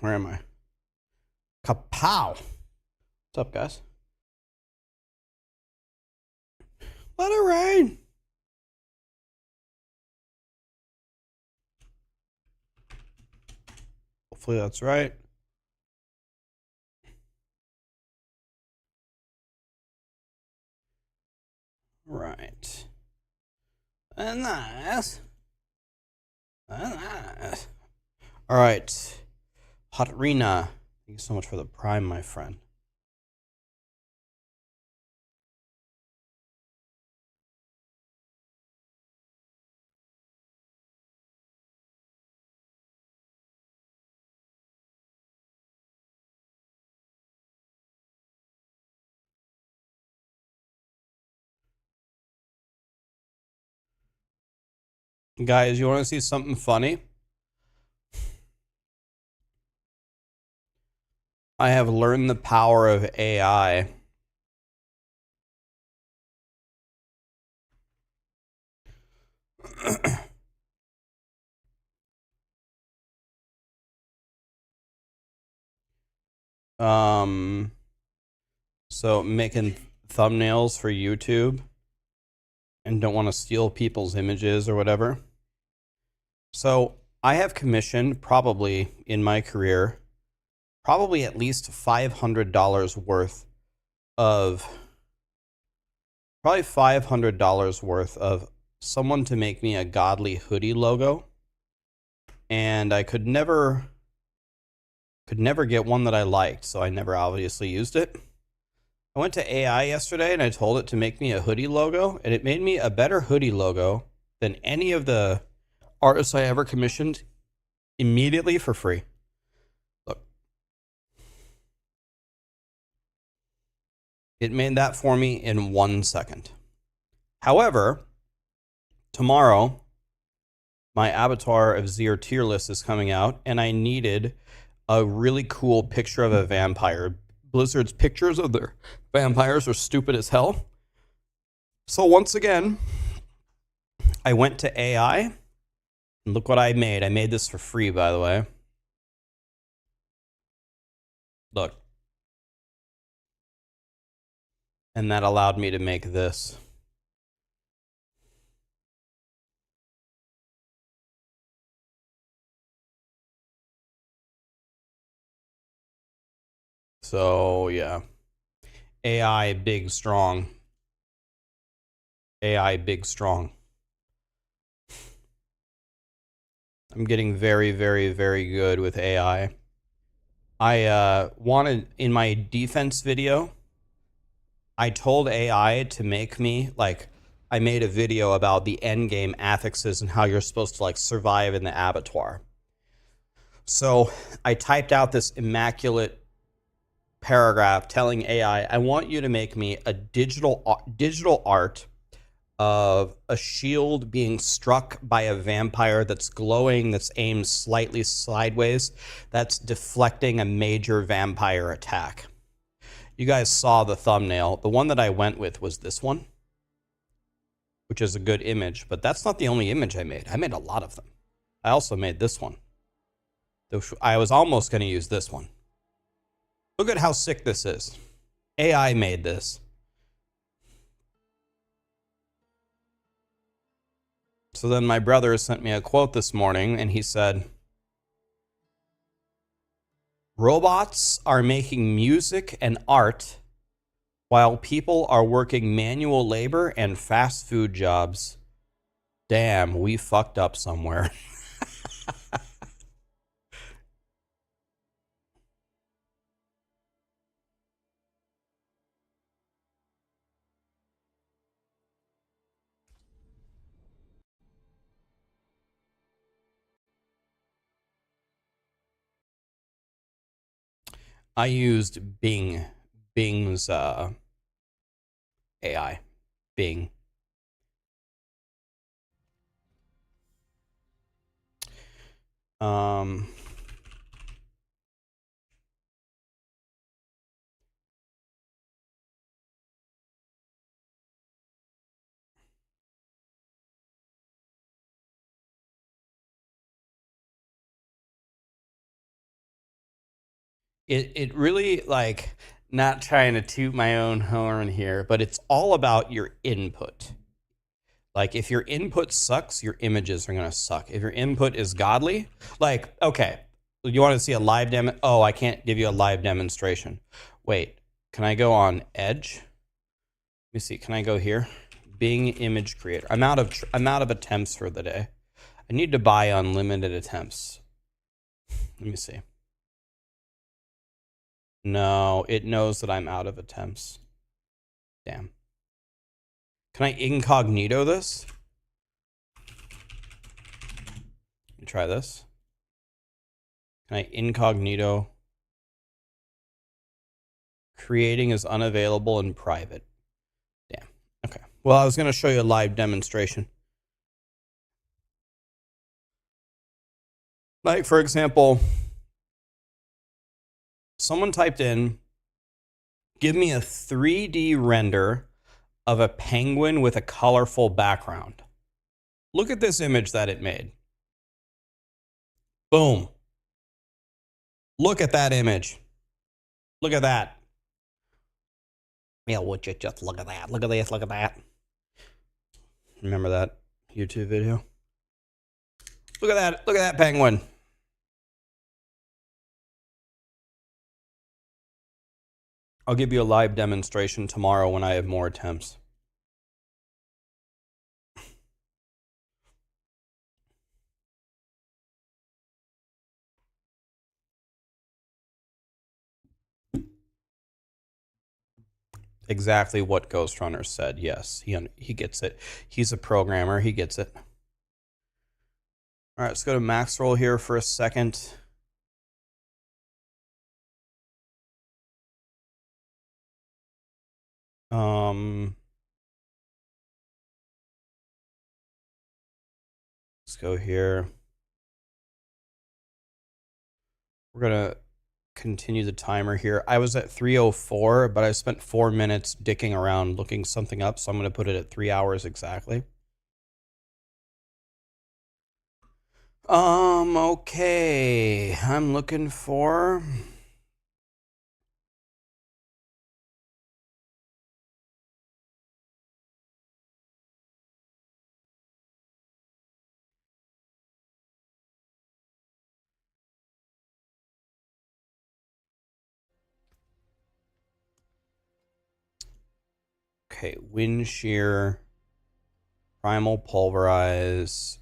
Where am I? Kapow! What's up, guys? Let it rain! Hopefully that's right. Right. And nice. And nice. Alright. Hot Arena. Thank you so much for the prime, my friend. Guys, you want to see something funny? I have learned the power of AI. So making thumbnails for YouTube and don't want to steal people's images or whatever. So I have commissioned probably in my career, probably at least $500 worth of, someone to make me a godly hoodie logo. And I could never get one that I liked, so I never obviously used it. I went to AI yesterday and I told it to make me a hoodie logo, and it made me a better hoodie logo than any of the artists I ever commissioned immediately for free. Look. It made that for me in 1 second. However, tomorrow, my Avatar of Zir tier list is coming out, and I needed a really cool picture of a vampire. Blizzard's pictures of their vampires are stupid as hell. So once again, I went to AI, and look what I made. I made this for free, by the way. Look. And that allowed me to make this. So, yeah. AI big strong. AI big strong. I'm getting very, very, very good with AI. I wanted, in my defense video, I told AI to make me, like, I made a video about the endgame affixes and how you're supposed to, like, survive in the abattoir. So I typed out this immaculate paragraph telling AI, I want you to make me a digital art of a shield being struck by a vampire that's glowing, that's aimed slightly sideways, that's deflecting a major vampire attack. You guys saw the thumbnail. The one that I went with was this one, which is a good image, but that's not the only image I made. I made a lot of them. I also made this one. I was almost going to use this one. Look at how sick this is. AI made this. So then my brother sent me a quote this morning, and he said, robots are making music and art while people are working manual labor and fast food jobs. Damn, we fucked up somewhere. I used Bing's AI. Bing. Um, It really, like, not trying to toot my own horn here, but it's all about your input. Like, if your input sucks, your images are gonna suck. If your input is godly, like, okay, you want to see a live demo? Oh, I can't give you a live demonstration. Wait, can I go on Edge? Let me see. Can I go here? Bing image creator. I'm out of attempts for the day. I need to buy unlimited attempts. Let me see. No, it knows that I'm out of attempts. Damn. Can I incognito this? Let me try this. Can I incognito? Creating is unavailable in private. Damn. Okay. Well, I was going to show you a live demonstration. Like, for example, someone typed in, give me a 3D render of a penguin with a colorful background. Look at this image that it made. Boom. Look at that image. Look at that. Yeah, would you just look at that? Look at this, look at that. Remember that YouTube video? Look at that penguin. I'll give you a live demonstration tomorrow when I have more attempts. Exactly what Ghost Runner said. Yes, he gets it. He's a programmer. He gets it. All right, let's go to Maxroll here for a second. Let's go here. We're gonna continue the timer here. I was at 3:04, but I spent 4 minutes dicking around looking something up, so I'm gonna put it at 3 hours exactly. Okay. I'm looking for... Okay, wind shear, primal pulverize.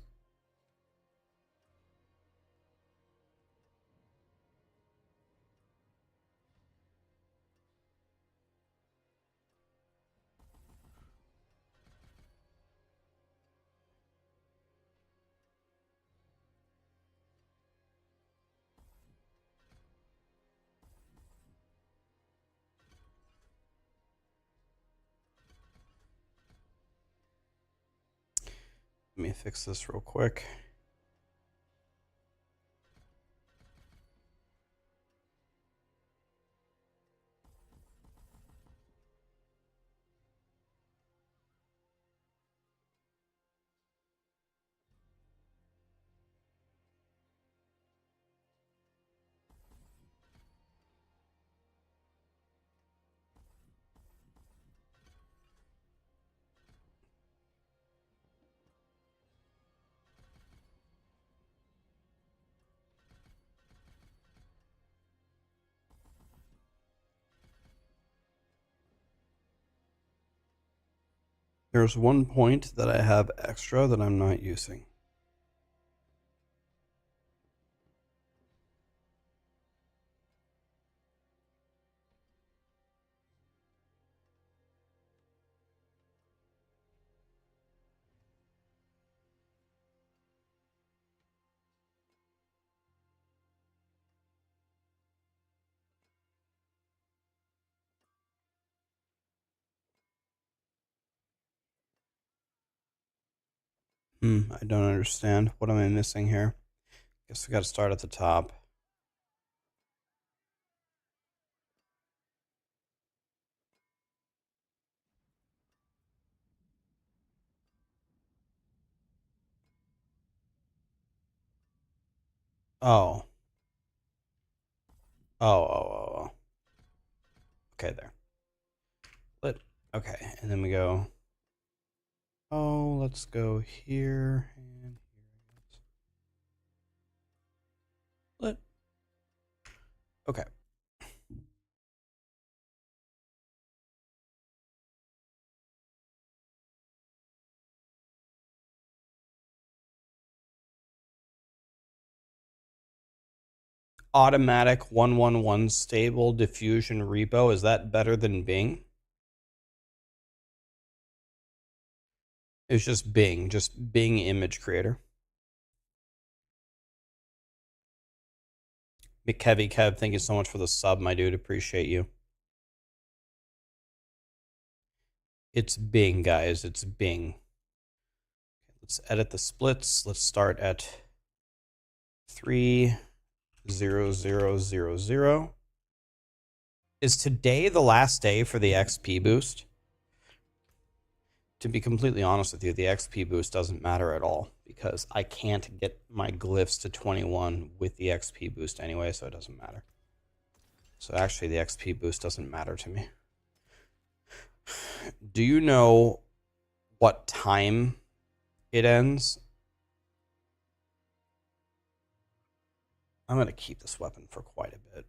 Let me fix this real quick. There's one point that I have extra that I'm not using. I don't understand. What am I missing here? Guess we got to start at the top. Oh. Oh. Okay, there. Okay, and then we go. Oh, let's go here and here. Okay. Automatic 111 stable diffusion repo. Is that better than Bing? It's just Bing image creator. McKevy Kev, thank you so much for the sub, my dude. Appreciate you. It's Bing, guys. It's Bing. Let's edit the splits. Let's start at 30000. Is today the last day for the XP boost? To be completely honest with you, the XP boost doesn't matter at all because I can't get my glyphs to 21 with the XP boost anyway, so it doesn't matter. So actually, the XP boost doesn't matter to me. Do you know what time it ends? I'm going to keep this weapon for quite a bit.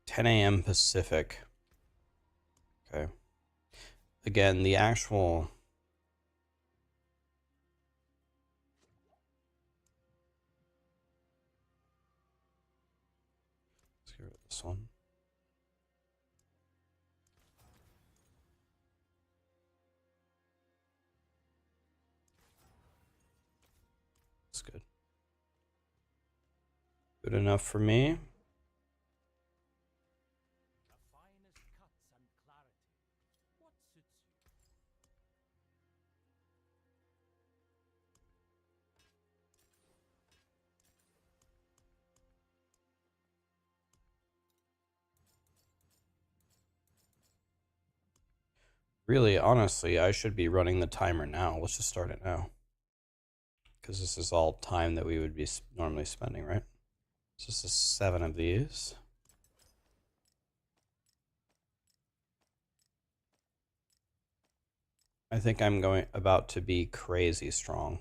$10 a.m. Pacific. Okay. Again, the actual... Let's get rid of this one. That's good. Good enough for me. Really, honestly, I should be running the timer now. Let's just start it now. Because this is all time that we would be normally spending, right? So this is 7 of these. I think I'm about to be crazy strong.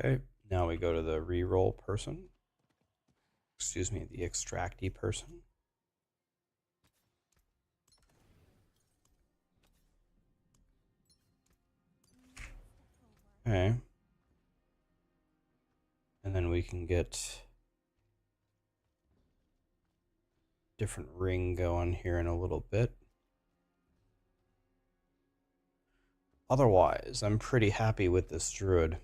Okay, now we go to the reroll person. Excuse me, the extracty person. Okay. And then we can get different ring going here in a little bit. Otherwise, I'm pretty happy with this Druid.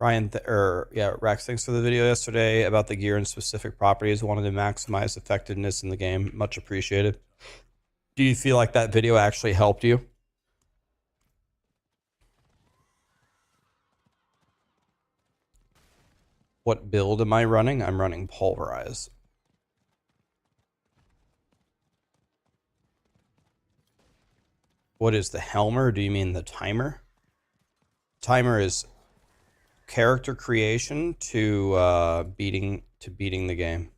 Ryan, Rax, thanks for the video yesterday about the gear and specific properties. Wanted to maximize effectiveness in the game. Much appreciated. Do you feel like that video actually helped you? What build am I running? I'm running Pulverize. What is the Helmer? Do you mean the timer? Timer is character creation to beating the game.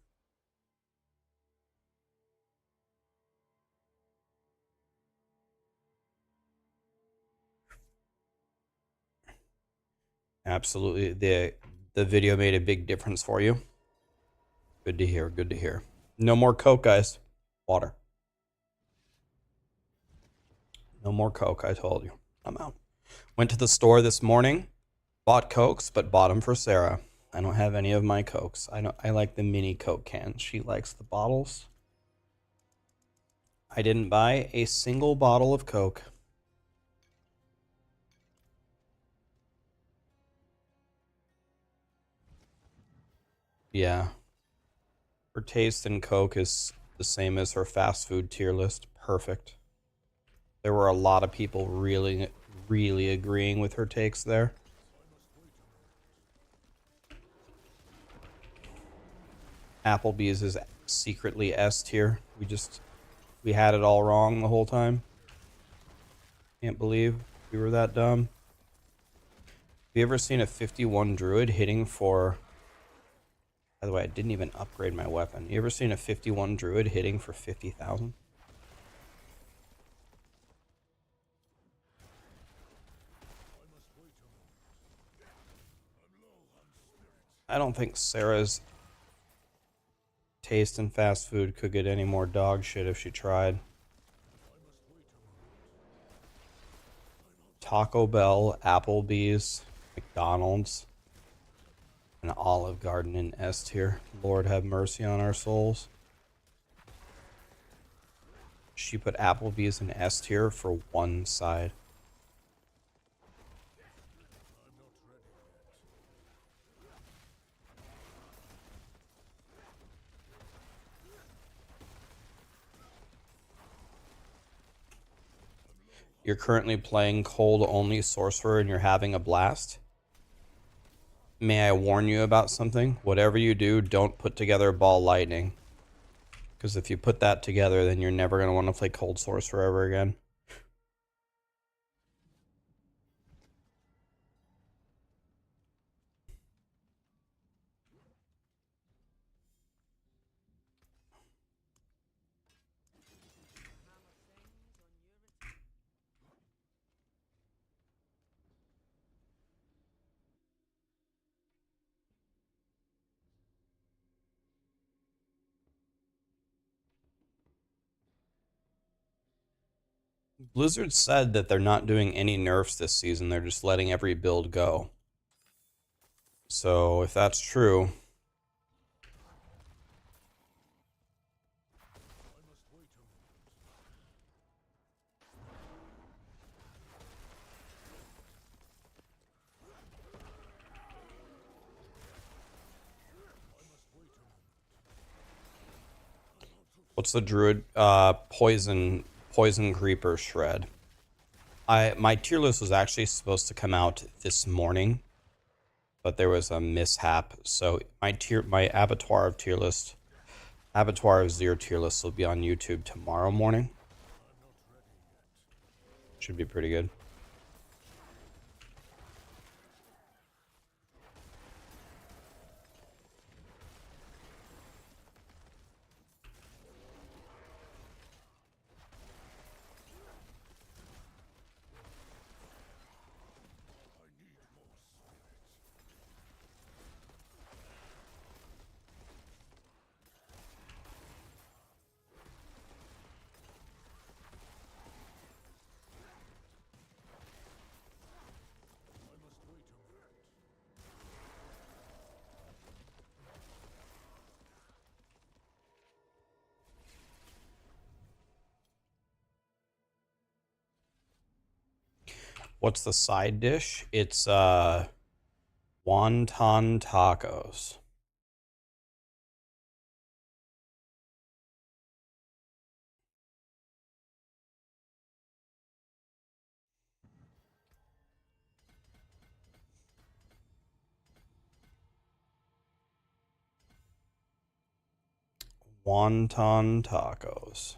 Absolutely. The video made a big difference for you. Good to hear. Good to hear. No more Coke, guys. Water. No more Coke, I told you. I'm out. Went to the store this morning, bought Cokes, but bought them for Sarah. I don't have any of my Cokes. I like the mini Coke cans. She likes the bottles. I didn't buy a single bottle of Coke. Yeah. Her taste in Coke is the same as her fast food tier list. Perfect. There were a lot of people really, really agreeing with her takes there. Applebee's is secretly S tier. We had it all wrong the whole time. Can't believe we were that dumb. Have you ever seen a 51 Druid hitting for... By the way, I didn't even upgrade my weapon. You ever seen a 51 Druid hitting for 50,000? I don't think Sarah's taste in fast food could get any more dog shit if she tried. Taco Bell, Applebee's, McDonald's, and Olive Garden in S tier. Lord have mercy on our souls. She put Applebee's in S tier for one side. You're currently playing cold only sorcerer and you're having a blast. May I warn you about something? Whatever you do, don't put together ball lightning. Because if you put that together, then you're never going to want to play cold sorcerer ever again. Blizzard said that they're not doing any nerfs this season. They're just letting every build go. So if that's true... What's the Druid? Poison Creeper Shred. My tier list was actually supposed to come out this morning, but there was a mishap. So my Abattoir of tier list, Abattoir of Zero tier list will be on YouTube tomorrow morning. Should be pretty good. What's the side dish? It's wonton tacos. Wonton tacos.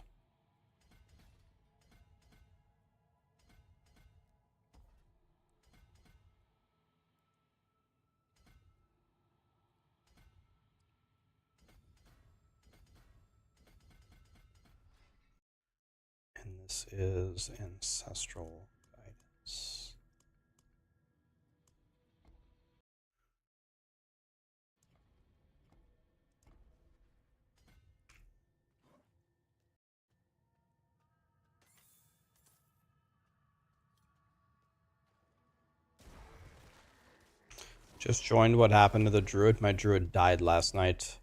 And this is Ancestral Guidance. Just joined. What happened to the Druid? My Druid died last night.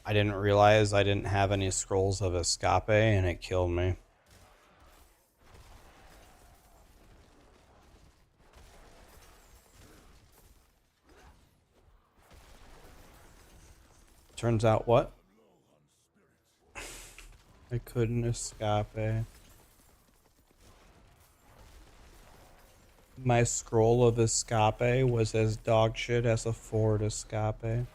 I didn't realize I didn't have any scrolls of Escape, and it killed me. Turns out what? I couldn't escape. My scroll of escape was as dog shit as a Ford escape.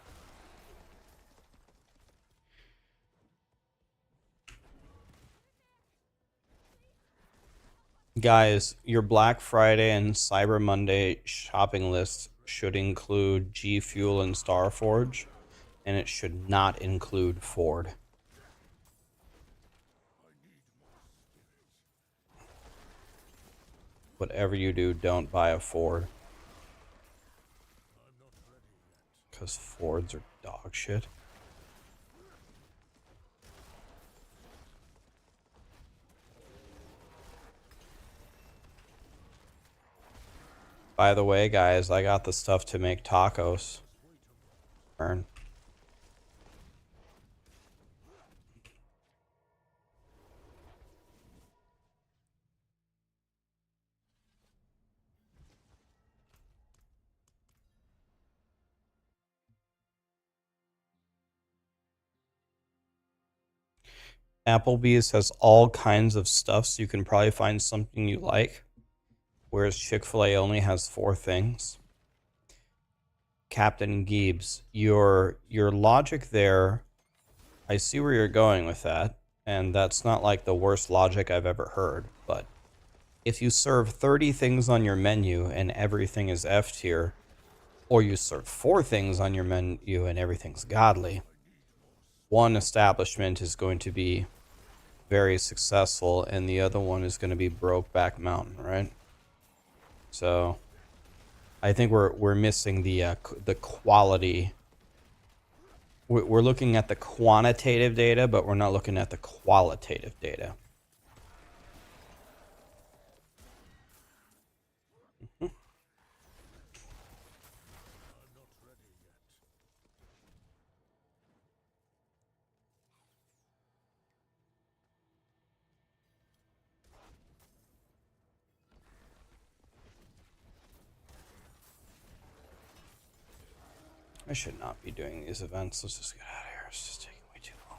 Guys, your Black Friday and Cyber Monday shopping list should include G Fuel and Starforge, and it should not include Ford. Whatever you do, don't buy a Ford. Because Fords are dog shit. By the way, guys, I got the stuff to make tacos. Burn. Applebee's has all kinds of stuff, so you can probably find something you like. Whereas Chick-fil-A only has 4 things. Captain Gibbs, your logic there, I see where you're going with that, and that's not like the worst logic I've ever heard, but if you serve 30 things on your menu and everything is F tier, or you serve 4 things on your menu and everything's godly, one establishment is going to be very successful and the other one is going to be Brokeback Mountain, right? So I think we're missing the quality. We're looking at the quantitative data, but we're not looking at the qualitative data. I should not be doing these events. Let's just get out of here. It's just taking way too long.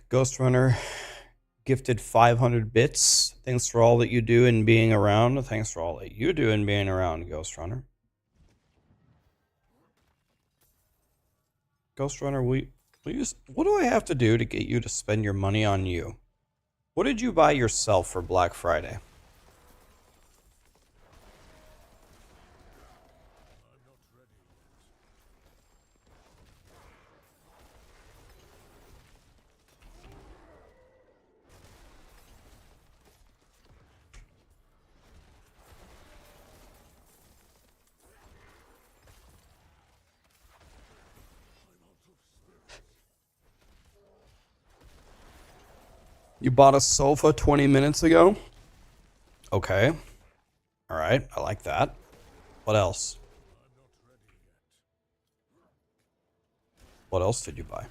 Ghost Runner gifted 500 bits. Thanks for all that you do in being around. Thanks for all that you do in being around, Ghost Runner. Ghost Runner, what do I have to do to get you to spend your money on you? What did you buy yourself for Black Friday? You bought a sofa 20 minutes ago? Okay. All right. I like that. What else? What else did you buy?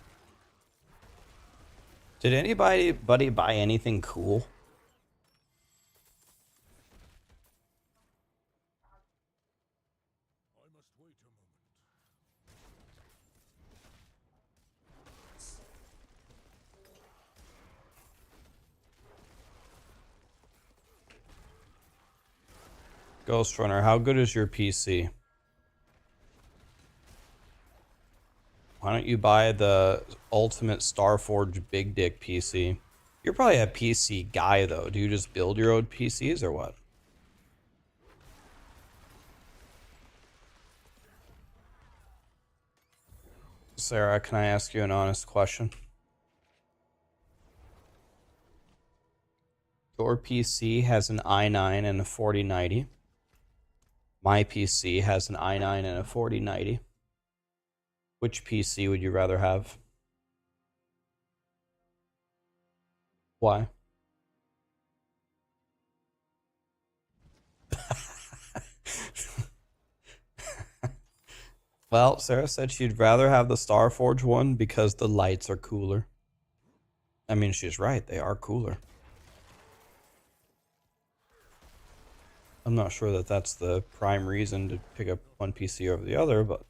Did anybody buy anything cool? Ghost Runner, how good is your PC? Why don't you buy the ultimate Starforge Big Dick PC? You're probably a PC guy, though. Do you just build your own PCs or what? Sarah, can I ask you an honest question? Your PC has an i9 and a 4090. My PC has an i9 and a 4090. Which PC would you rather have? Why? Well, Sarah said she'd rather have the Starforge one because the lights are cooler. I mean, she's right. They are cooler. I'm not sure that that's the prime reason to pick up one PC over the other, but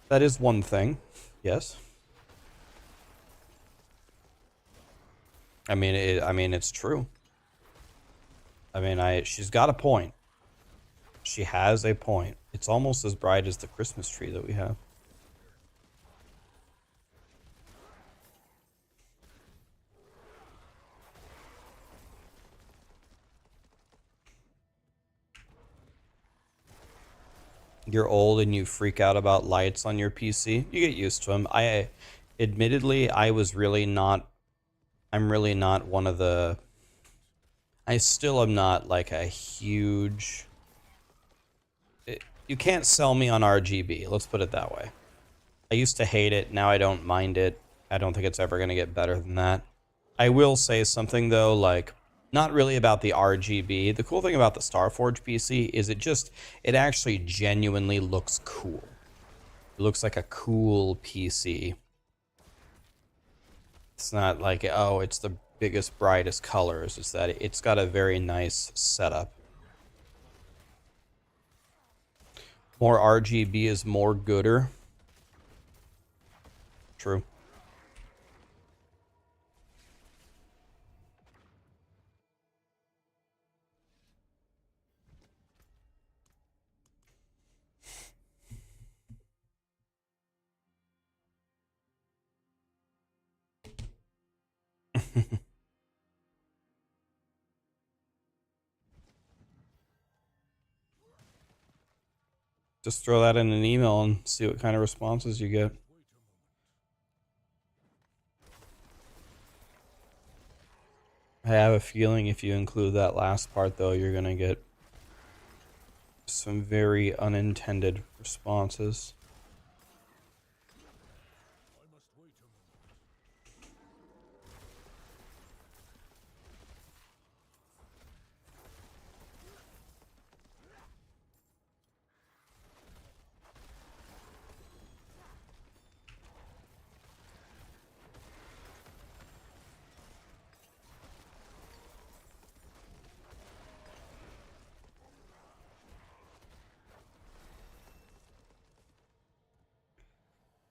that is one thing. Yes. I mean, it's true. I mean, she's got a point. She has a point. It's almost as bright as the Christmas tree that we have. You're old and you freak out about lights on your PC. You get used to them. Admittedly, I'm really not one of the, I still am not like a huge, you can't sell me on RGB. Let's put it that way. I used to hate it. Now I don't mind it. I don't think it's ever going to get better than that. I will say something though, like, not really about the RGB. The cool thing about the Starforge PC is it actually genuinely looks cool. It looks like a cool PC. It's not like, oh, it's the biggest, brightest colors. It's that it's got a very nice setup. More RGB is more gooder. True. Just throw that in an email and see what kind of responses you get. I have a feeling if you include that last part, though, you're going to get some very unintended responses.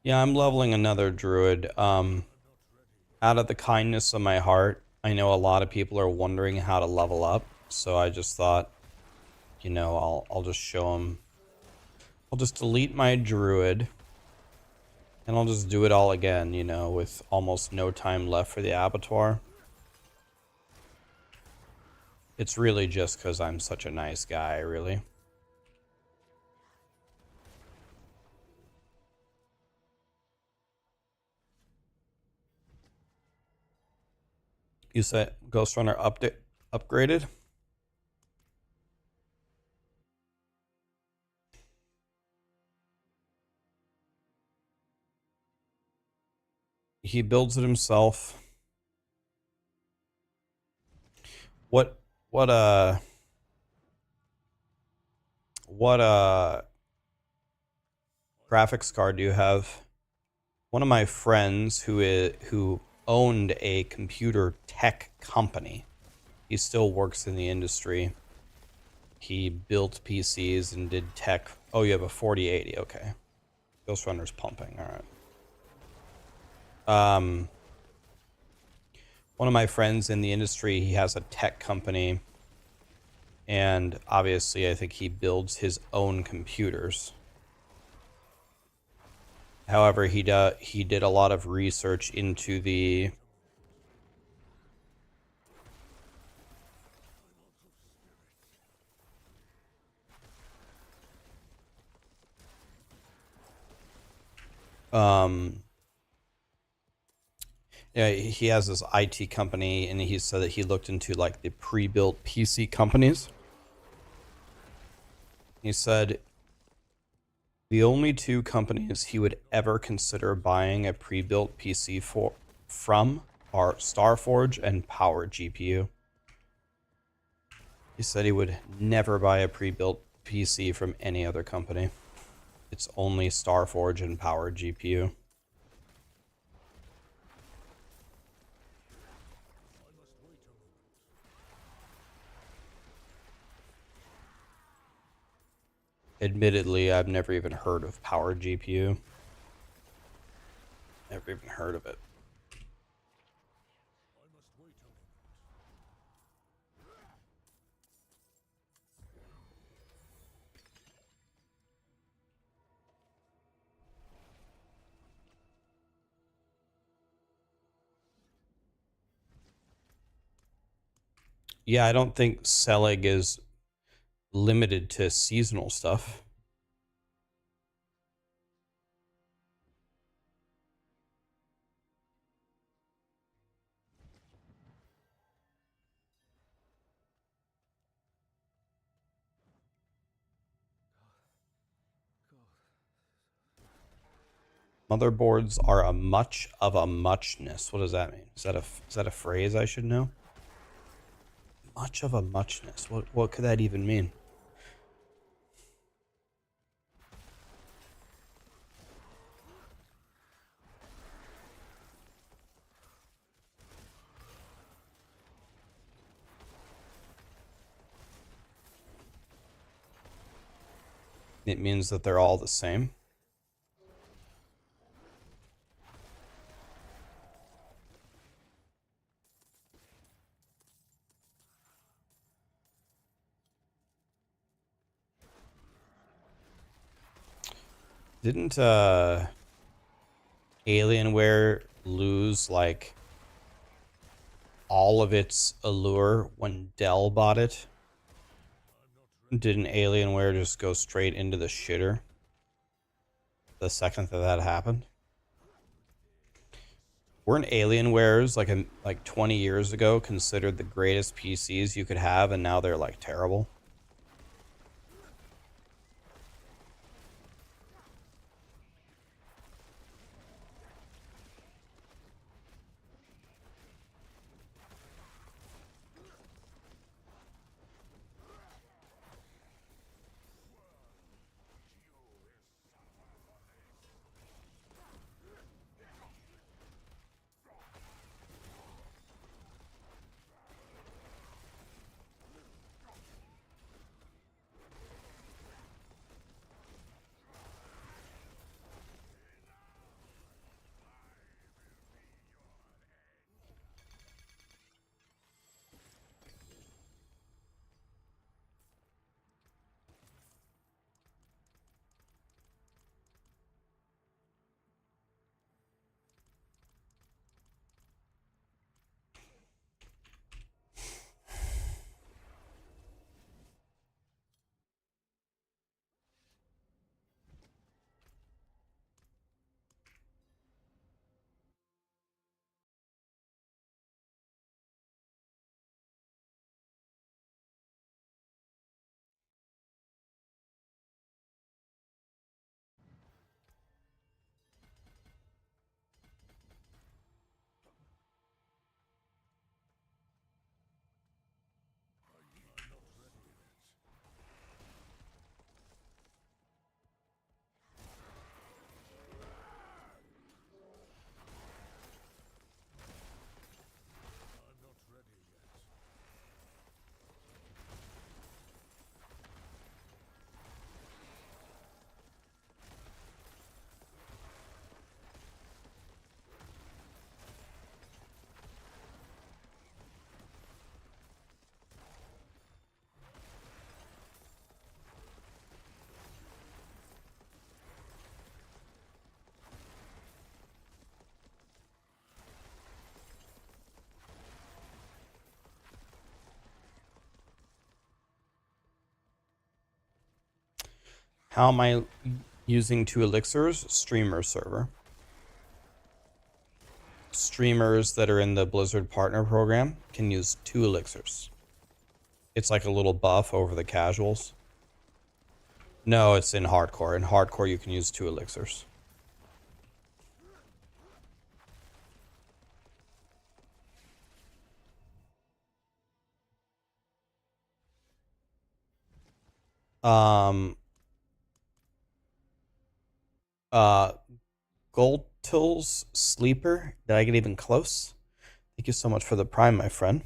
Yeah, I'm leveling another druid. Out of the kindness of my heart, I know a lot of people are wondering how to level up, so I just thought, you know, I'll just show them. I'll just delete my druid, and I'll just do it all again, you know, with almost no time left for the abattoir. It's really just because I'm such a nice guy, really. You said Ghost Runner upgraded? He builds it himself. What graphics card do you have? One of my friends who owned a computer tech company. He still works in the industry. He built PCs and did tech. Oh, you have a 4080. Okay. Ghost Runner's pumping. All right. One of my friends in the industry, he has a tech company. And obviously, I think he builds his own computers. However, he did a lot of research into the yeah, he has this IT company, and he said that he looked into like the pre-built PC companies. He said the only two companies he would ever consider buying a pre-built PC from are Starforge and Power GPU. He said he would never buy a pre-built PC from any other company. It's only Starforge and Power GPU. Admittedly, I've never even heard of Power GPU. Never even heard of it. Yeah, I don't think selling is limited to seasonal stuff. Motherboards are a much of a muchness. What does that mean? Is that a phrase I should know? Much of a muchness. What could that even mean? It means that they're all the same. Didn't Alienware lose like all of its allure when Dell bought it? Didn't Alienware just go straight into the shitter the second that happened? Weren't Alienwares like 20 years ago considered the greatest PCs you could have, and now they're like terrible? How am I using 2 elixirs? Streamer server. Streamers that are in the Blizzard partner program can use 2 elixirs. It's like a little buff over the casuals. No, it's in hardcore. In hardcore, you can use 2 elixirs. Um, uh, Goldtill's Sleeper. Did I get even close? Thank you so much for the prime, my friend.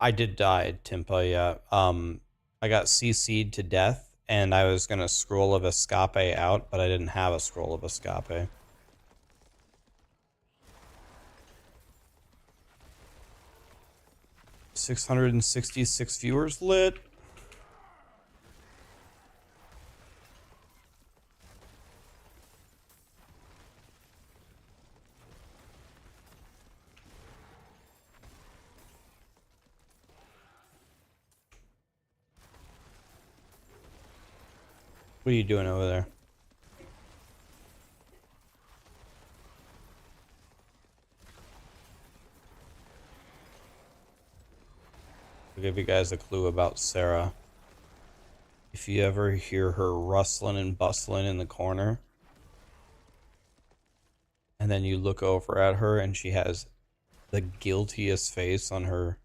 I did die, Timpa, yeah. I got CC'd to death, and I was gonna Scroll of Escape out, but I didn't have a Scroll of Escape. $666 viewers lit. What are you doing over there? I'll give you guys a clue about Sarah. If you ever hear her rustling and bustling in the corner, and then you look over at her and she has the guiltiest face on her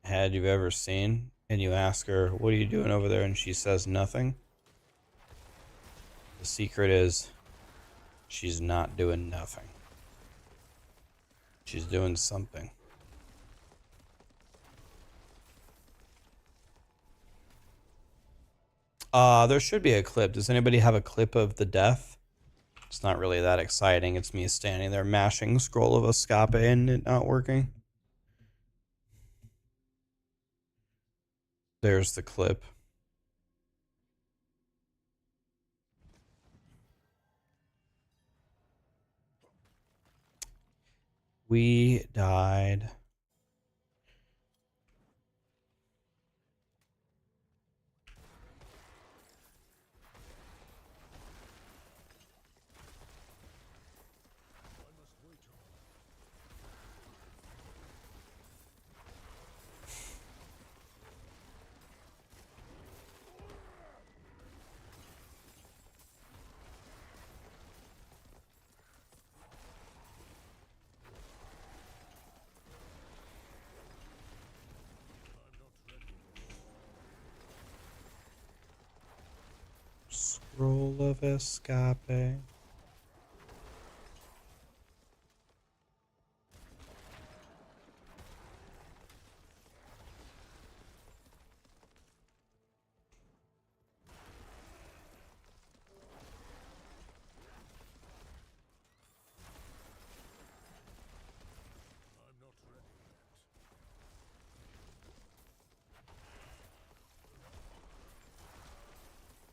head you've ever seen, and you ask her, what are you doing over there? And she says nothing. The secret is she's not doing nothing. She's doing something. There should be a clip. Does anybody have a clip of the death? It's not really that exciting. It's me standing there mashing Scroll of Escape and it not working. There's the clip. We died. Scroll of Escape.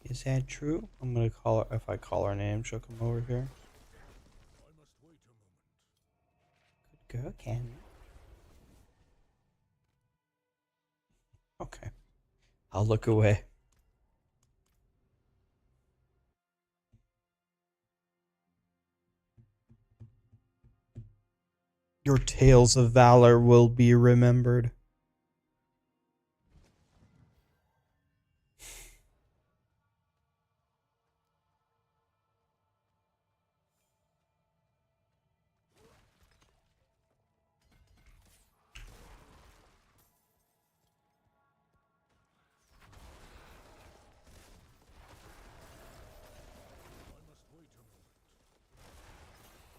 Is that true? I'm gonna call her. If I call her name, she'll come over here. good, can you? Okay. I'll look away. Your tales of valor will be remembered.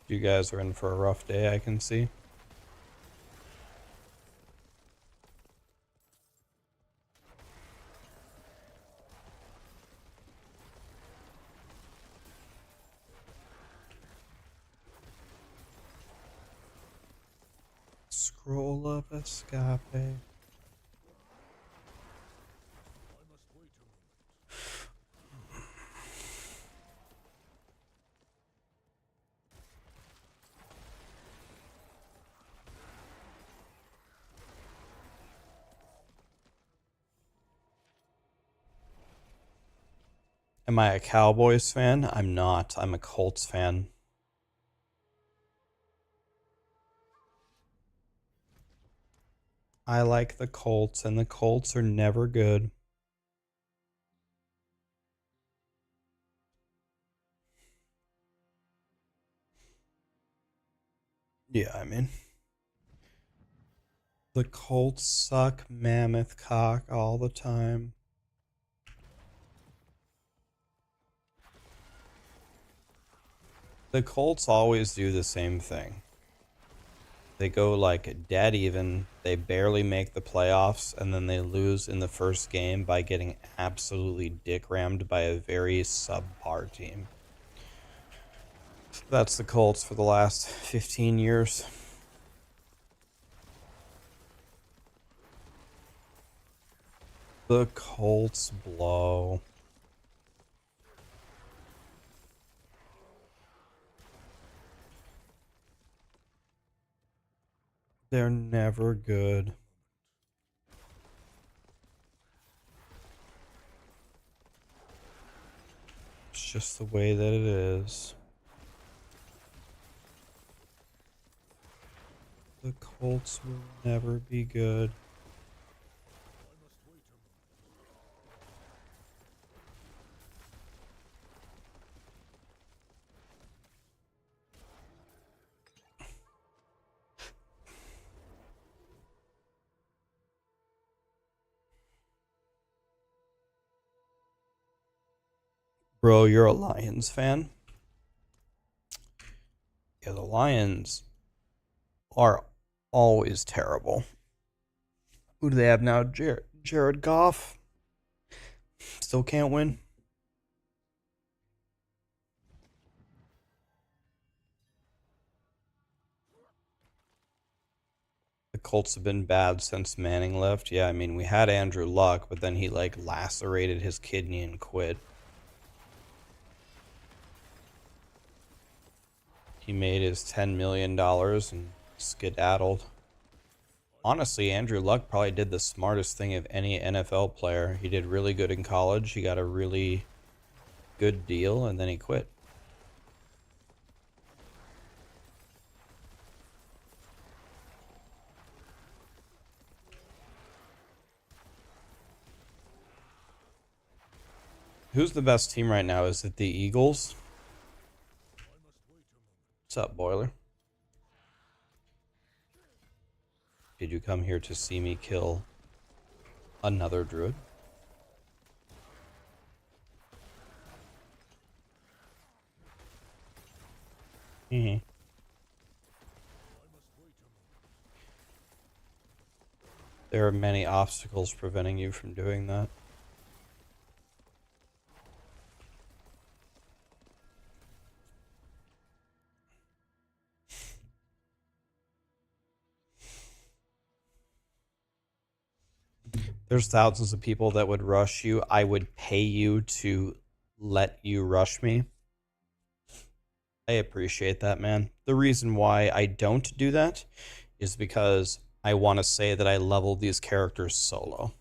You guys are in for a rough day, I can see. Scroll of escape. Am I a Cowboys fan? I'm not. I'm a Colts fan. I like the Colts, and the Colts are never good. Yeah, I mean, the Colts suck mammoth cock all the time. The Colts always do the same thing. They go like dead even, they barely make the playoffs, and then they lose in the first game by getting absolutely dick rammed by a very subpar team. That's the Colts for the last 15 years. The Colts blow. They're never good. It's just the way that it is. The Colts will never be good. Bro, you're a Lions fan? Yeah, the Lions are always terrible. Who do they have now? Jared Goff? Still can't win? The Colts have been bad since Manning left. Yeah, I mean, we had Andrew Luck, but then he, like, lacerated his kidney and quit. He made his $10 million and skedaddled. Honestly, Andrew Luck probably did the smartest thing of any NFL player. He did really good in college. He got a really good deal, and then he quit. Who's the best team right now? Is it the Eagles? What's up, Boiler? Did you come here to see me kill another Druid? Mm-hmm. There are many obstacles preventing you from doing that. There's thousands of people that would rush you. I would pay you to let you rush me. I appreciate that, man. The reason why I don't do that is because I want to say that I leveled these characters solo.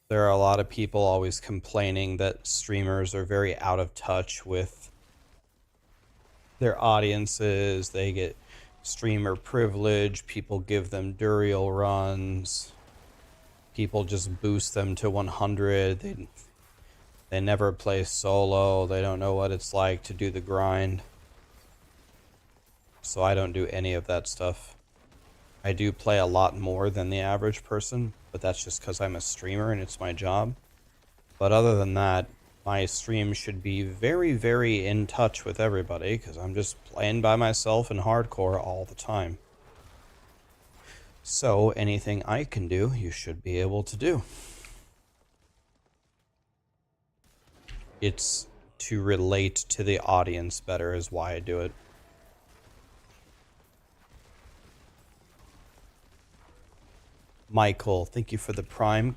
There are a lot of people always complaining that streamers are very out of touch with their audiences. They get streamer privilege. People give them Duriel runs. People just boost them to 100. They never play solo. They don't know what it's like to do the grind. So I don't do any of that stuff. I do play a lot more than the average person, but that's just because I'm a streamer and it's my job. But other than that, my stream should be very, very in touch with everybody because I'm just playing by myself in hardcore all the time. So anything I can do, you should be able to do. It's to relate to the audience better is why I do it. Michael, thank you for the Prime.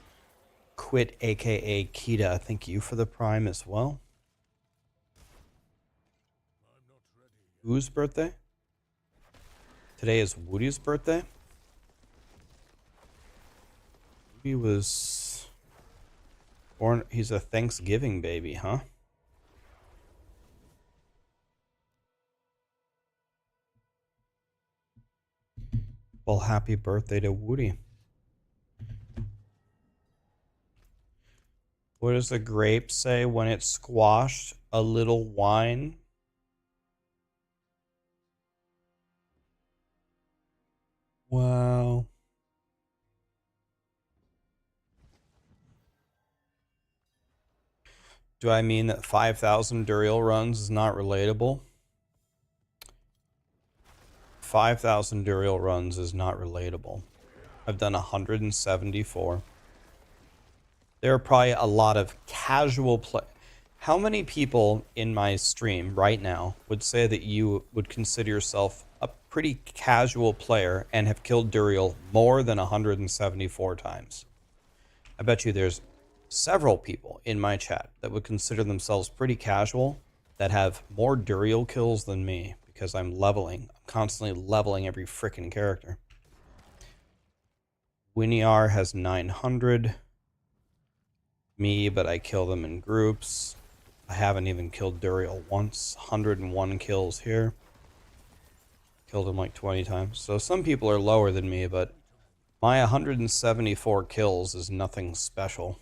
Quit, aka Kita, thank you for the Prime as well. Whose birthday? Today is Woody's birthday. Woody was born, he's a Thanksgiving baby, huh? Well, happy birthday to Woody. What does the grape say when it's squashed? A little wine? Wow. Do I mean that 5,000 Duriel runs is not relatable? 5,000 Duriel runs is not relatable. I've done 174. There are probably a lot of casual play. How many people in my stream right now would say that you would consider yourself a pretty casual player and have killed Duriel more than 174 times? I bet you there's several people in my chat that would consider themselves pretty casual that have more Duriel kills than me because I'm leveling. I'm constantly leveling every freaking character. Winiar has 900. Me, but I kill them in groups. I haven't even killed Duriel once. 101 kills here. Killed him like 20 times. So some people are lower than me, but my 174 kills is nothing special.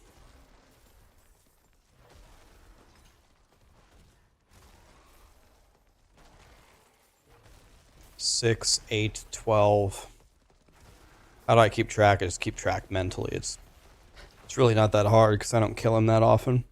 6, 8, 12. How do I keep track? I just keep track mentally. It's really not that hard because I don't kill him that often.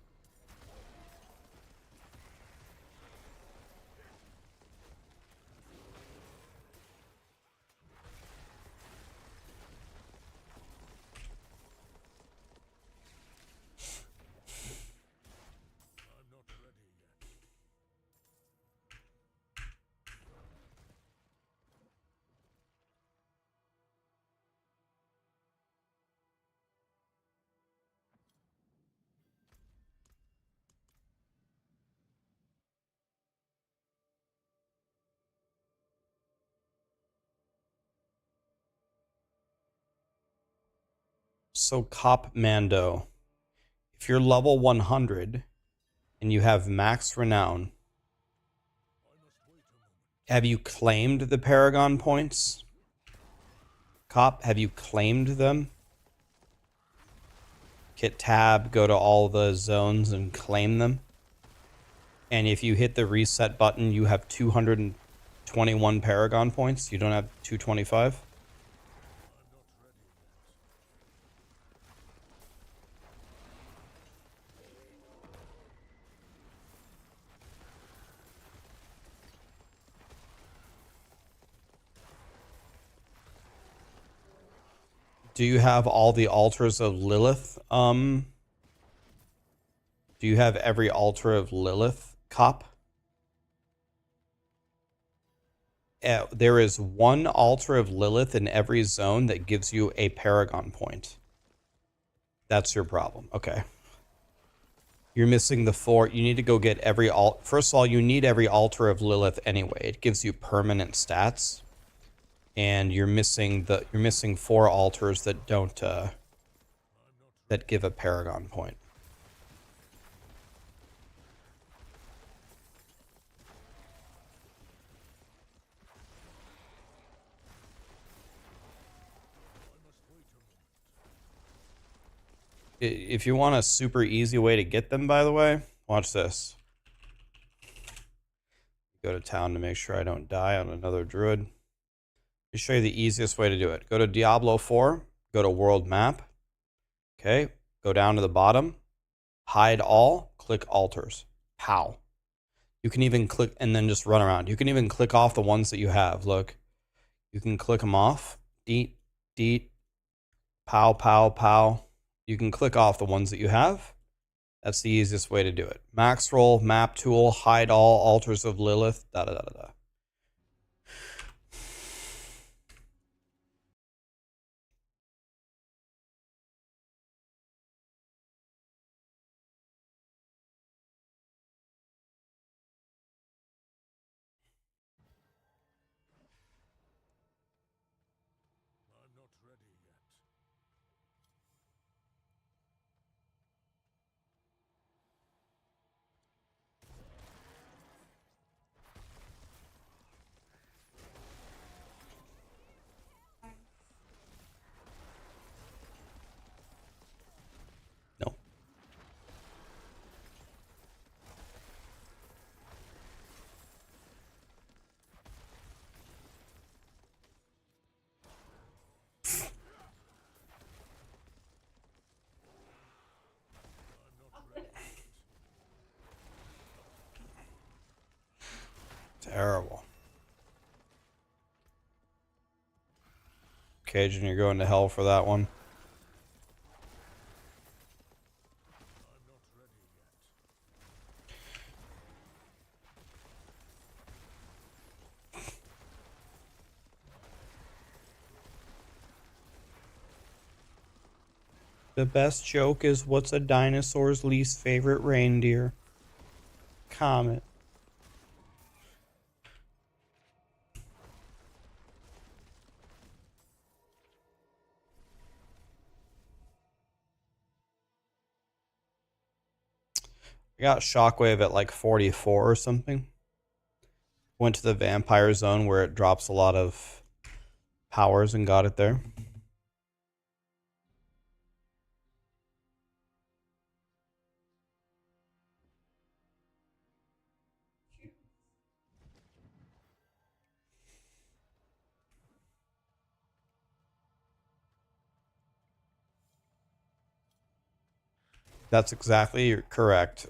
So Cop Mando, if you're level 100 and you have max renown, have you claimed the Paragon points? Cop, have you claimed them? Hit tab, go to all the zones and claim them. And if you hit the reset button, you have 221 Paragon points. You don't have 225. Do you have all the altars of Lilith? Do you have every altar of Lilith, Cop? There is one altar of Lilith in every zone that gives you a Paragon point. That's your problem. Okay. You're missing the 4. You need to go get every alt. First of all, you need every altar of Lilith anyway. It gives you permanent stats. And you're missing 4 altars that don't that give a paragon point. If you want a super easy way to get them, by the way, watch this. Go to town to make sure I don't die on another Druid. Let me show you the easiest way to do it. Go to Diablo 4, go to World Map. Okay, go down to the bottom, hide all, click altars. Pow. You can even click and then just run around. You can even click off the ones that you have. Look, you can click them off. Deet, deet, pow, pow, pow. You can click off the ones that you have. That's the easiest way to do it. Maxroll, map tool, hide all, altars of Lilith, da da da da da. No. Terrible. Cajun, you're going to hell for that one. The best joke is, what's a dinosaur's least favorite reindeer? Comet. I got Shockwave at like 44 or something. Went to the vampire zone where it drops a lot of powers and got it there. That's exactly correct.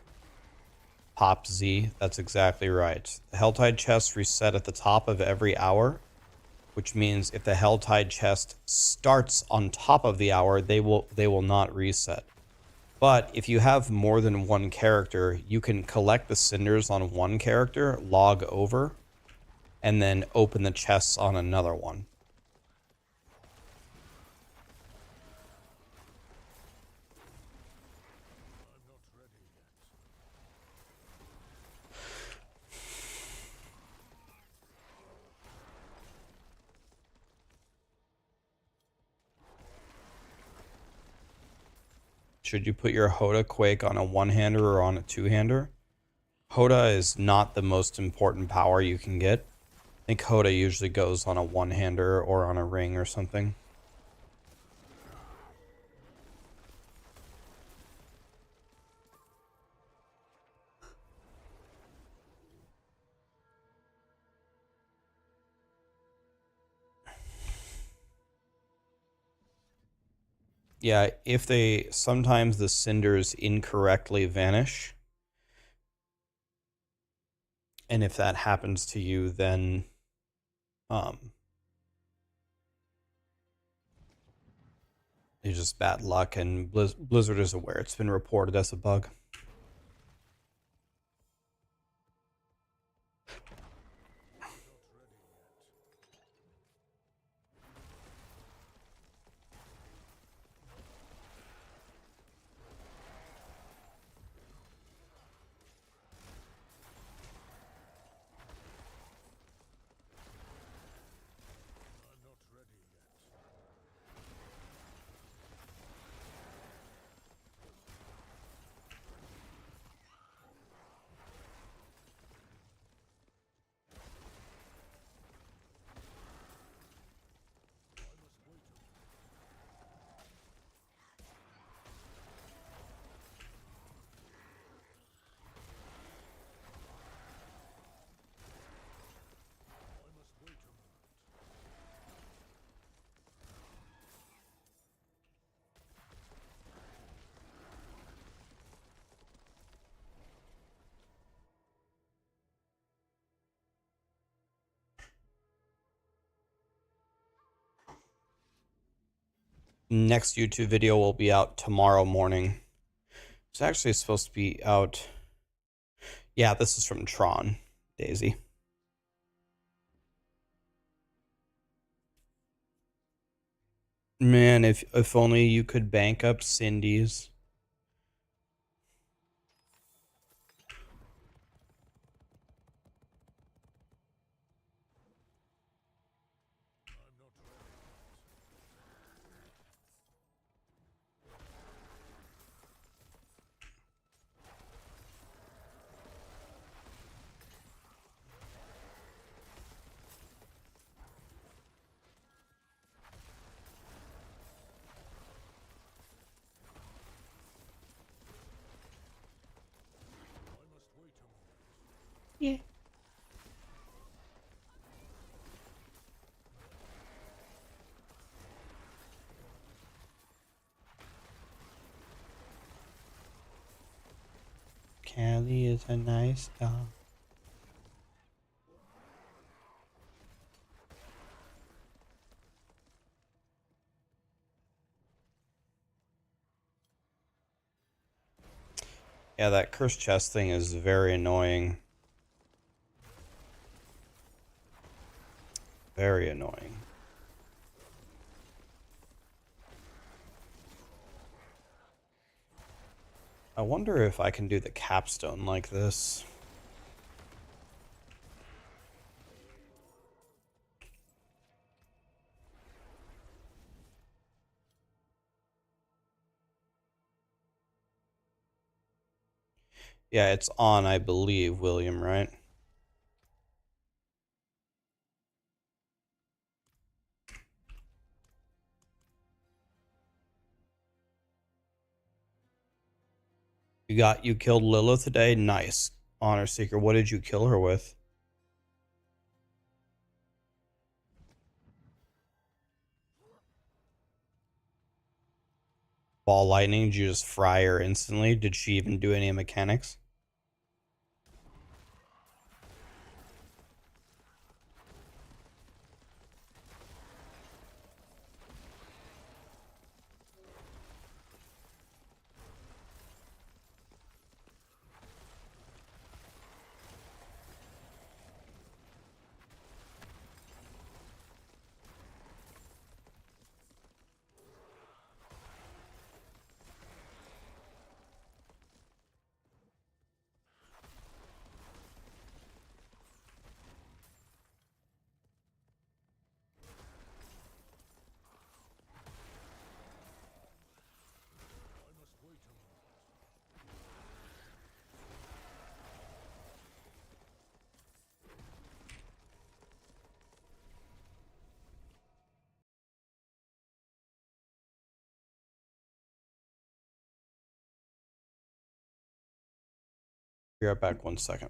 Pop Z, that's exactly right. The Helltide chests reset at the top of every hour, which means if the Helltide chest starts on top of the hour, they will not reset. But if you have more than one character, you can collect the cinders on one character, log over, and then open the chests on another one. Should you put your Hoda Quake on a one-hander or on a two-hander? Hoda is not the most important power you can get. I think Hoda usually goes on a one-hander or on a ring or something. Yeah, if they sometimes the cinders incorrectly vanish. And if that happens to you, then it's just bad luck, and Blizzard is aware. It's been reported as a bug. Next YouTube video will be out tomorrow morning. It's actually supposed to be out. Yeah, this is from Tron, Daisy. Man, if only you could bank up Cindy's. Yeah. Callie is a nice dog. Yeah, that cursed chest thing is very annoying. Very annoying. I wonder if I can do the capstone like this. Yeah, it's on, I believe, William, right? You killed Lilith today? Nice. Honor Seeker. What did you kill her with? Ball lightning? Did you just fry her instantly? Did she even do any mechanics? Be right back 1 second.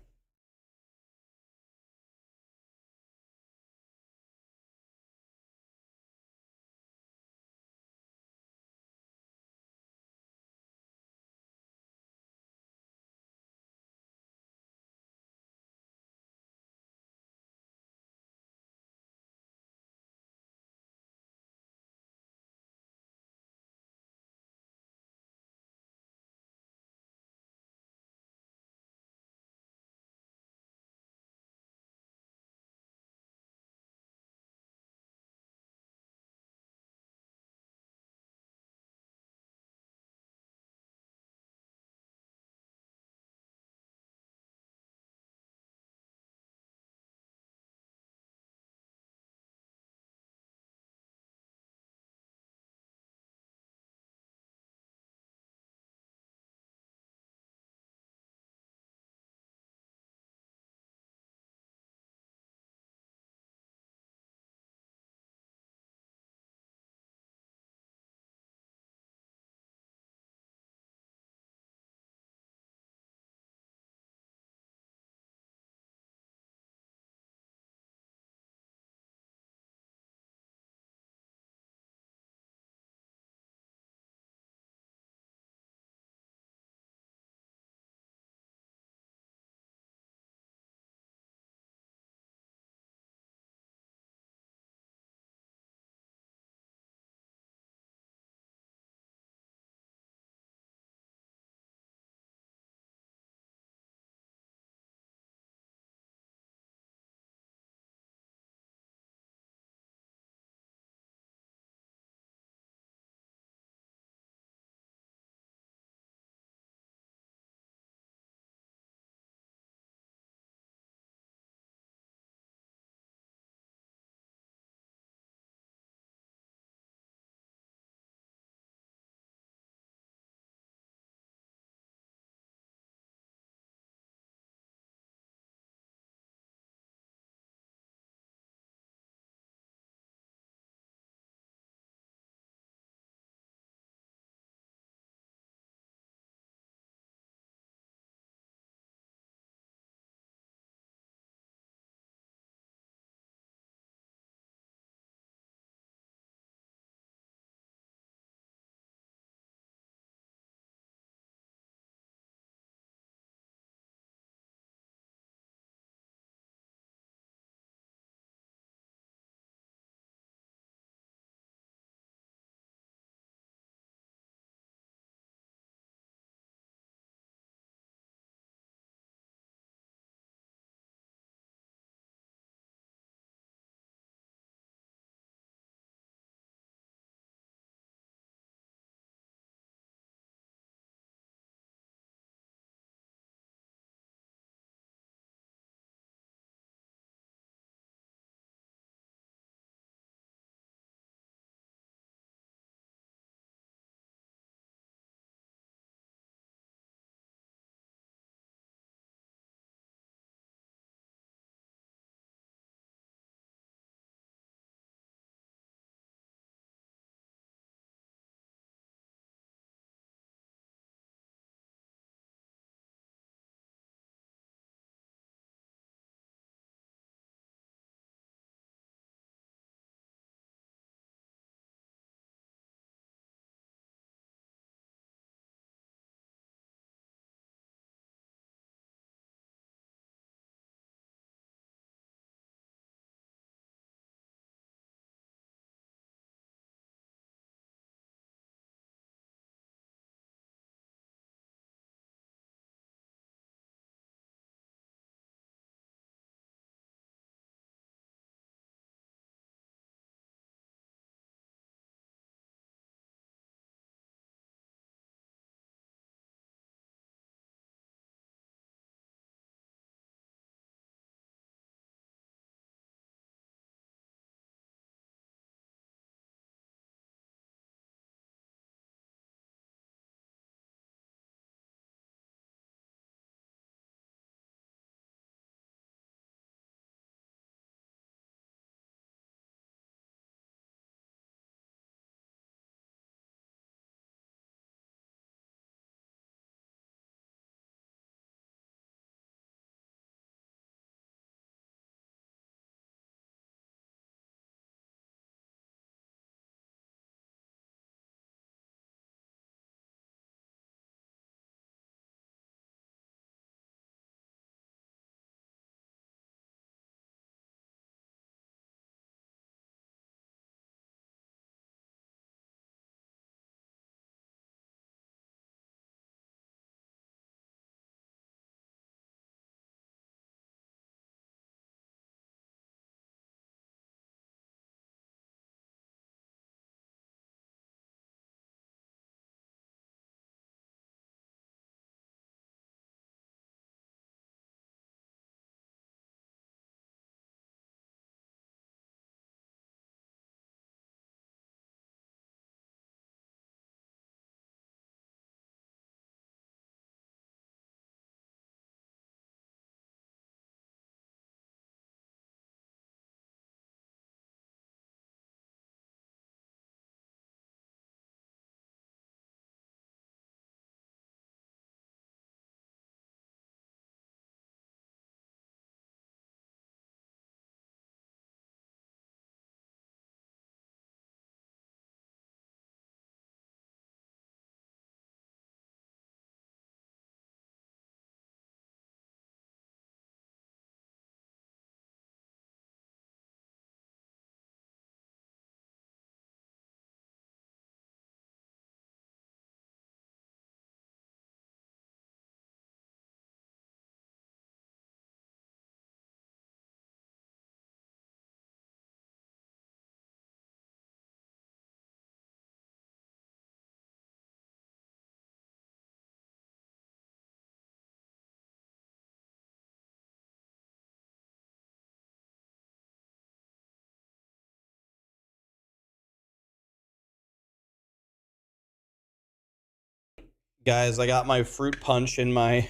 Guys, I got my fruit punch in my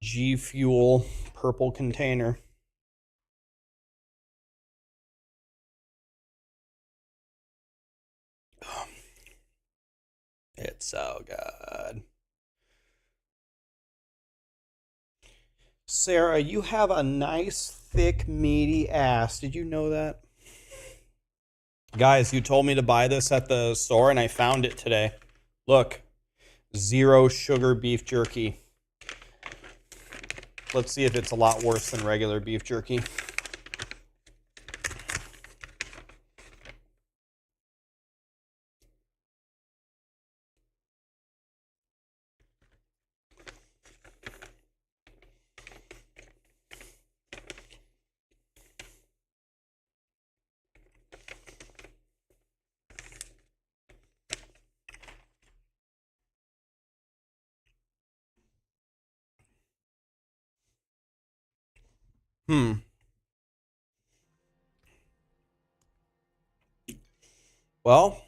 G Fuel purple container. It's so good. Sarah, you have a nice, thick, meaty ass. Did you know that? Guys, you told me to buy this at the store, and I found it today. Look, 0 sugar beef jerky. Let's see if it's a lot worse than regular beef jerky. Well,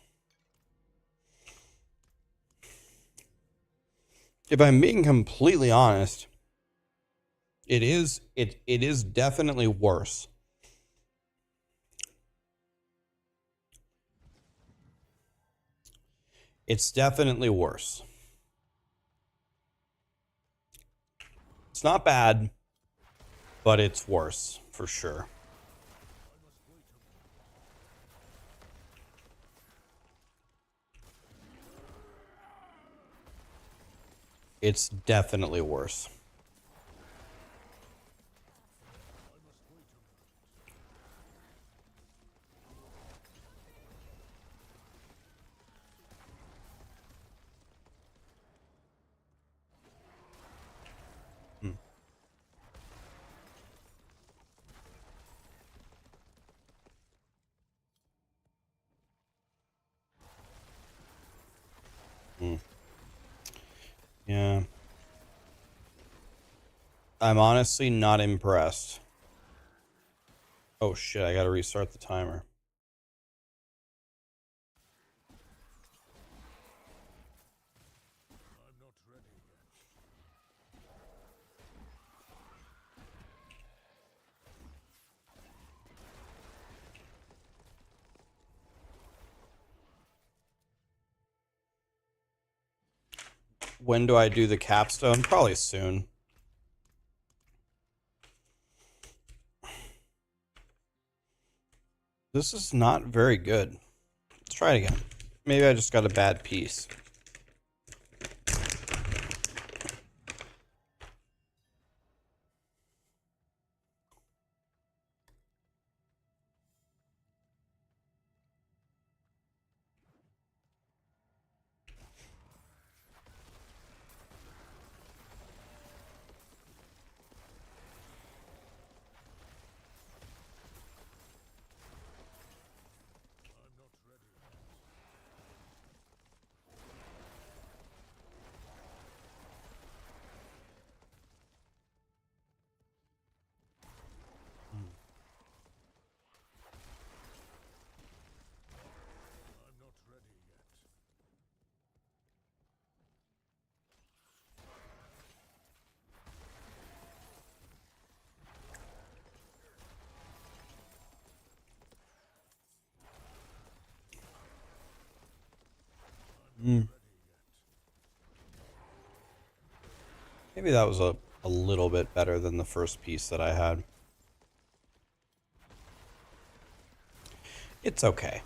if I'm being completely honest, it is definitely worse. It's definitely worse. It's not bad, but it's worse for sure. It's definitely worse. Yeah. I'm honestly not impressed. Oh shit, I gotta restart the timer. When do I do the capstone? Probably soon. This is not very good. Let's try it again. Maybe I just got a bad piece. Maybe that was a little bit better than the first piece that I had. It's okay.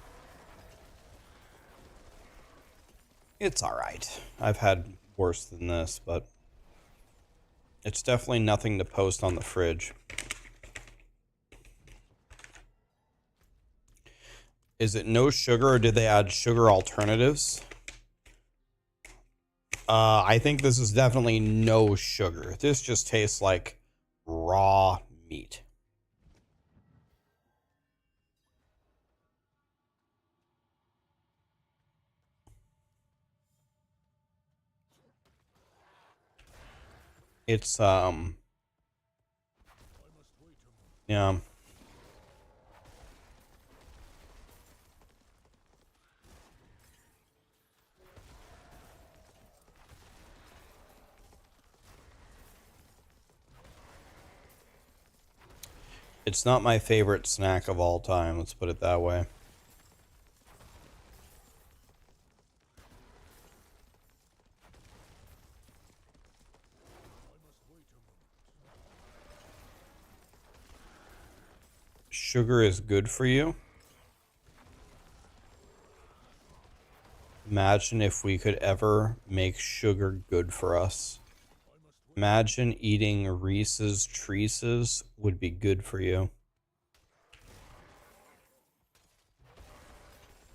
It's alright. I've had worse than this, but it's definitely nothing to post on the fridge. Is it no sugar, or did they add sugar alternatives? I think this is definitely no sugar. This just tastes like raw meat. It's, yeah. It's not my favorite snack of all time, let's put it that way. Sugar is good for you. Imagine if we could ever make sugar good for us. Imagine eating Reese's Treaces would be good for you.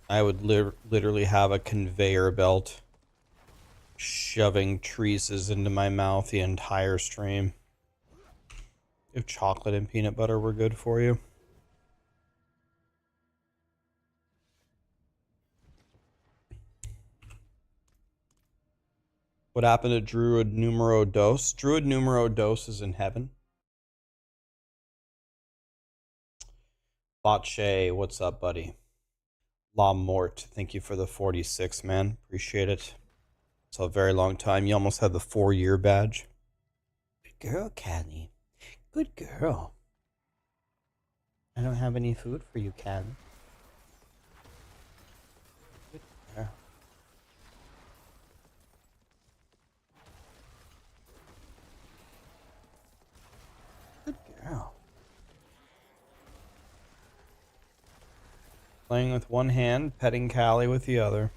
I would literally have a conveyor belt shoving Treaces into my mouth the entire stream. If chocolate and peanut butter were good for you. What happened to Druid Numero Dos? Druid Numero Dos is in heaven. Botche, what's up, buddy? La Mort, thank you for the 46, man. Appreciate it. It's a very long time. You almost had the 4-year badge. Good girl, Caddy. Good girl. I don't have any food for you, Caddy. Good girl. Good girl. Playing with one hand, petting Callie with the other.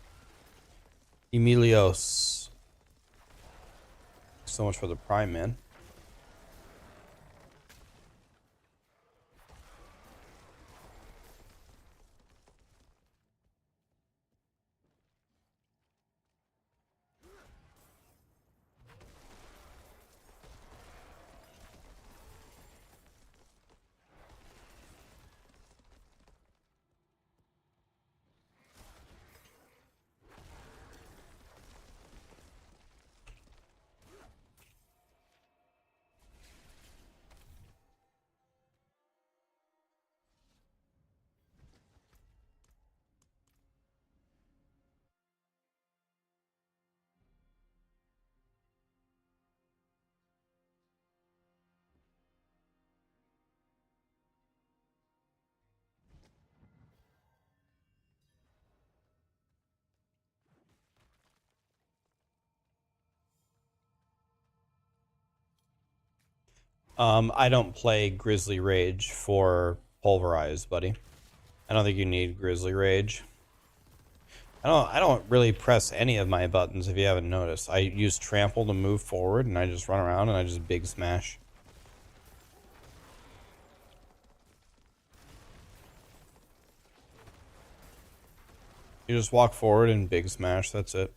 Emilios. So much for the Prime, man. I don't play Grizzly Rage for Pulverize, buddy. I don't think you need Grizzly Rage. I don't really press any of my buttons if you haven't noticed. I use trample to move forward and I just run around and I just big smash. You just walk forward and big smash, that's it.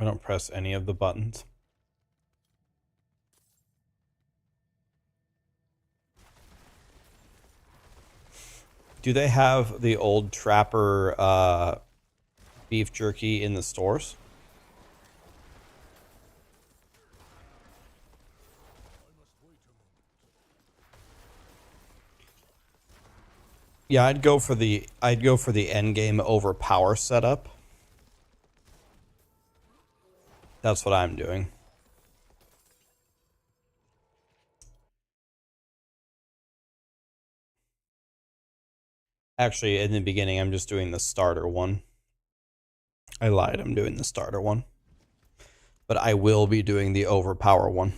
I don't press any of the buttons. Do they have the old Trapper beef jerky in the stores? Yeah, I'd go for the end game over power setup. That's what I'm doing. Actually, in the beginning, I'm just doing the starter one. I lied, I'm doing the starter one. But I will be doing the overpower one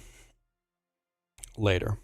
later.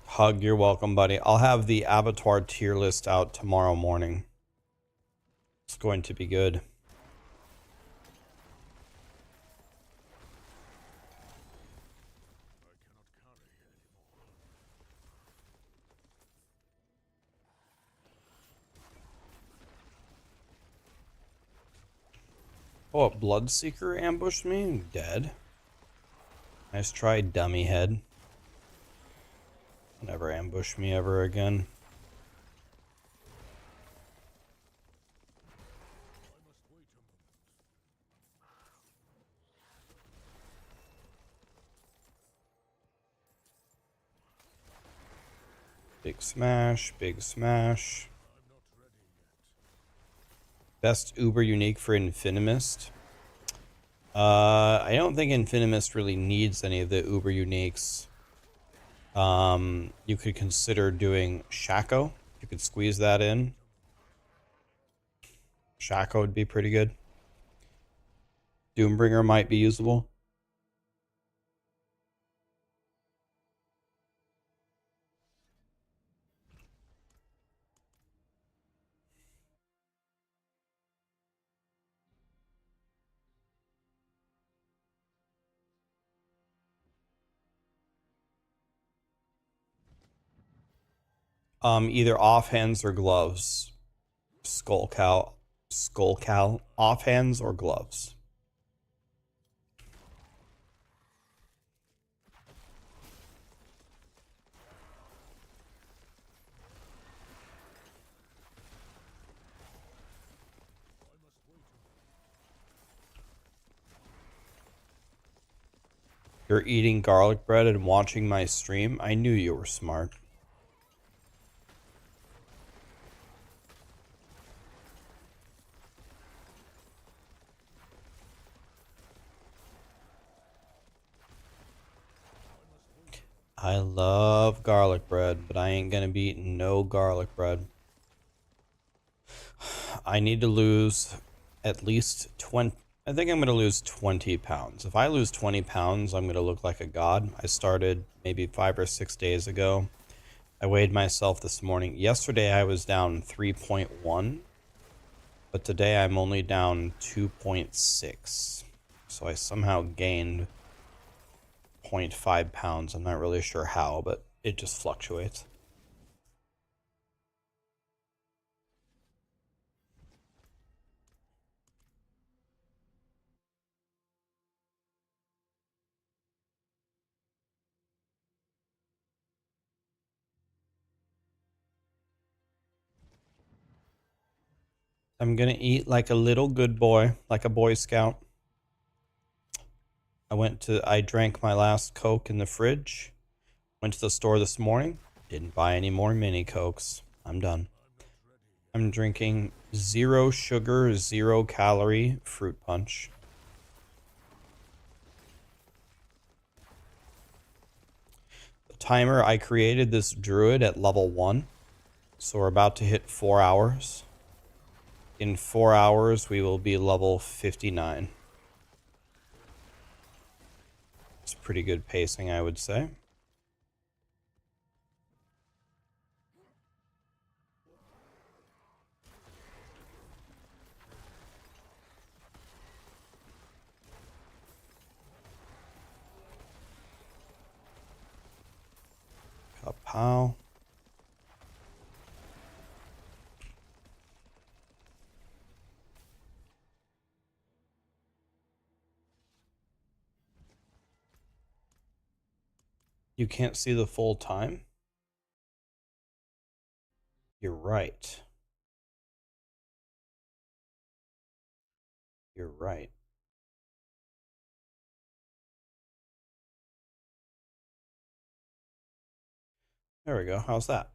Hug, you're welcome, buddy. I'll have the Abattoir tier list out tomorrow morning. It's going to be good. Oh, a Bloodseeker ambushed me? I'm dead. Nice try, dummy head. Never ambush me ever again. Big smash, big smash. Best Uber unique for Infinimist. I don't think Infinimist really needs any of the Uber uniques. You could consider doing Shaco. You could squeeze that in. Shaco would be pretty good. Doombringer might be usable. Either offhands or gloves. Skull Cow, offhands or gloves. You're eating garlic bread and watching my stream? I knew you were smart. I love garlic bread, but I ain't gonna be eating no garlic bread. I need to lose at least 20. I think I'm going to lose 20 pounds. If I lose 20 pounds, I'm going to look like a god. I started maybe 5 or 6 days ago. I weighed myself this morning. Yesterday I was down 3.1, but today I'm only down 2.6. So I somehow gained 0.5 pounds. I'm not really sure how, but it just fluctuates. I'm gonna eat like a little good boy, like a Boy Scout. I drank my last Coke in the fridge. Went to the store this morning. Didn't buy any more mini Cokes. I'm done. I'm drinking 0 sugar, 0 calorie fruit punch. The timer, I created this Druid at level 1. So we're about to hit 4 hours. In 4 hours, we will be level 59. It's pretty good pacing, I would say. Kapow. You can't see the full time? You're right. You're right. There we go. How's that?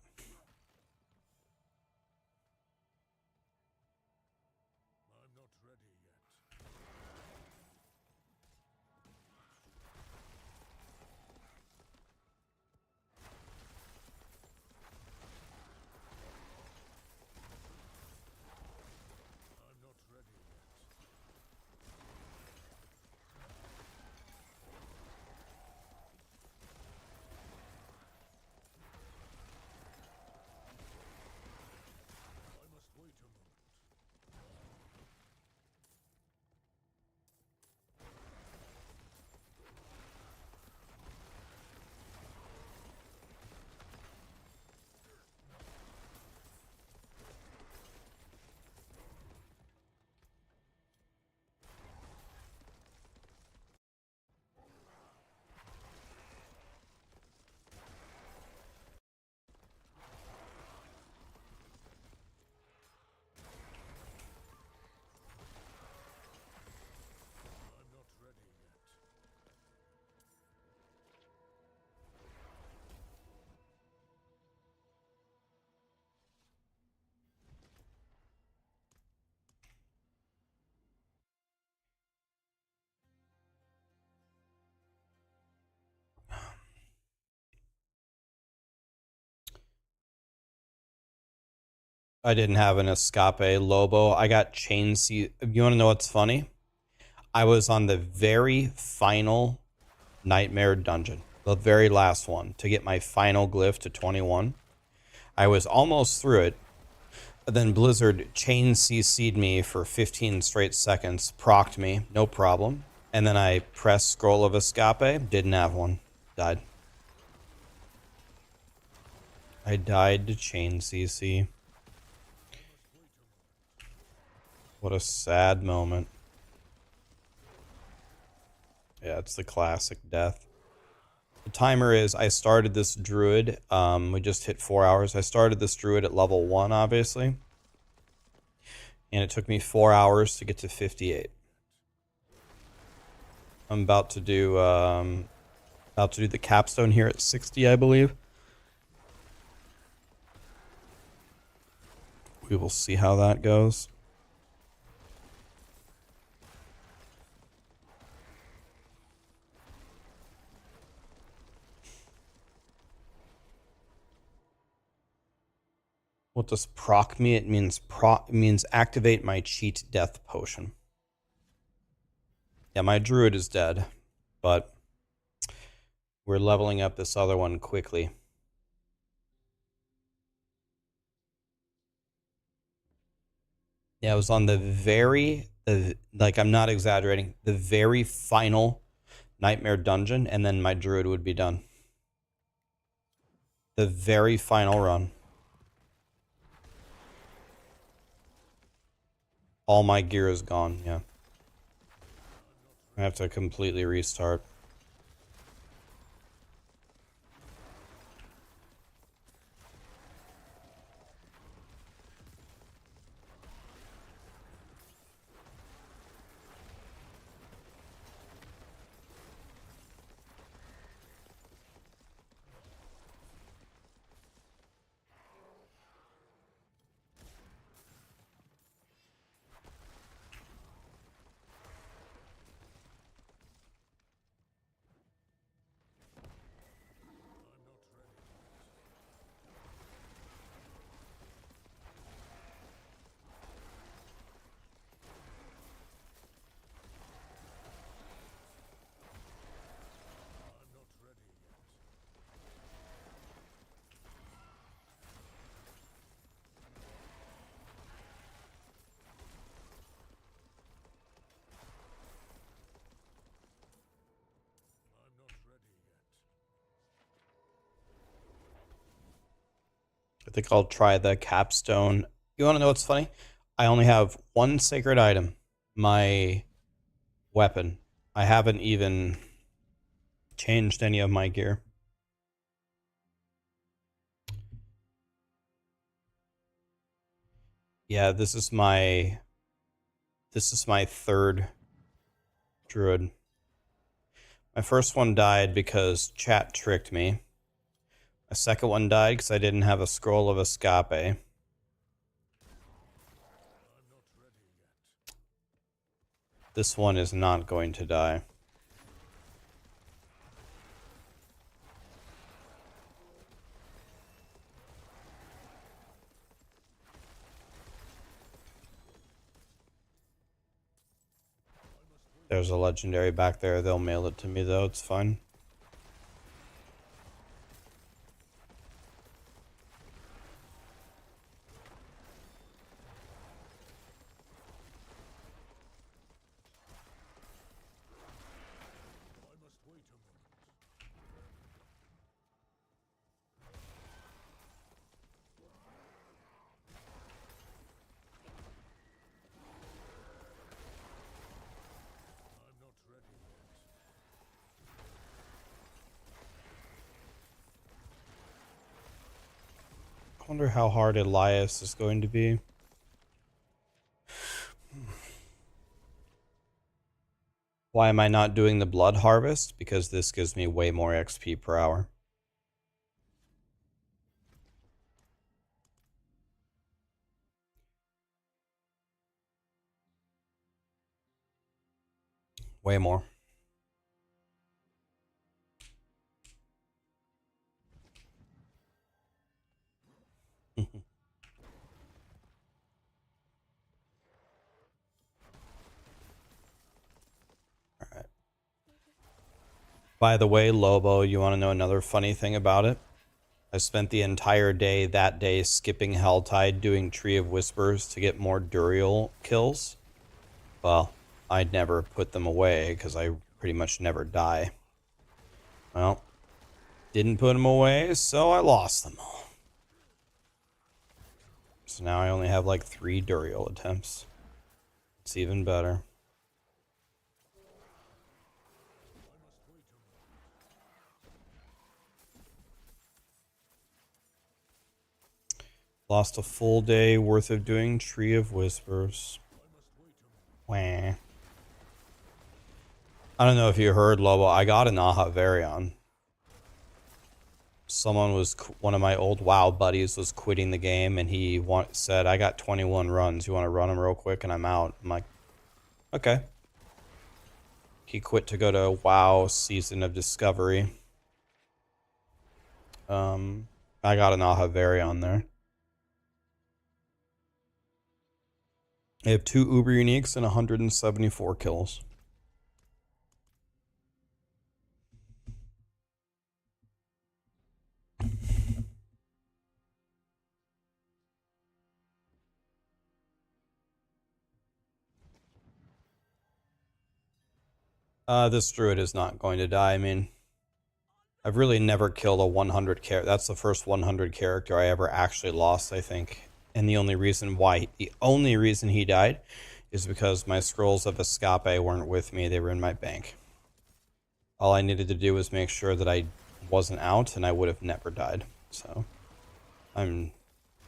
I didn't have an Escape Lobo. I got Chain C. You want to know what's funny? I was on the very final Nightmare Dungeon, the very last one, to get my final glyph to 21. I was almost through it. Then Blizzard chain CC'd me for 15 straight seconds, procced me, no problem. And then I pressed Scroll of Escape, didn't have one, died. I died to chain CC. What a sad moment. Yeah, it's the classic death. The timer is, I started this Druid, we just hit 4 hours. I started this Druid at level 1, obviously. And it took me 4 hours to get to 58. I'm about to do the capstone here at 60, I believe. We will see how that goes. What does proc mean? It means activate my cheat death potion. Yeah, my druid is dead, but we're leveling up this other one quickly. Yeah, I was on like, I'm not exaggerating, the very final Nightmare Dungeon, and then my druid would be done. The very final run. All my gear is gone, yeah. I have to completely restart. I think I'll try the capstone. You want to know what's funny? I only have one sacred item, my weapon. I haven't even changed any of my gear. Yeah, this is my third druid. My first one died because chat tricked me. My second one died because I didn't have a scroll of escape. This one is not going to die. There's a legendary back there. They'll mail it to me though. It's fine. I wonder how hard Elias is going to be. Why am I not doing the blood harvest? Because this gives me way more XP per hour. Way more. By the way, Lobo, you want to know another funny thing about it? I spent the entire day that day skipping Helltide doing Tree of Whispers to get more Duriel kills. Well, I'd never put them away because I pretty much never die. Well, didn't put them away, so I lost them all. So now I only have like 3 Duriel attempts. It's even better. Lost a full day worth of doing Tree of Whispers. Wah. I don't know if you heard, Lobo. I got an Aha Varion. Someone was, one of my old WoW buddies was quitting the game, and he said, I got 21 runs. You want to run them real quick? And I'm out. I'm like, okay. He quit to go to WoW Season of Discovery. I got an Aha Varion there. I have 2 Uber Uniques and 174 kills. This Druid is not going to die. I mean, I've really never killed a 100 character. That's the first 100 character I ever actually lost, I think. And the only reason he died is because my scrolls of Escape weren't with me. They were in my bank. All I needed to do was make sure that I wasn't out, and I would have never died. So,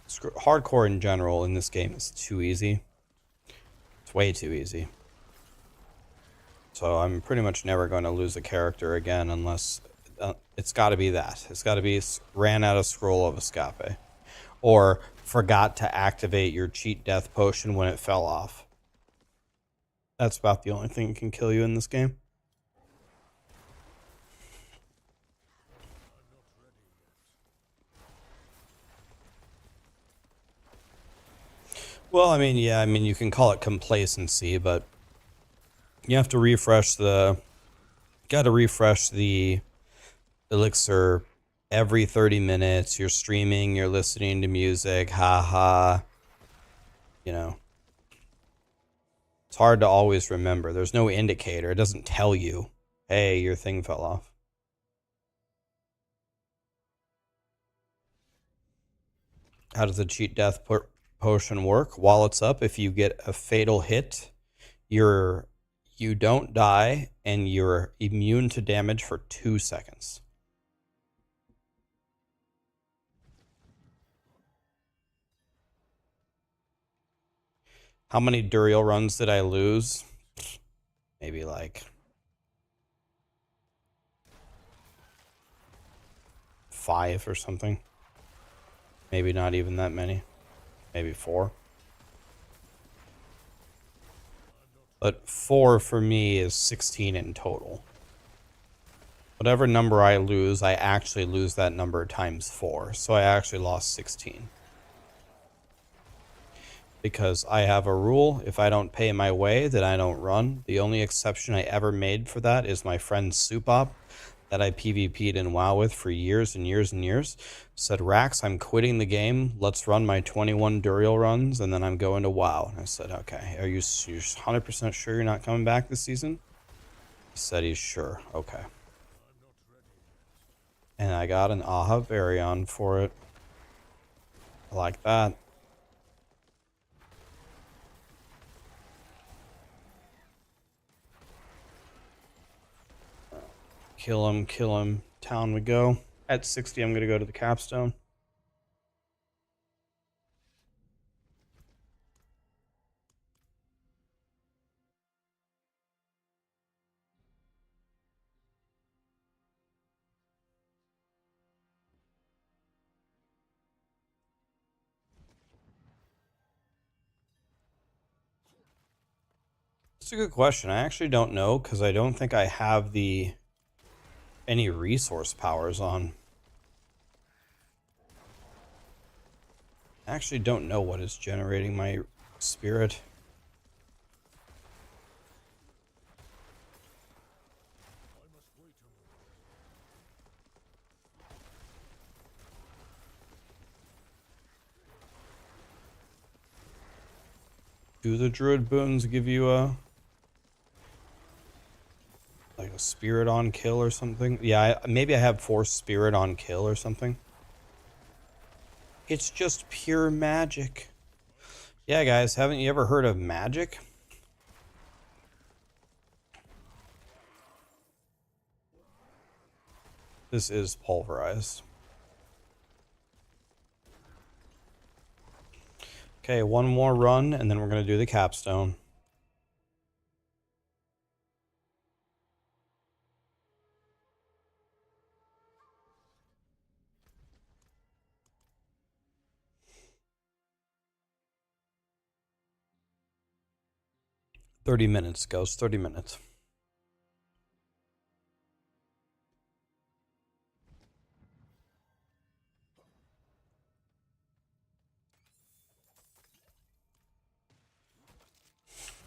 hardcore in general in this game is too easy. It's way too easy. So I'm pretty much never going to lose a character again unless it's got to be that. It's got to be ran out of Scroll of Escape. Or forgot to activate your cheat death potion when it fell off. That's about the only thing that can kill you in this game. Well, I mean, yeah, I mean, you can call it complacency, but you have to refresh the elixir every 30 minutes. You're streaming, you're listening to music, haha. You know, it's hard to always remember. There's no indicator. It doesn't tell you, hey, your thing fell off. How does the cheat death potion work? While it's up, if you get a fatal hit, you don't die, and you're immune to damage for 2 seconds. How many Duriel runs did I lose? Maybe like 5 or something. Maybe not even that many. Maybe 4. But 4 for me is 16 in total. Whatever number I lose, I actually lose that number times 4. So I actually lost 16. Because I have a rule, if I don't pay my way, then I don't run. The only exception I ever made for that is my friend Supop, that I PvP'd in WoW with for years and years and years, said, Rax, I'm quitting the game. Let's run my 21 Duriel runs, and then I'm going to WoW. And I said, okay, you're 100% sure you're not coming back this season? He said he's sure. Okay. And I got an Aha Varion for it. I like that. Kill him, kill him. Town we go. At 60, I'm going to go to the capstone. It's a good question. I actually don't know, because I don't think I have any resource powers on. I actually don't know what is generating my spirit. Do the Druid boons give you a like a spirit on kill or something? Yeah, maybe I have forced spirit on kill or something. It's just pure magic. Yeah, guys, haven't you ever heard of magic? This is pulverized. Okay, one more run, and then we're going to do the capstone. "30 minutes, goes 30 minutes.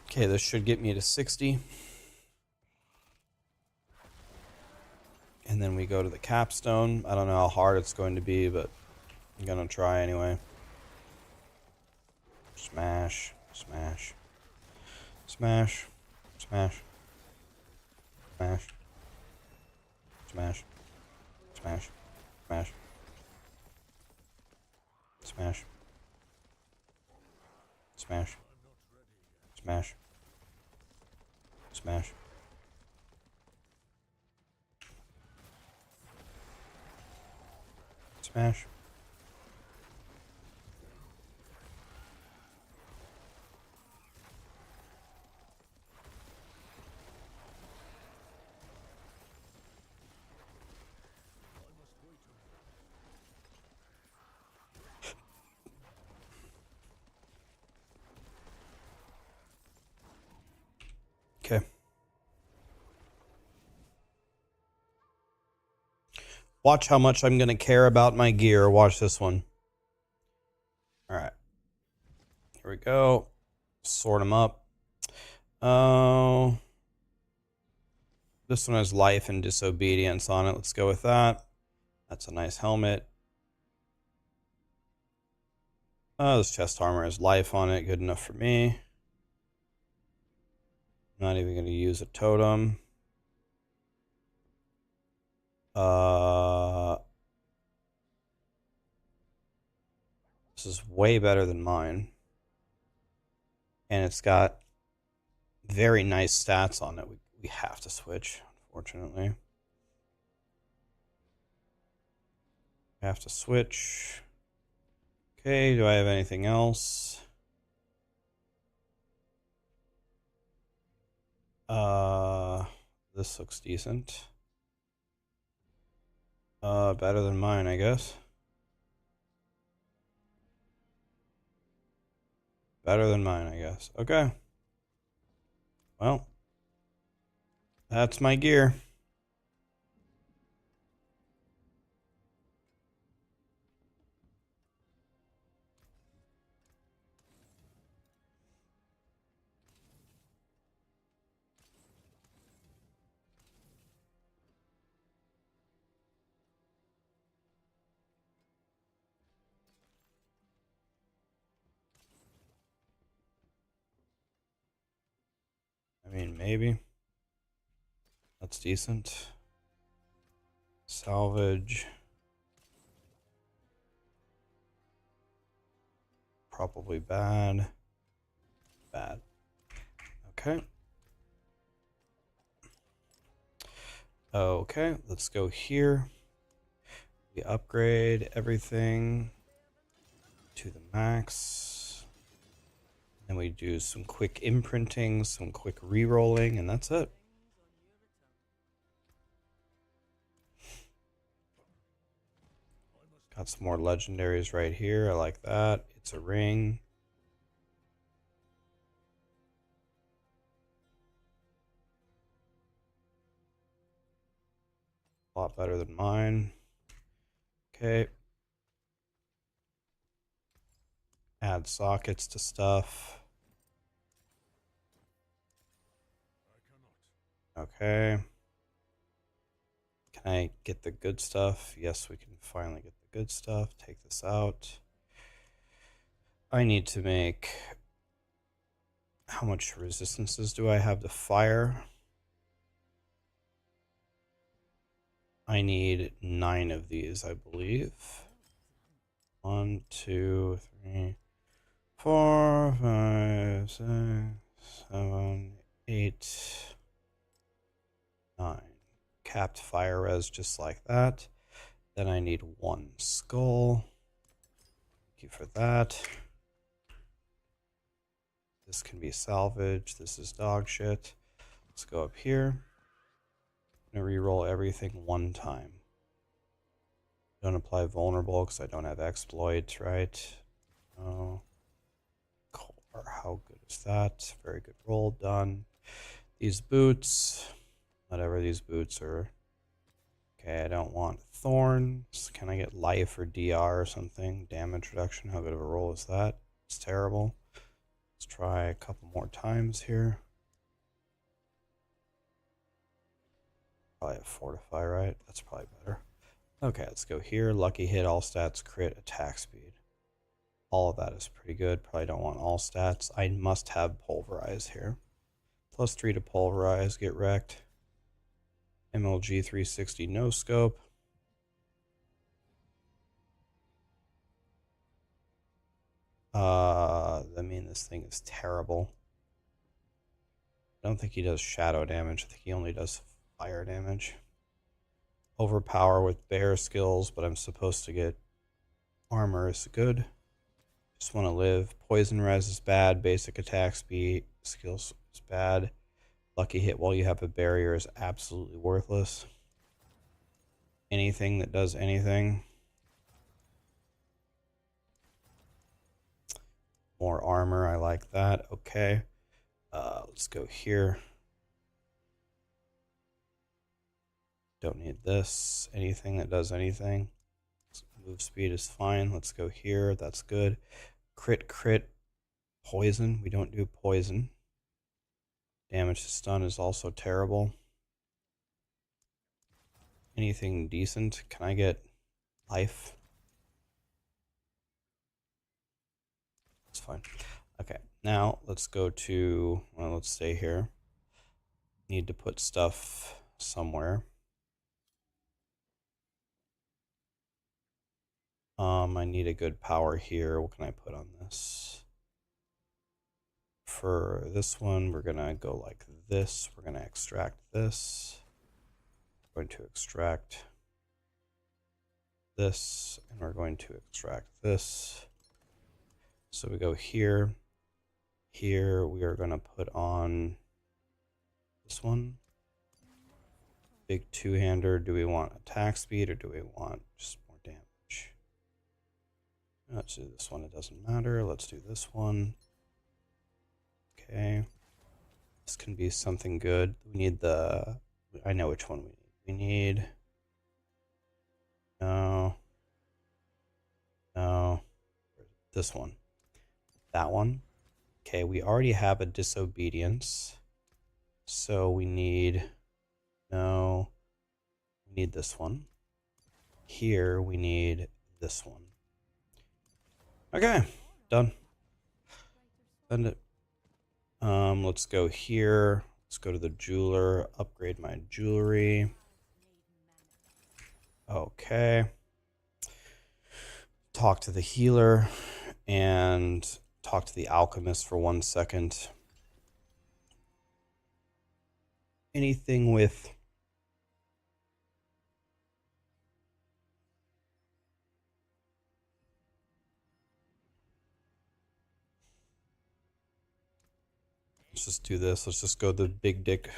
Okay, this should get me to 60. And then we go to the capstone. I don't know how hard it's going to be, but I'm going to try anyway. Smash, smash, smash, smash, smash, smash, smash, smash, smash, smash, smash, smash. Smash. Okay. Watch how much I'm going to care about my gear. Watch this one. All right. Here we go. Sort them up. Oh. This one has life and disobedience on it. Let's go with that. That's a nice helmet. Oh, this chest armor has life on it. Good enough for me. Not even going to use a totem. This is way better than mine. And it's got very nice stats on it. We have to switch, unfortunately. Have to switch. Okay, do I have anything else? This looks decent. Better than mine, I guess. Better than mine, I guess. Okay. Well, that's my gear. I mean, maybe. That's decent. Salvage. Probably bad. Bad. Okay. Okay, let's go here. We upgrade everything to the max. And we do some quick imprinting, some quick re-rolling, and that's it. Got some more legendaries right here. I like that. It's a ring. A lot better than mine. Okay. Add sockets to stuff. Okay. Can I get the good stuff? Yes, we can finally get the good stuff. Take this out. I need to make How much resistances do I have to fire? I need 9 of these, I believe. 1, 2, 3, 4, 5, 6, 7, 8, 9. Capped fire res just like that. Then I need 1 skull. Thank you for that. This can be salvaged. This is dog shit. Let's go up here. I'm gonna reroll everything 1 time. Don't apply vulnerable because I don't have exploits, right? Oh. Core, how good is that? Very good roll, done. These boots, whatever these boots are. Okay, I don't want thorns. Can I get life or DR or something? Damage reduction, how good of a roll is that? It's terrible. Let's try a couple more times here. Probably a fortify, right? That's probably better. Okay, let's go here. Lucky hit, all stats, crit, attack speed. All of that is pretty good. Probably don't want all stats. I must have pulverize here. +3 to pulverize, get wrecked. MLG 360 no scope. I mean, this thing is terrible. I don't think he does shadow damage. I think he only does fire damage. Overpower with bear skills, but I'm supposed to get armor is good. Just want to live. Poison res is bad. Basic attack speed skills is bad. Lucky hit while you have a barrier is absolutely worthless. Anything that does anything. More armor, I like that. Okay. Let's go here. Don't need this. Anything that does anything. Move speed is fine. Let's go here. That's good. Crit. Poison. We don't do poison. Damage to stun is also terrible. Anything decent? Can I get life? That's fine. Okay, now let's go to, well, let's stay here. Need to put stuff somewhere. I need a good power here. What can I put on this? For this one, we're gonna go like this. We're gonna extract this. We're going to extract this, and we're going to extract this. So we go here. Here we are gonna put on this one. Big two-hander. Do we want attack speed or do we want just more damage? Let's do this one. It doesn't matter. Let's do this one. Okay. This can be something good. We need the... I know which one we need. We need... No. This one. That one. Okay, we already have a disobedience. So we need... No. We need this one. Here we need this one. Okay, done. Send it. Let's go here. Let's go to the jeweler, upgrade my jewelry. Okay. Talk to the healer and talk to the alchemist for 1 second. Anything with... Let's just do this. Let's just go the big dick.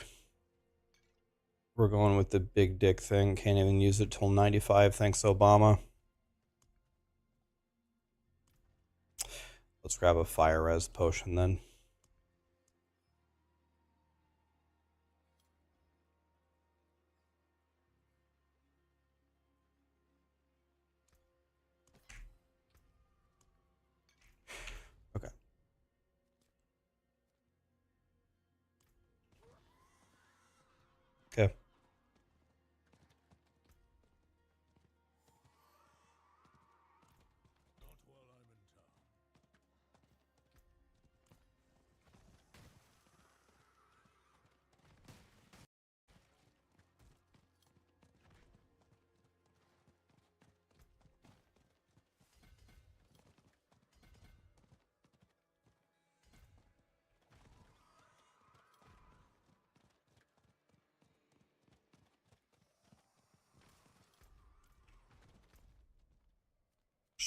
We're going with the big dick thing. Can't even use it till 95. Thanks, Obama. Let's grab a fire res potion then. Okay. Okay.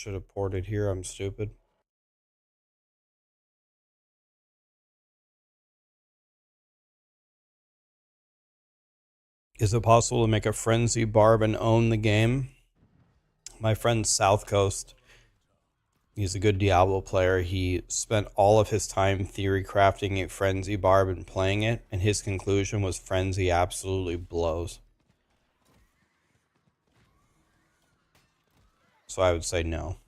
should have ported here. I'm stupid. Is it possible to make a Frenzy Barb and own the game? My friend South Coast, he's a good Diablo player. He spent all of his time theory crafting a Frenzy Barb and playing it, and his conclusion was Frenzy absolutely blows. So I would say no.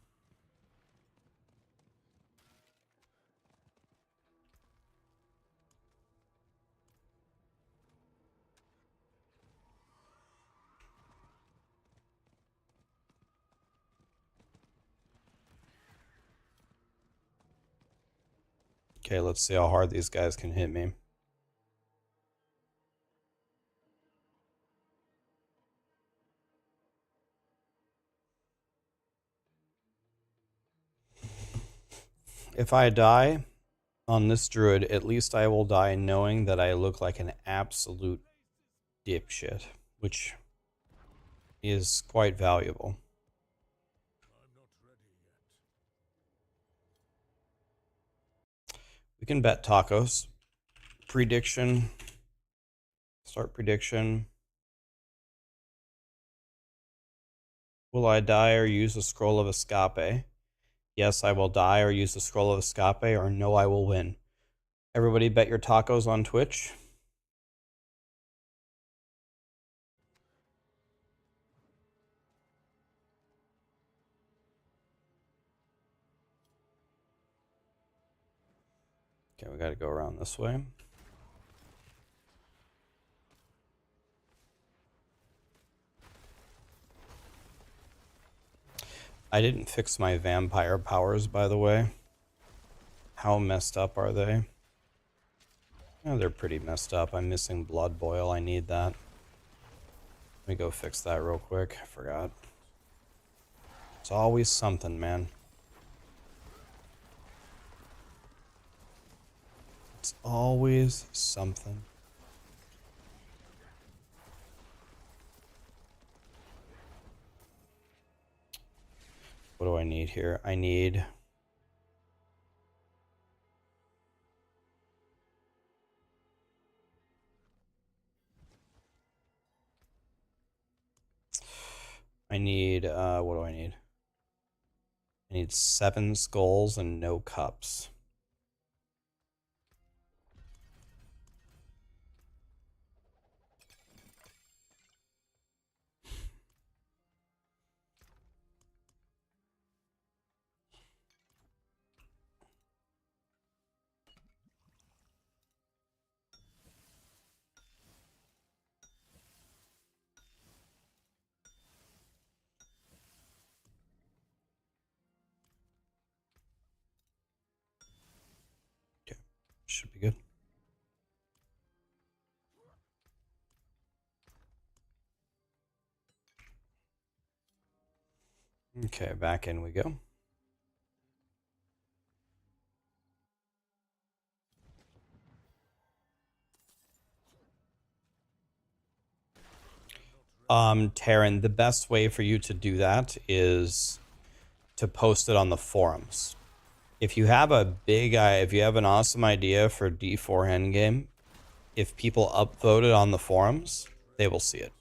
Okay, let's see how hard these guys can hit me. If I die on this Druid, at least I will die knowing that I look like an absolute dipshit, which is quite valuable. We can bet tacos. Prediction. Start prediction. Will I die or use the scroll of escape? Yes, I will die or use the scroll of escape, or no, I will win. Everybody bet your tacos on Twitch. Okay, we got to go around this way. I didn't fix my vampire powers, by the way. How messed up are they? Oh, they're pretty messed up. I'm missing blood boil. I need that. Let me go fix that real quick. I forgot. It's always something, man. It's always something. What do I need here? I need... what do I need? I need 7 skulls and no cups. Okay, should be good. Okay, back in we go. Taryn, the best way for you to do that is to post it on the forums. If you have a if you have an awesome idea for D4 endgame, if people upvote it on the forums, they will see it.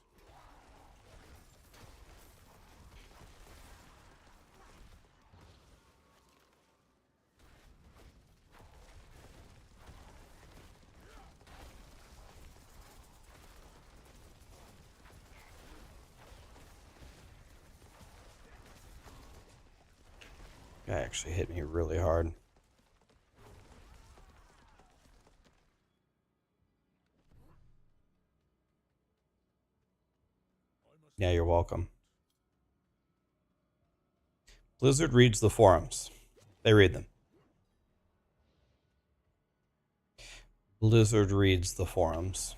Guy actually hit me really hard. Yeah, you're welcome. Blizzard reads the forums. They read them. Blizzard reads the forums.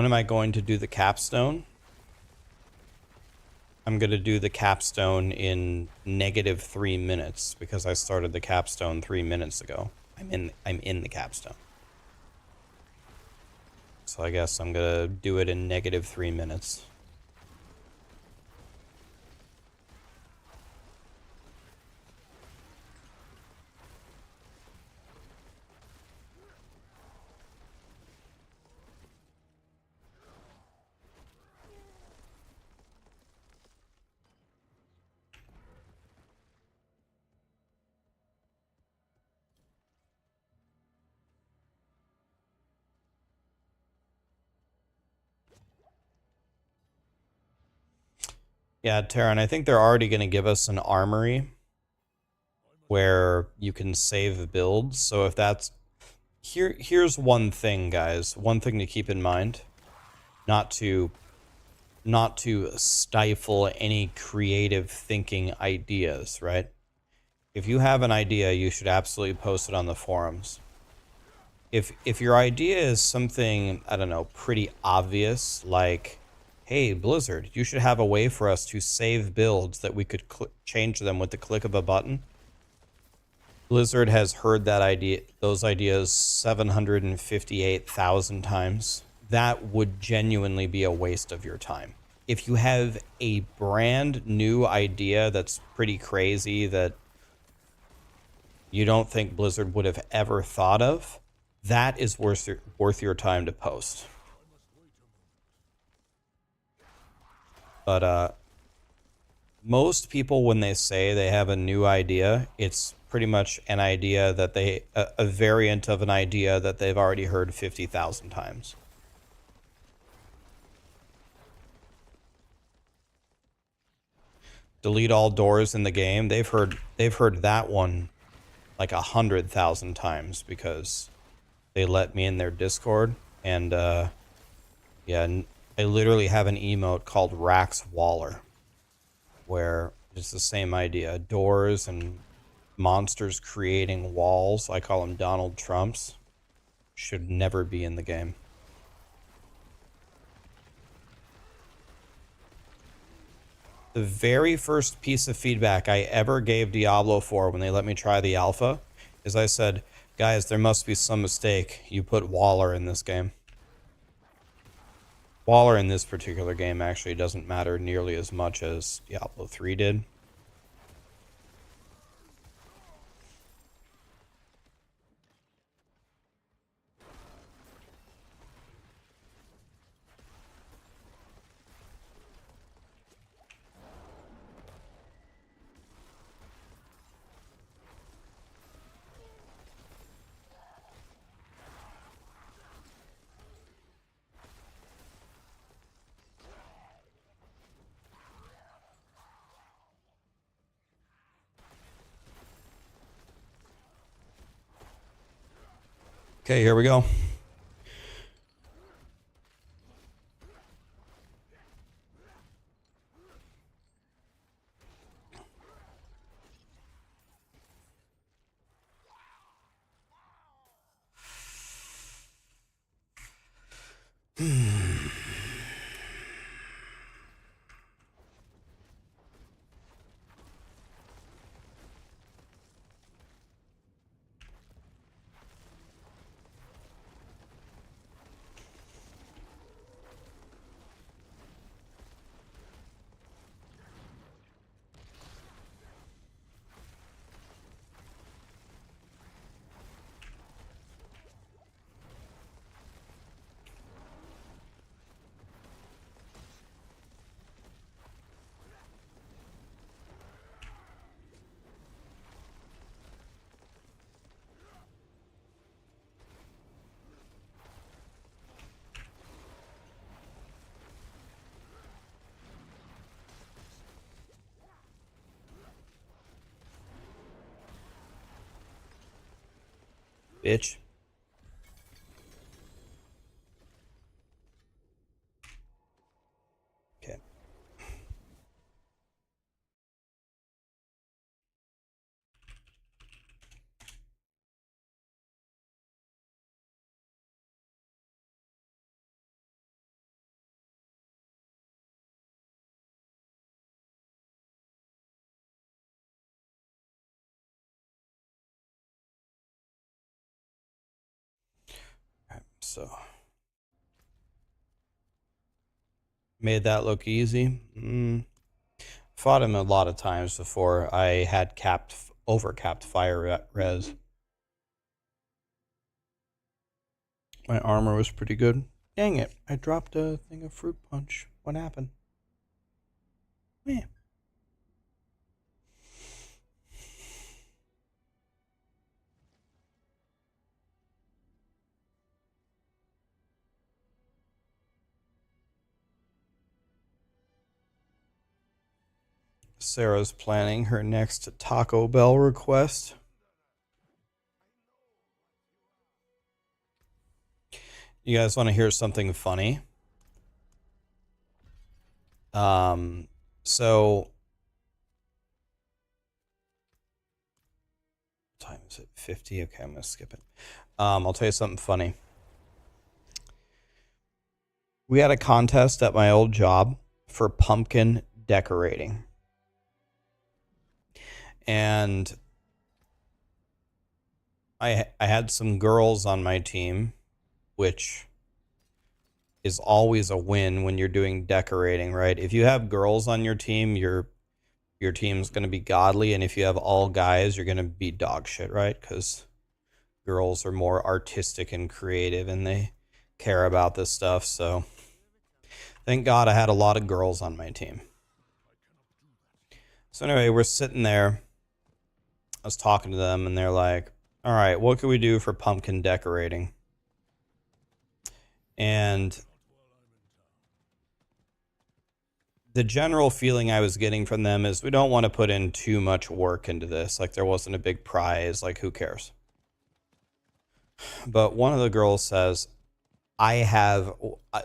When am I going to do the capstone? I'm going to do the capstone in -3 minutes because I started the capstone 3 minutes ago. I'm in the capstone. So I guess I'm going to do it in -3 minutes. Yeah, Terran, I think they're already going to give us an armory where you can save builds. So if that's... Here's one thing, guys. One thing to keep in mind. Not to stifle any creative thinking ideas, right? If you have an idea, you should absolutely post it on the forums. If your idea is something, I don't know, pretty obvious, like, hey, Blizzard, you should have a way for us to save builds that we could change them with the click of a button. Blizzard has heard that idea, those ideas 758,000 times. That would genuinely be a waste of your time. If you have a brand new idea that's pretty crazy that you don't think Blizzard would have ever thought of, that is worth your time to post. But most people, when they say they have a new idea, it's pretty much an idea that a variant of an idea that they've already heard 50,000 times. Delete all doors in the game. They've heard that one like 100,000 times because they let me in their Discord, and yeah, I literally have an emote called Raxxanterax, where it's the same idea: doors and monsters creating walls. I call them Donald Trumps. Should never be in the game. The very first piece of feedback I ever gave Diablo 4 when they let me try the alpha is I said, guys, there must be some mistake. You put Waller in this game. Waller in this particular game actually doesn't matter nearly as much as Diablo 3 did. Okay, here we go. Bitch. Okay. so made that look easy. Fought him a lot of times before I had overcapped fire res. My armor was pretty good. Dang it, I dropped a thing of fruit punch. What happened? Man. Sarah's planning her next Taco Bell request. You guys want to hear something funny? So time is it 50? Okay, I'm gonna skip it. I'll tell you something funny. We had a contest at my old job for pumpkin decorating. And I had some girls on my team, which is always a win when you're doing decorating, right? If you have girls on your team, your team's going to be godly, and if you have all guys, you're going to be dog shit, right? Because girls are more artistic and creative, and they care about this stuff. So thank God I had a lot of girls on my team. So anyway, we're sitting there. I was talking to them, and they're like, all right, what can we do for pumpkin decorating? And the general feeling I was getting from them is we don't want to put in too much work into this. Like, there wasn't a big prize. Like, who cares? But one of the girls says, I have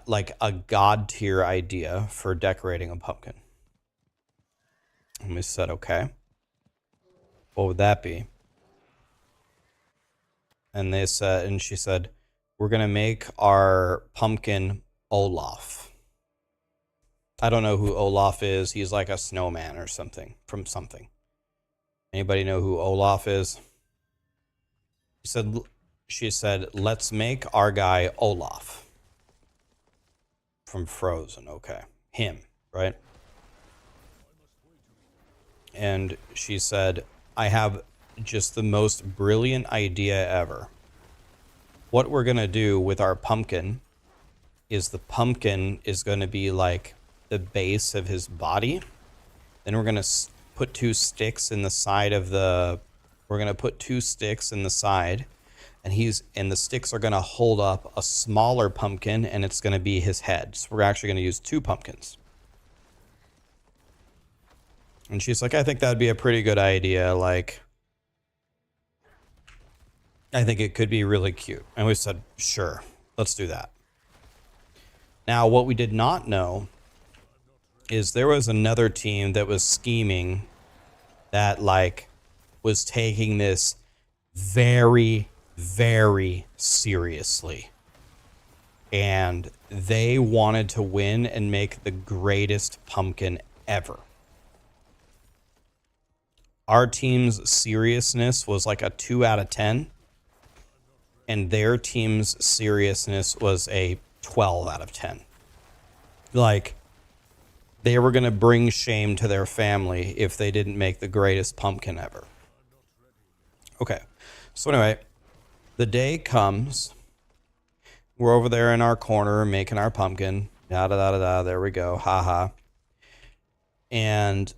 like a god tier idea for decorating a pumpkin. And we said, okay. What would that be? And they said, and she said, we're going to make our pumpkin Olaf. I don't know who Olaf is. He's like a snowman or something from something. Anybody know who Olaf is? She said, let's make our guy Olaf from Frozen. Okay. Him, right? And she said, I have just the most brilliant idea ever. What we're going to do with our pumpkin is the pumpkin is going to be like the base of his body. Then we're going to put two sticks in the side of the... We're going to put two sticks in the side. And the sticks are going to hold up a smaller pumpkin, and it's going to be his head. So we're actually going to use two pumpkins. And she's like, I think that'd be a pretty good idea. Like, I think it could be really cute. And we said, sure, let's do that. Now, what we did not know is there was another team that was scheming that, like, was taking this very, very seriously. And they wanted to win and make the greatest pumpkin ever. Our team's seriousness was like a 2 out of 10. And their team's seriousness was a 12 out of 10. Like, they were going to bring shame to their family if they didn't make the greatest pumpkin ever. Okay. So anyway, the day comes. We're over there in our corner making our pumpkin. Da da da da da. There we go. Ha ha. And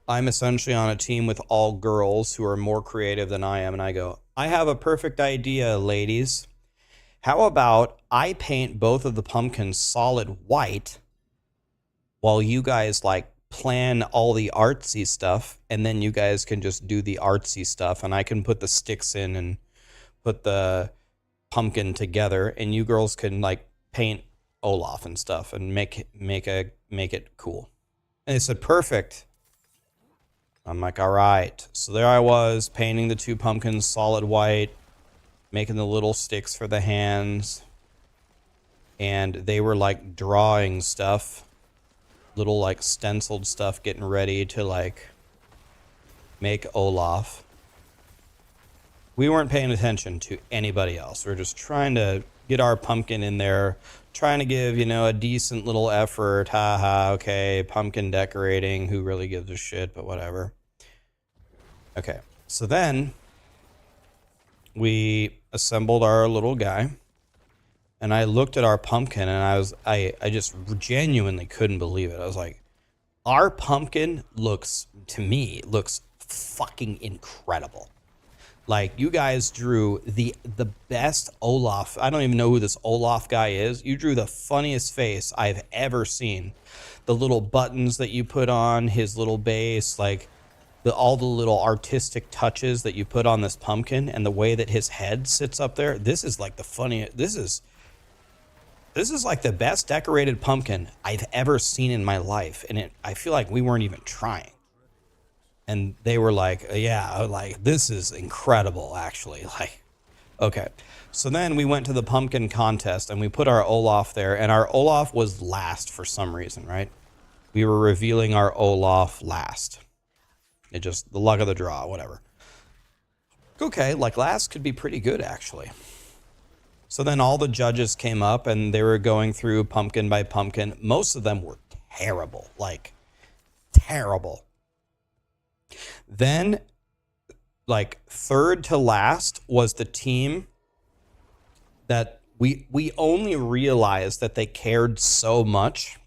I'm essentially on a team with all girls who are more creative than I am. And I go, I have a perfect idea, ladies. How about I paint both of the pumpkins solid white while you guys like plan all the artsy stuff, and then you guys can just do the artsy stuff, and I can put the sticks in and put the pumpkin together, and you girls can like paint Olaf and stuff and make it cool. And they said, perfect. I'm like, all right. So there I was painting the two pumpkins solid white, making the little sticks for the hands. And they were like drawing stuff, little like stenciled stuff, getting ready to like make Olaf. We weren't paying attention to anybody else. We were just trying to get our pumpkin in there, trying to give, you know, a decent little effort. Haha, okay, pumpkin decorating. Who really gives a shit, but whatever. Okay, so then we assembled our little guy, and I looked at our pumpkin, and I just genuinely couldn't believe it. I was like, our pumpkin looks fucking incredible. Like, you guys drew the best Olaf. I don't even know who this Olaf guy is. You drew the funniest face I've ever seen. The little buttons that you put on his little base, like all the little artistic touches that you put on this pumpkin, and the way that his head sits up there. This is like the funniest. This is like the best decorated pumpkin I've ever seen in my life, and I feel like we weren't even trying. And they were like, yeah, like, this is incredible, actually. Like, okay. So then we went to the pumpkin contest, and we put our Olaf there, and our Olaf was last for some reason, right? We were revealing our Olaf last. It just, the luck of the draw, whatever. Okay, like, last could be pretty good, actually. So then all the judges came up, and they were going through pumpkin by pumpkin. Most of them were terrible, like, terrible. Then, like, third to last was the team that we only realized that they cared so much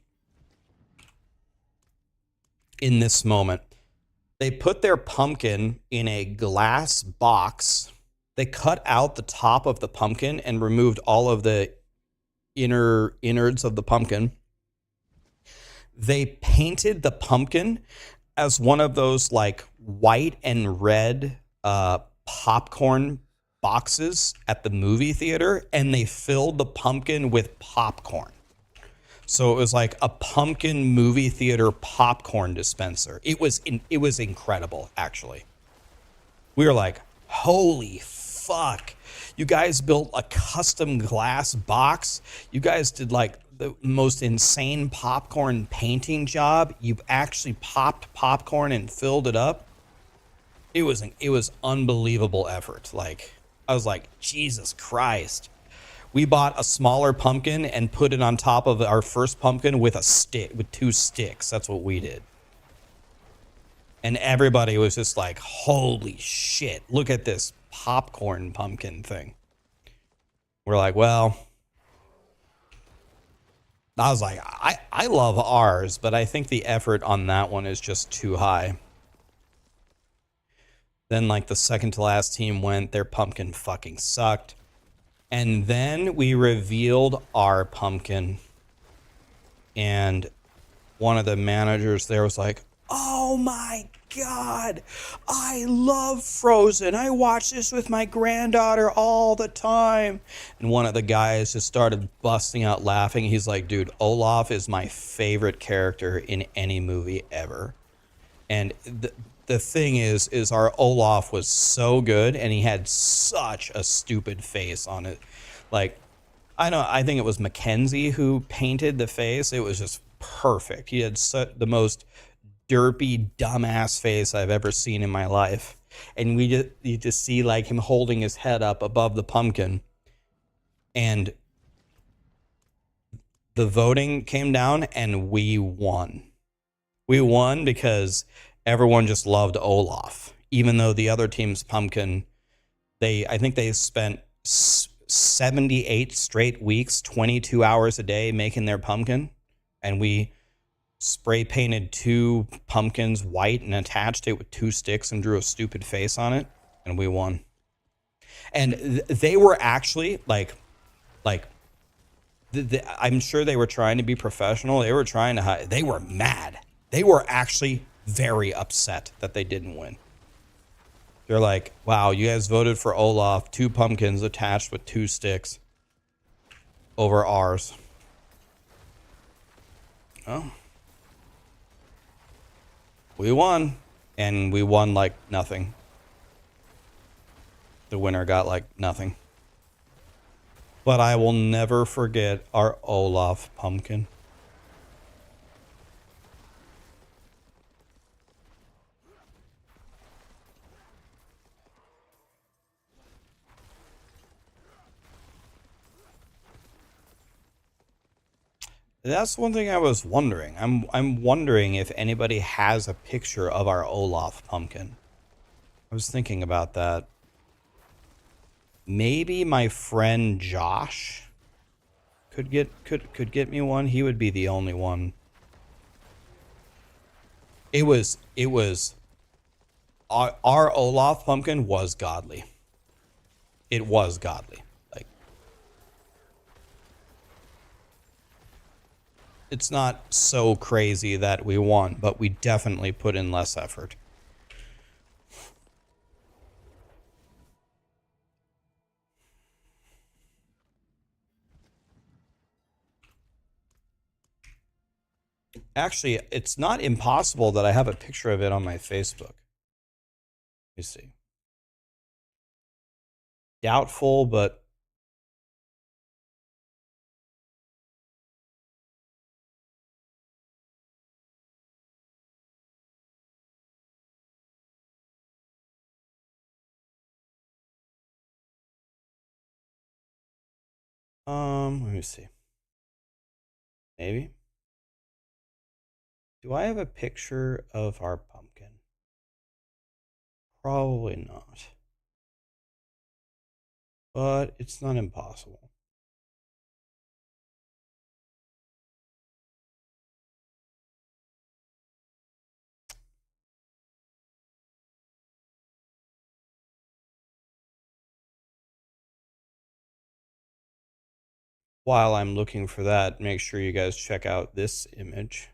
in this moment. They put their pumpkin in a glass box. They cut out the top of the pumpkin and removed all of the innards of the pumpkin. They painted the pumpkin as one of those, like, white and red popcorn boxes at the movie theater, and they filled the pumpkin with popcorn. So it was like a pumpkin movie theater popcorn dispenser. It was incredible, actually. We were like, holy fuck. You guys built a custom glass box. You guys did, like, the most insane popcorn painting job. You've actually popped popcorn and filled it up. It was unbelievable effort. Like, I was like, Jesus Christ. We bought a smaller pumpkin and put it on top of our first pumpkin with two sticks. That's what we did. And everybody was just like, holy shit, look at this popcorn pumpkin thing. We're like, well, I was like, I love ours, but I think the effort on that one is just too high. Then, like, the second to last team went, their pumpkin fucking sucked. And then we revealed our pumpkin. And one of the managers there was like, oh my God, I love Frozen. I watch this with my granddaughter all the time. And one of the guys just started busting out laughing. He's like, dude, Olaf is my favorite character in any movie ever. And the thing is our Olaf was so good, and he had such a stupid face on it. Like, I think it was Mackenzie who painted the face. It was just perfect. He had the most derpy, dumbass face I've ever seen in my life. And you just see, like, him holding his head up above the pumpkin. And the voting came down, and we won. We won because everyone just loved Olaf. Even though the other team's pumpkin, I think they spent 78 straight weeks, 22 hours a day making their pumpkin. And we spray painted 2 pumpkins white and attached it with 2 sticks and drew a stupid face on it, and we won. And they were actually like I'm sure they were trying to be professional. They were trying to hide. They were mad. They were actually very upset that they didn't win. They're like, wow, you guys voted for Olaf, 2 pumpkins attached with 2 sticks over ours. Oh. We won, and we won like nothing. The winner got like nothing. But I will never forget our Olaf pumpkin. That's one thing I was wondering. I'm wondering if anybody has a picture of our Olaf pumpkin. I was thinking about that. Maybe my friend Josh could get me one. He would be the only one. It was our Olaf pumpkin was godly. It was godly. Like, it's not so crazy that we won, but we definitely put in less effort. Actually, it's not impossible that I have a picture of it on my Facebook. Let me see. Doubtful, but let me see. Maybe. Do I have a picture of our pumpkin? Probably not. But it's not impossible. While I'm looking for that, make sure you guys check out this image.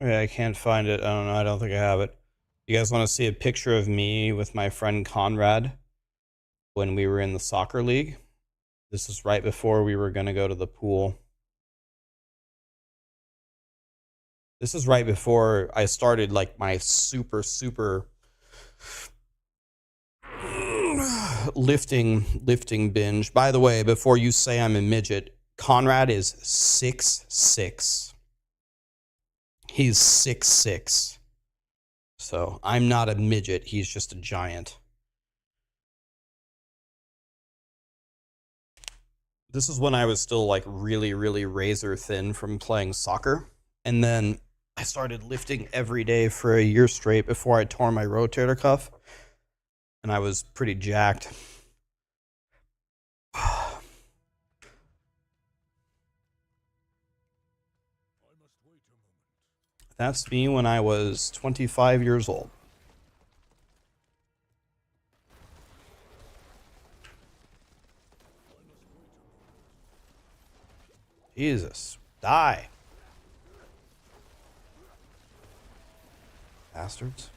Okay, I can't find it. I don't know. I don't think I have it. You guys want to see a picture of me with my friend Conrad when we were in the soccer league? This is right before we were going to go to the pool. This is right before I started like my super lifting binge. By the way, before you say I'm a midget, Conrad is 6'6". He's 6'6". So I'm not a midget. He's just a giant. This is when I was still like really razor thin from playing soccer. And then I started lifting every day for a year straight before I tore my rotator cuff. And I was pretty jacked. That's me when I was 25 years old. Jesus. Die. Bastards.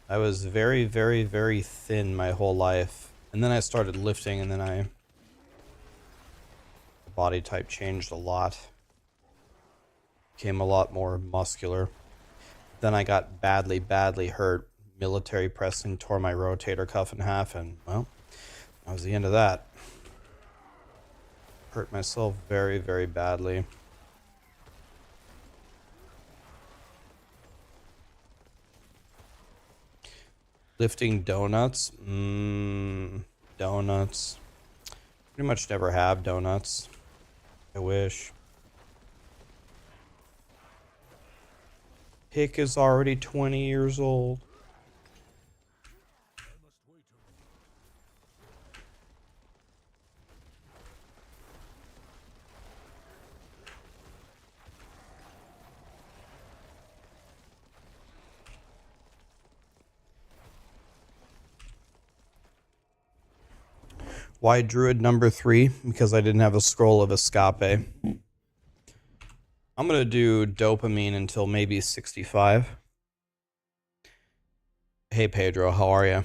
I was very thin my whole life. And then I started lifting, and then the body type changed a lot. Became a lot more muscular. Then I got badly hurt. Military pressing, tore my rotator cuff in half, and, well, that was the end of that. Hurt myself very badly. Lifting donuts? Donuts. Pretty much never have donuts. I wish. Hick is already 20 years old. Why Druid number 3? Because I didn't have a scroll of escape. I'm gonna do dopamine until maybe 65. Hey Pedro, how are you?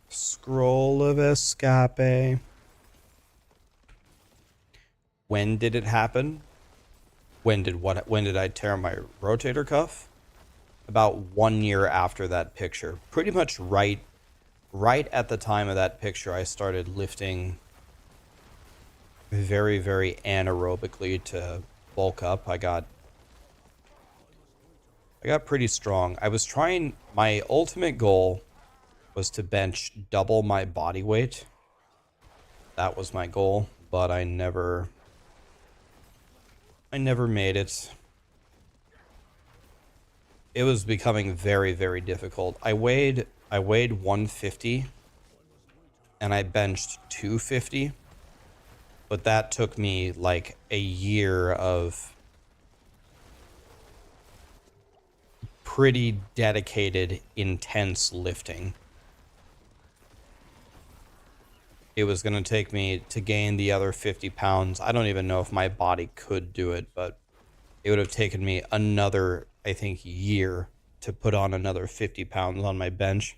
Scroll of escape. When did it happen? When did I tear my rotator cuff? About 1 year after that picture. Pretty much right at the time of that picture, I started lifting very, very anaerobically to bulk up. I got pretty strong. My ultimate goal was to bench double my body weight. That was my goal, but I never made it. It was becoming very, very difficult. I weighed 150 and I benched 250, but that took me like a year of pretty dedicated, intense lifting. It was going to take me to gain the other 50 pounds. I don't even know if my body could do it, but it would have taken me another, I think, year to put on another 50 pounds on my bench.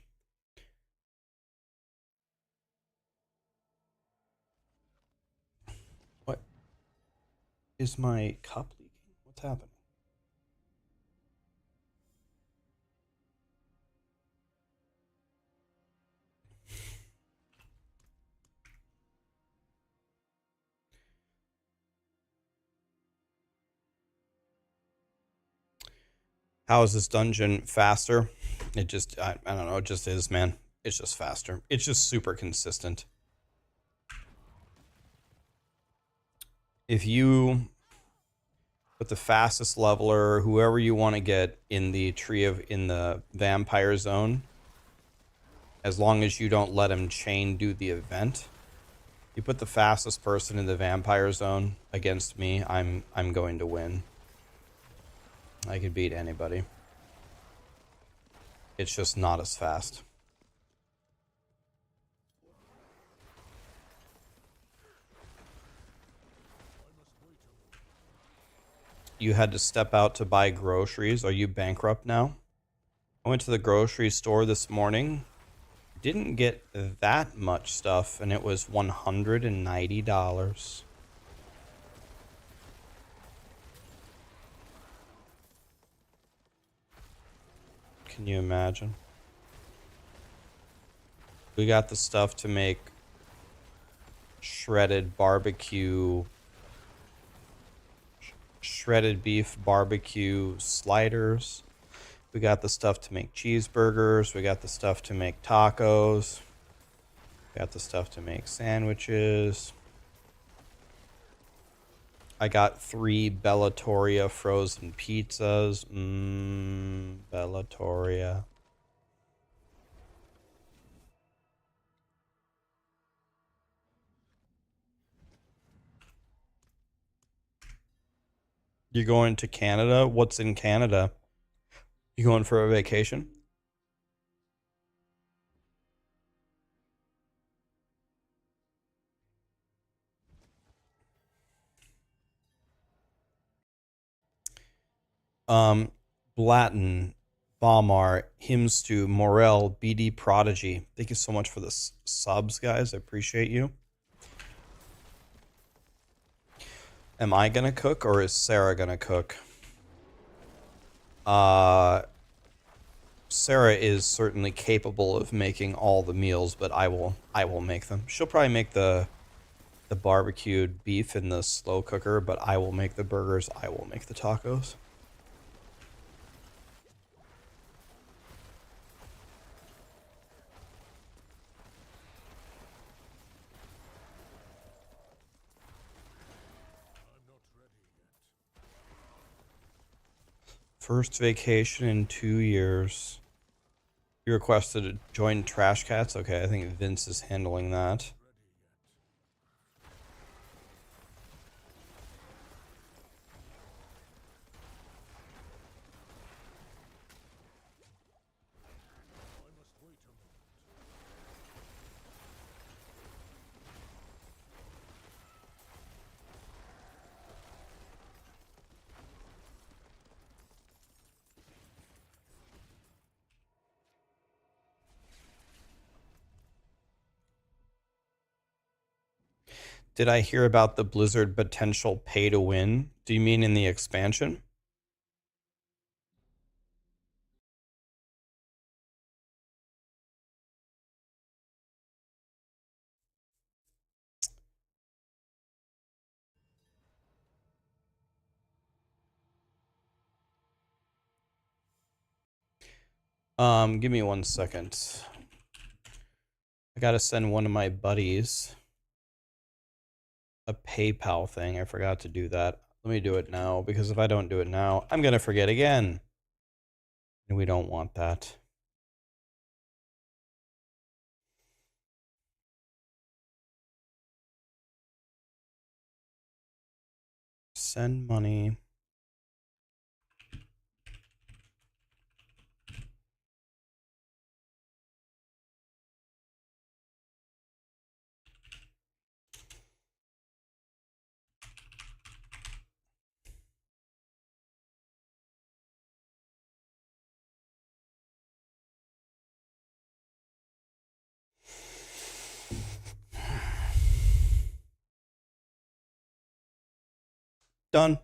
What is my cup leaking? What's happening? How is this dungeon faster? It just, I don't know, it just is, man. It's just faster. It's just super consistent. If you put the fastest leveler, whoever you want to get in the in the vampire zone, as long as you don't let him chain do the event, you put the fastest person in the vampire zone against me, I'm going to win. I could beat anybody. It's just not as fast. You had to step out to buy groceries. Are you bankrupt now? I went to the grocery store this morning. Didn't get that much stuff, and it was $190. Can you imagine? We got the stuff to make shredded beef barbecue sliders. We got the stuff to make cheeseburgers. We got the stuff to make tacos. We got the stuff to make sandwiches. I got 3 Bellatoria frozen pizzas. Bellatoria. You going to Canada? What's in Canada? You going for a vacation? Blatten, Balmar, Himstu, Morel, BD Prodigy. Thank you so much for the subs, guys. I appreciate you. Am I gonna cook or is Sarah gonna cook? Sarah is certainly capable of making all the meals, but I will make them. She'll probably make the barbecued beef in the slow cooker, but I will make the burgers. I will make the tacos. First vacation in 2 years. You requested to join Trash Cats? Okay, I think Vince is handling that. Did I hear about the Blizzard potential pay to win? Do you mean in the expansion? Give me 1 second. I gotta send one of my buddies a PayPal thing. I forgot to do that. Let me do it now, because if I don't do it now, I'm gonna forget again. And we don't want that. Send money. Done.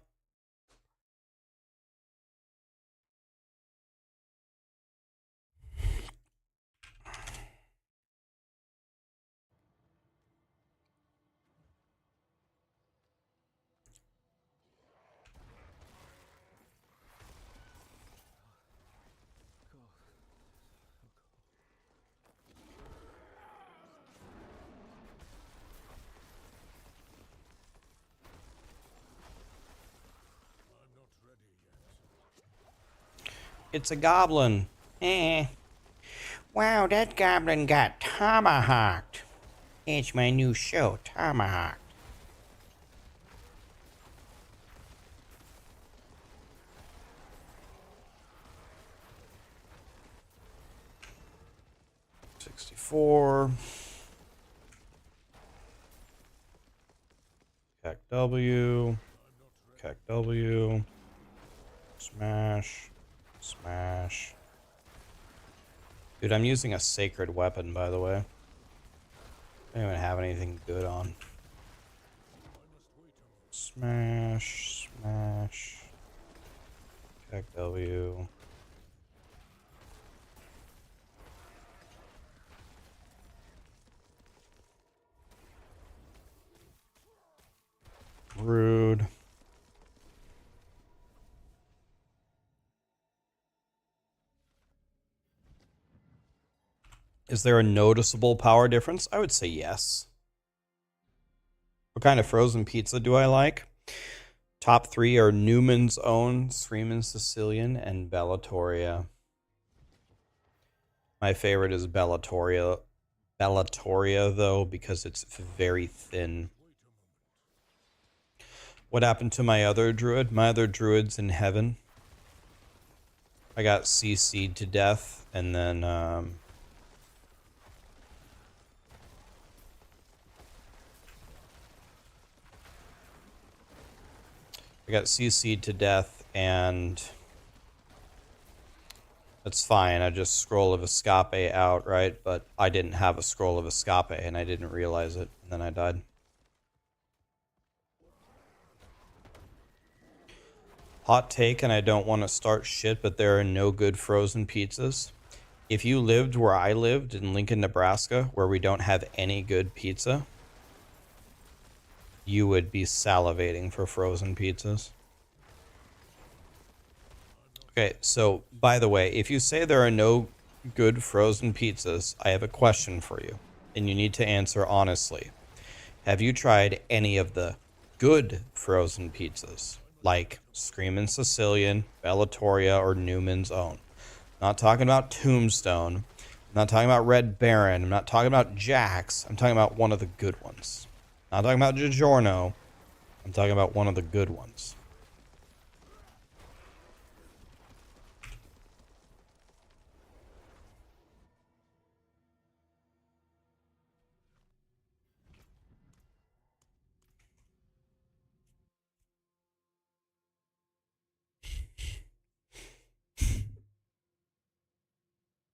It's a goblin. Eh. Wow, that goblin got tomahawked. It's my new show, Tomahawk. $64. CAC W. CAC W. Smash. Smash. Dude, I'm using a sacred weapon, by the way. I don't even have anything good on. Smash. Smash. CAC W. Rude. Is there a noticeable power difference? I would say yes. What kind of frozen pizza do I like? Top 3 are Newman's Own, Freeman Sicilian, and Bellatoria. My favorite is Bellatoria. Bellatoria, though, because it's very thin. What happened to my other druid? My other druid's in heaven. I got CC'd to death, and then I got CC'd to death, and that's fine. I just Scroll of Escape out, right? But I didn't have a Scroll of Escape, and I didn't realize it, and then I died. Hot take, and I don't want to start shit, but there are no good frozen pizzas. If you lived where I lived in Lincoln, Nebraska, where we don't have any good pizza, you would be salivating for frozen pizzas. Okay, so by the way, if you say there are no good frozen pizzas, I have a question for you, and you need to answer honestly. Have you tried any of the good frozen pizzas, like Screamin' Sicilian, Bellatoria, or Newman's Own? I'm not talking about Tombstone. I'm not talking about Red Baron. I'm not talking about Jack's. I'm talking about one of the good ones. I'm not talking about DiGiorno. I'm talking about one of the good ones.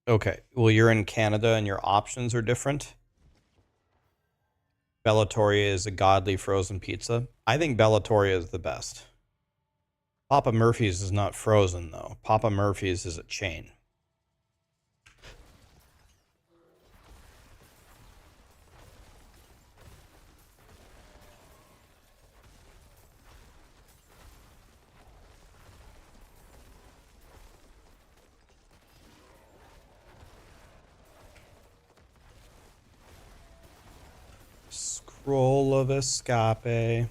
Okay, well, you're in Canada and your options are different. Bellatoria is a godly frozen pizza. I think Bellatoria is the best. Papa Murphy's is not frozen, though. Papa Murphy's is a chain. Scroll of Escape.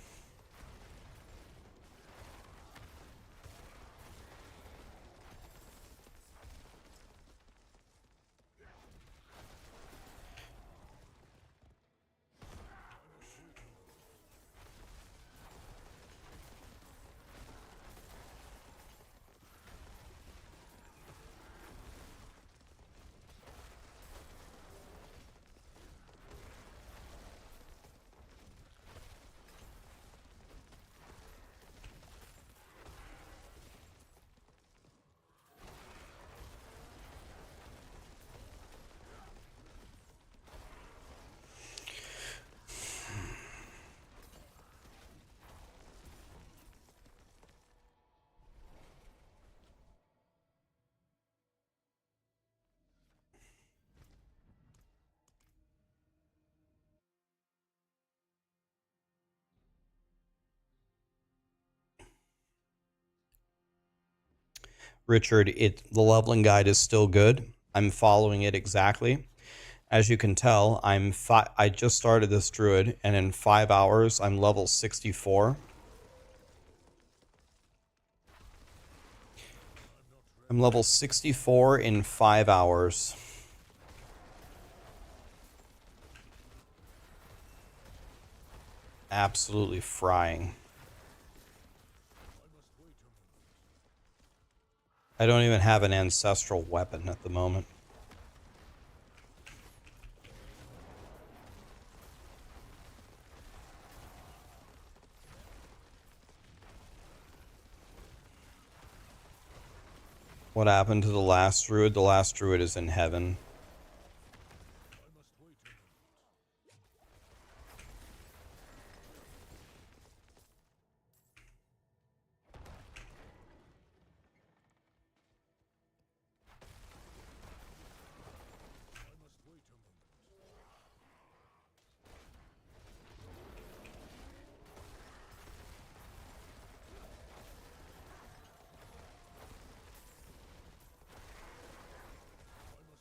Richard, the leveling guide is still good. I'm following it exactly. As you can tell, I just started this druid, and in 5 hours, I'm level 64. I'm level 64 in 5 hours. Absolutely frying. I don't even have an ancestral weapon at the moment. What happened to the last druid? The last druid is in heaven.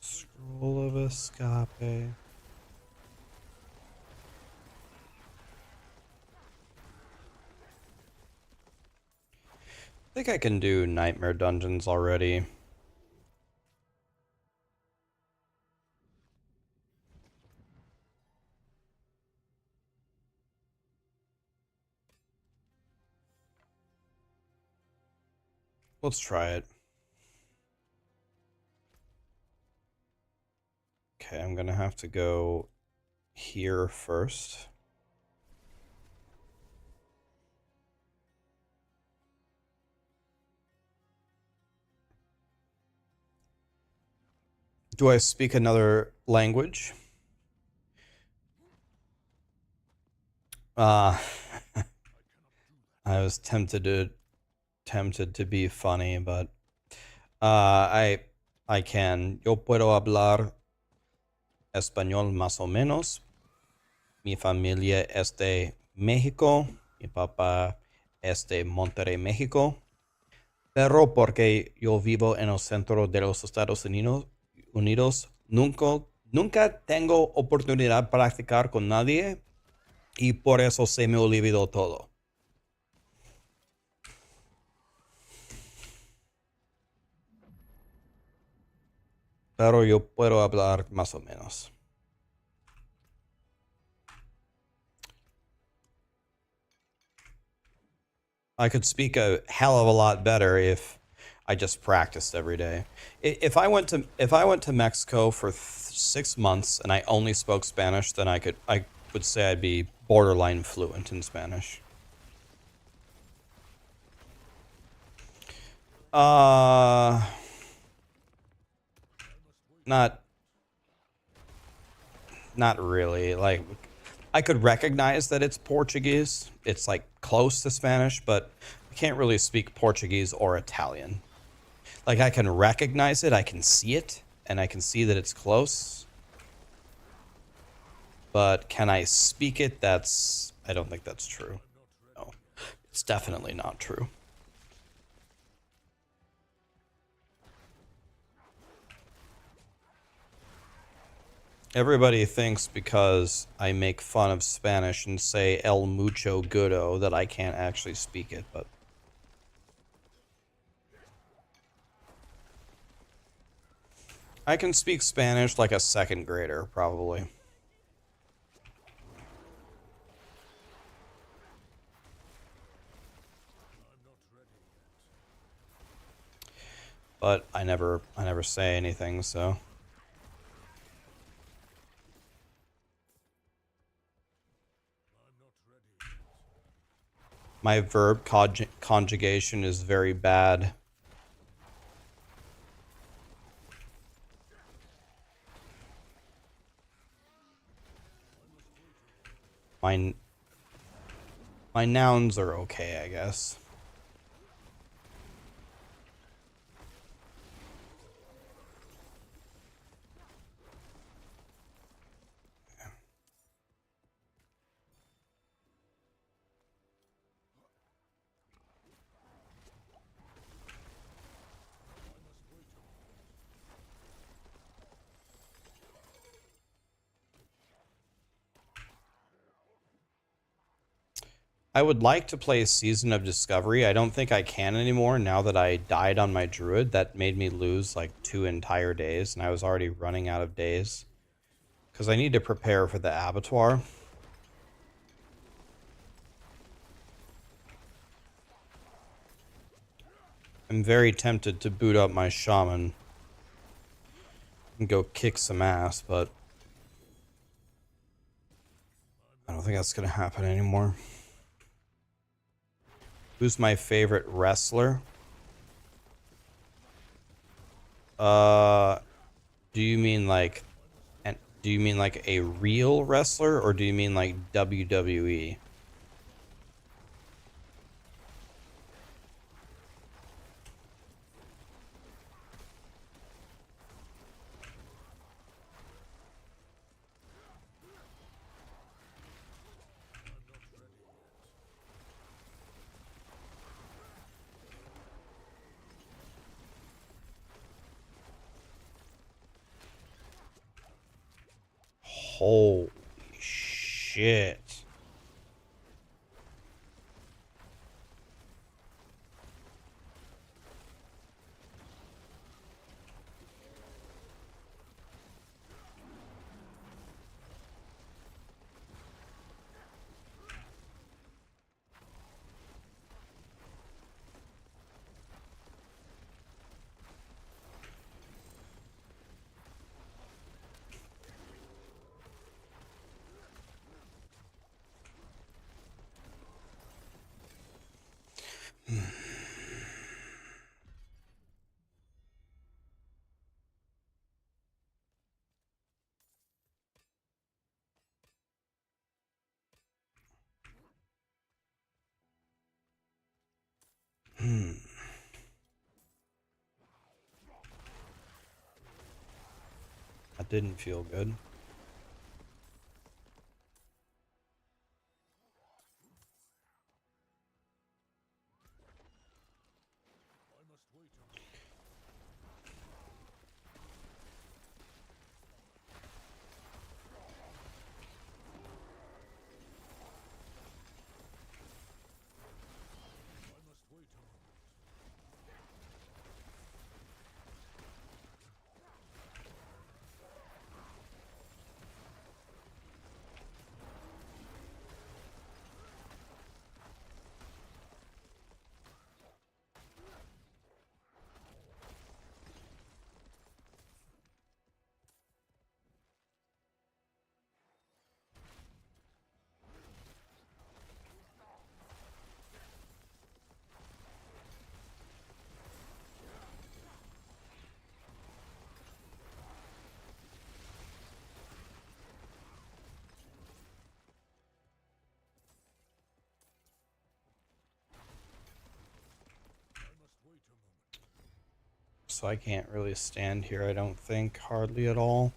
Scroll of Escape. I think I can do nightmare dungeons already. Let's try it. Okay, I'm gonna have to go here first. Do I speak another language? I was tempted to be funny, but I Yo puedo hablar español más o menos. Mi familia es de México. Mi papá es de Monterrey, México. Pero porque yo vivo en el centro de los Estados Unidos, nunca tengo oportunidad de practicar con nadie y por eso se me olvidó todo. Pero yo puedo hablar más o menos. I could speak a hell of a lot better if I just practiced every day. If I went to Mexico for 6 months and I only spoke Spanish, then I would say I'd be borderline fluent in Spanish. Not really. Like, I could recognize that it's Portuguese. It's like close to Spanish, but I can't really speak Portuguese or Italian. Like, I can recognize it, I can see it, and I can see that it's close. But can I speak it? I don't think that's true. No, it's definitely not true. Everybody thinks because I make fun of Spanish and say el mucho gudo that I can't actually speak it, but I can speak Spanish like a second grader, probably. But I never say anything, so. My verb conjugation is very bad. My nouns are okay, I guess. I would like to play Season of Discovery. I don't think I can anymore now that I died on my Druid. That made me lose like 2 entire days, and I was already running out of days. Because I need to prepare for the abattoir. I'm very tempted to boot up my Shaman and go kick some ass, but I don't think that's going to happen anymore. Who's my favorite wrestler? Do you mean like a real wrestler, or do you mean like WWE? Holy shit. That didn't feel good. So I can't really stand here, I don't think, hardly at all.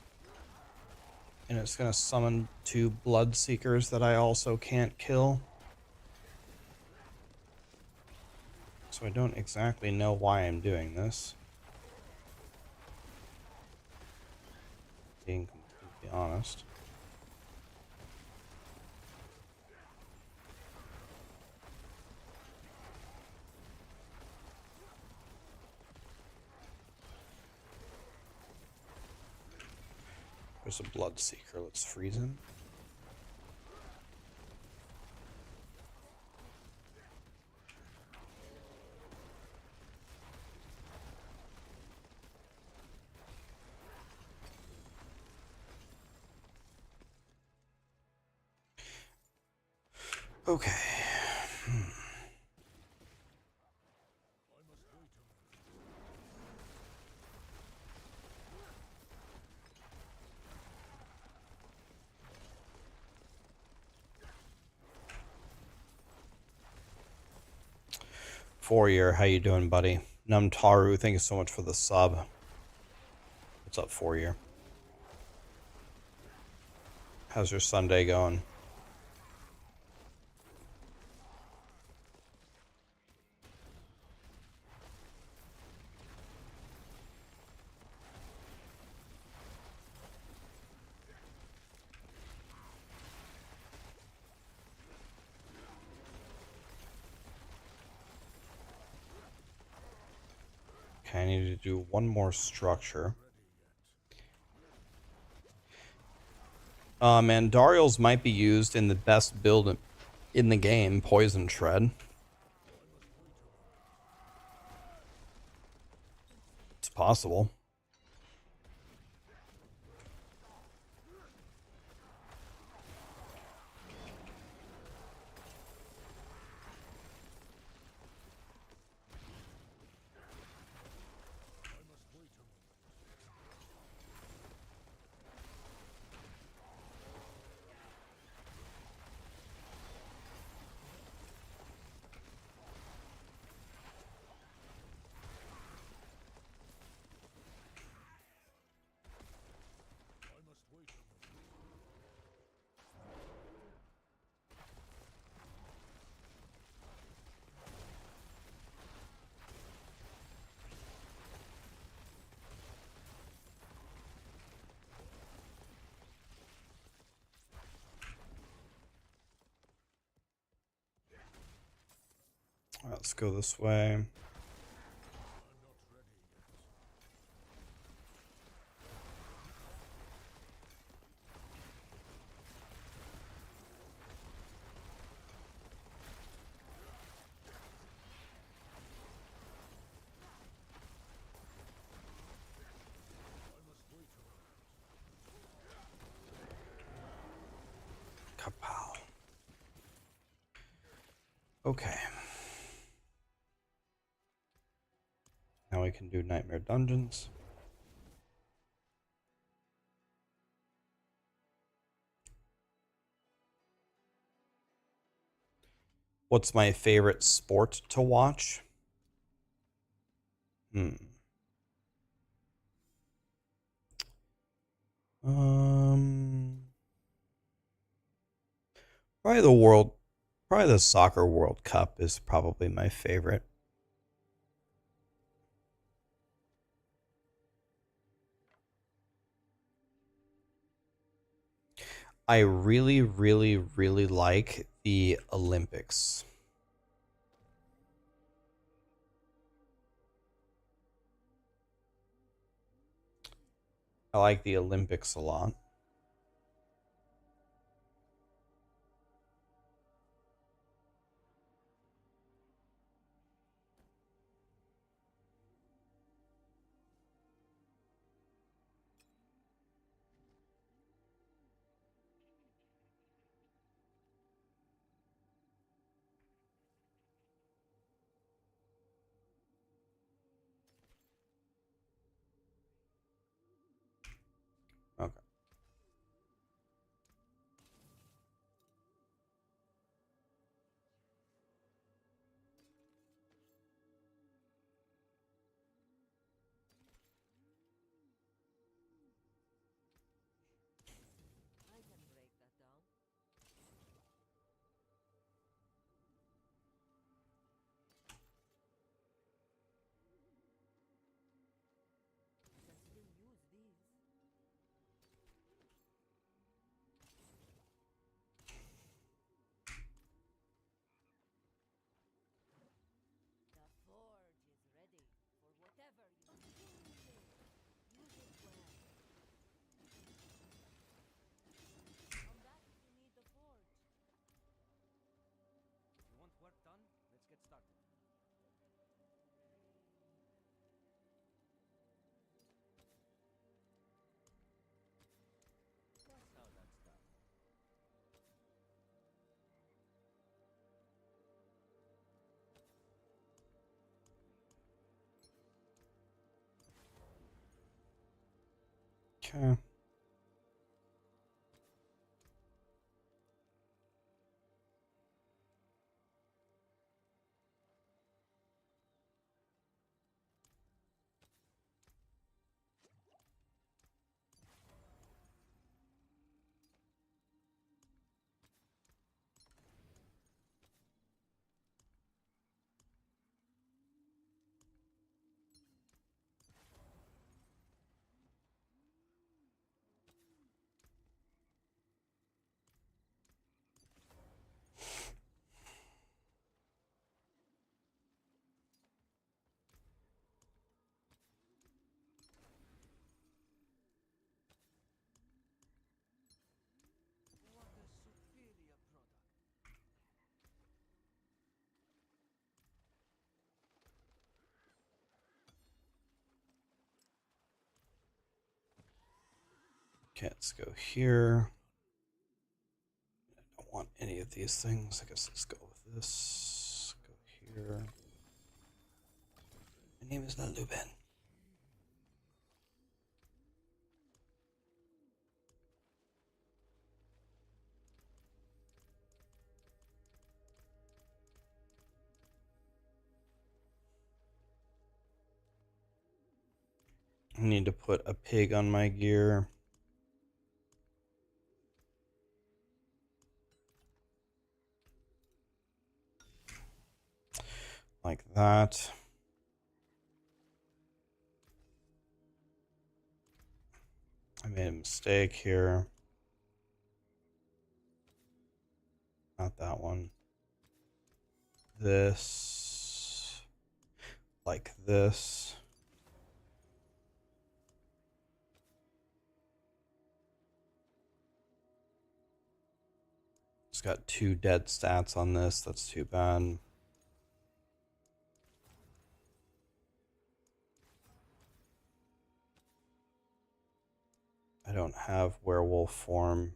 And it's going to summon 2 Bloodseekers that I also can't kill. So I don't exactly know why I'm doing this. Being completely honest. There's a Bloodseeker. Let's freeze him. Okay. Four-year, how you doing, buddy? Numtaru, thank you so much for the sub. What's up, Four-year? How's your Sunday going? Okay, I need to do one more structure. Mandariels might be used in the best build in the game, Poison Tread. It's possible. Let's go this way. Kapow. Okay. Now we can do Nightmare Dungeons. What's my favorite sport to watch? Probably the Soccer World Cup is probably my favorite. I really, really, really like the Olympics. I like the Olympics a lot. Okay. Okay. Okay, let's go here. I don't want any of these things. I guess let's go with this. Go here. My name is not Lubin. I need to put a pig on my gear. Like that. I made a mistake here. Not that one. This. Like this. It's got 2 dead stats on this. That's too bad. I don't have werewolf form.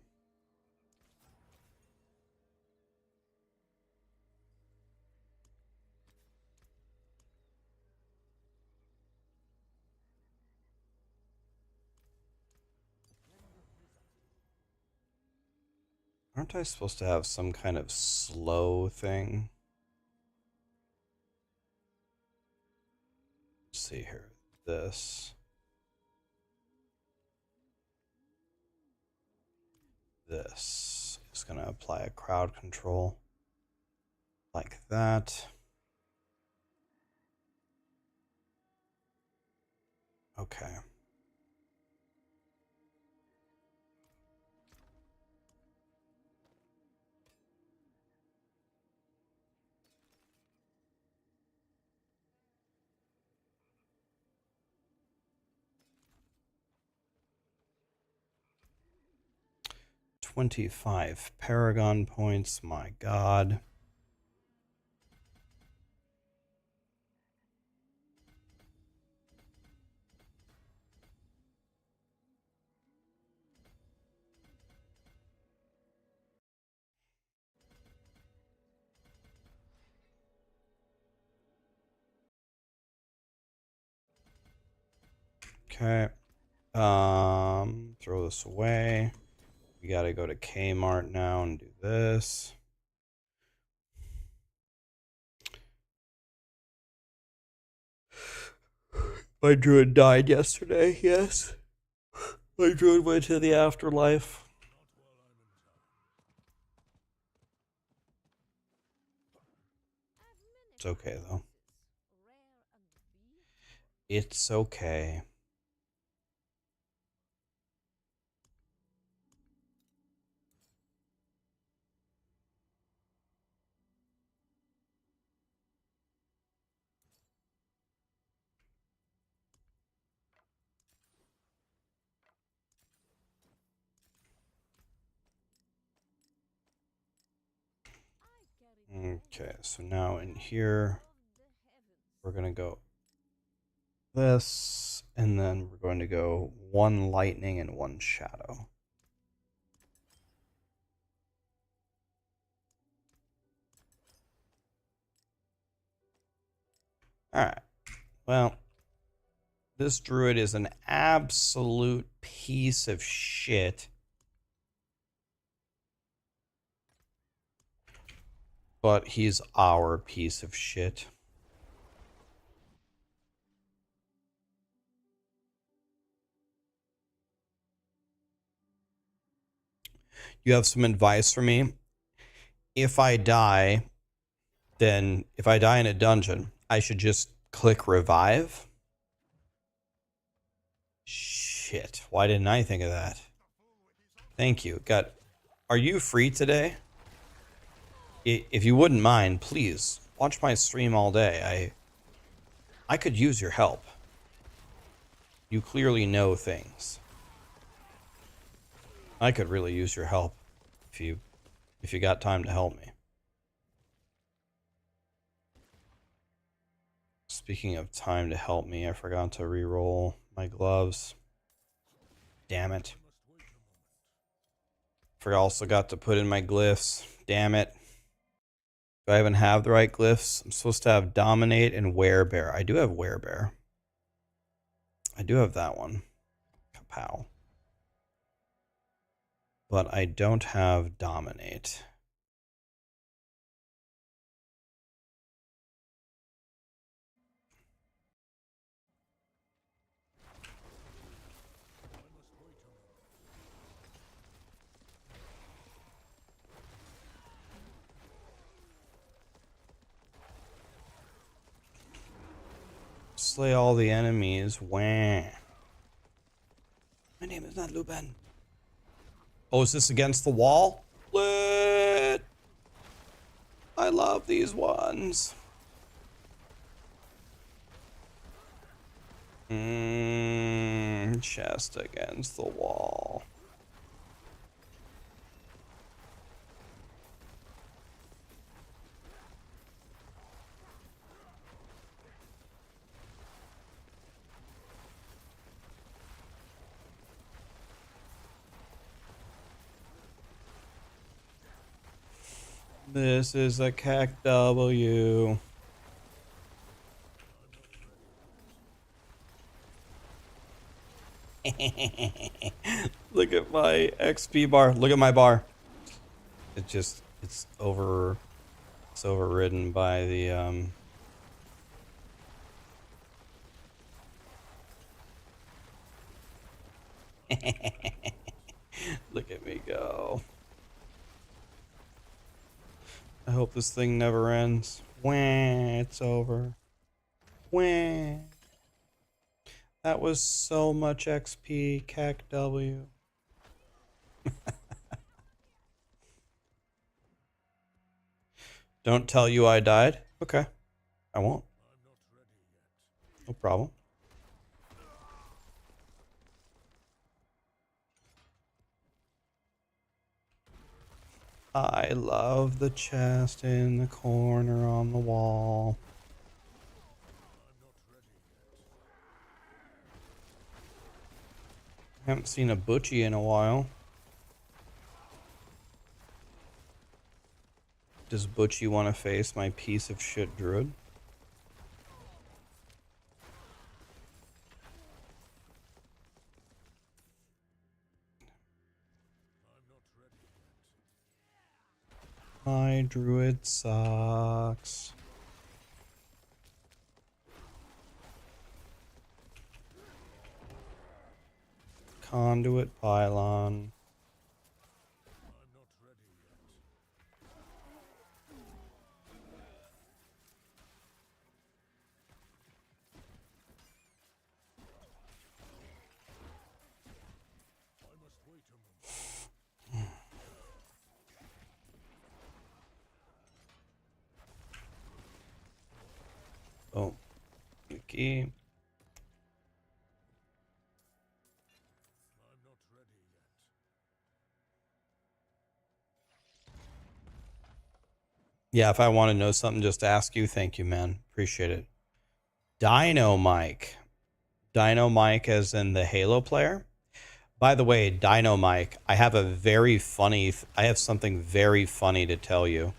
Aren't I supposed to have some kind of slow thing? Let's see here. This. this. It's going to apply a crowd control like that. Okay. $25 Paragon points, my god. Okay. Throw this away. We gotta go to Kmart now and do this. My druid died yesterday, yes. My druid went to the afterlife. It's okay, though. It's okay. Okay, so now in here, we're going to go this, and then we're going to go 1 lightning and 1 shadow. Alright, well, this druid is an absolute piece of shit. But he's our piece of shit. You have some advice for me? If I die, then if I die in a dungeon, I should just click revive? Shit, why didn't I think of that? Thank you. Are you free today? If you wouldn't mind, please watch my stream all day. I could use your help. You clearly know things. I could really use your help if you got time to help me. Speaking of time to help me, I forgot to re-roll my gloves. Damn it. I also got to put in my glyphs. Damn it. Do I even have the right glyphs? I'm supposed to have Dominate and Werebear. I do have Werebear. I do have that one. Kapow. But I don't have Dominate. Slay all the enemies. Wah. My name is not Lubin. Oh, is this against the wall? Lit. I love these ones. Chest against the wall. This is a CAC W. Look at my XP bar. Look at my bar. It's overridden by the Look at me go. I hope this thing never ends. Wah, it's over. Wah. That was so much XP, CAC W. Don't tell you I died? Okay. I won't. No problem. I love the chest in the corner on the wall. Haven't seen a Butchie in a while. Does Butchie want to face my piece of shit druid? My druid sucks. Conduit pylon. Oh, Mickey. Yeah, if I want to know something, just ask you. Thank you, man. Appreciate it. Dino Mike. Dino Mike as in the Halo player. By the way, Dino Mike, I have something very funny to tell you.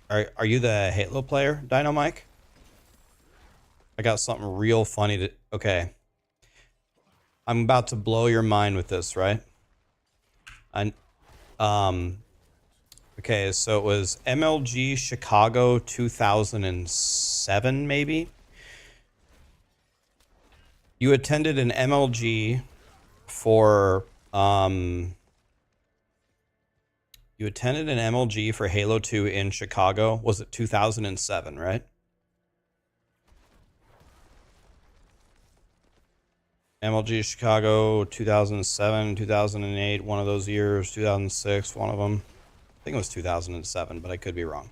Are you the Halo player, Dino Mike? I got something real funny to... Okay. I'm about to blow your mind with this, right? Okay, so it was MLG Chicago 2007, maybe? You attended an MLG for... You attended an MLG for Halo 2 in Chicago. Was it 2007, right? MLG Chicago 2007, 2008, one of those years, 2006, one of them. I think it was 2007, but I could be wrong.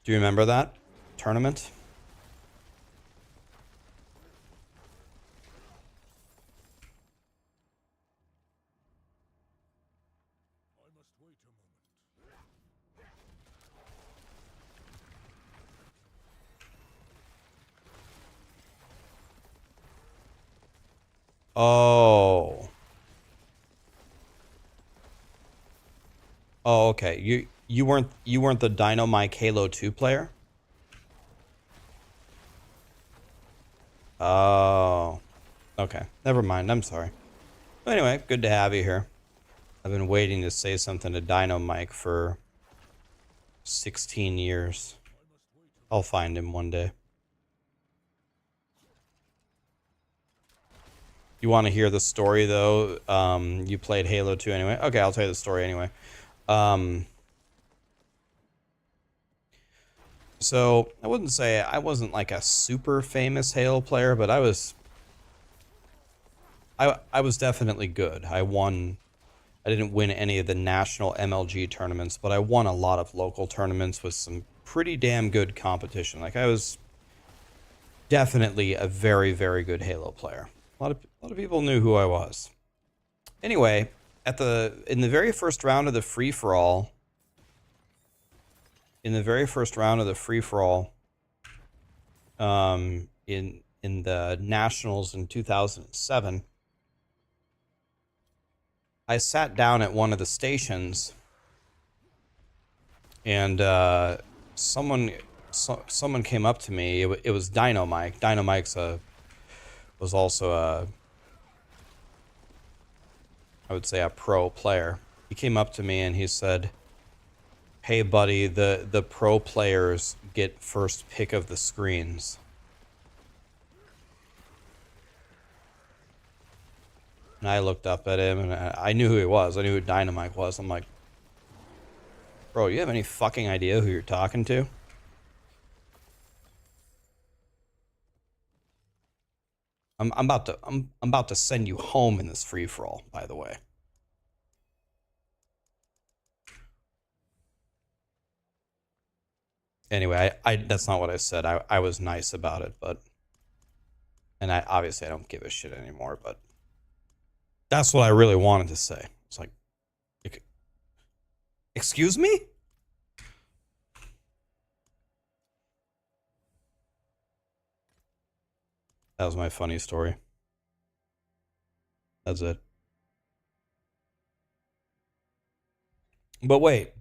Do you remember that tournament? Oh. Oh, okay. You weren't the Dino Mike Halo 2 player? Oh. Okay. Never mind. I'm sorry. Anyway, good to have you here. I've been waiting to say something to Dino Mike for 16 years. I'll find him one day. You want to hear the story, though? You played Halo 2 anyway? Okay, I'll tell you the story anyway. So, I wouldn't say I wasn't like a super famous Halo player, but I was definitely good. I didn't win any of the national MLG tournaments, but I won a lot of local tournaments with some pretty damn good competition. Like, I was definitely a very, very good Halo player. A lot of people knew who I was. Anyway, in the very first round of the free-for-all, in the nationals in 2007, I sat down at one of the stations, and someone came up to me. It was Dino Mike. Dino Mike's was also I would say a pro player. He came up to me and he said, "Hey buddy, the pro players get first pick of the screens." And I looked up at him, and I knew who he was. I knew who Dynamite was. I'm like, bro, you have any fucking idea who you're talking to? I'm about to send you home in this free for all, by the way. Anyway, I that's not what I said. I was nice about it, but and I obviously I don't give a shit anymore, but that's what I really wanted to say. It's like, excuse me? That was my funny story. That's it. But wait,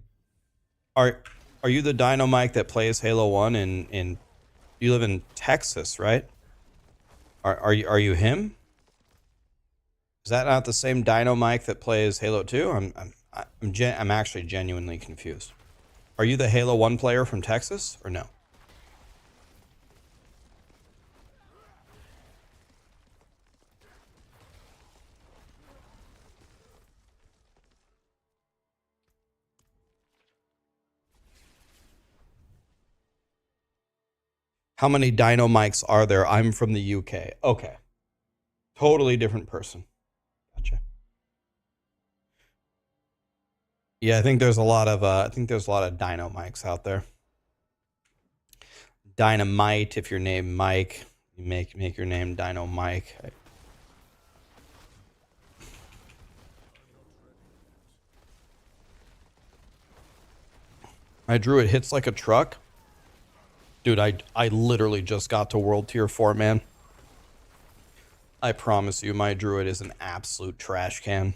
are you the Dino Mike that plays Halo 1 in you live in Texas, right? Are you him? Is that not the same Dino Mike that plays Halo 2? I'm actually genuinely confused. Are you the Halo 1 player from Texas or no? How many Dino Mikes are there? I'm from the UK. Okay. Totally different person. Gotcha. Yeah, I think there's a lot of Dino Mikes out there. Dynamite, if you're named Mike, you make your name Dino Mike. My Druid hits like a truck. Dude, I literally just got to World Tier 4, man. I promise you, my Druid is an absolute trash can.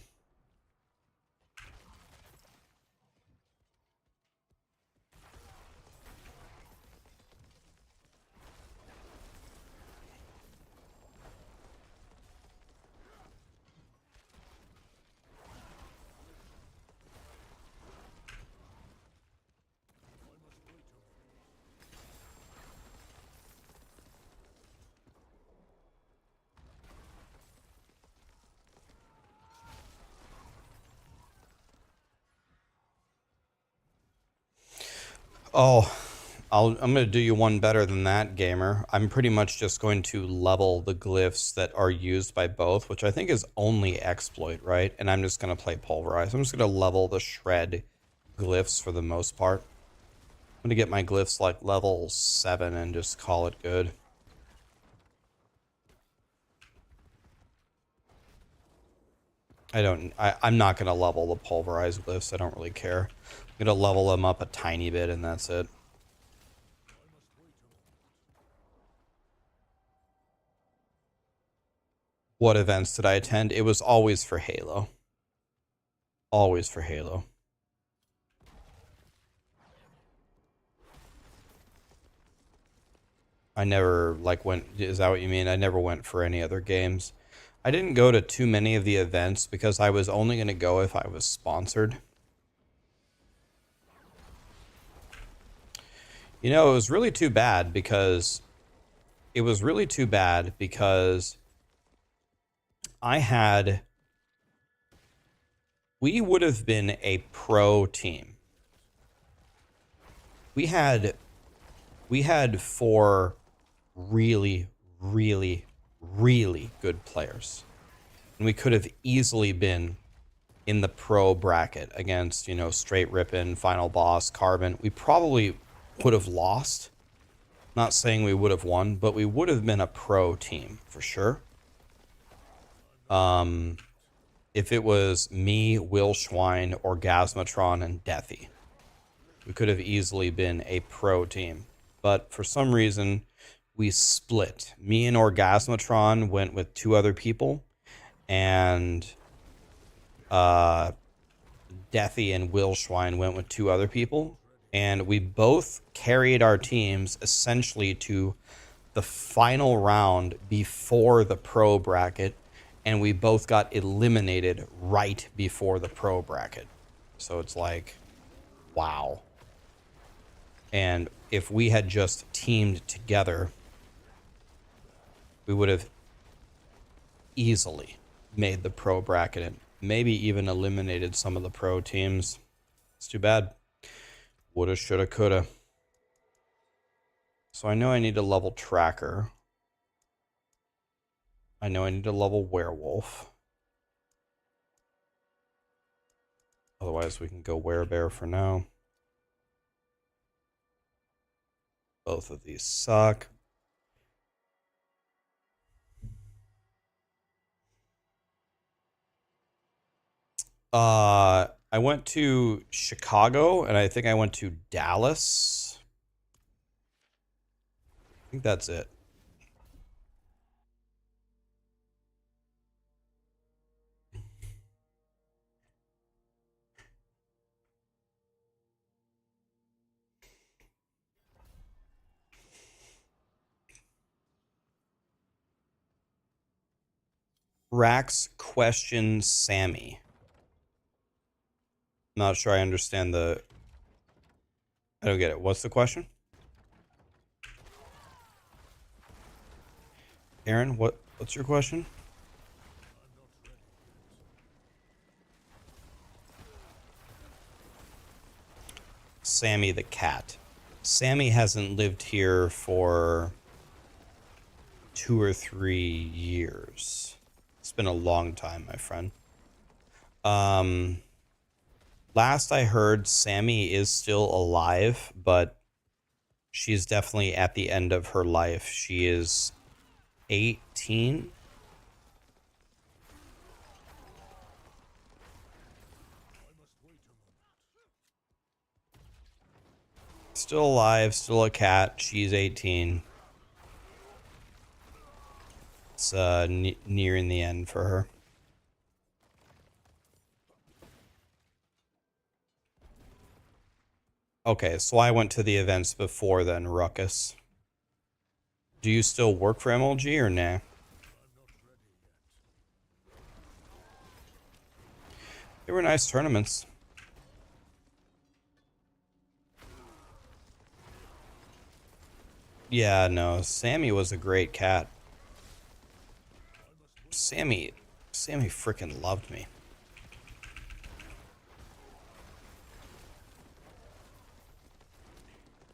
Oh, I'm going to do you one better than that, gamer. I'm pretty much just going to level the glyphs that are used by both, which I think is only exploit, right? And I'm just going to play pulverize. I'm just going to level the shred glyphs for the most part. I'm going to get my glyphs like level 7 and just call it good. I'm not going to level the pulverized glyphs. I don't really care. I'm going to level them up a tiny bit and that's it. What events did I attend? It was always for Halo. Always for Halo. I never went, is that what you mean? I never went for any other games. I didn't go to too many of the events because I was only going to go if I was sponsored. You know, it was really too bad because we would have been a pro team. We had 4 really, really, really good players. And we could have easily been in the pro bracket against, you know, Straight Rippin', Final Boss, Carbon. We probably would have lost. Not saying we would have won, but we would have been a pro team for sure. If it was me, Will Schwein, Orgasmatron, and Deathy, we could have easily been a pro team. But for some reason, we split. Me and Orgasmatron went with 2 other people, and Deathy and Will Schwein went with 2 other people. And we both carried our teams essentially to the final round before the pro bracket, and we both got eliminated right before the pro bracket. So it's like, wow. And if we had just teamed together, we would have easily made the pro bracket and maybe even eliminated some of the pro teams. It's too bad. Woulda, shoulda, coulda. So I know I need a level tracker. I know I need a level werewolf. Otherwise we can go werebear for now. Both of these suck. I went to Chicago and I think I went to Dallas. I think that's it. Rax question Sammy. I'm not sure I understand the... I don't get it. What's the question? Aaron, what's your question? Sammy the cat. Sammy hasn't lived here for 2 or 3 years. It's been a long time, my friend. Last I heard, Sammy is still alive, but she's definitely at the end of her life. She is 18. Still alive, still a cat. She's 18. It's nearing the end for her. Okay, so I went to the events before then, Ruckus. Do you still work for MLG or nah? They were nice tournaments. Yeah, no, Sammy was a great cat. Sammy freaking loved me.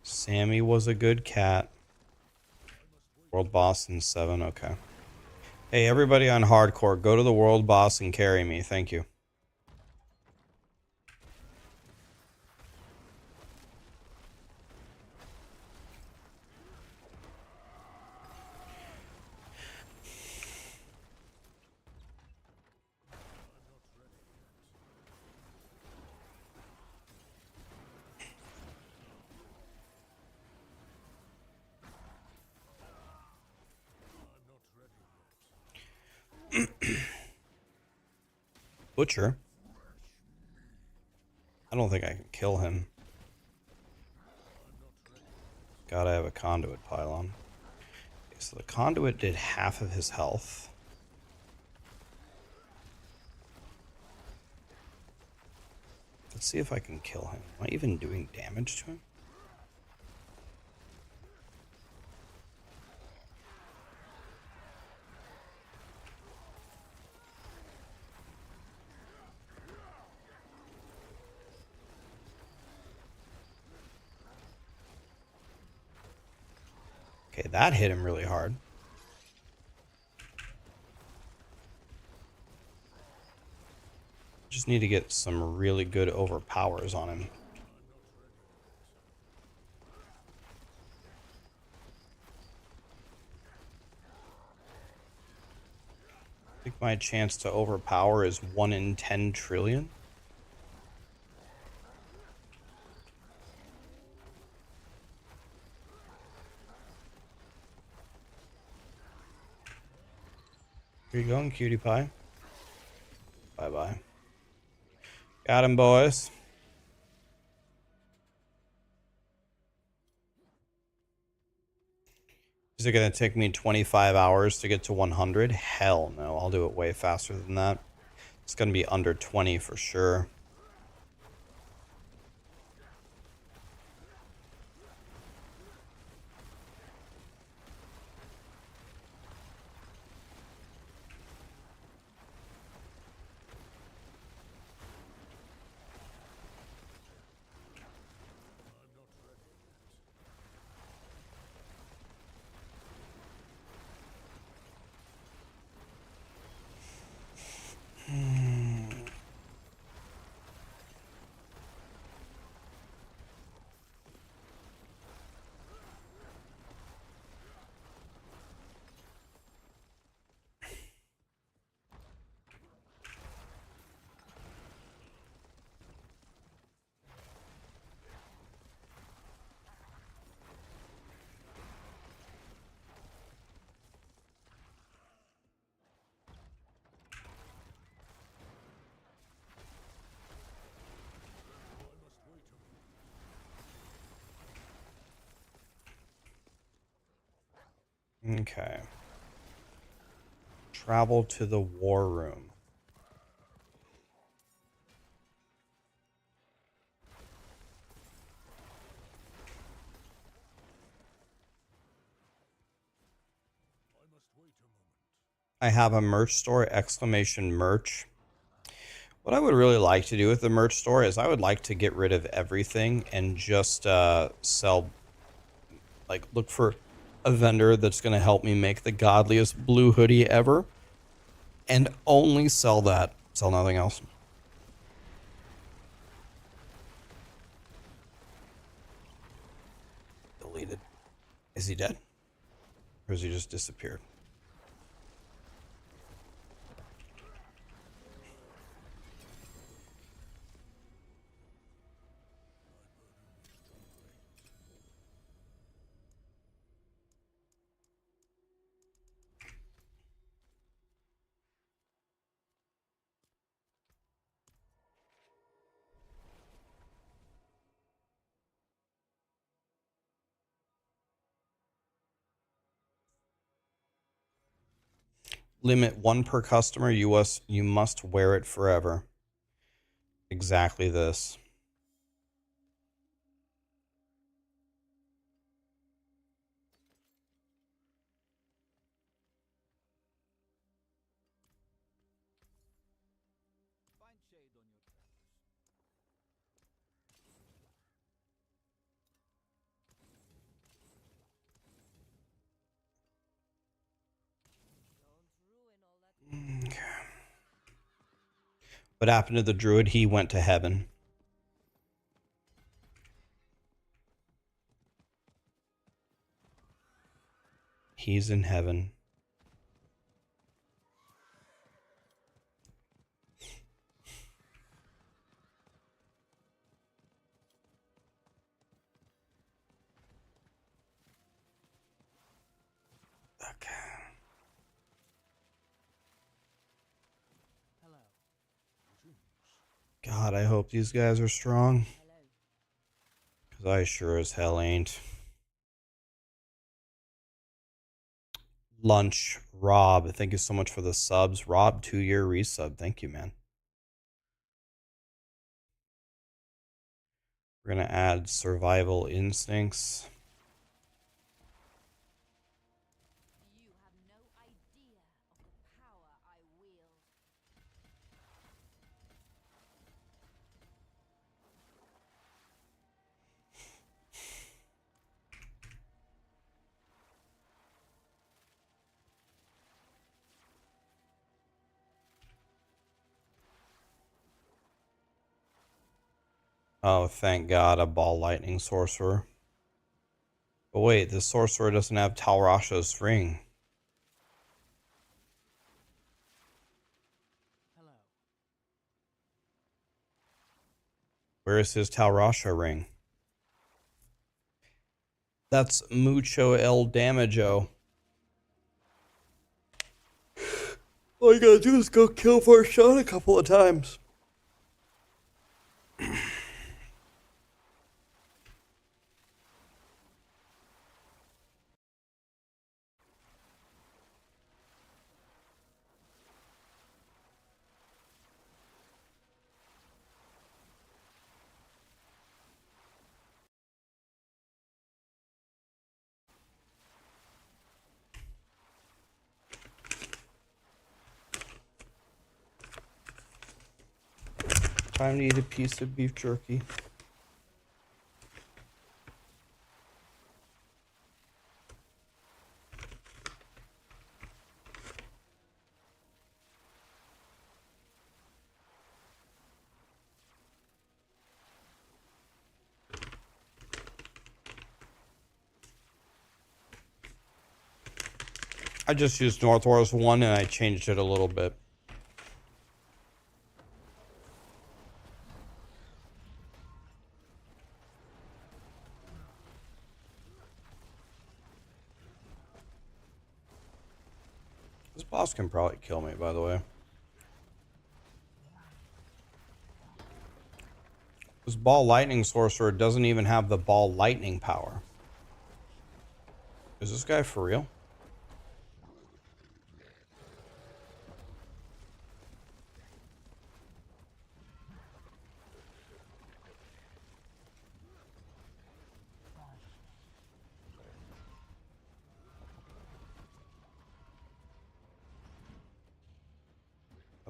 Sammy was a good cat. World boss in 7, okay. Hey, everybody on hardcore, go to the world boss and carry me. Thank you. Butcher? I don't think I can kill him. God, I have a conduit pylon. Okay, so the conduit did half of his health. Let's see if I can kill him. Am I even doing damage to him? Okay, that hit him really hard. Just need to get some really good overpowers on him. I think my chance to overpower is 1 in 10 trillion. Where you going, cutie pie? Bye-bye. Got him, boys. Is it going to take me 25 hours to get to 100? Hell no, I'll do it way faster than that. It's going to be under 20 for sure. Okay. Travel to the war room. I have a merch store, exclamation merch. What I would really like to do with the merch store is I would like to get rid of everything and just sell, like look for a vendor that's going to help me make the godliest blue hoodie ever and only sell that. Sell nothing else. Deleted. Is he dead? Or has he just disappeared? Limit 1 per customer. You must wear it forever. Exactly this. Okay. What happened to the druid? He went to heaven. He's in heaven. Okay. God, I hope these guys are strong. Because I sure as hell ain't. Lunch, Rob. Thank you so much for the subs. Rob, 2-year resub. Thank you, man. We're going to add survival instincts. You have no idea of the power I wield. Oh, thank God, a ball lightning sorcerer. But wait, the sorcerer doesn't have Talrasha's ring. Hello. Where is his Talrasha ring? That's mucho el damage-o. All you gotta do is go kill Varshan a couple of times. Time to eat a piece of beef jerky. I just used Northwars 1 and I changed it a little bit. This boss can probably kill me, by the way. This ball lightning sorcerer doesn't even have the ball lightning power. Is this guy for real?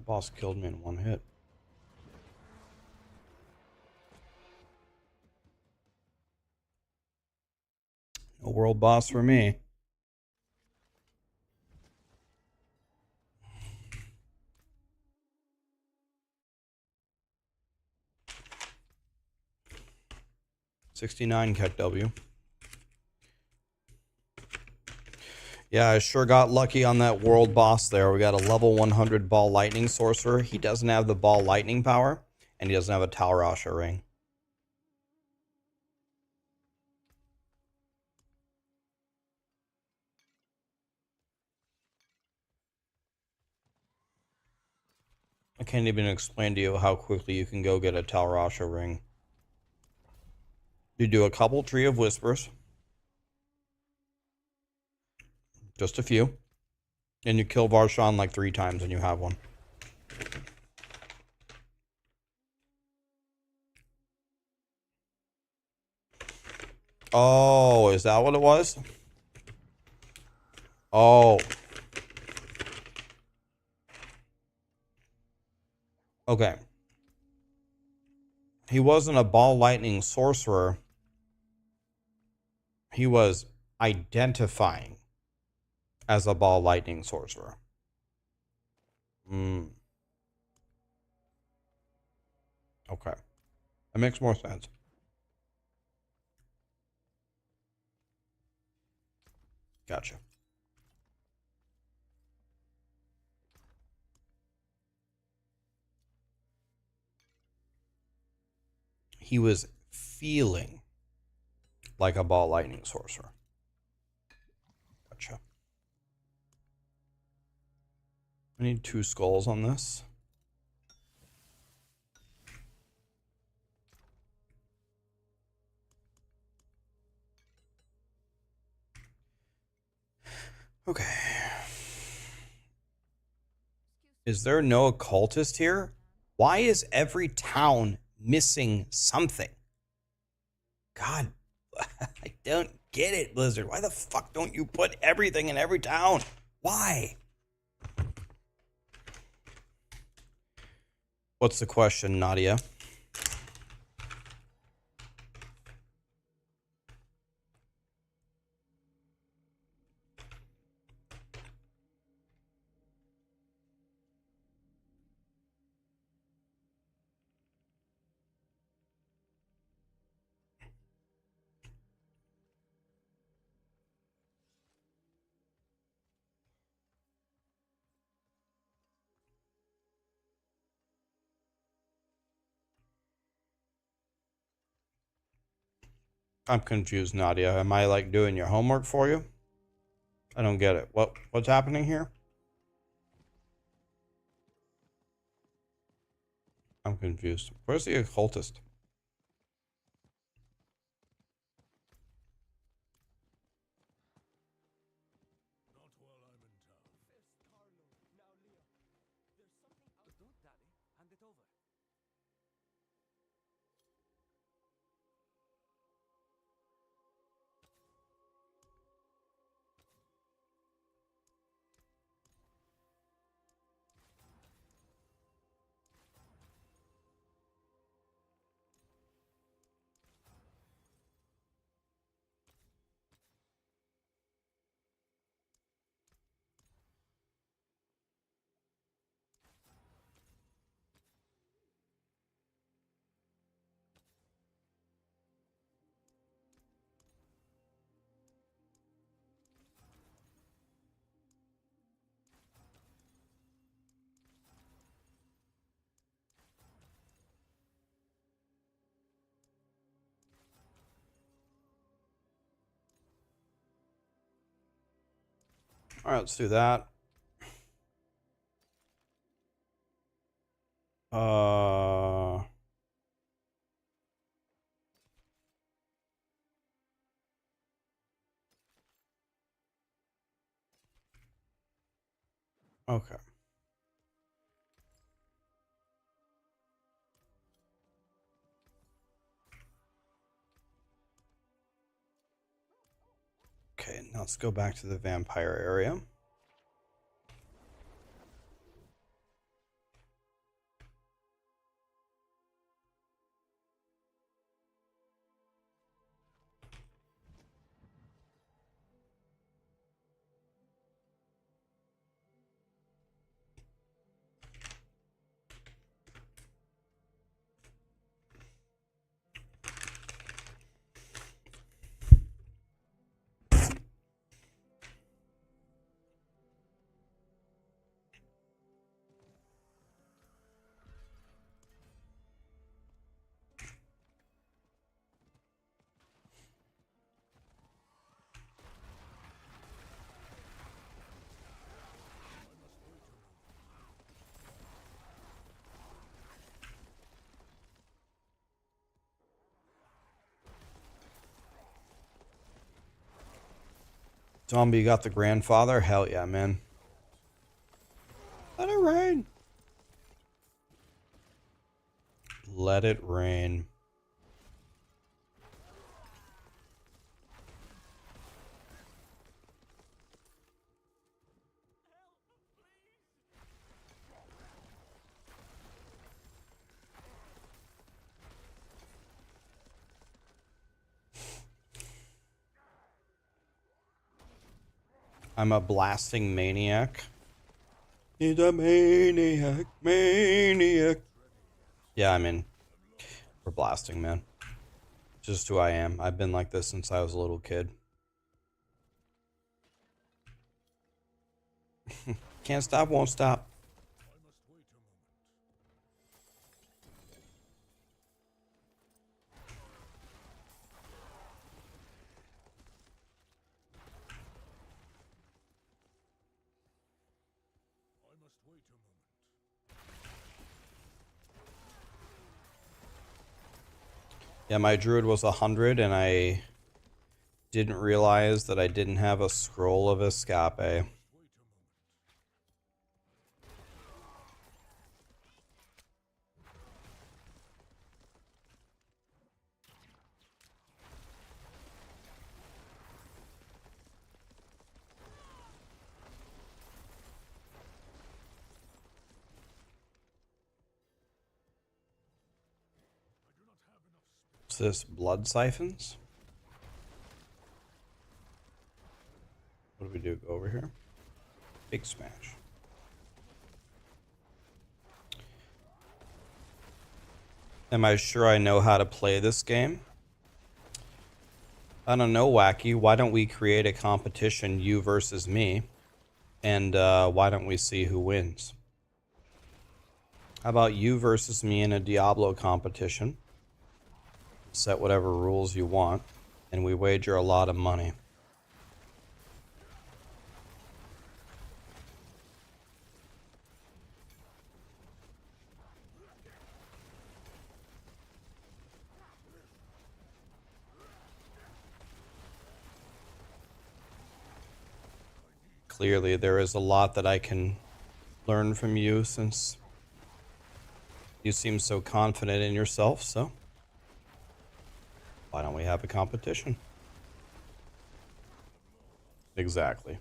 That boss killed me in one hit. No world boss for me. $69 Keck W. Yeah, I sure got lucky on that world boss there. We got a level 100 ball lightning sorcerer. He doesn't have the ball lightning power, and he doesn't have a Talrasha ring. I can't even explain to you how quickly you can go get a Talrasha ring. You do a couple Tree of Whispers. Just a few. And you kill Varshan like 3 times and you have one. Oh, is that what it was? Oh. Okay. He wasn't a ball lightning sorcerer. He was identifying as a ball lightning sorcerer. Hmm. Okay. That makes more sense. Gotcha. He was feeling like a ball lightning sorcerer. Gotcha. I need 2 skulls on this. Okay. Is there no occultist here? Why is every town missing something? God, I don't get it, Blizzard. Why the fuck don't you put everything in every town? Why? What's the question, Nadia? I'm confused, Nadia. Am I like doing your homework for you? I don't get it. What's happening here? I'm confused. Where's the occultist? All right, let's do that. Okay. Okay, now let's go back to the vampire area. Zombie got the grandfather? Hell yeah, man. Let it rain. Let it rain. I'm a blasting maniac. He's a maniac, maniac. Yeah, I mean, we're blasting, man. Just who I am. I've been like this since I was a little kid. Can't stop, won't stop. Yeah, my druid was 100 and I didn't realize that I didn't have a scroll of escape. What's this? Blood siphons? What do we do? Go over here? Big smash. Am I sure I know how to play this game? I don't know, Wacky. Why don't we create a competition, you versus me? And why don't we see who wins? How about you versus me in a Diablo competition? Set whatever rules you want, and we wager a lot of money. Clearly, there is a lot that I can learn from you since you seem so confident in yourself, so why don't we have a competition? Exactly.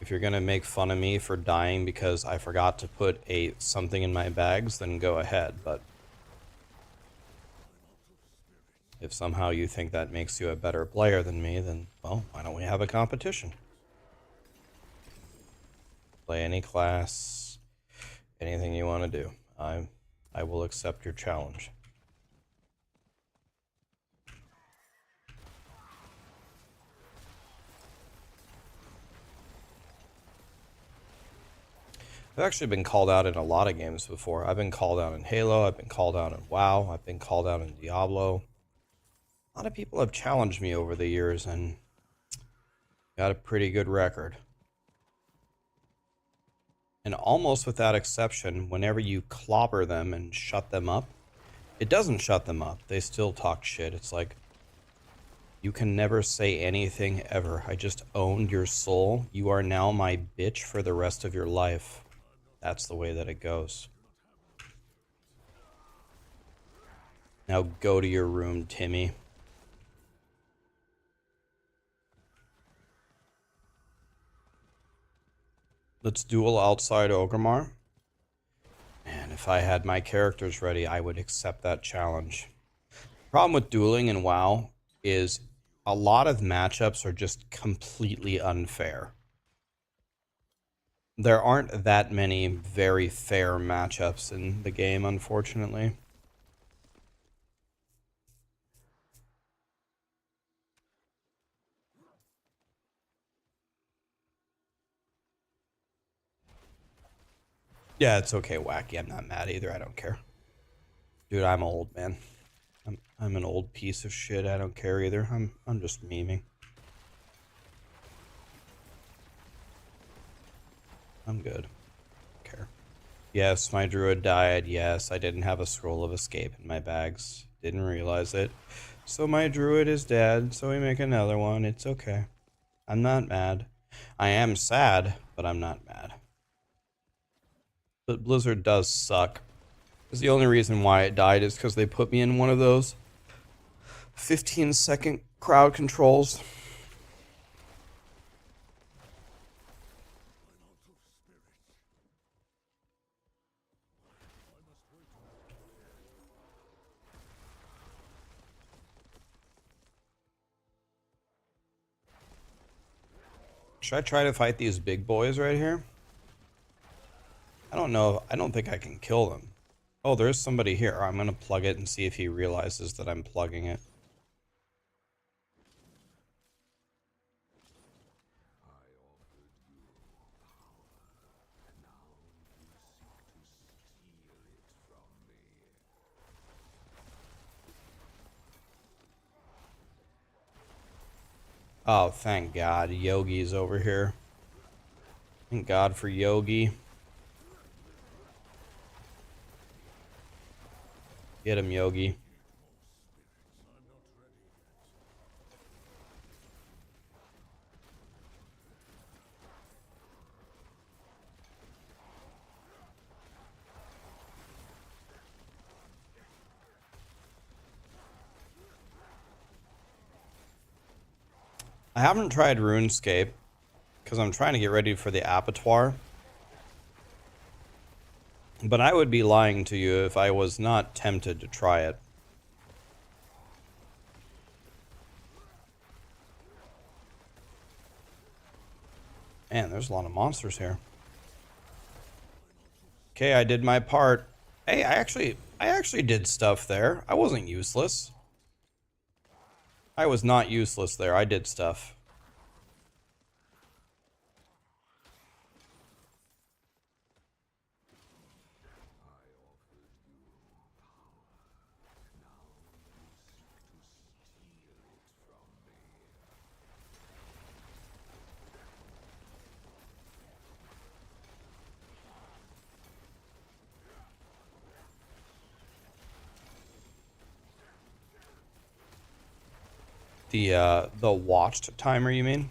If you're gonna make fun of me for dying because I forgot to put something in my bags, then go ahead, but if somehow you think that makes you a better player than me, then, well, why don't we have a competition? Play any class, anything you want to do. I will accept your challenge. I've actually been called out in a lot of games before. I've been called out in Halo, I've been called out in WoW, I've been called out in Diablo. A lot of people have challenged me over the years and got a pretty good record. And almost without exception, whenever you clobber them and shut them up, it doesn't shut them up. They still talk shit. It's like, you can never say anything ever. I just owned your soul. You are now my bitch for the rest of your life. That's the way that it goes. Now go to your room, Timmy. Let's duel outside Orgrimmar. And if I had my characters ready, I would accept that challenge. Problem with dueling in WoW is a lot of matchups are just completely unfair. There aren't that many very fair matchups in the game, unfortunately. Yeah, it's okay, Wacky. I'm not mad either. I don't care. Dude, I'm old, man. I'm an old piece of shit. I don't care either. I'm just memeing. I'm good. Don't care. Yes, my druid died. Yes, I didn't have a scroll of escape in my bags. Didn't realize it. So my druid is dead, so we make another one. It's okay. I'm not mad. I am sad, but I'm not mad. But Blizzard does suck. Because the only reason why it died is because they put me in one of those 15-second crowd controls. Should I try to fight these big boys right here? I don't know. I don't think I can kill them. Oh, there's somebody here. I'm going to plug it and see if he realizes that I'm plugging it. Oh, thank God. Yogi's over here. Thank God for Yogi. Get him, Yogi. I haven't tried RuneScape because I'm trying to get ready for the abattoir. But I would be lying to you if I was not tempted to try it. Man, there's a lot of monsters here. Okay, I did my part. Hey, I actually did stuff there. I wasn't useless. I was not useless there. I did stuff. The watched timer, you mean?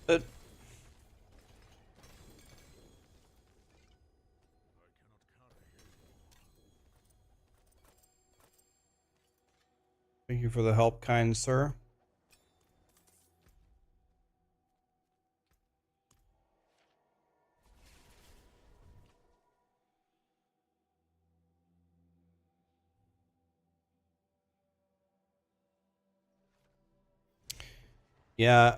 But thank you for the help, kind sir. Yeah,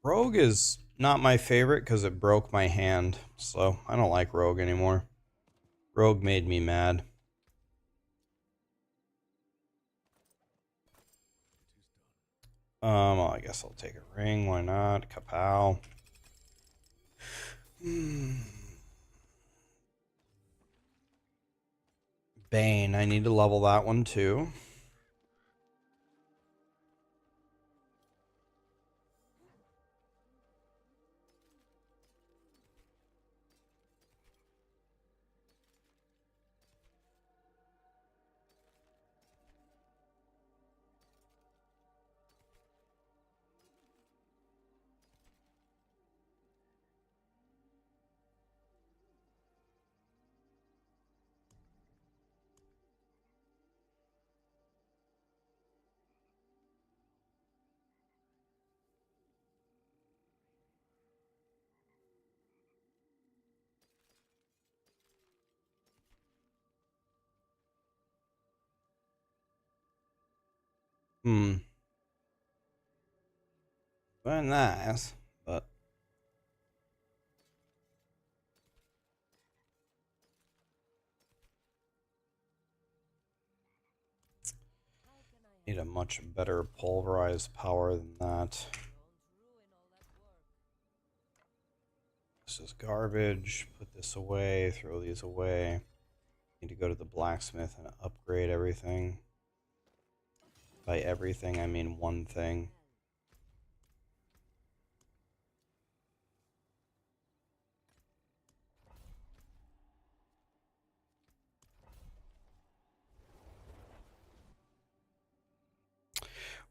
Rogue is not my favorite because it broke my hand, so I don't like Rogue anymore. Rogue made me mad. Well, I guess I'll take a ring. Why not? Kapow. Bane. I need to level that one too. Hmm. Very nice, but need a much better pulverized power than that. This is garbage. Put this away. Throw these away. Need to go to the blacksmith and upgrade everything. By everything, I mean one thing.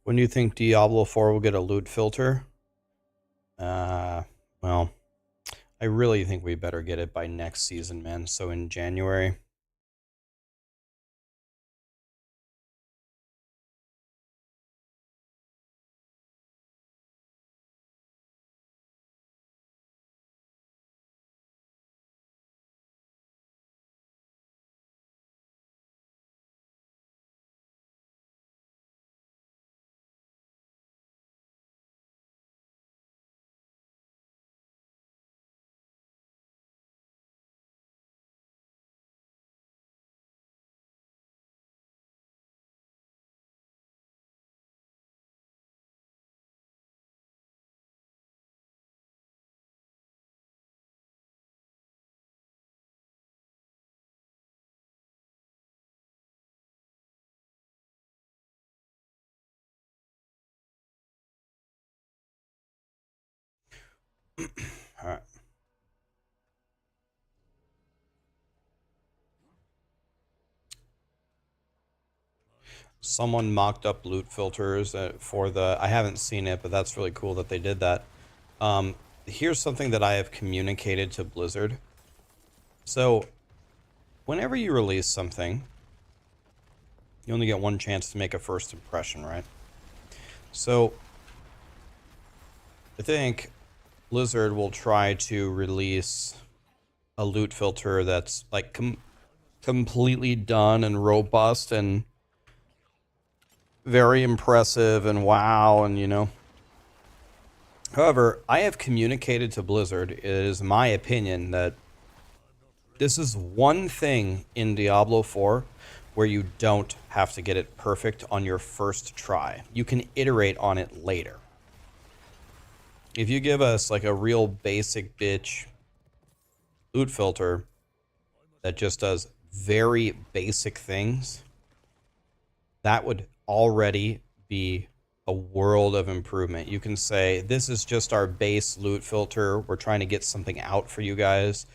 When do you think Diablo 4 will get a loot filter? Well, I really think we better get it by next season, man. So in January. All right. Someone mocked up loot filters for the... I haven't seen it, but that's really cool that they did that. Here's something that I have communicated to Blizzard. So, whenever you release something, you only get one chance to make a first impression, right? So, I think Blizzard will try to release a loot filter that's like completely done and robust and very impressive and wow, and you know. However, I have communicated to Blizzard, it is my opinion that this is one thing in Diablo 4 where you don't have to get it perfect on your first try. You can iterate on it later. If you give us like a real basic bitch loot filter that just does very basic things, that would already be a world of improvement. You can say, this is just our base loot filter. We're trying to get something out for you guys.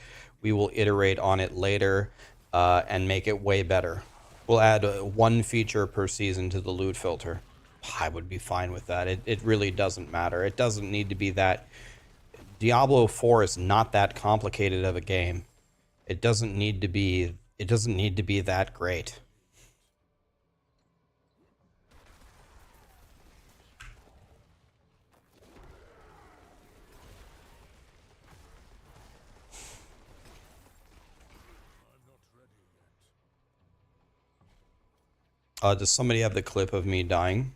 We will iterate on it later and make it way better. We'll add one feature per season to the loot filter. I would be fine with that. It really doesn't matter. It doesn't need to be that... Diablo 4 is not that complicated of a game. It doesn't need to be that great. Does somebody have the clip of me dying?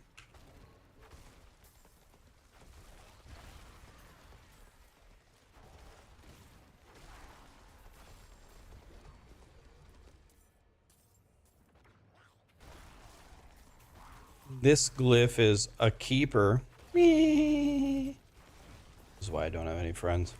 This glyph is a keeper. This is why I don't have any friends.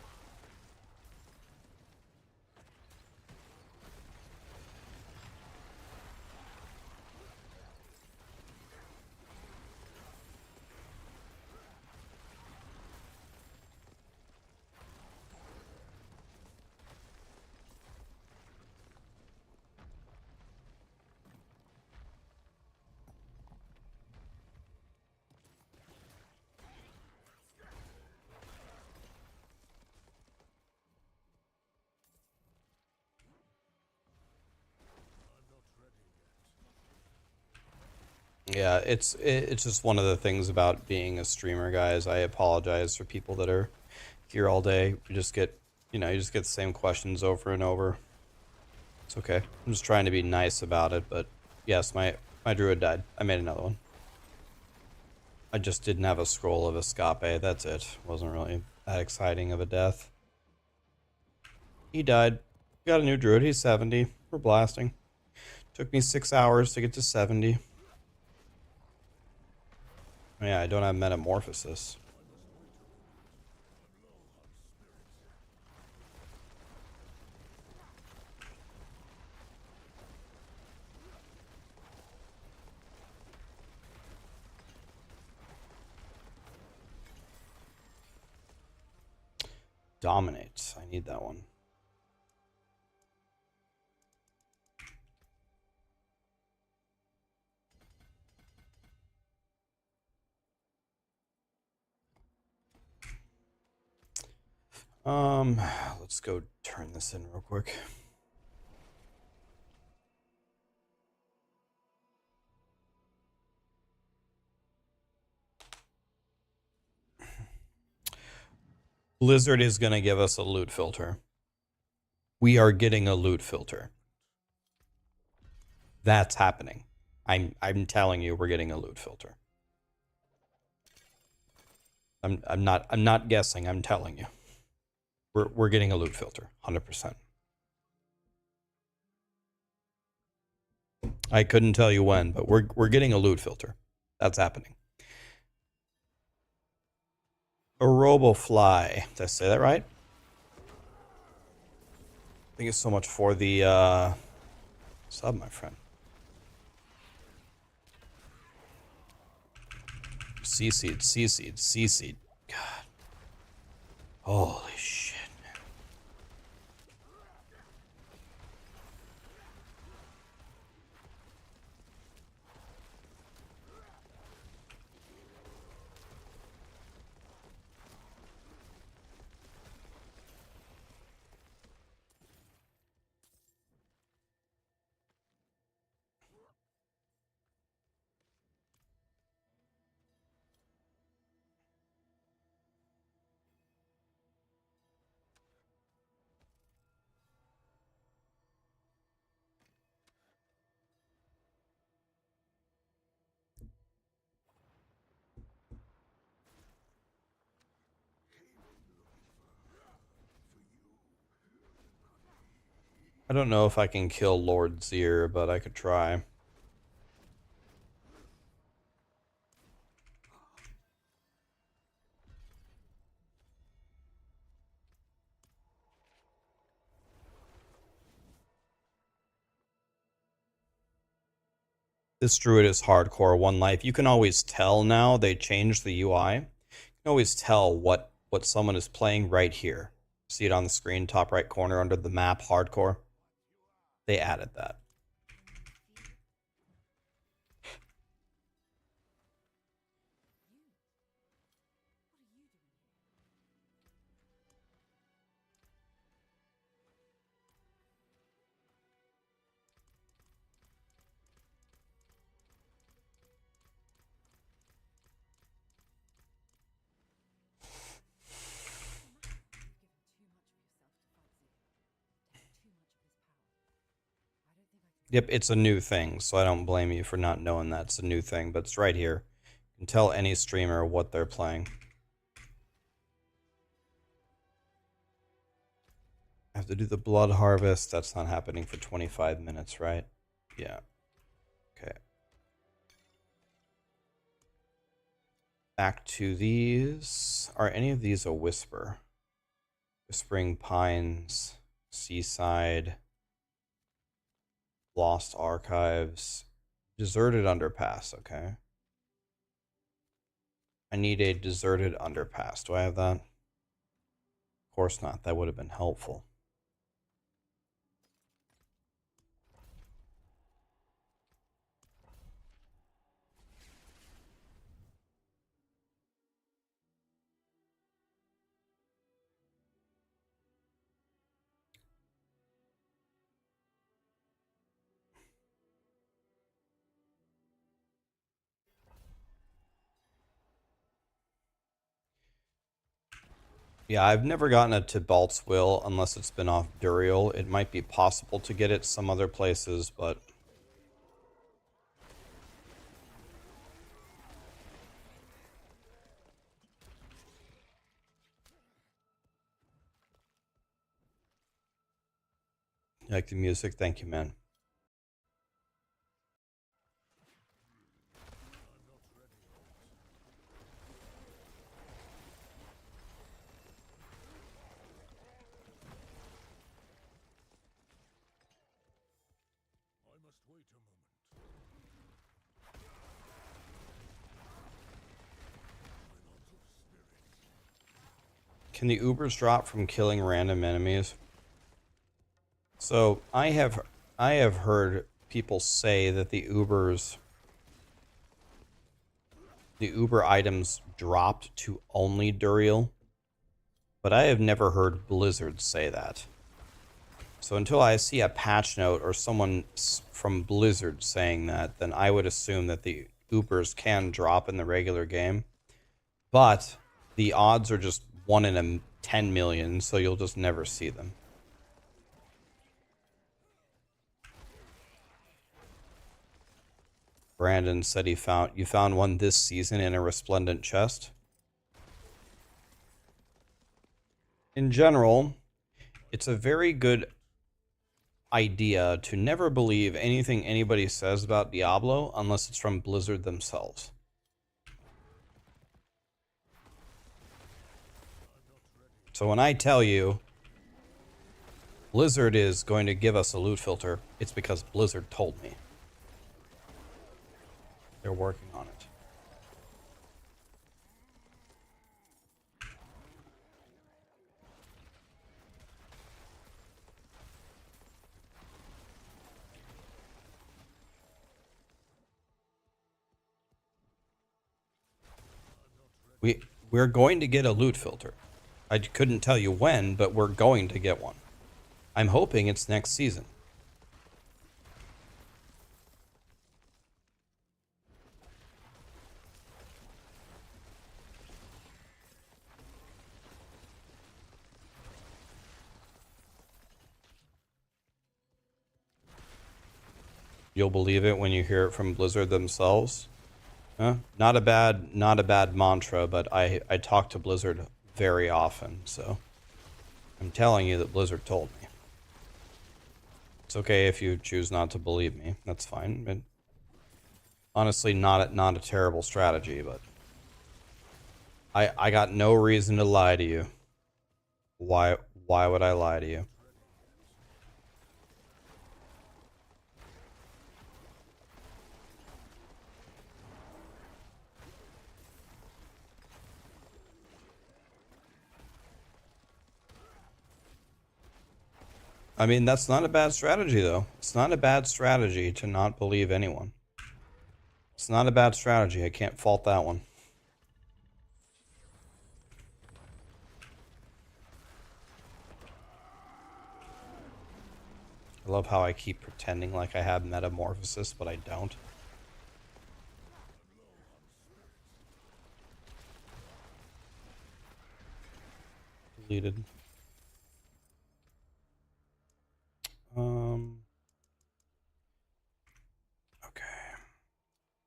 Yeah, it's just one of the things about being a streamer, guys. I apologize for people that are here all day. We just get, you just get the same questions over and over. It's okay. I'm just trying to be nice about it, but yes, my druid died. I made another one. I just didn't have a scroll of escape. That's it. Wasn't really that exciting of a death. He died. Got a new druid. He's 70. We're blasting. Took me 6 hours to get to 70. Oh, yeah, I don't have metamorphosis. Dominate. I need that one. Let's go turn this in real quick. Blizzard is going to give us a loot filter. We are getting a loot filter. That's happening. I'm telling you, we're getting a loot filter. I'm not guessing. I'm telling you. We're getting a loot filter, 100%. I couldn't tell you when, but we're getting a loot filter. That's happening. A Robofly. Did I say that right? Thank you so much for the sub, my friend. C-Seed, C-Seed, C-Seed. God. Holy shit, man. I don't know if I can kill Lord Zir, but I could try. This druid is hardcore, one life. You can always tell now. They changed the UI. You can always tell what someone is playing right here. See it on the screen, top right corner under the map, hardcore. They added that. Yep, it's a new thing, so I don't blame you for not knowing that. It's a new thing, but it's right here. You can tell any streamer what they're playing. I have to do the blood harvest. That's not happening for 25 minutes, right? Yeah. Okay. Back to these. Are any of these a whisper? Whispering Pines, Seaside, Lost Archives, Deserted Underpass, okay. I need a deserted underpass. Do I have that? Of course not. That would have been helpful. Yeah, I've never gotten it to Balt's Will unless it's been off Duriel. It might be possible to get it some other places, but... You like the music? Thank you, man. Can the Ubers drop from killing random enemies? So I have heard people say that the Uber items dropped to only Duriel, but I have never heard Blizzard say that. So until I see a patch note or someone from Blizzard saying that, then I would assume that the Ubers can drop in the regular game. But the odds are just 1 in a 10 million, so you'll just never see them. Brandon said you found one this season in a resplendent chest. In general, it's a very good idea to never believe anything anybody says about Diablo unless it's from Blizzard themselves. So when I tell you Blizzard is going to give us a loot filter, it's because Blizzard told me. They're working on it. We're going to get a loot filter. I couldn't tell you when, but we're going to get one. I'm hoping it's next season. You'll believe it when you hear it from Blizzard themselves. Huh? Not a bad mantra, but I talk to Blizzard very often, so I'm telling you that Blizzard told me. It's okay if you choose not to believe me. That's fine. But honestly, not a terrible strategy, but I got no reason to lie to you. Why would I lie to you? I mean, that's not a bad strategy, though. It's not a bad strategy to not believe anyone. It's not a bad strategy. I can't fault that one. I love how I keep pretending like I have metamorphosis, but I don't. Deleted. Okay.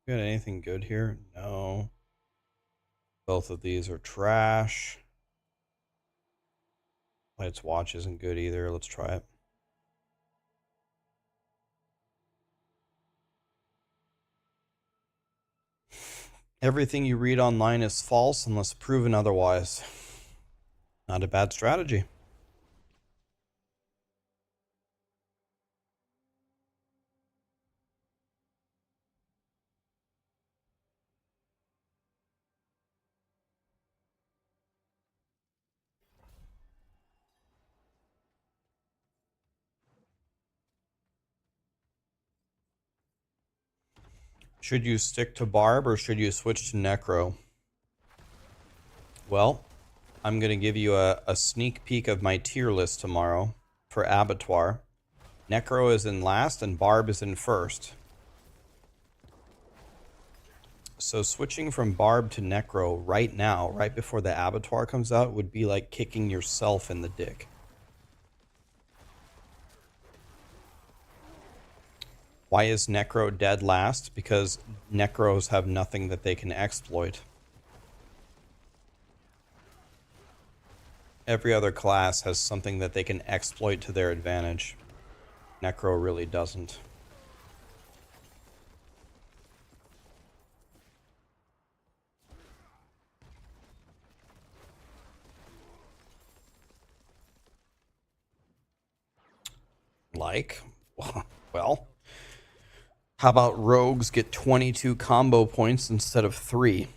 Got anything good here? No. Both of these are trash. Light's watch isn't good either. Let's try it. Everything you read online is false unless proven otherwise. Not a bad strategy. Should you stick to Barb or should you switch to Necro? Well, I'm going to give you a sneak peek of my tier list tomorrow for Abattoir. Necro is in last and Barb is in first. So switching from Barb to Necro right now, right before the Abattoir comes out, would be like kicking yourself in the dick. Why is Necro dead last? Because Necros have nothing that they can exploit. Every other class has something that they can exploit to their advantage. Necro really doesn't. Like, well, how about rogues get 22 combo points instead of 3?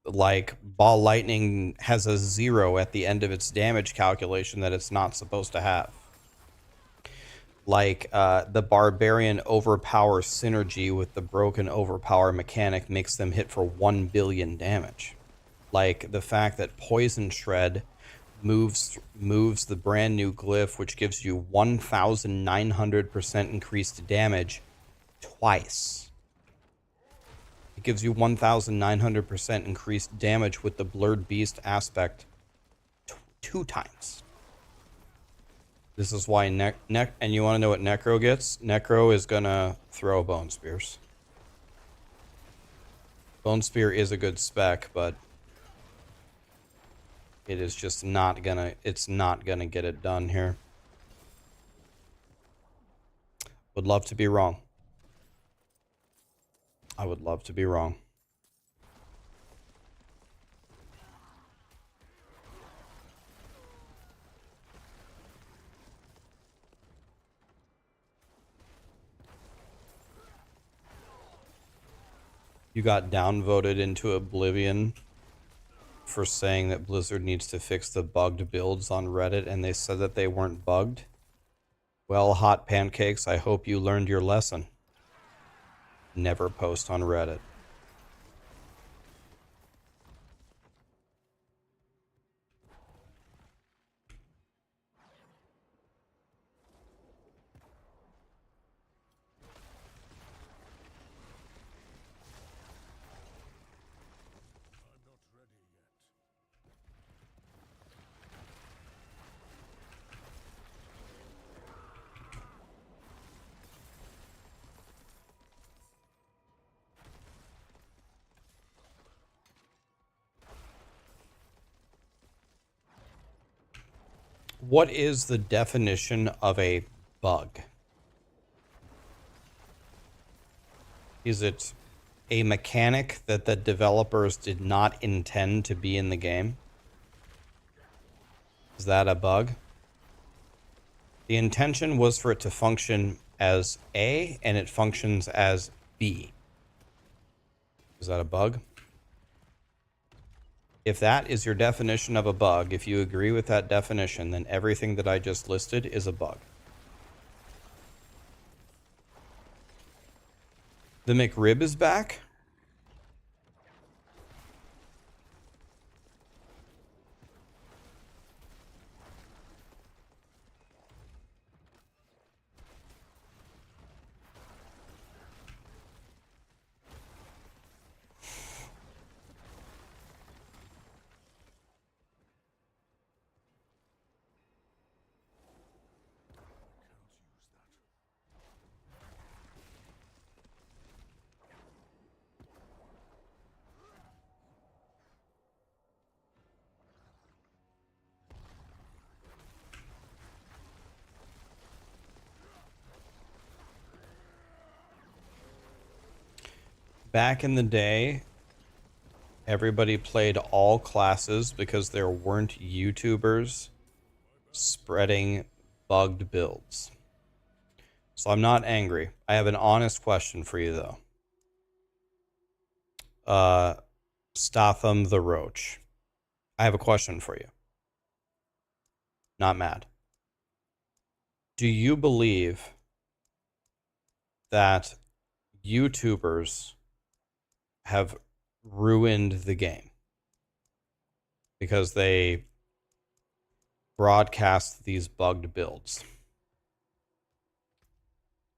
Like, Ball Lightning has a 0 at the end of its damage calculation that it's not supposed to have. Like, the Barbarian Overpower synergy with the Broken Overpower mechanic makes them hit for 1 billion damage. Like, the fact that Poison Shred moves the brand new glyph, which gives you 1,900% increased damage twice. It gives you 1,900% increased damage with the Blurred Beast aspect 2 times. This is why and you want to know what Necro gets? Necro is gonna throw Bone Spears. Bone Spear is a good spec, but it is just not gonna, it's not gonna get it done here. Would love to be wrong. I would love to be wrong. You got downvoted into oblivion for saying that Blizzard needs to fix the bugged builds on Reddit, and they said that they weren't bugged. Well, Hot Pancakes, I hope you learned your lesson. Never post on Reddit. What is the definition of a bug? Is it a mechanic that the developers did not intend to be in the game? Is that a bug? The intention was for it to function as A, and it functions as B. Is that a bug? If that is your definition of a bug, if you agree with that definition, then everything that I just listed is a bug. The McRib is back? Back in the day, everybody played all classes because there weren't YouTubers spreading bugged builds. So I'm not angry. I have an honest question for you, though. Statham the Roach. I have a question for you. Not mad. Do you believe that YouTubers have ruined the game because they broadcast these bugged builds?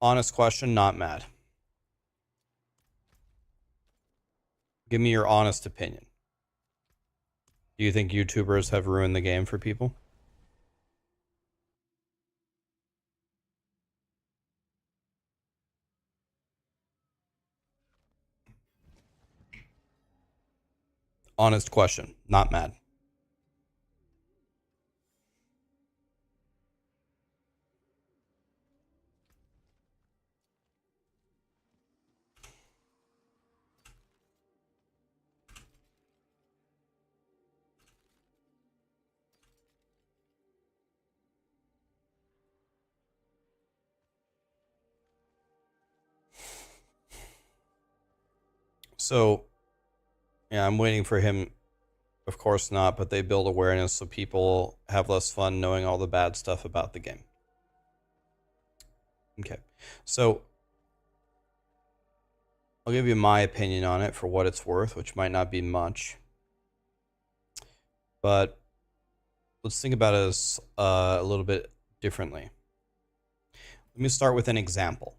Honest question, not mad. Give me your honest opinion. Do you think YouTubers have ruined the game for people? Honest question. Not mad. So, yeah, I'm waiting for him. Of course not, but they build awareness so people have less fun knowing all the bad stuff about the game. Okay. So, I'll give you my opinion on it for what it's worth, which might not be much. But let's think about it a little bit differently. Let me start with an example.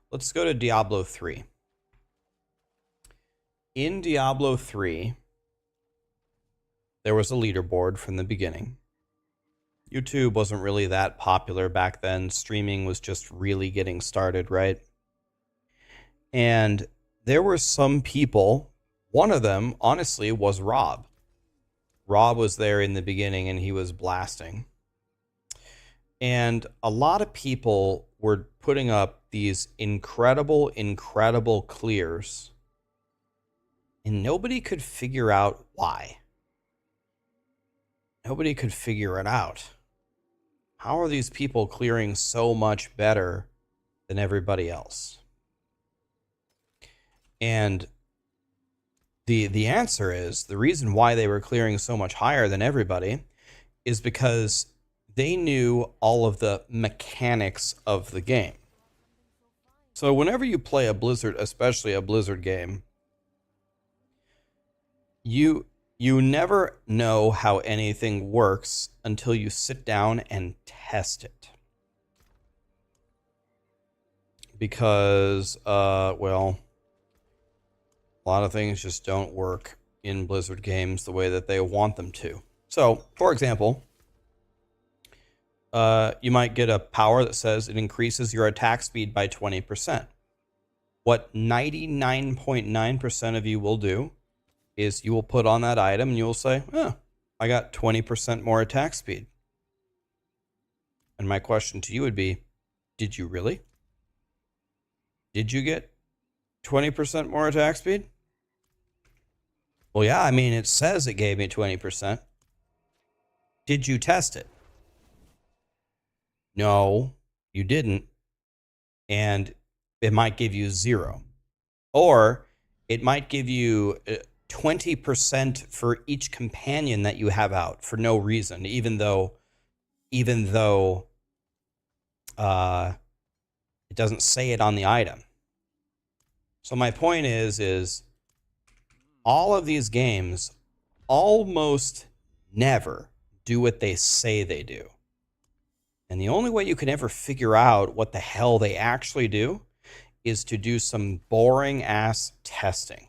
Let's go to Diablo 3. In Diablo 3, there was a leaderboard from the beginning. YouTube wasn't really that popular back then. Streaming was just really getting started, right? And there were some people, one of them, honestly, was Rob. Rob was there in the beginning and he was blasting. And a lot of people were putting up these incredible clears. And nobody could figure out why. Nobody could figure it out. How are these people clearing so much better than everybody else? And the answer is, the reason why they were clearing so much higher than everybody is because they knew all of the mechanics of the game. So whenever you play a Blizzard, especially a Blizzard game, you never know how anything works until you sit down and test it. Because, well, a lot of things just don't work in Blizzard games the way that they want them to. So, for example, you might get a power that says it increases your attack speed by 20%. What 99.9% of you will do is you will put on that item and you will say, oh, I got 20% more attack speed. And my question to you would be, did you really? Did you get 20% more attack speed? Well, yeah, I mean, it says it gave me 20%. Did you test it? No, you didn't. And it might give you 0. Or it might give you 20% for each companion that you have out for no reason, even though it doesn't say it on the item. So my point is all of these games almost never do what they say they do. And the only way you can ever figure out what the hell they actually do is to do some boring ass testing.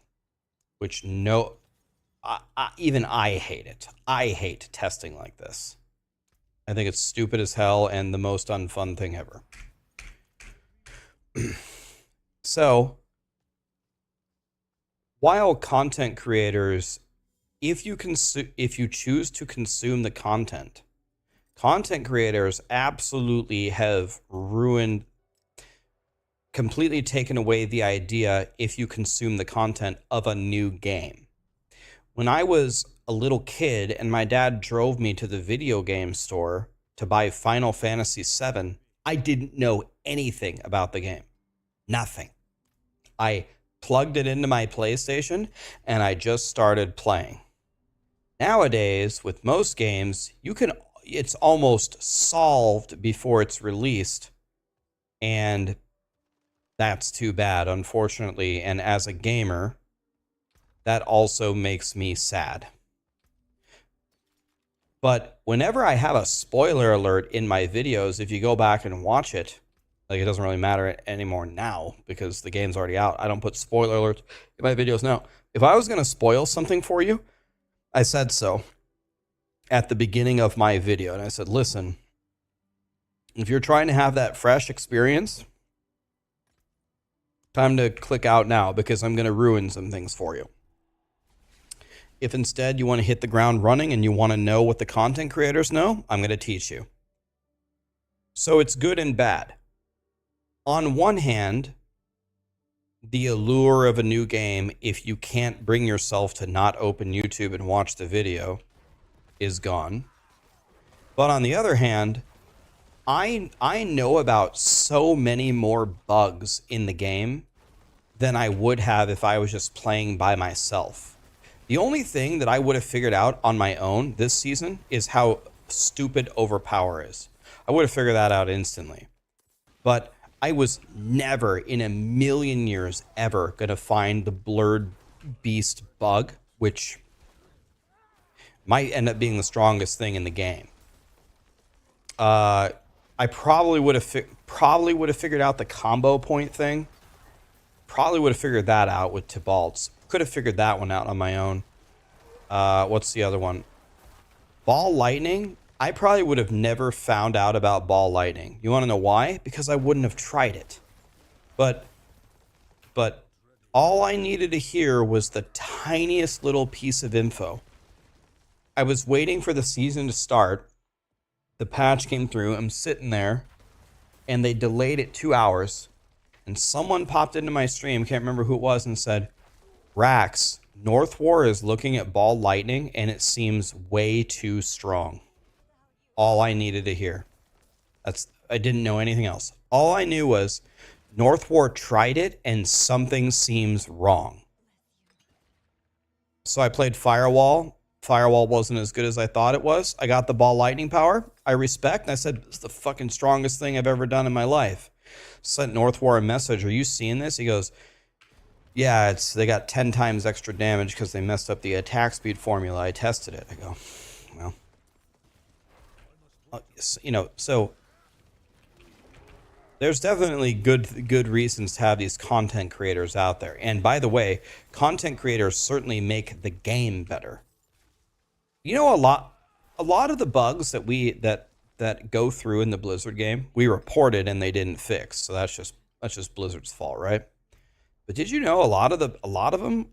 Which even I hate it. I hate testing like this. I think it's stupid as hell and the most unfun thing ever. So, while content creators, if you choose to consume the content creators absolutely have ruined, completely taken away the idea, if you consume the content, of a new game. When I was a little kid and my dad drove me to the video game store to buy Final Fantasy VII, I didn't know anything about the game. Nothing. I plugged it into my PlayStation and I just started playing. Nowadays, with most games, it's almost solved before it's released. And that's too bad, unfortunately. And as a gamer, that also makes me sad. But whenever I have a spoiler alert in my videos, if you go back and watch it, like, it doesn't really matter anymore now because the game's already out. I don't put spoiler alerts in my videos now. If I was going to spoil something for you, I said so at the beginning of my video. And I said, listen, if you're trying to have that fresh experience, time to click out now because I'm going to ruin some things for you. If instead you want to hit the ground running and you want to know what the content creators know, I'm going to teach you. So it's good and bad. On one hand, the allure of a new game, if you can't bring yourself to not open YouTube and watch the video, is gone. But on the other hand, I know about so many more bugs in the game than I would have if I was just playing by myself. The only thing that I would have figured out on my own this season is how stupid Overpower is. I would have figured that out instantly. But I was never in a million years ever going to find the blurred beast bug, which might end up being the strongest thing in the game. I probably would have figured out the combo point thing. Probably would have figured that out with Tibalt's. Could have figured that one out on my own. What's the other one? Ball lightning. I probably would have never found out about ball lightning. You want to know why? Because I wouldn't have tried it. But all I needed to hear was the tiniest little piece of info. I was waiting for the season to start. The patch came through. I'm sitting there, and they delayed it 2 hours. And someone popped into my stream, can't remember who it was, and said, Rax, North War is looking at ball lightning, and it seems way too strong. All I needed to hear. I didn't know anything else. All I knew was North War tried it, and something seems wrong. So I played Firewall. Firewall wasn't as good as I thought it was. I got the ball lightning power. I respect. And I said, it's the fucking strongest thing I've ever done in my life. Sent North War a message. Are you seeing this? He goes, yeah, they got 10 times extra damage because they messed up the attack speed formula. I tested it. I go, well, you know, so there's definitely good reasons to have these content creators out there. And by the way, content creators certainly make the game better. You know, a lot of the bugs that go through in the Blizzard game, we reported and they didn't fix. So that's just Blizzard's fault, right? But did you know a lot of them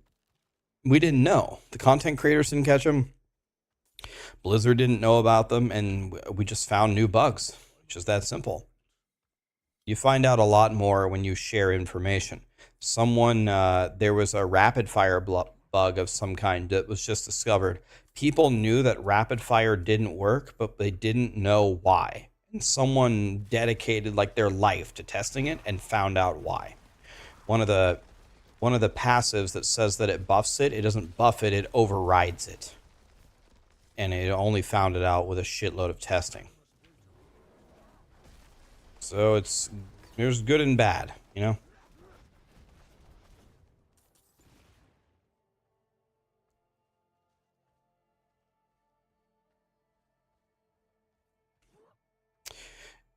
we didn't know. The content creators didn't catch them. Blizzard didn't know about them, and we just found new bugs, which is that simple. You find out a lot more when you share information. There was a rapid fire bug of some kind that was just discovered. People knew that rapid fire didn't work, but they didn't know why. And someone dedicated like their life to testing it and found out why. One of the passives that says that it buffs it, it doesn't buff it, it overrides it. And it only found it out with a shitload of testing. So there's good and bad, you know?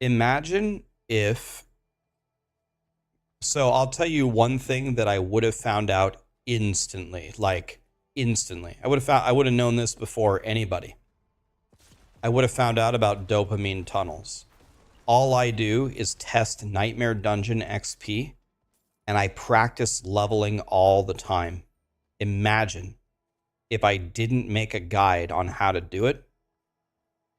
Imagine if... So I'll tell you one thing that I would have found out instantly, like instantly. I would have known this before anybody. I would have found out about dopamine tunnels. All I do is test Nightmare Dungeon XP, and I practice leveling all the time. Imagine if I didn't make a guide on how to do it.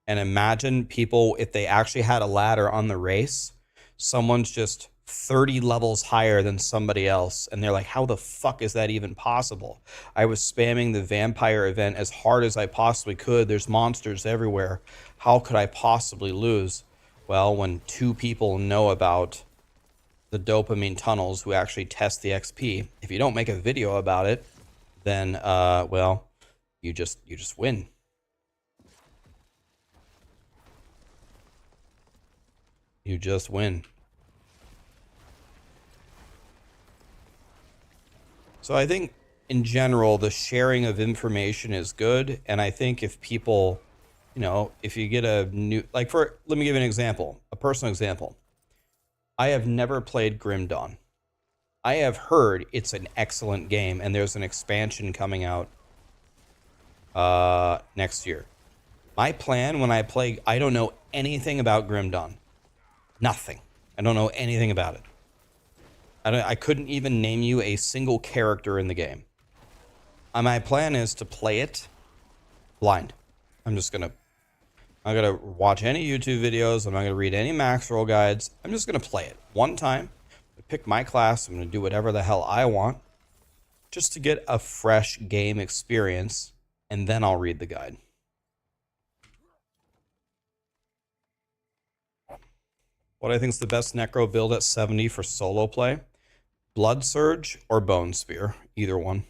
And imagine people, if they actually had a ladder on the race, someone's just 30 levels higher than somebody else, and they're like, how the fuck is that even possible? I was spamming the vampire event as hard as I possibly could. There's monsters everywhere. How could I possibly lose? Well, when 2 people know about the dopamine tunnels who actually test the XP, if you don't make a video about it, then well, you just win. You just win. So I think in general, the sharing of information is good. And I think if people, you know, if you get a new, like let me give you an example, a personal example. I have never played Grim Dawn. I have heard it's an excellent game and there's an expansion coming out next year. My plan when I play, I don't know anything about Grim Dawn. Nothing. I don't know anything about it. I couldn't even name you a single character in the game. My plan is to play it blind. I'm not gonna watch any YouTube videos. I'm not gonna read any Maxroll guides. I'm just gonna play it one time. Pick my class. I'm gonna do whatever the hell I want, just to get a fresh game experience, and then I'll read the guide. What I think is the best Necro build at 70 for solo play? Blood Surge or Bone Spear, either one.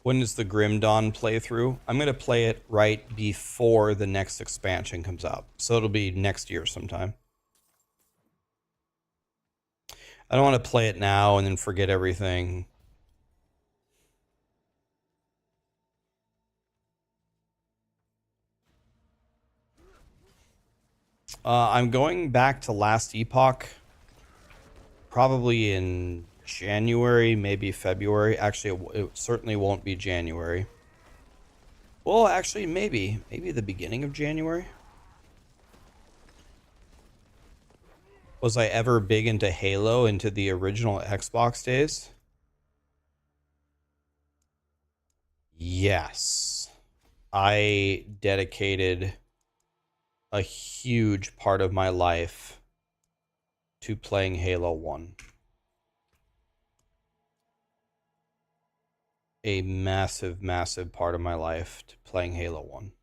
When is the Grim Dawn playthrough? I'm going to play it right before the next expansion comes out. So it'll be next year sometime. I don't want to play it now and then forget everything. I'm going back to last epoch. Probably in January, maybe February. Actually, it certainly won't be January. Well, actually, maybe the beginning of January. Was I ever big into Halo, into the original Xbox days? Yes. I dedicated a huge part of my life to playing Halo 1. A massive, massive part of my life to playing Halo 1.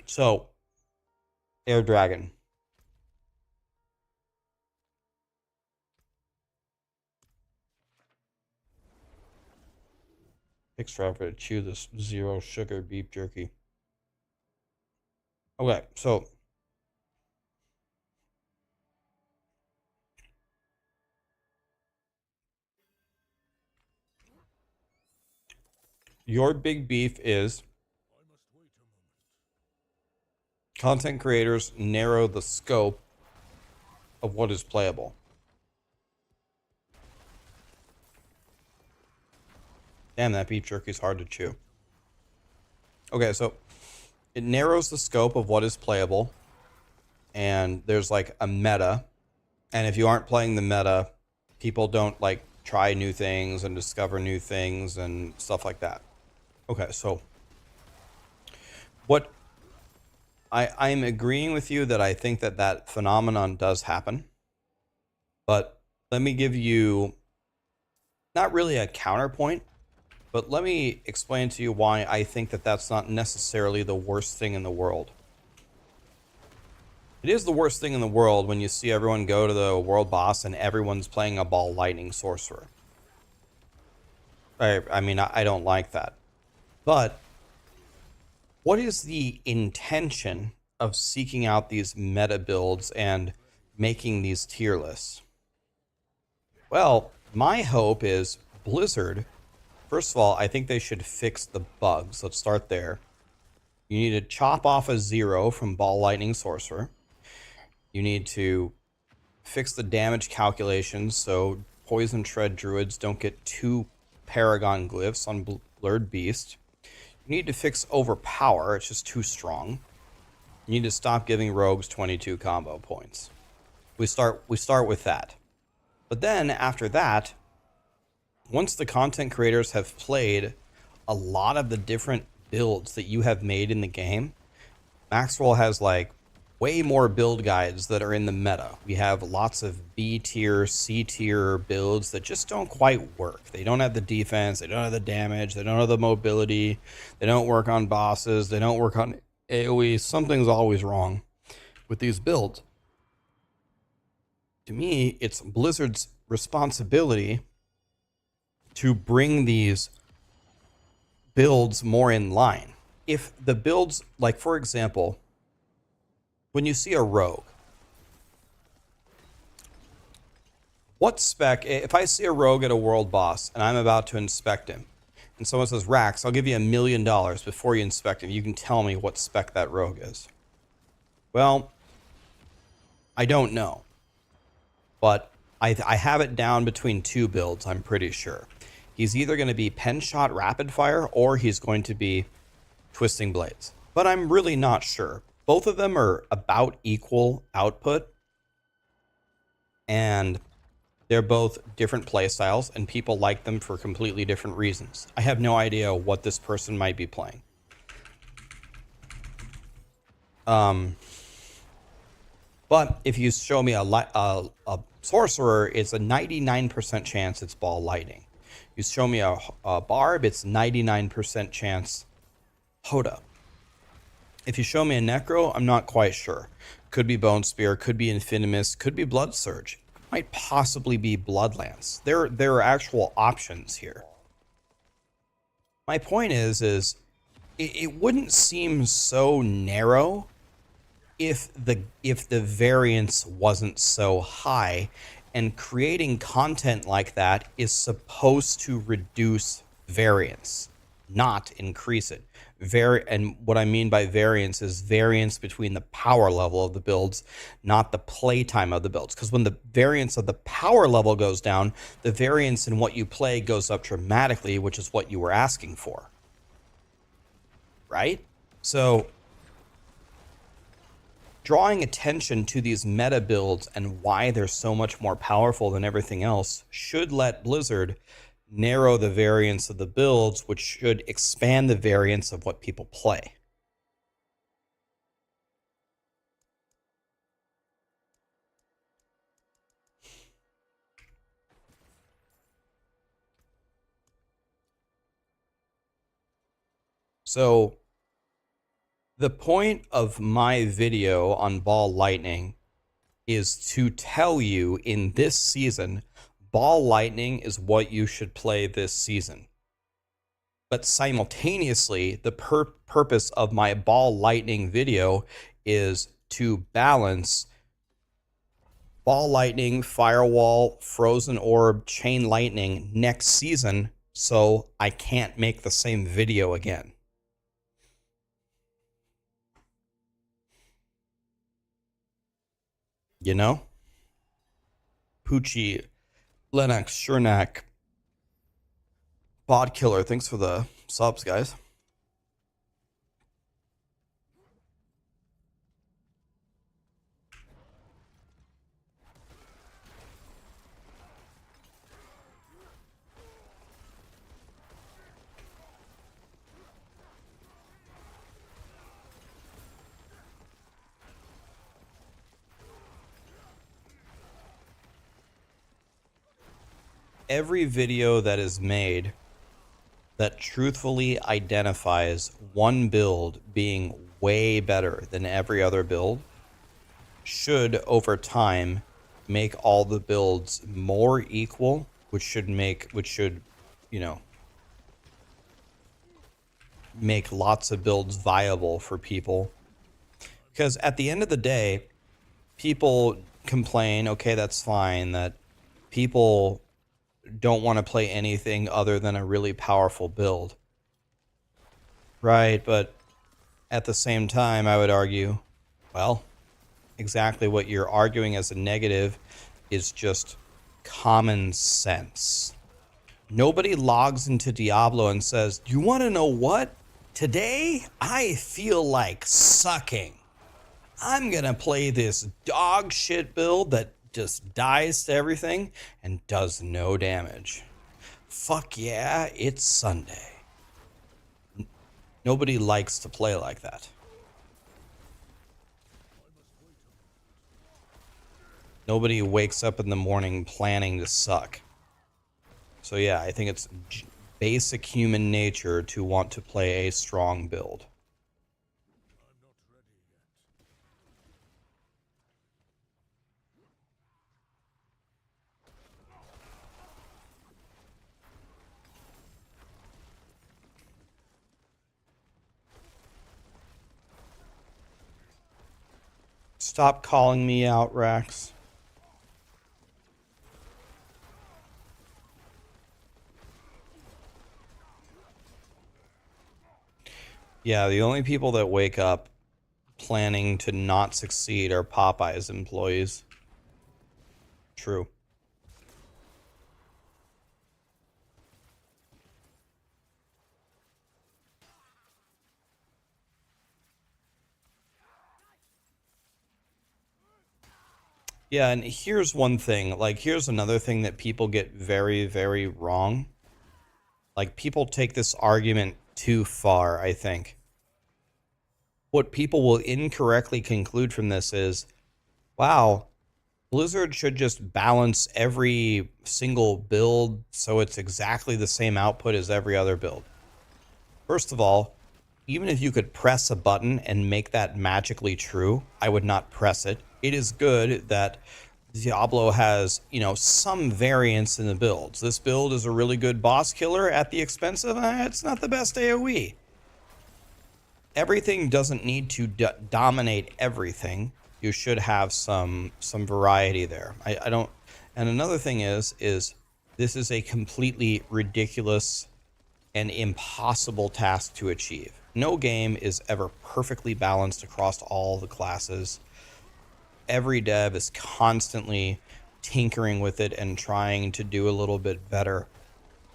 So, Air Dragon. Extra effort to chew this zero sugar beef jerky. Okay, so your big beef is content creators narrow the scope of what is playable. Damn, that beef jerky is hard to chew. Okay, so it narrows the scope of what is playable, and there's like a meta, and if you aren't playing the meta, people don't like try new things and discover new things and stuff like that. Okay, so what I'm agreeing with you that I think that that phenomenon does happen, but let me give you not really a counterpoint, but let me explain to you why I think that that's not necessarily the worst thing in the world. It is the worst thing in the world when you see everyone go to the world boss and everyone's playing a ball lightning sorcerer. I mean, I don't like that. But what is the intention of seeking out these meta builds and making these tier lists? Well, my hope is Blizzard. First of all, I think they should fix the bugs. Let's start there. You need to chop off a 0 from Ball Lightning Sorcerer. You need to fix the damage calculations so Poison Tread Druids don't get 2 Paragon Glyphs on Blurred Beast. You need to fix Overpower. It's just too strong. You need to stop giving Rogues 22 combo points. We start with that. But then, after that, once the content creators have played a lot of the different builds that you have made in the game, Maxroll has like way more build guides that are in the meta. We have lots of B tier, C tier builds that just don't quite work. They don't have the defense, they don't have the damage, they don't have the mobility, they don't work on bosses, they don't work on AoE. Something's always wrong with these builds. To me, it's Blizzard's responsibility to bring these builds more in line. If the builds, like for example, when you see a rogue, what spec, if I see a rogue at a world boss and I'm about to inspect him, and someone says, Rax, I'll give you $1 million before you inspect him, you can tell me what spec that rogue is. Well, I don't know. But I have it down between two builds, I'm pretty sure. He's either going to be pen shot rapid fire or he's going to be twisting blades. But I'm really not sure. Both of them are about equal output. And they're both different play styles, and people like them for completely different reasons. I have no idea what this person might be playing. But if you show me a sorcerer, it's a 99% chance it's ball lightning. You show me a barb, it's 99% chance Hoda. If you show me a necro, I'm not quite sure. Could be Bone Spear, could be Infinimus, could be Blood Surge. Might possibly be Bloodlance. There are actual options here. My point is it wouldn't seem so narrow if the variance wasn't so high, and creating content like that is supposed to reduce variance, not increase it. And what I mean by variance is variance between the power level of the builds, not the playtime of the builds. Because when the variance of the power level goes down, the variance in what you play goes up dramatically, which is what you were asking for. Right? So drawing attention to these meta builds and why they're so much more powerful than everything else should let Blizzard narrow the variance of the builds, which should expand the variance of what people play. So the point of my video on Ball Lightning is to tell you in this season, Ball Lightning is what you should play this season. But simultaneously, the purpose of my Ball Lightning video is to balance Ball Lightning, Firewall, Frozen Orb, Chain Lightning next season so I can't make the same video again. You know? Poochie, Lennox, Shernak, Bod Killer, thanks for the subs, guys. Every video that is made that truthfully identifies one build being way better than every other build should, over time, make all the builds more equal, which should, you know, make lots of builds viable for people. Because at the end of the day, people complain, okay, that's fine, that people don't want to play anything other than a really powerful build. Right, but at the same time, I would argue, well, exactly what you're arguing as a negative is just common sense. Nobody logs into Diablo and says, do you want to know what? Today, I feel like sucking. I'm going to play this dog shit build that just dies to everything and does no damage. Fuck yeah, it's Sunday. Nobody likes to play like that. Nobody wakes up in the morning planning to suck. So yeah, I think it's basic human nature to want to play a strong build. Stop calling me out, Rax. Yeah, the only people that wake up planning to not succeed are Popeye's employees. True. Yeah, and here's one thing. Like, here's another thing that people get very, very wrong. Like, people take this argument too far, I think. What people will incorrectly conclude from this is, wow, Blizzard should just balance every single build so it's exactly the same output as every other build. First of all, even if you could press a button and make that magically true, I would not press it. It is good that Diablo has, you know, some variance in the builds. This build is a really good boss killer at the expense of, it's not the best AoE. Everything doesn't need to dominate everything. You should have some variety there. I don't. And another thing is this is a completely ridiculous and impossible task to achieve. No game is ever perfectly balanced across all the classes. Every dev is constantly tinkering with it and trying to do a little bit better.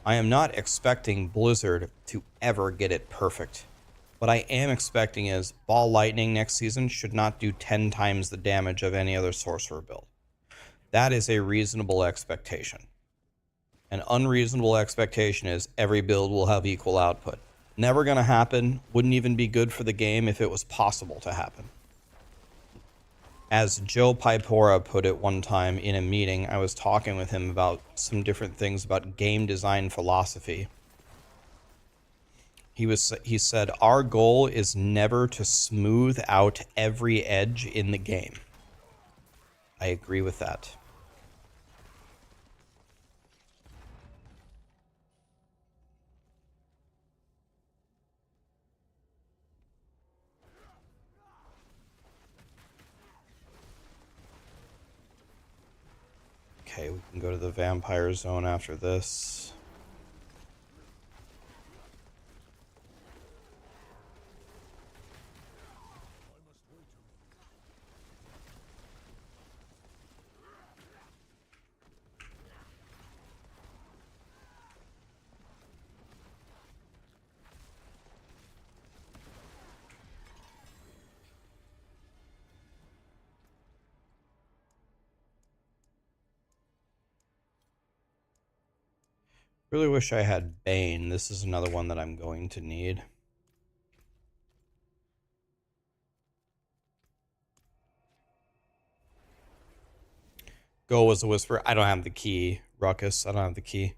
I am not expecting Blizzard to ever get it perfect. What I am expecting is Ball Lightning next season should not do 10 times the damage of any other sorcerer build. That is a reasonable expectation. An unreasonable expectation is every build will have equal output. Never going to happen. Wouldn't even be good for the game if it was possible to happen. As Joe Pipora put it one time in a meeting, I was talking with him about some different things about game design philosophy. He said, our goal is never to smooth out every edge in the game. I agree with that. Okay, we can go to the vampire zone after this. Really wish I had Bane. This is another one that I'm going to need. Go was a whisper. I don't have the key. Ruckus, I don't have the key.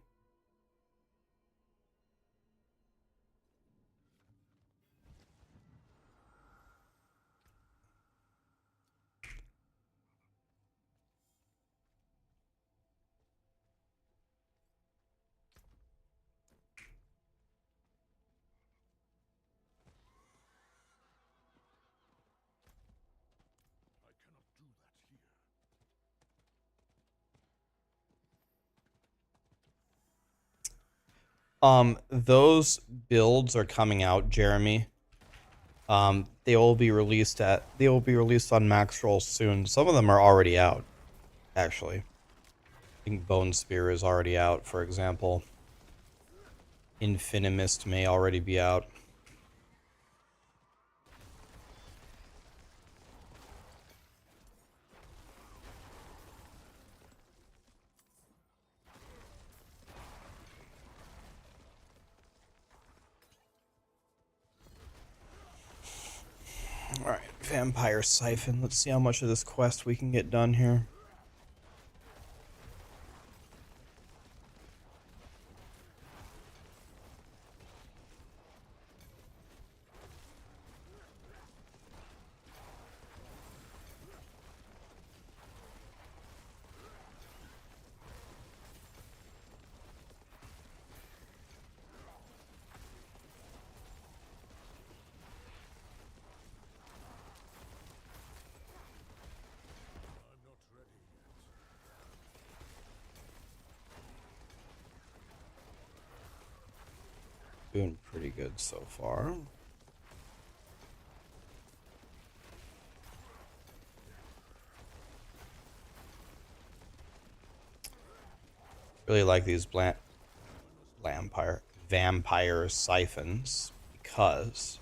Those builds are coming out, Jeremy. They will be released on Maxroll soon. Some of them are already out, actually. I think Bone Spear is already out, for example. Infinimist may already be out. Alright, Vampire Siphon. Let's see how much of this quest we can get done here. Doing pretty good so far. Really like these vampire siphons because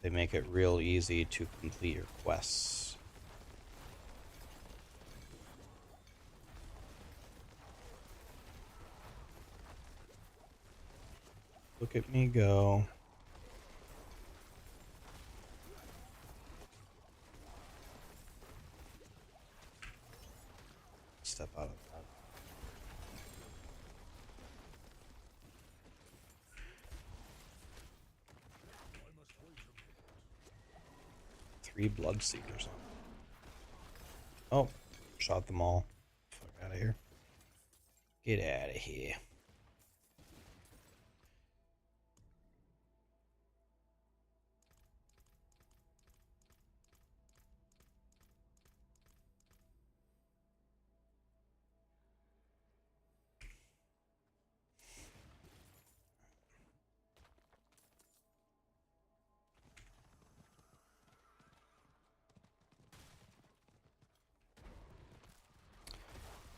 they make it real easy to complete your quests. Look at me go. Step out of that. 3 blood seekers. Oh, shot them all. Fuck out of here. Get out of here.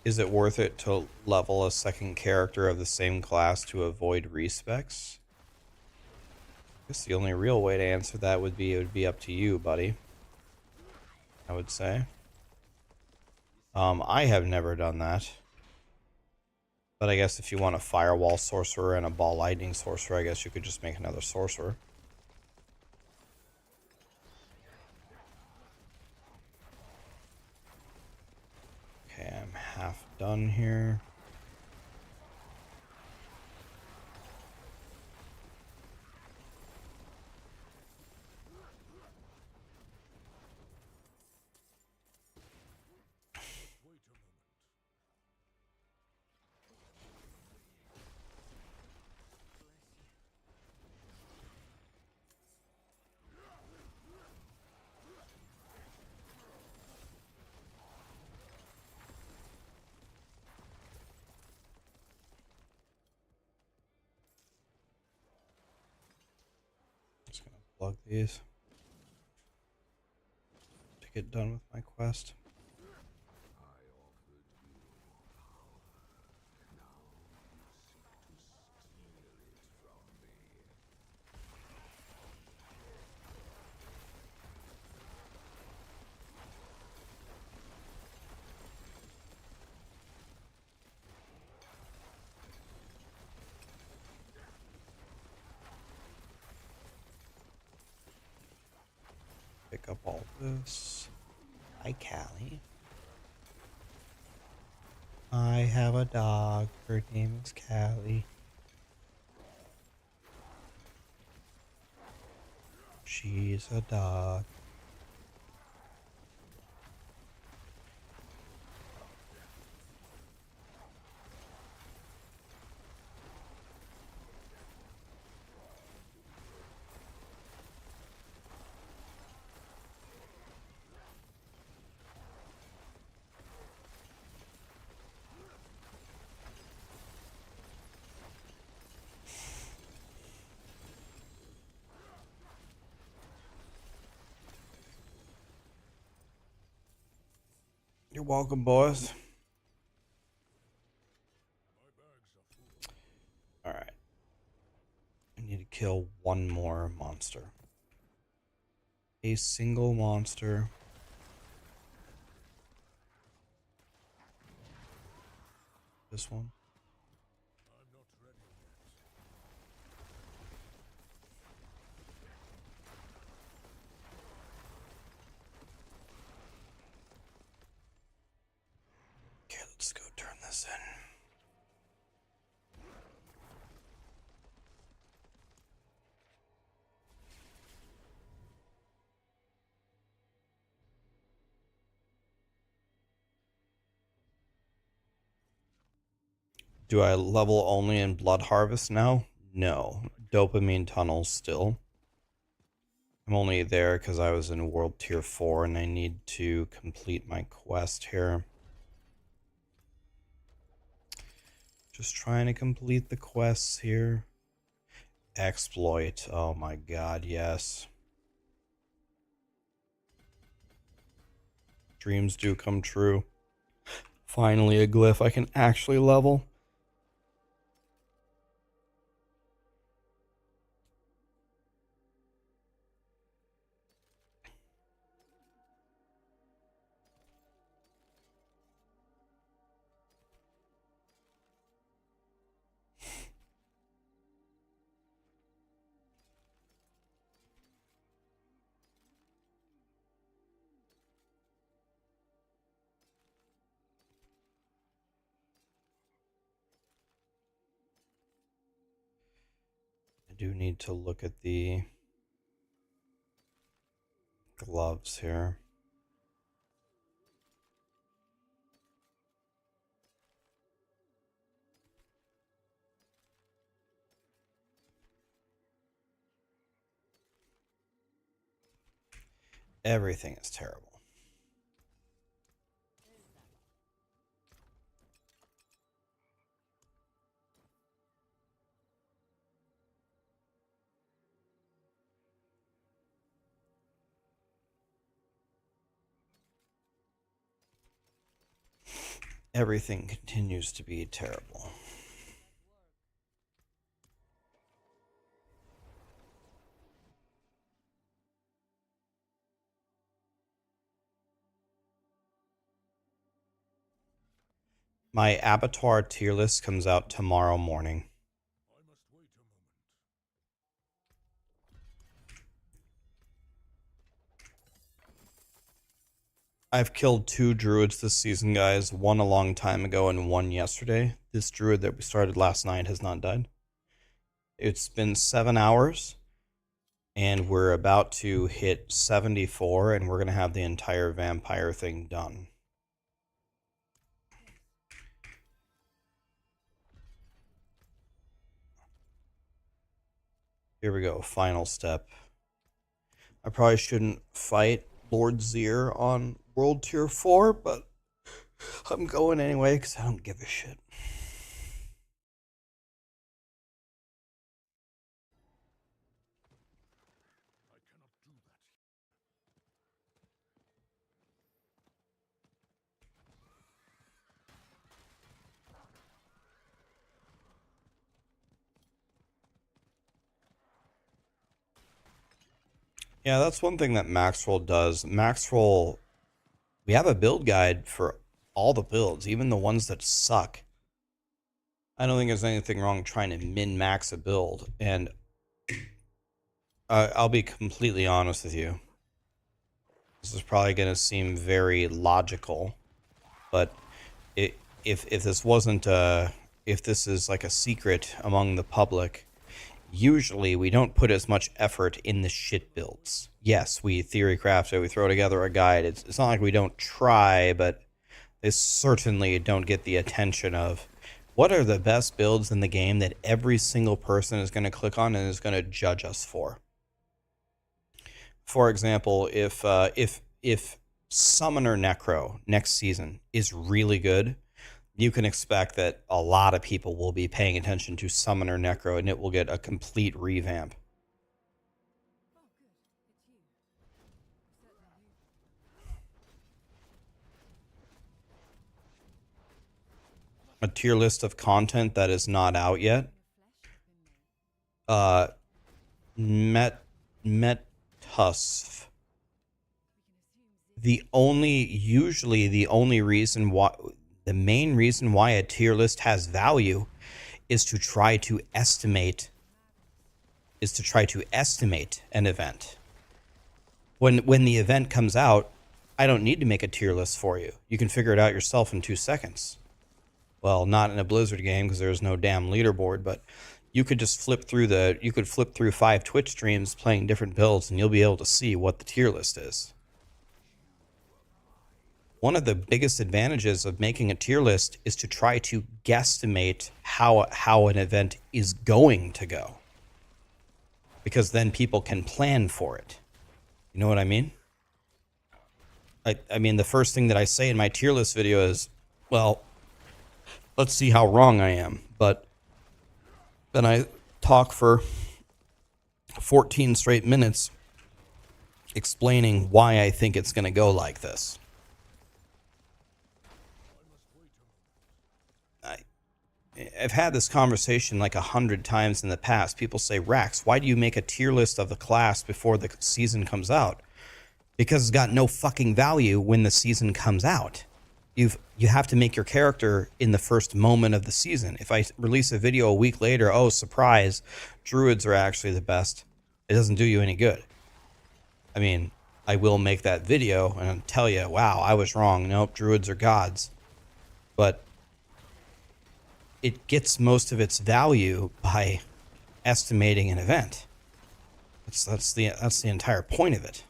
Is it worth it to level a second character of the same class to avoid respecs? I guess the only real way to answer that would be it would be up to you, buddy. I would say. I have never done that. But I guess if you want a firewall sorcerer and a ball lightning sorcerer, I guess you could just make another sorcerer. Okay, I'm half done here. Just gonna plug these to get done with my quest. Pick up all this. Hi, Callie. I have a dog. Her name is Callie. She's a dog. You're welcome, boys. Alright. I need to kill one more monster. A single monster. This one. Okay, let's go turn this in. Do I level only in Blood Harvest now? No. Dopamine Tunnels still. I'm only there because I was in World Tier 4 and I need to complete my quest here. Just trying to complete the quests here. Exploit. Oh my god, yes. Dreams do come true. Finally, a glyph I can actually level. I do need to look at the gloves here. Everything is terrible. Everything continues to be terrible. My Abattoir tier list comes out tomorrow morning. I've killed 2 druids this season, guys. One a long time ago and one yesterday. This druid that we started last night has not died. It's been 7 hours, and we're about to hit 74, and we're going to have the entire vampire thing done. Here we go, final step. I probably shouldn't fight Lord Zier on World Tier 4, but I'm going anyway because I don't give a shit. Yeah, that's one thing that Maxroll does. Maxroll, we have a build guide for all the builds, even the ones that suck. I don't think there's anything wrong trying to min-max a build, and I'll be completely honest with you. This is probably going to seem very logical, but if this wasn't if this is like a secret among the public, usually we don't put as much effort in the shit builds. Yes, we theory craft it, we throw together a guide. It's not like we don't try, but they certainly don't get the attention of what are the best builds in the game that every single person is going to click on and is going to judge us for. For example, if Summoner Necro next season is really good, you can expect that a lot of people will be paying attention to Summoner Necro, and it will get a complete revamp. A tier list of content that is not out yet. Metusf. Usually the main reason why a tier list has value is to try to estimate an event. When the event comes out, I don't need to make a tier list for you. You can figure it out yourself in 2 seconds. Well, not in a Blizzard game because there's no damn leaderboard, but you could just flip through 5 Twitch streams playing different builds and you'll be able to see what the tier list is. One of the biggest advantages of making a tier list is to try to guesstimate how an event is going to go. Because then people can plan for it. You know what I mean? I mean, the first thing that I say in my tier list video is, well, let's see how wrong I am. But then I talk for 14 straight minutes explaining why I think it's going to go like this. I've had this conversation like 100 times in the past. People say, Rax, why do you make a tier list of the class before the season comes out? Because it's got no fucking value when the season comes out. You have to make your character in the first moment of the season. If I release a video a week later, oh, surprise, Druids are actually the best, it doesn't do you any good. I mean, I will make that video and tell you, wow, I was wrong. Nope, Druids are gods. But it gets most of its value by estimating an event. That's the entire point of it.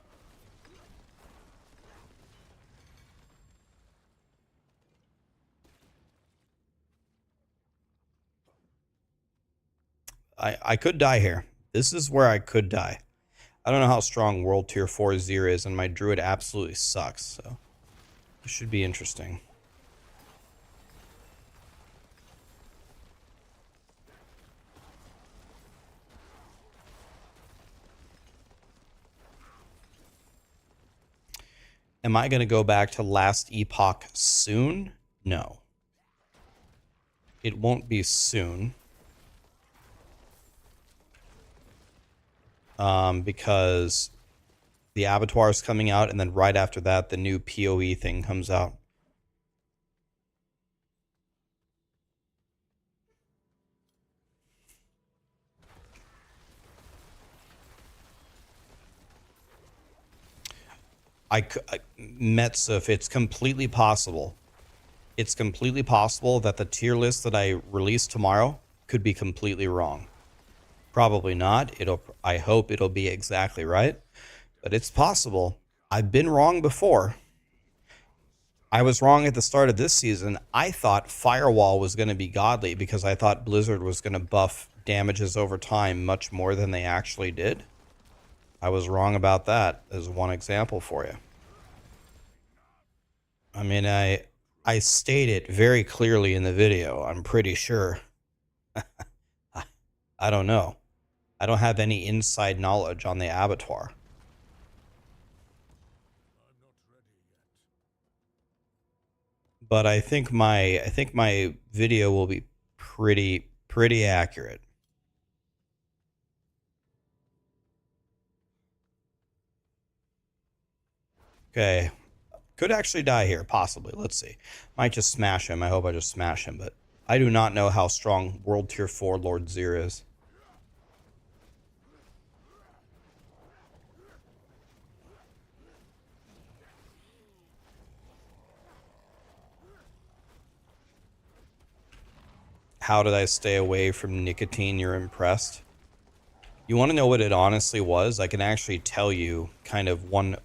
I could die here. This is where I could die. I don't know how strong World Tier 4 Zir is, and my Druid absolutely sucks, so it should be interesting. Am I going to go back to last epoch soon? No. It won't be soon. Because the Abattoir is coming out, and then right after that, the new PoE thing comes out. Metsuf, it's completely possible. It's completely possible that the tier list that I release tomorrow could be completely wrong. Probably not. I hope it'll be exactly right, but it's possible. I've been wrong before. I was wrong at the start of this season. I thought Firewall was going to be godly because I thought Blizzard was going to buff damages over time much more than they actually did. I was wrong about that as one example for you. I mean, I state it very clearly in the video, I'm pretty sure. I don't know. I don't have any inside knowledge on the Abattoir. But I think my video will be pretty accurate. Okay. Could actually die here, possibly. Let's see. Might just smash him. I hope I just smash him, but I do not know how strong World Tier 4 Lord Zir is. How did I stay away from nicotine? You're impressed? You want to know what it honestly was? I can actually tell you kind of one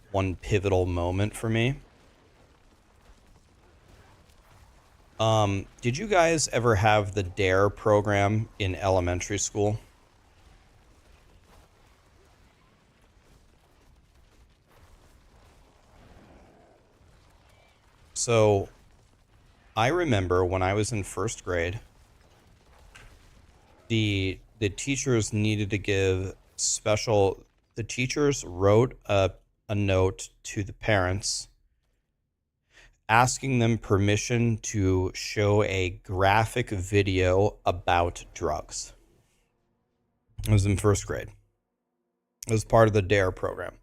pivotal moment for me. Did you guys ever have the DARE program in elementary school? So, I remember when I was in first grade, the teachers needed to give special. The teachers wrote a note to the parents asking them permission to show a graphic video about drugs. I was in first grade. It was part of the DARE program.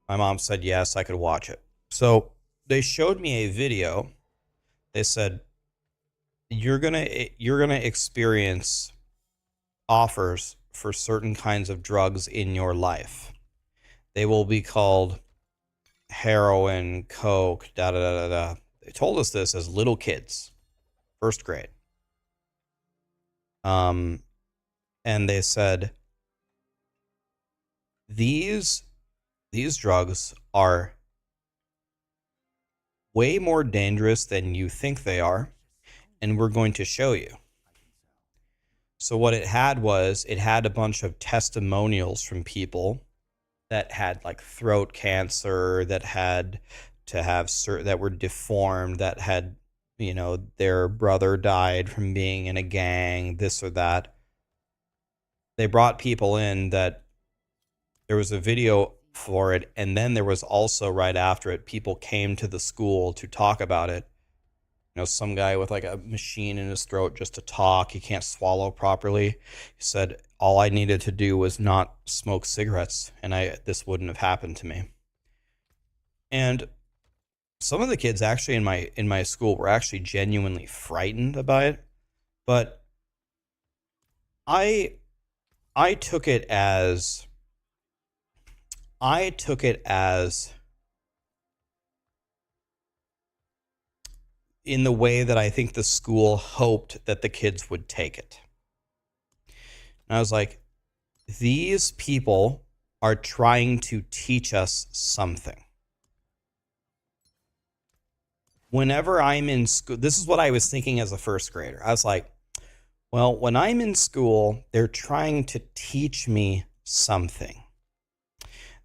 My mom said yes, I could watch it. So they showed me a video. They said, you're gonna experience offers for certain kinds of drugs in your life. They will be called heroin, coke, da da da da da. They told us this as little kids, first grade. And they said these drugs are way more dangerous than you think they are, and we're going to show you. So what it had was, it had a bunch of testimonials from people that had like throat cancer, that had to have that were deformed, that had, you know, their brother died from being in a gang, this or that. They brought people in that There was a video for it, and then there was also right after it, people came to the school to talk about it. You know, some guy with like a machine in his throat just to talk. He can't swallow properly. He said all I needed to do was not smoke cigarettes, and this wouldn't have happened to me. And some of the kids actually in my school were actually genuinely frightened by it, but I took it as in the way that I think the school hoped that the kids would take it. And I was like, these people are trying to teach us something. Whenever I'm in school, this is what I was thinking as a first grader. I was like, well, when I'm in school, they're trying to teach me something.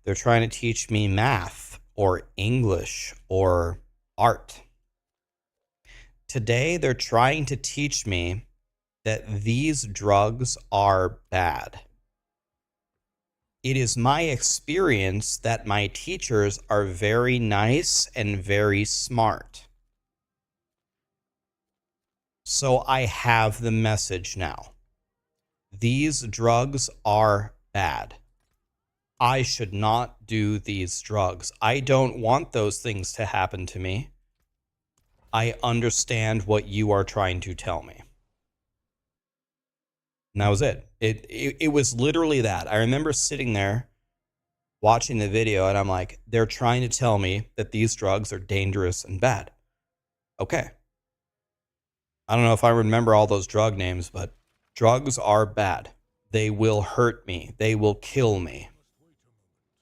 They're trying to teach me math or English or art. Today, they're trying to teach me that these drugs are bad. It is my experience that my teachers are very nice and very smart. So I have the message now. These drugs are bad. I should not do these drugs. I don't want those things to happen to me. I understand what you are trying to tell me. And that was it. It was literally that. I remember sitting there watching the video and I'm like, they're trying to tell me that these drugs are dangerous and bad. Okay. I don't know if I remember all those drug names, but drugs are bad. They will hurt me. They will kill me.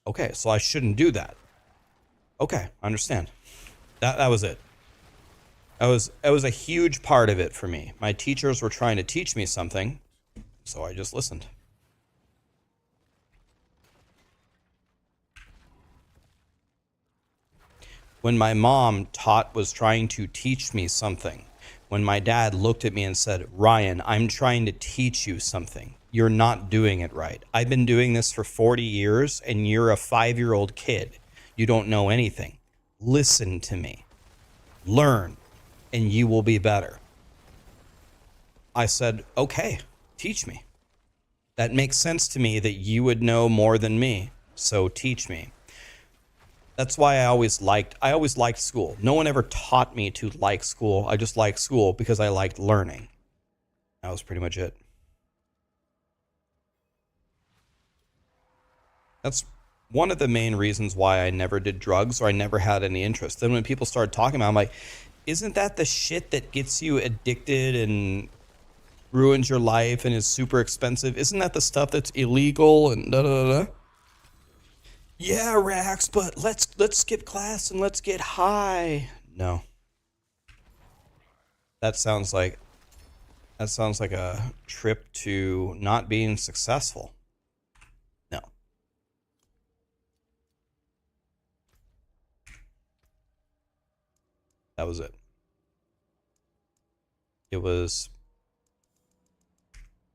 Okay, so I shouldn't do that. Okay, I understand. That was it. It was a huge part of it for me. My teachers were trying to teach me something, so I just listened. When my mom was trying to teach me something, when my dad looked at me and said, Ryan, I'm trying to teach you something. You're not doing it right. I've been doing this for 40 years and you're a 5-year-old kid. You don't know anything. Listen to me. Learn, and you will be better. I said, okay, teach me. That makes sense to me that you would know more than me, so teach me. That's why I always liked school. No one ever taught me to like school. I just liked school because I liked learning. That was pretty much it. That's one of the main reasons why I never did drugs or I never had any interest. Then when people started talking about it, I'm like, isn't that the shit that gets you addicted and ruins your life and is super expensive? Isn't that the stuff that's illegal and da da da? Yeah, Rax, but let's skip class and let's get high. No. That sounds like a trip to not being successful. No. That was it.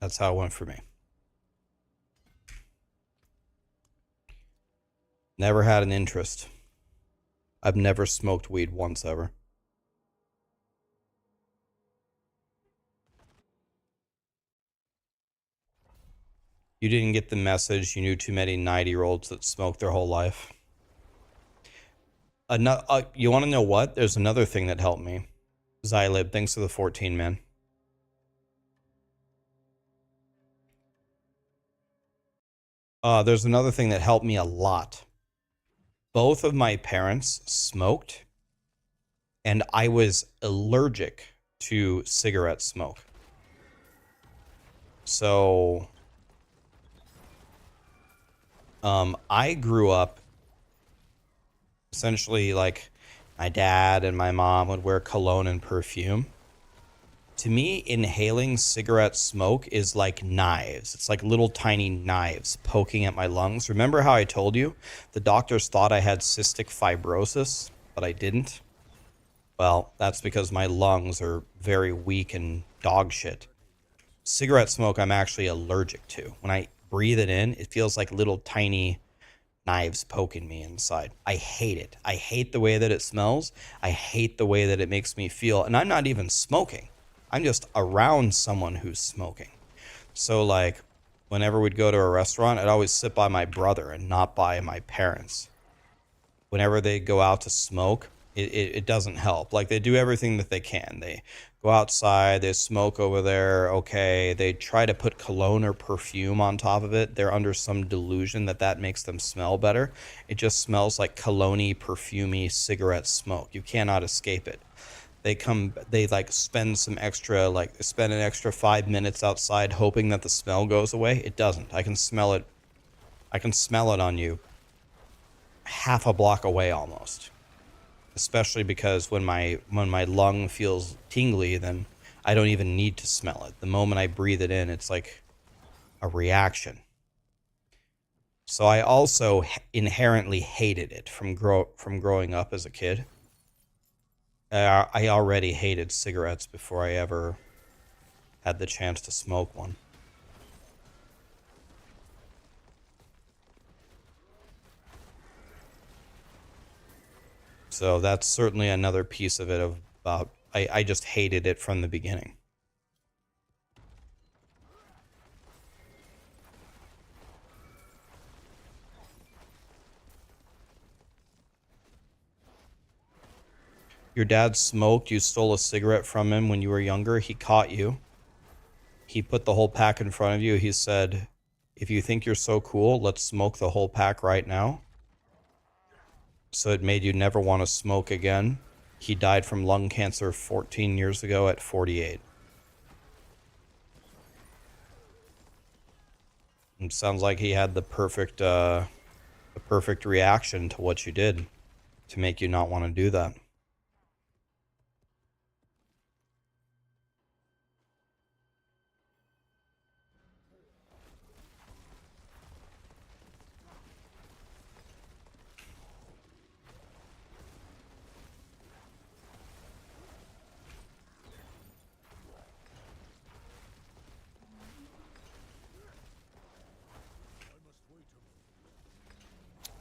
That's how it went for me. Never had an interest. I've never smoked weed once ever. You didn't get the message. You knew too many 90-year-olds that smoked their whole life. You want to know what? There's another thing that helped me. Xylib, thanks for the 14, man. There's another thing that helped me a lot. Both of my parents smoked, and I was allergic to cigarette smoke. So, I grew up essentially like my dad and my mom would wear cologne and perfume. To me, inhaling cigarette smoke is like knives. It's like little tiny knives poking at my lungs. Remember how I told you the doctors thought I had cystic fibrosis, but I didn't? Well, that's because my lungs are very weak and dog shit. Cigarette smoke I'm actually allergic to. When I breathe it in, it feels like little tiny knives poking me inside. I hate it. I hate the way that it smells. I hate the way that it makes me feel. And I'm not even smoking. I'm just around someone who's smoking. So like whenever we'd go to a restaurant, I'd always sit by my brother and not by my parents. Whenever they go out to smoke, it doesn't help. Like they do everything that they can. They go outside, they smoke over there. Okay. They try to put cologne or perfume on top of it. They're under some delusion that that makes them smell better. It just smells like cologne-y, perfumey cigarette smoke. You cannot escape it. They like spend an extra 5 minutes outside hoping that the smell goes away. It doesn't. I can smell it. I can smell it on you half a block away almost. Especially because when my lung feels tingly, then I don't even need to smell it. The moment I breathe it in, it's like a reaction. So I also inherently hated it from growing up as a kid. I already hated cigarettes before I ever had the chance to smoke one. So that's certainly another piece of it about I just hated it from the beginning. Your dad smoked, you stole a cigarette from him when you were younger, he caught you. He put the whole pack in front of you. He said, if you think you're so cool, let's smoke the whole pack right now. So it made you never want to smoke again. He died from lung cancer 14 years ago at 48. It sounds like he had the perfect reaction to what you did to make you not want to do that.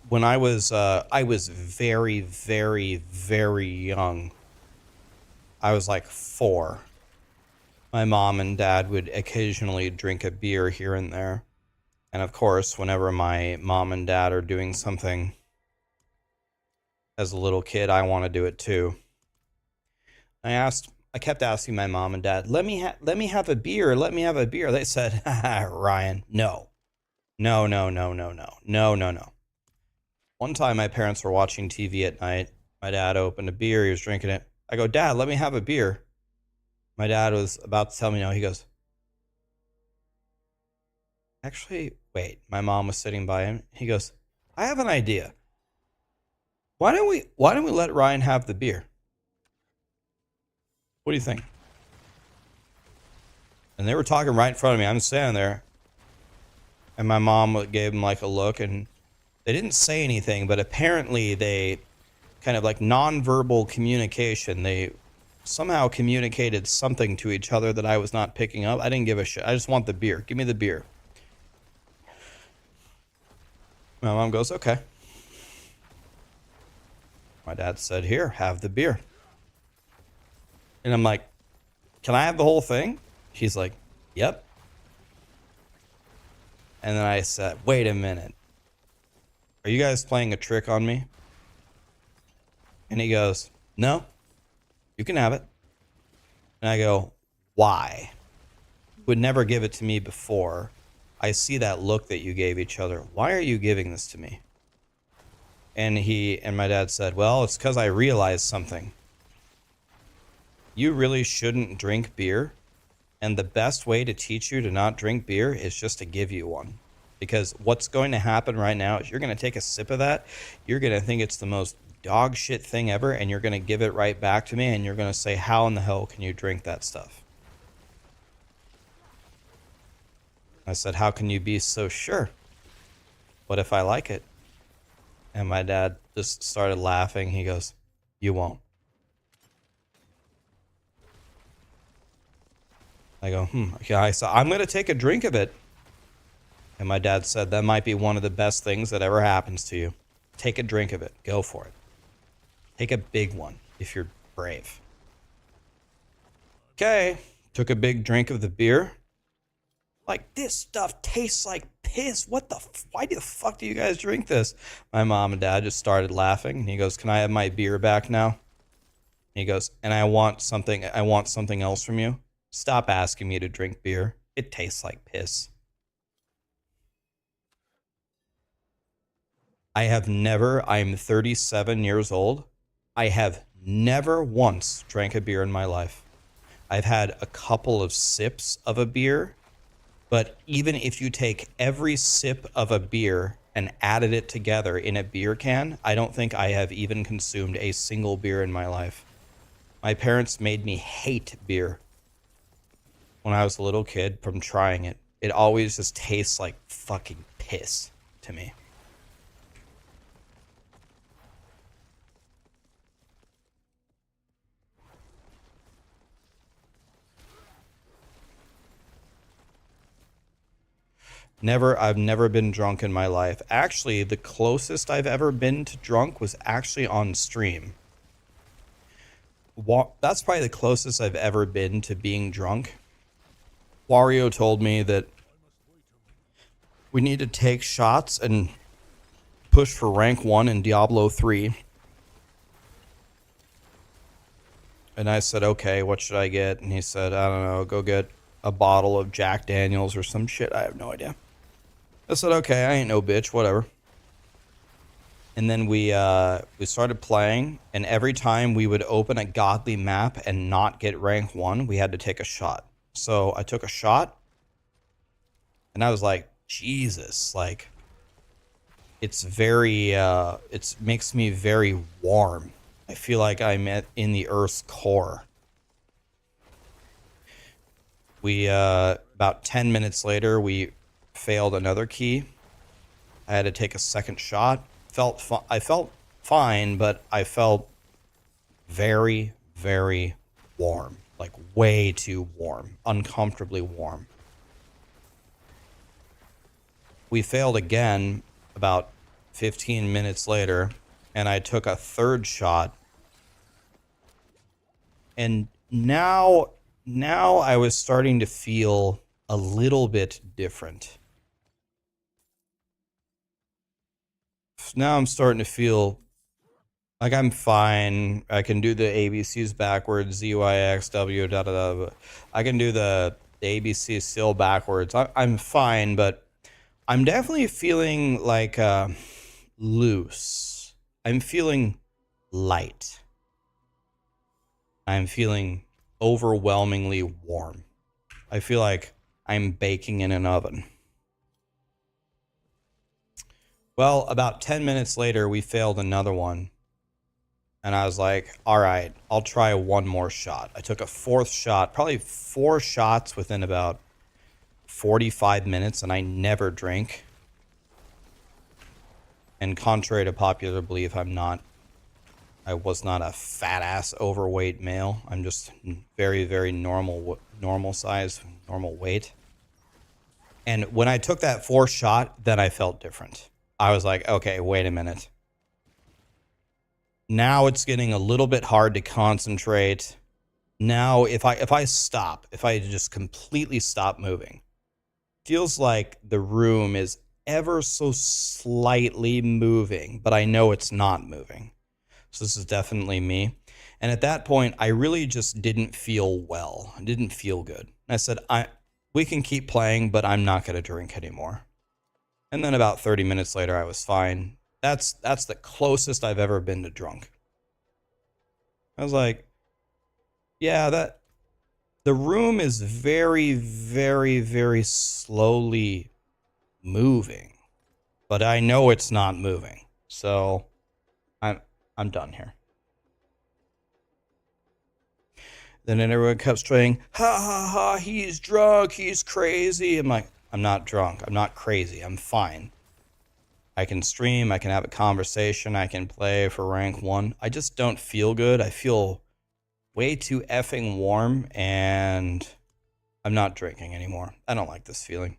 When I was very, very, very young. I was like 4. My mom and dad would occasionally drink a beer here and there. And of course, whenever my mom and dad are doing something as a little kid, I want to do it too. I kept asking my mom and dad, let me have a beer, let me have a beer. They said, Ryan, no. No, no, no, no, no, no, no, no. One time my parents were watching TV at night. My dad opened a beer, he was drinking it. I go, Dad, let me have a beer. My dad was about to tell me no. He goes, actually, wait. My mom was sitting by him. He goes, I have an idea. Why don't we let Ryan have the beer? What do you think? And they were talking right in front of me. I'm standing there. And my mom gave him like a look, and they didn't say anything, but apparently they kind of like nonverbal communication. They somehow communicated something to each other that I was not picking up. I didn't give a shit. I just want the beer. Give me the beer. My mom goes, okay. My dad said, here, have the beer. And I'm like, can I have the whole thing? She's like, yep. And then I said, wait a minute. Are you guys playing a trick on me? And he goes, no, you can have it. And I go, why? You would never give it to me before. I see that look that you gave each other. Why are you giving this to me? And my dad said, well, it's because I realized something. You really shouldn't drink beer. And the best way to teach you to not drink beer is just to give you one. Because what's going to happen right now is you're going to take a sip of that. You're going to think it's the most dog shit thing ever. And you're going to give it right back to me. And you're going to say, how in the hell can you drink that stuff? I said, how can you be so sure? What if I like it? And my dad just started laughing. He goes, you won't. I go, okay. So I'm going to take a drink of it. And my dad said, that might be one of the best things that ever happens to you. Take a drink of it. Go for it. Take a big one if you're brave. Okay. Took a big drink of the beer. Like, this stuff tastes like piss. What the why the fuck do you guys drink this? My mom and dad just started laughing. And he goes, can I have my beer back now? And he goes, and I want something else from you. Stop asking me to drink beer. It tastes like piss. I'm 37 years old. I have never once drank a beer in my life. I've had a couple of sips of a beer, but even if you take every sip of a beer and added it together in a beer can, I don't think I have even consumed a single beer in my life. My parents made me hate beer when I was a little kid from trying it. It always just tastes like fucking piss to me. I've never been drunk in my life. Actually, the closest I've ever been to drunk was actually on stream. That's probably the closest I've ever been to being drunk. Wario told me that we need to take shots and push for rank 1 in Diablo 3. And I said, okay, what should I get? And he said, I don't know, go get a bottle of Jack Daniels or some shit. I have no idea. I said, okay, I ain't no bitch, whatever. And then we started playing, and every time we would open a godly map and not get rank 1, we had to take a shot. So I took a shot, and I was like, Jesus, like, it's very, it makes me very warm. I feel like I'm in the Earth's core. We, about 10 minutes later, we failed another key. I had to take a second shot. I felt fine, but I felt very, very warm. Like way too warm. Uncomfortably warm. We failed again about 15 minutes later, and I took a third shot. And now I was starting to feel a little bit different. Now I'm starting to feel like I'm fine. I can do the ABCs backwards, ZYX, W, da da da. I can do the ABCs still backwards. I'm fine, but I'm definitely feeling like loose. I'm feeling light. I'm feeling overwhelmingly warm. I feel like I'm baking in an oven. Well, about 10 minutes later, we failed another one. And I was like, all right, I'll try one more shot. I took a fourth shot, probably 4 shots within about 45 minutes, and I never drink. And contrary to popular belief, I was not a fat ass overweight male. I'm just very, very normal size, normal weight. And when I took that 4th shot, then I felt different. I was like, okay, wait a minute. Now it's getting a little bit hard to concentrate. Now, if I just completely stop moving, feels like the room is ever so slightly moving, but I know it's not moving. So this is definitely me. And at that point, I really just didn't feel well. I didn't feel good. I said, we can keep playing, but I'm not going to drink anymore. And then about 30 minutes later, I was fine. That's the closest I've ever been to drunk. I was like, yeah, the room is very, very, very slowly moving, but I know it's not moving. So I'm done here. Then everyone kept saying, ha ha ha, he's drunk, he's crazy. I'm like, I'm not drunk, I'm not crazy, I'm fine. I can stream, I can have a conversation, I can play for rank 1. I just don't feel good. I feel way too effing warm, and I'm not drinking anymore. I don't like this feeling.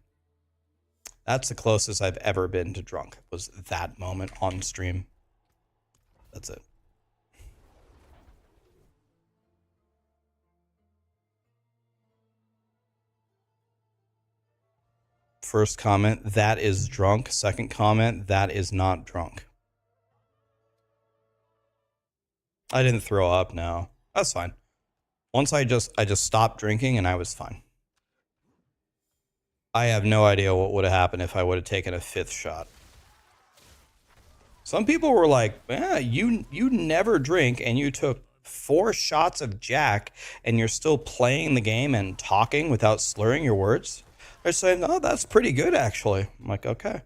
That's the closest I've ever been to drunk, was that moment on stream. That's it. First comment, that is drunk. Second comment, that is not drunk. I didn't throw up, no. That's fine. Once I just stopped drinking and I was fine. I have no idea what would have happened if I would have taken a 5th shot. Some people were like, you never drink and you took 4 shots of Jack and you're still playing the game and talking without slurring your words. They're saying, oh, that's pretty good, actually. I'm like, okay.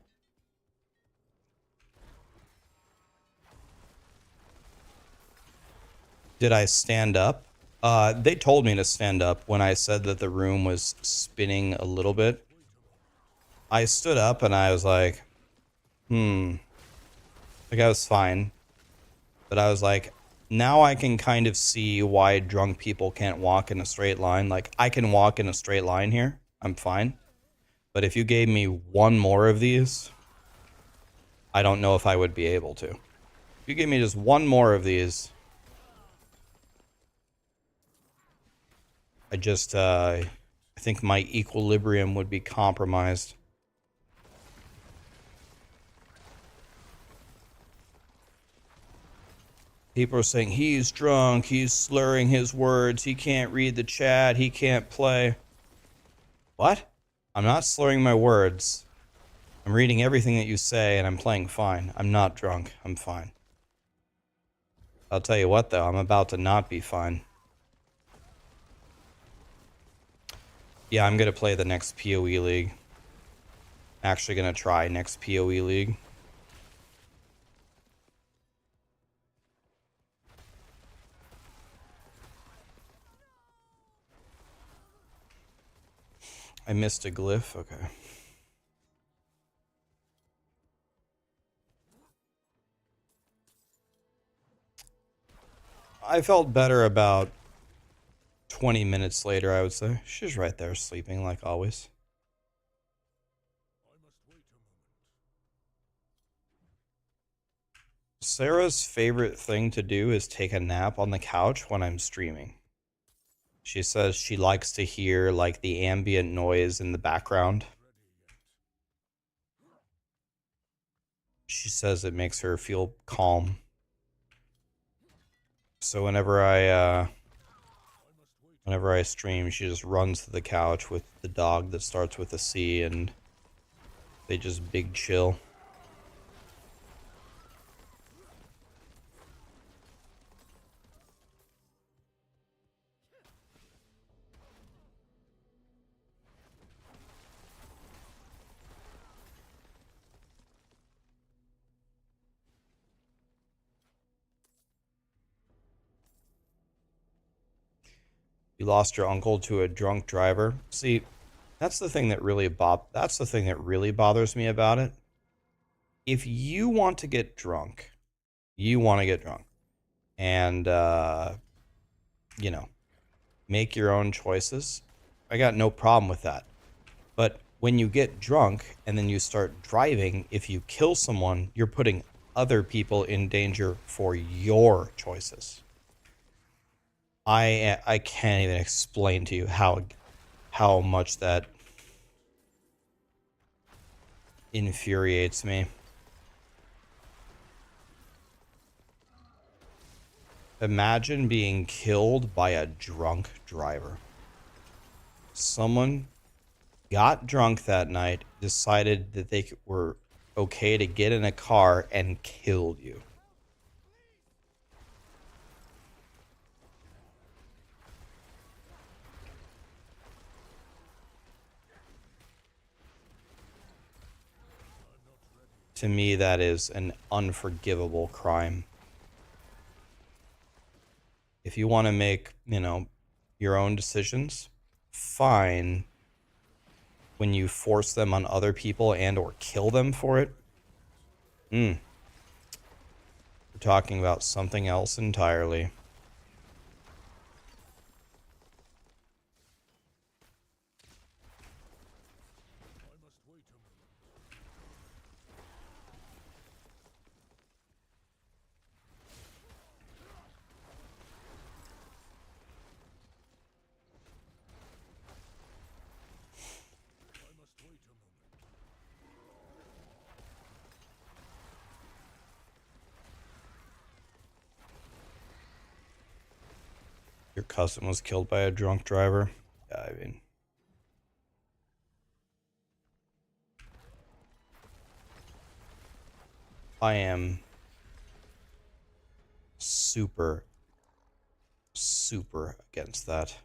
Did I stand up? They told me to stand up when I said that the room was spinning a little bit. I stood up and I was like, like I was fine. But I was like, now I can kind of see why drunk people can't walk in a straight line. Like, I can walk in a straight line here. I'm fine. But if you gave me one more of these, I don't know if I would be able to. If you gave me just one more of these, I think my equilibrium would be compromised. People are saying, he's drunk, he's slurring his words, he can't read the chat, he can't play. What? I'm not slurring my words. I'm reading everything that you say and I'm playing fine. I'm not drunk. I'm fine. I'll tell you what, though. I'm about to not be fine. Yeah, I'm going to play the next PoE League. Actually going to try next PoE League. I missed a glyph. Okay. I felt better about 20 minutes later, I would say. She's right there sleeping like always. Sarah's favorite thing to do is take a nap on the couch when I'm streaming. She says she likes to hear like the ambient noise in the background. She says it makes her feel calm. So whenever I stream, she just runs to the couch with the dog that starts with a C and they just big chill. You lost your uncle to a drunk driver. See, that's the thing that really bothers me about it. If you want to get drunk, you want to get drunk. And you know, make your own choices. I got no problem with that. But when you get drunk and then you start driving, if you kill someone, you're putting other people in danger for your choices. I can't even explain to you how much that infuriates me. Imagine being killed by a drunk driver. Someone got drunk that night, decided that they were okay to get in a car and killed you. To me, that is an unforgivable crime. If you want to make, your own decisions, fine. When you force them on other people and or kill them for it, we're talking about something else entirely. Your cousin was killed by a drunk driver. Yeah, I mean, I am super, super against that.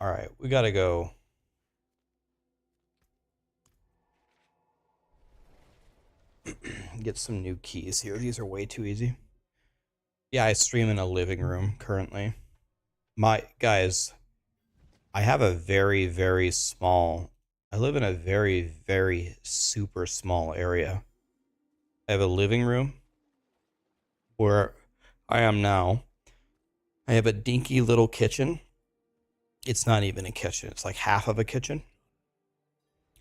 All right, we gotta go. Get some new keys here. These are way too easy. Yeah, I stream in a living room currently. My guys, I have a very, very small. I live in a very, very super small area. I have a living room where I am now. I have a dinky little kitchen. It's not even a kitchen. It's like half of a kitchen.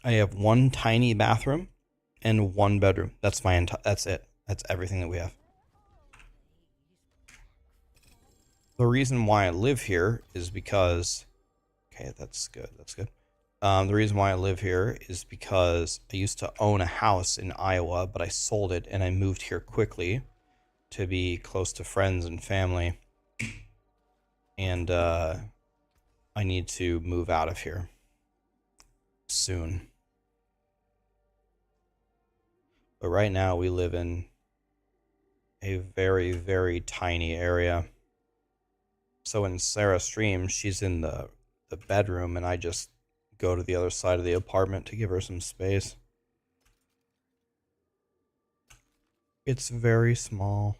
I have one tiny bathroom and one bedroom. That's my entire. That's it. That's everything that we have. The reason why I live here is because. Okay, that's good. That's good. The reason why I live here is because I used to own a house in Iowa, but I sold it and I moved here quickly to be close to friends and family. And I need to move out of here soon. But right now we live in a very, very tiny area. So when Sarah streams, she's in the bedroom and I just go to the other side of the apartment to give her some space. It's very small.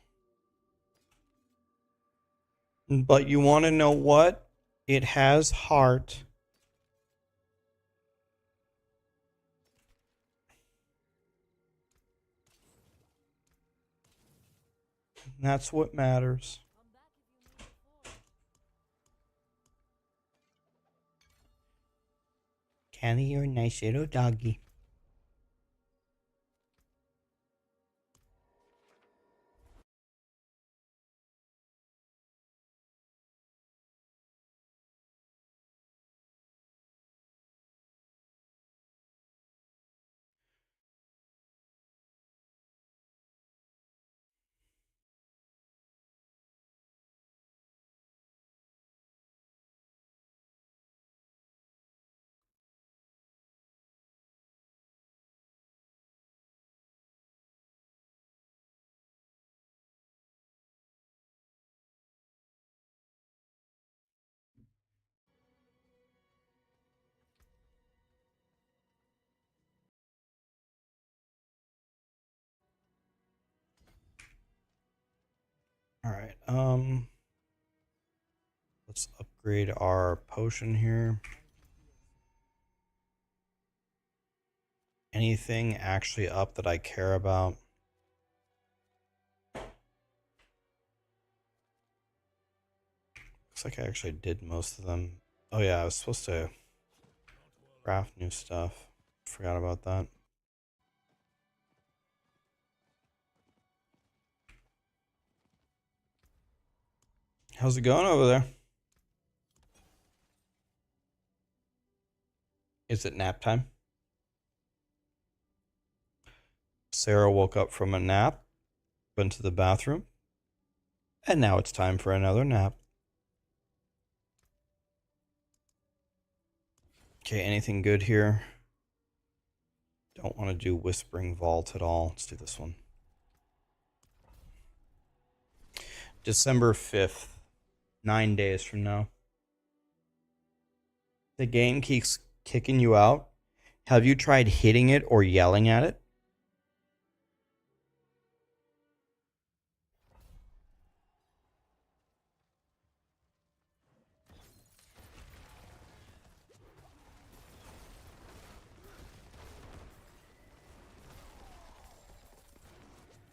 But you want to know what? It has heart. That's what matters. Candy, you're a nice little doggy. All right. Let's upgrade our potion here. Anything actually up that I care about? Looks like I actually did most of them. Oh yeah, I was supposed to craft new stuff. Forgot about that. How's it going over there? Is it nap time? Sarah woke up from a nap, went to the bathroom, and now it's time for another nap. Okay, anything good here? Don't want to do Whispering Vault at all. Let's do this one. December 5th, 9 days from now. The game keeps kicking you out. Have you tried hitting it or yelling at it?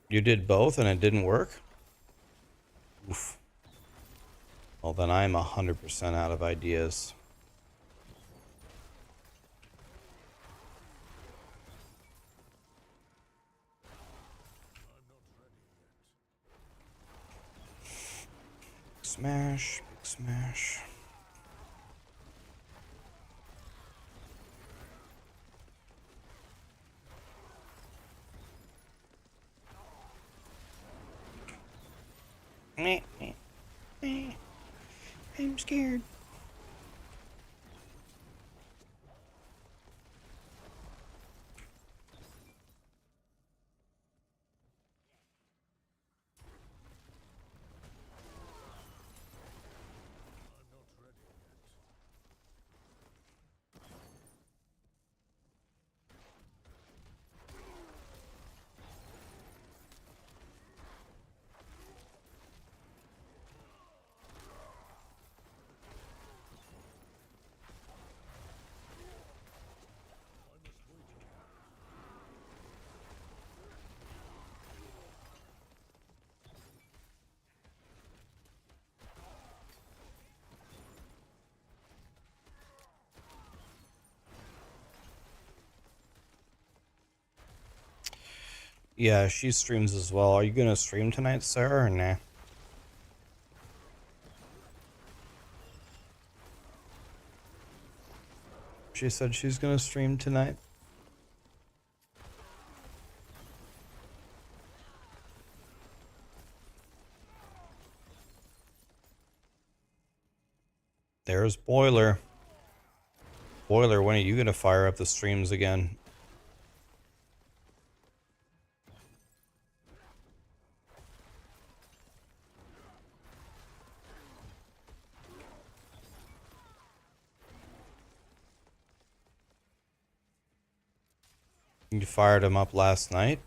You did both and it didn't work? Oof. Well, then I'm 100% out of ideas. Smash, big smash. I'm scared. Yeah, she streams as well. Are you gonna stream tonight, Sarah, or nah? She said she's gonna stream tonight. There's Boiler. Boiler, when are you gonna fire up the streams again? You fired him up last night?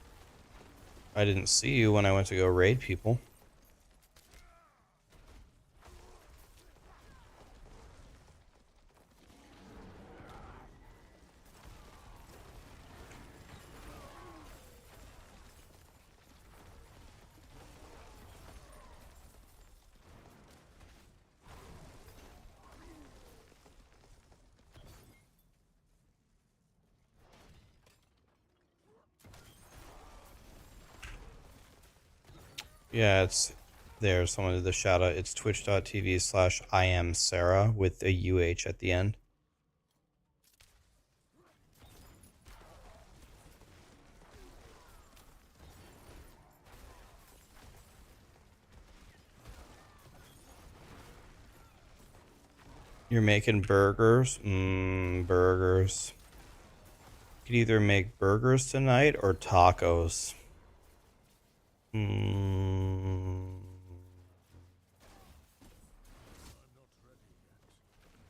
I didn't see you when I went to go raid people. Yeah, it's there. Someone did the shout out. It's twitch.tv/I am Sarah with a UH at the end. You're making burgers? Burgers. You could either make burgers tonight or tacos.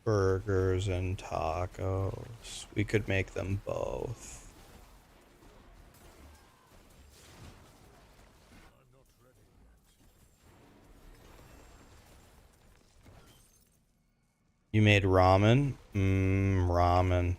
Burgers and tacos. We could make them both. You made ramen? Ramen.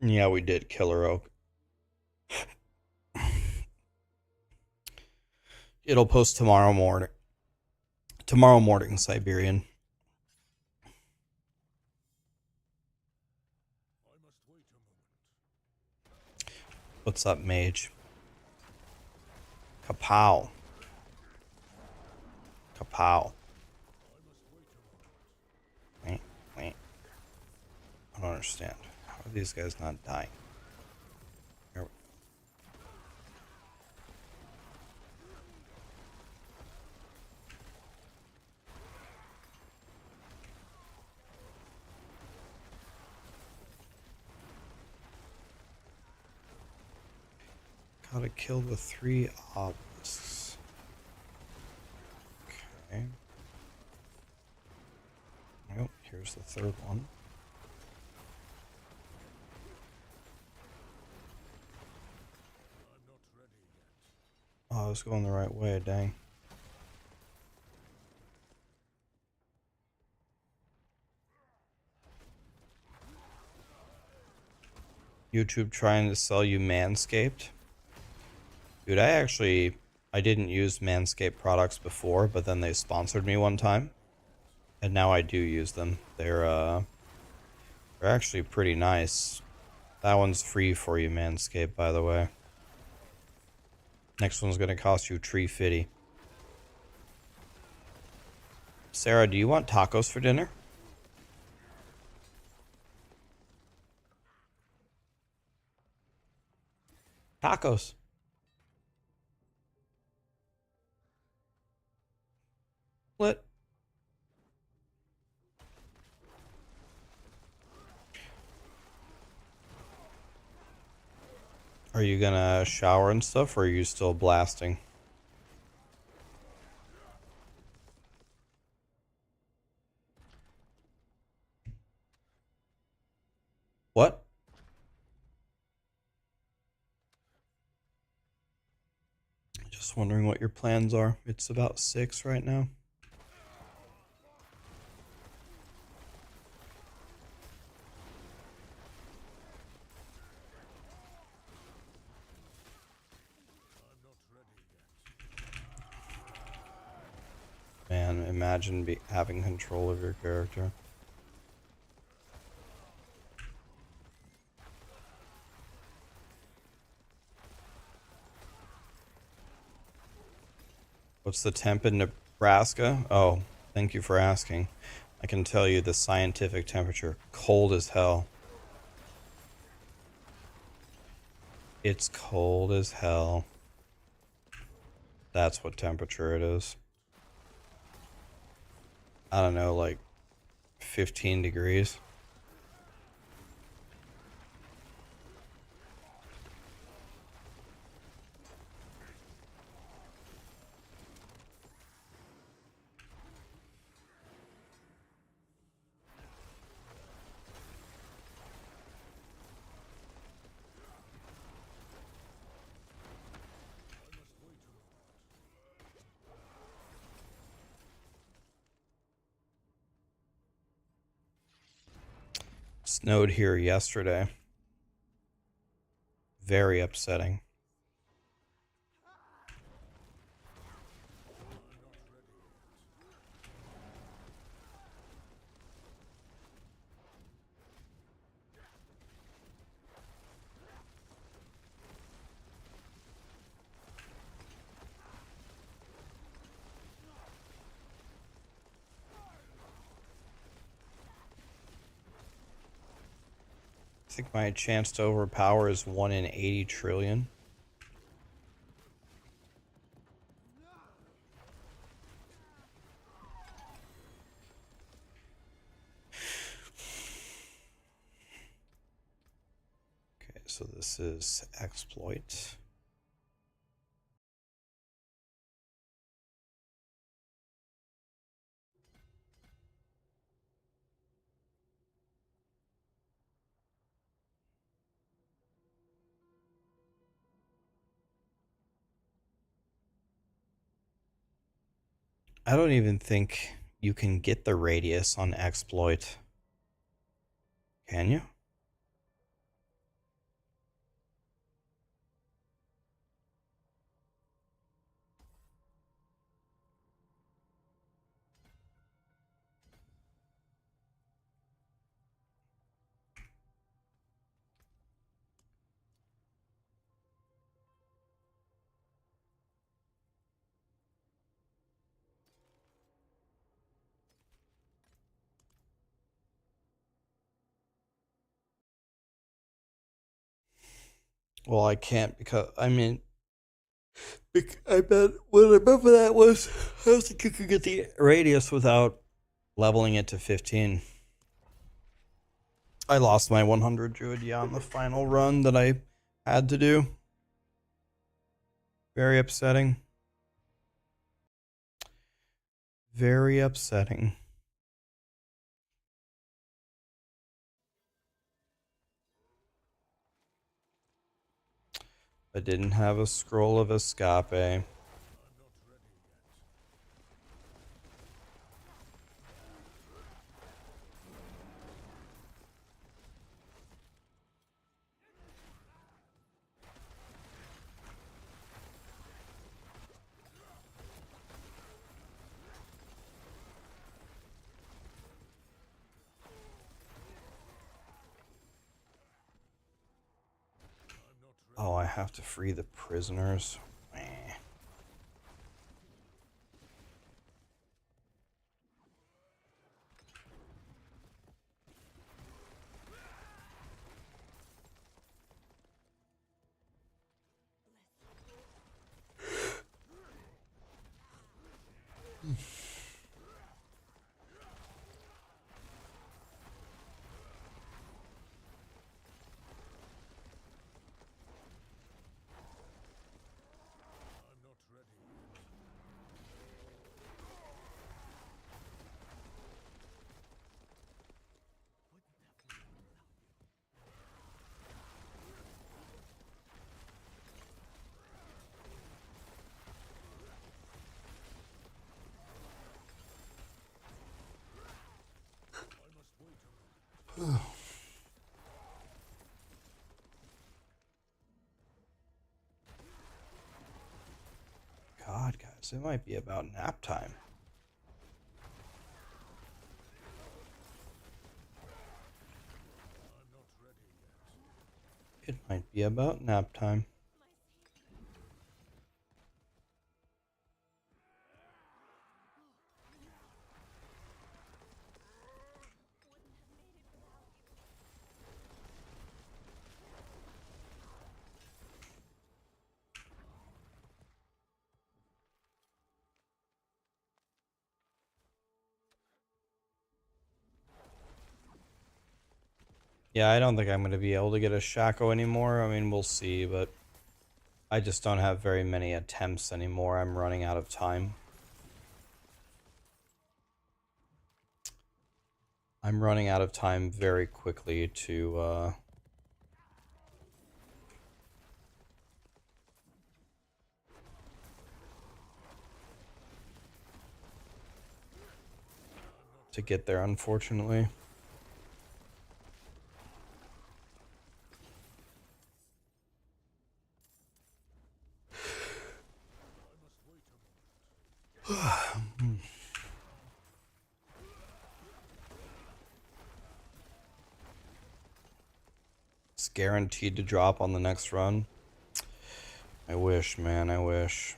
Yeah, we did Killer Oak. It'll post tomorrow morning. Tomorrow morning, Siberian. What's up, Mage? Kapow. Kapow. Wait. I don't understand. How How are these guys not dying? There we Gotta kill the 3 obelisks. Okay. Well, here's the 3rd one. Oh, I was going the right way, dang. YouTube trying to sell you Manscaped? Dude, I didn't use Manscaped products before, but then they sponsored me one time. And now I do use them. They're actually pretty nice. That one's free for you, Manscaped, by the way. Next one's gonna cost you $3.50. Sarah, do you want tacos for dinner? Tacos. What? Are you gonna shower and stuff, or are you still blasting? What? Just wondering what your plans are. It's about 6 right now. Man, imagine having control of your character. What's the temp in Nebraska? Oh, thank you for asking. I can tell you the scientific temperature. Cold as hell. It's cold as hell. That's what temperature it is. I don't know, like 15 degrees. Snowed here yesterday. Very upsetting. I think my chance to overpower is 1 in 80 trillion. Okay, so this is exploit. I don't even think you can get the radius on exploit. Can you? Well, I can't because I mean, I bet what I remember that was I don't think you could get the radius without leveling it to 15. I lost my 100 Druid, yeah, on the final run that I had to do. Very upsetting. Very upsetting. I didn't have a scroll of escape. Oh, I have to free the prisoners. Meh. God, guys, it might be about nap time. It might be about nap time. Yeah, I don't think I'm going to be able to get a Shaco anymore. I mean, we'll see, but I just don't have very many attempts anymore. I'm running out of time. I'm running out of time very quickly to get there, unfortunately. It's guaranteed to drop on the next run. I wish, man, I wish.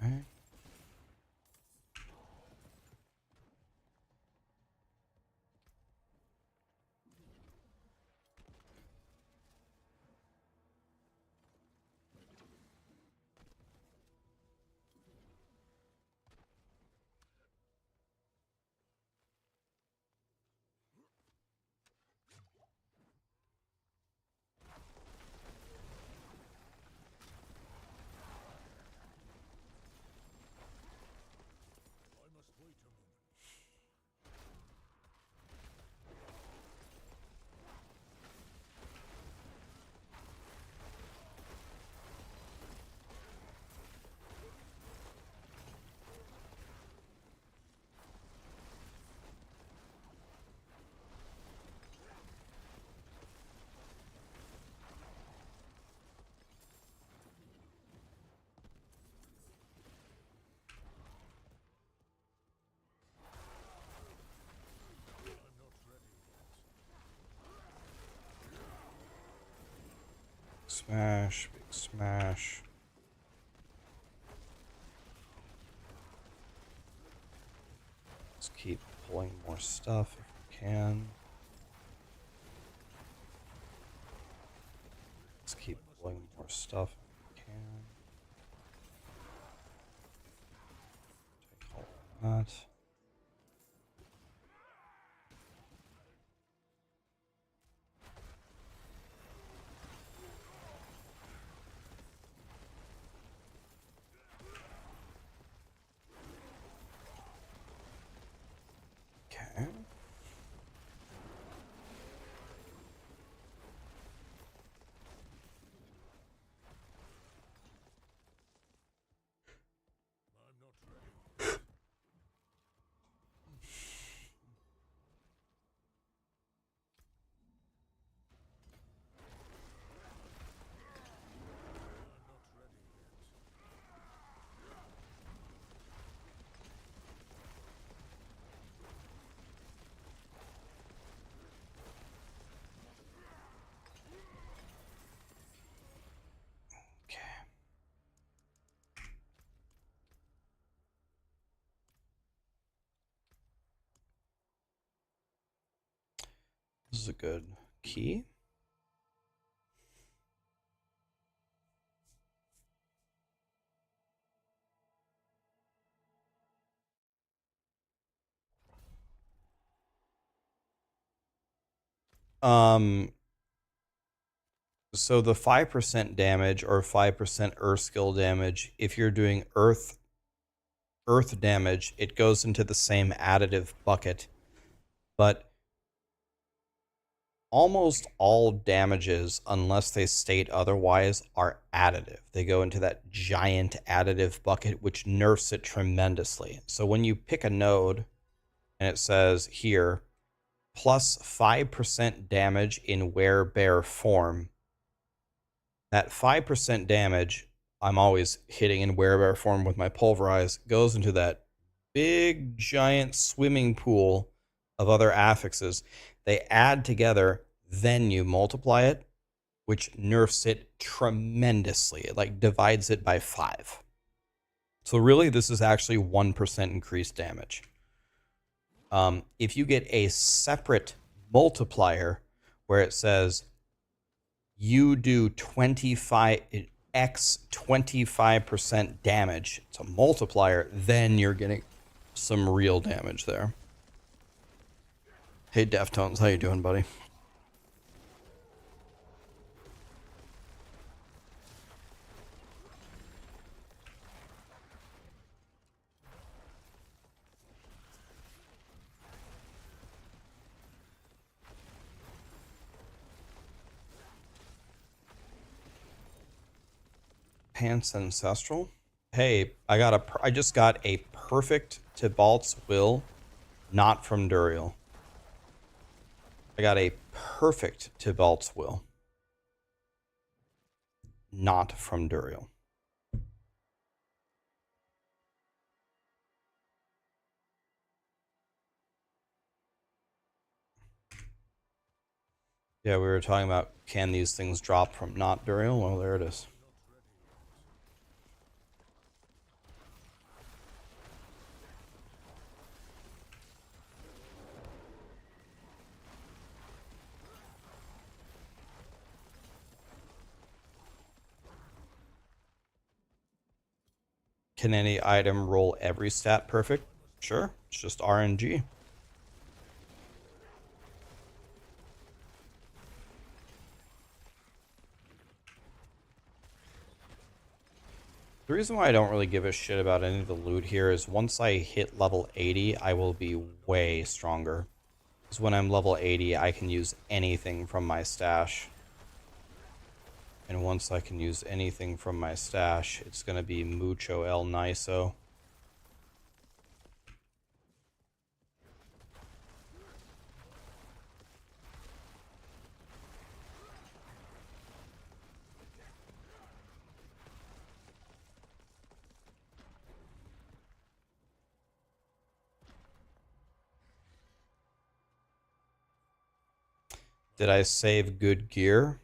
Okay. smash, big smash. Let's keep pulling more stuff if we can. Let's keep pulling more stuff if we can. Take all of that. Okay. This is a good key. So the 5% damage or 5% earth skill damage, if you're doing earth damage, it goes into the same additive bucket. But almost all damages, unless they state otherwise, are additive. They go into that giant additive bucket, which nerfs it tremendously. So when you pick a node and it says here, plus 5% damage in werebear form, that 5% damage, I'm always hitting in werebear form with my pulverize, goes into that big giant swimming pool of other affixes. They add together, then you multiply it, which nerfs it tremendously. It like divides it by 5. So really, this is actually 1% increased damage. If you get a separate multiplier where it says you do 25% damage, it's a multiplier, then you're getting some real damage there. Hey Deftones, how you doing, buddy? Pants Ancestral. Hey, I just got a perfect Tibalt's Will, not from Duriel. I got a perfect Tibalt's Will, not from Duriel. Yeah, we were talking about can these things drop from not Duriel? Well, there it is. Can any item roll every stat perfect? Sure, it's just RNG. The reason why I don't really give a shit about any of the loot here is once I hit level 80, I will be way stronger. Because when I'm level 80, I can use anything from my stash. And once I can use anything from my stash, it's going to be mucho el niso. Did I save good gear?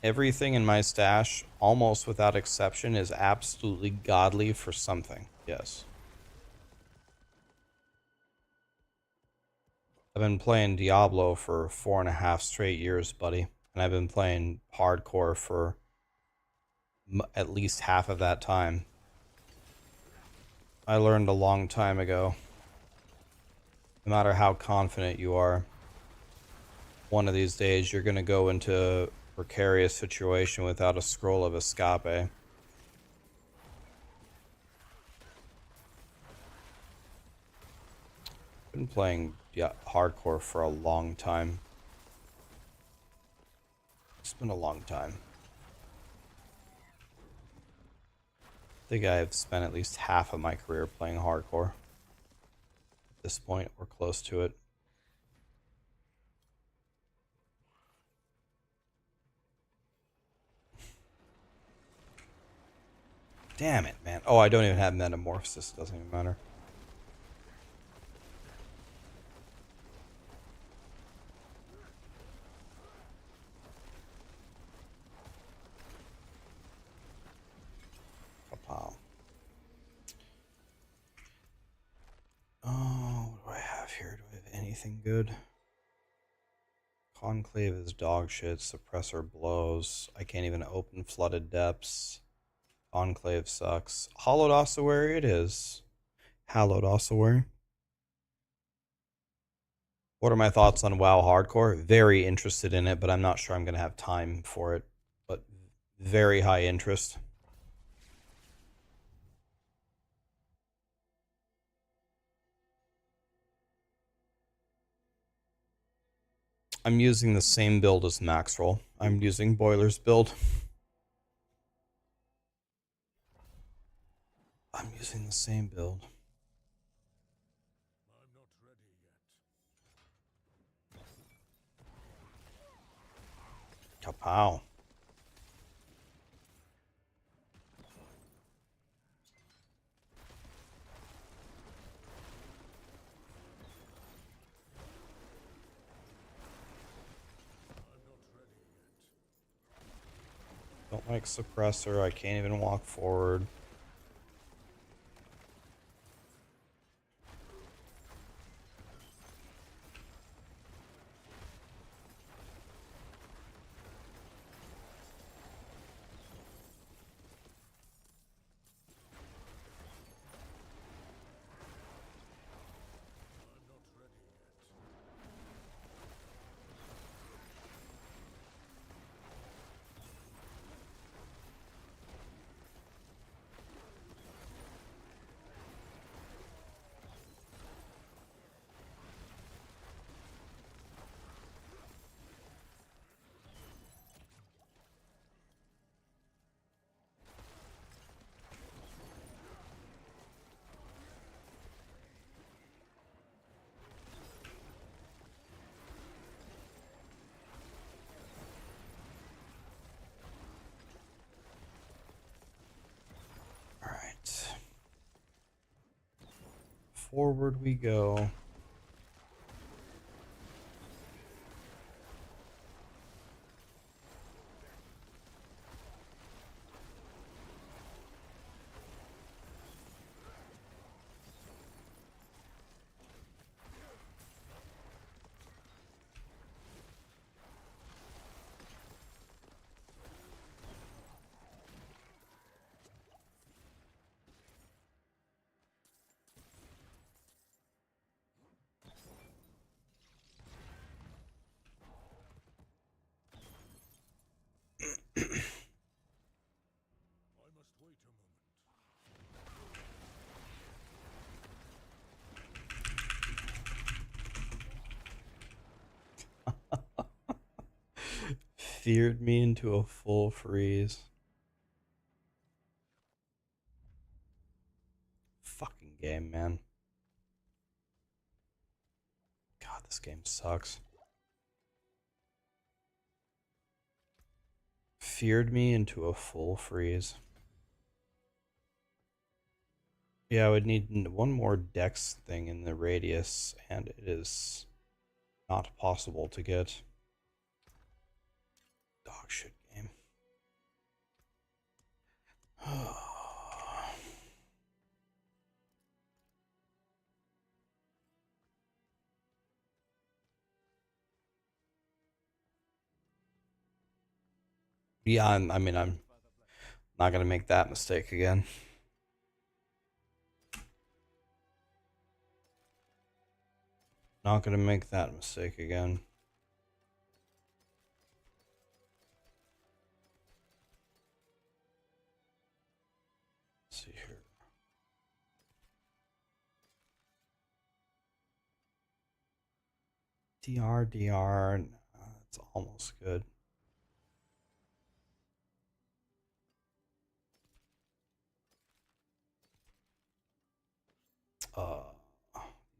Everything in my stash, almost without exception, is absolutely godly for something. Yes. I've been playing Diablo for 4.5 straight years, buddy. And I've been playing hardcore for at least half of that time. I learned a long time ago. No matter how confident you are, one of these days you're going to go into a precarious situation without a scroll of escape. Been playing hardcore for a long time. It's been a long time. I think I've spent at least half of my career playing hardcore. At this point, we're close to it. Damn it, man. Oh, I don't even have metamorphosis. Doesn't even matter. Wow. Oh, what do I have here? Do I have anything good? Conclave is dog shit. Suppressor blows. I can't even open Flooded Depths. Conclave sucks. Hallowed Ossuary it is. Hallowed Ossuary. What are my thoughts on WoW Hardcore? Very interested in it, but I'm not sure I'm going to have time for it. But very high interest. I'm using the same build as Maxroll. I'm using Boiler's build. I'm using the same build. I'm not ready yet. Kapow. Don't like suppressor. I can't even walk forward. Forward we go. I must wait a moment. Feared me into a full freeze. Fucking game, man. God, this game sucks. Feared me into a full freeze. Yeah, I would need one more dex thing in the radius, and it is not possible to get. Dog shit game. Yeah, I mean, I'm not gonna make that mistake again. Not gonna make that mistake again. Let's see here. DR. It's almost good. Uh,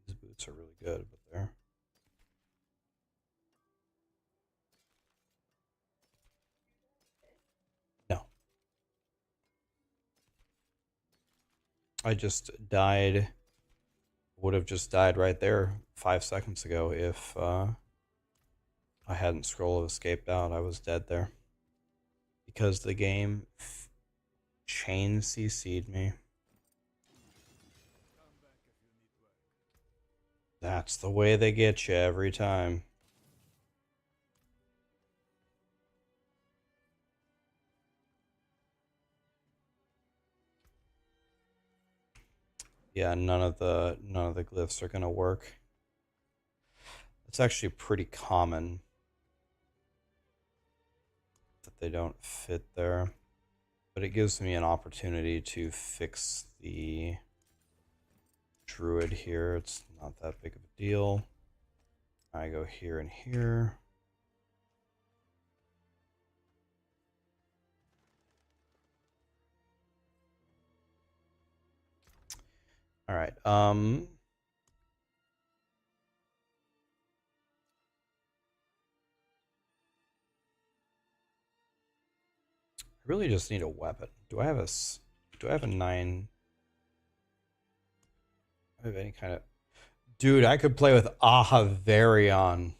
these boots are really good, but they're no. I just died. Would have just died right there 5 seconds ago if I hadn't scroll of escaped out. I was dead there because the game chain CC'd me. That's the way they get you every time. Yeah, none of the glyphs are gonna work. It's actually pretty common that they don't fit there, but it gives me an opportunity to fix the Druid here. It's not that big of a deal. I go here and here. All right. I really just need a weapon. Do I have a 9? Do I have any kind of... Dude, I could play with Ahavarion.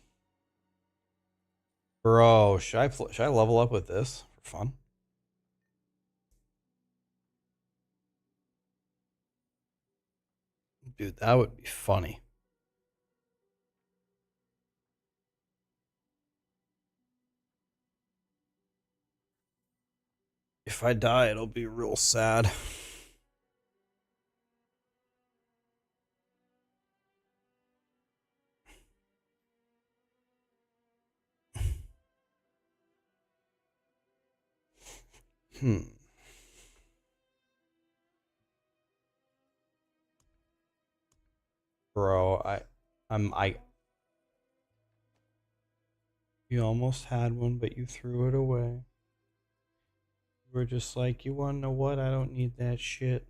Bro, should I level up with this for fun? Dude, that would be funny. If I die, it'll be real sad. Bro, I you almost had one, but you threw it away. You were just like, you wanna know what? I don't need that shit.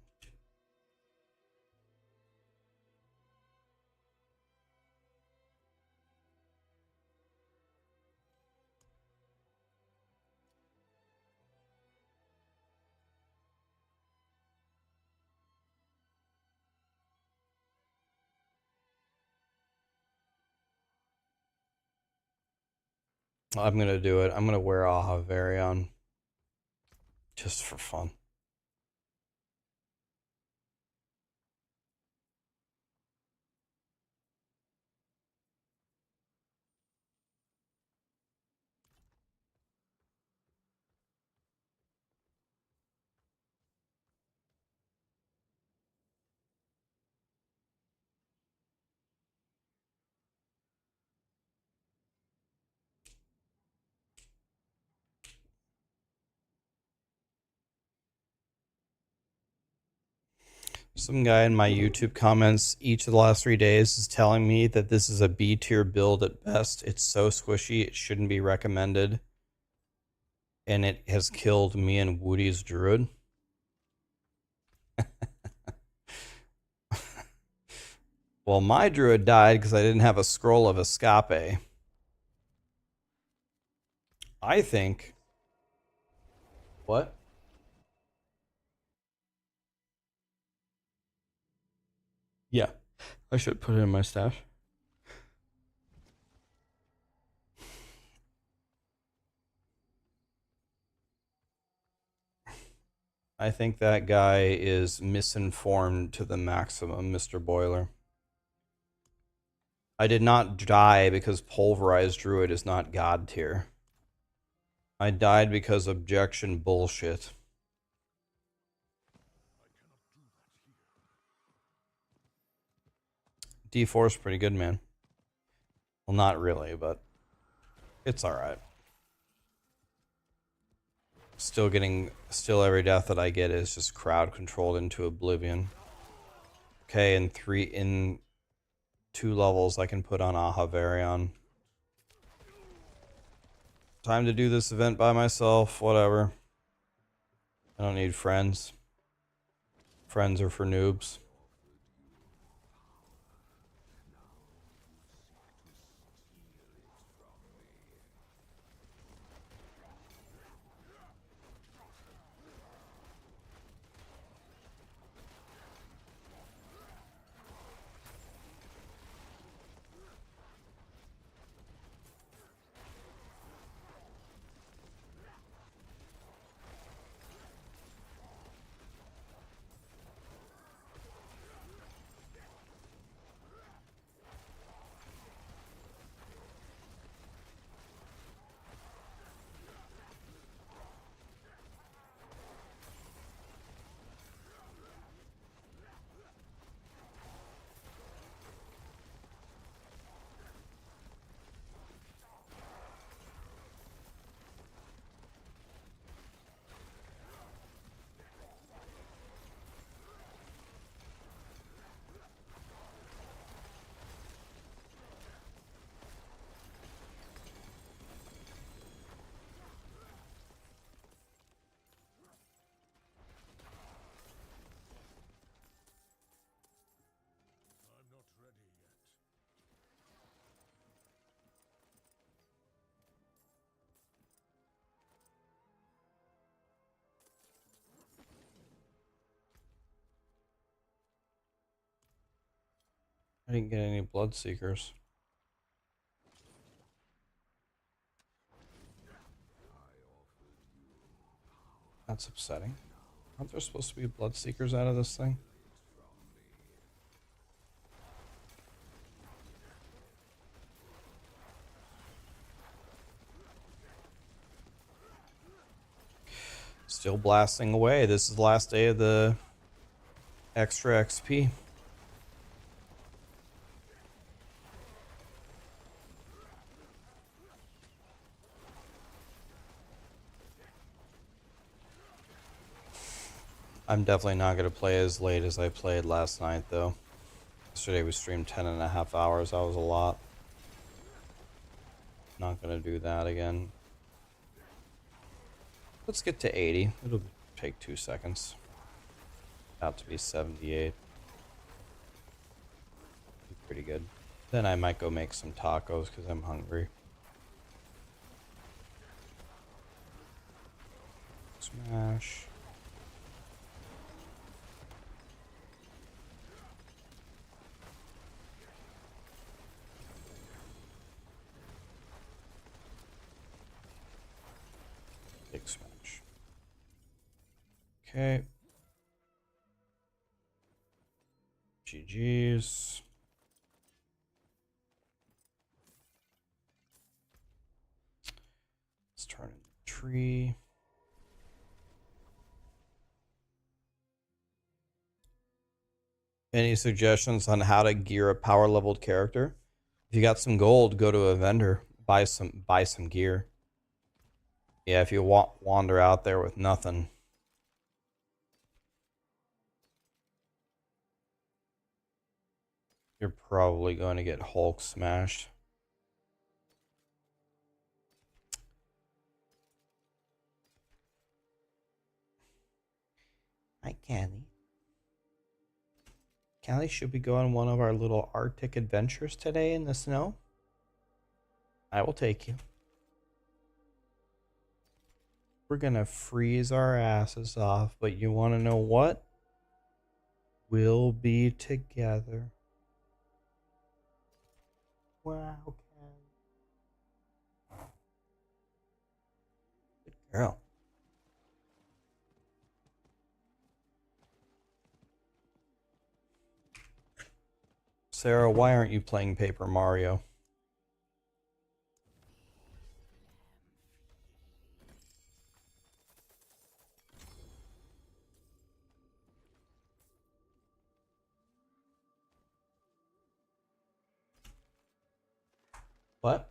I'm gonna do it. I'm gonna wear Ahavarion just for fun. Some guy in my YouTube comments each of the last 3 days is telling me that this is a B tier build at best. It's so squishy, it shouldn't be recommended. And it has killed me and Woody's Druid. Well, my Druid died because I didn't have a scroll of escape. I think. What? Yeah. I should put it in my stash. I think that guy is misinformed to the maximum, Mr. Boiler. I did not die because Pulverized Druid is not God tier. I died because objection bullshit. D4 is pretty good, man. Well, not really, but it's alright. Still every death that I get is just crowd controlled into oblivion. Okay, in 2 levels I can put on Ahavarion. Time to do this event by myself, whatever. I don't need friends. Friends are for noobs. I'm not ready yet. I didn't get any Bloodseekers. That's upsetting. Aren't there supposed to be Bloodseekers out of this thing? Still blasting away. This is the last day of the extra XP. I'm definitely not going to play as late as I played last night, though. Yesterday we streamed 10.5 hours. That was a lot. Not going to do that again. Let's get to 80. It'll take 2 seconds. About to be 78. Be pretty good. Then I might go make some tacos because I'm hungry. Smash. Big smash. Okay. GG's. Let's turn in the tree. Any suggestions on how to gear a power leveled character? If you got some gold, go to a vendor, buy some gear. Yeah, if you wander out there with nothing, you're probably going to get Hulk smashed. Hi, Callie. Callie, should we go on one of our little Arctic adventures today in the snow? I will take you. We're gonna freeze our asses off, but you want to know what? We'll be together. Wow, Callie. Good girl. Sarah, why aren't you playing Paper Mario? What?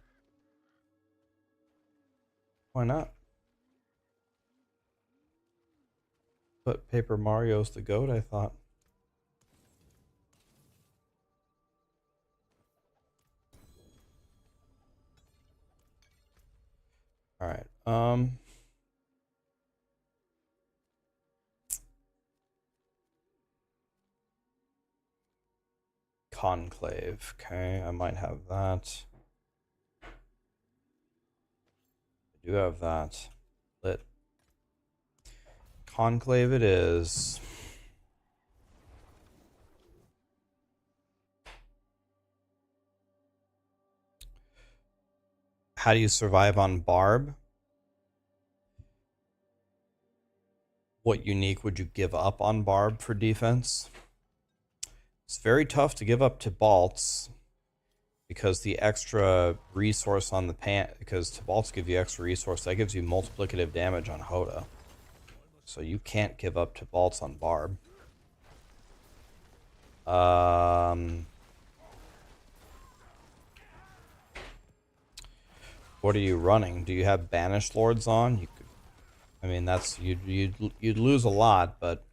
Why not? But Paper Mario's the GOAT, I thought. Alright, Conclave. Okay, I might have that. I do have that. Lit. Conclave it is. How do you survive on Barb? What unique would you give up on Barb for defense? It's very tough to give up to Balts because the extra resource on the because Tibalts give you extra resource, that gives you multiplicative damage on Hoda. So you can't give up to Balts on Barb. What are you running? Do you have Banished Lords on? You could, I mean, that's you'd lose a lot, but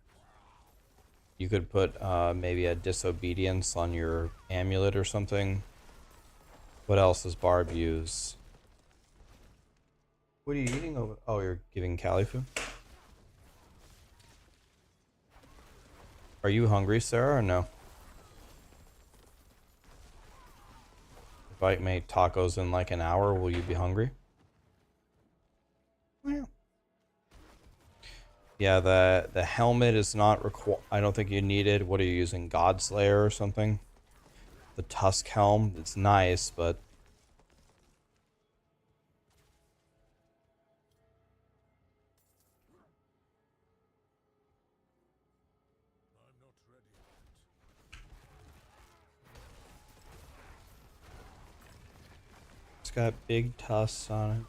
you could put maybe a Disobedience on your amulet or something. What else does Barb use? What are you eating over? Oh, you're giving Callie food? Are you hungry, Sarah, or no? If I make tacos in like an hour, will you be hungry? Well. Yeah, the helmet is not I don't think you need it. What are you using? Godslayer or something? The Tusk helm, it's nice, but I'm not ready yet. it's got big tusks on it.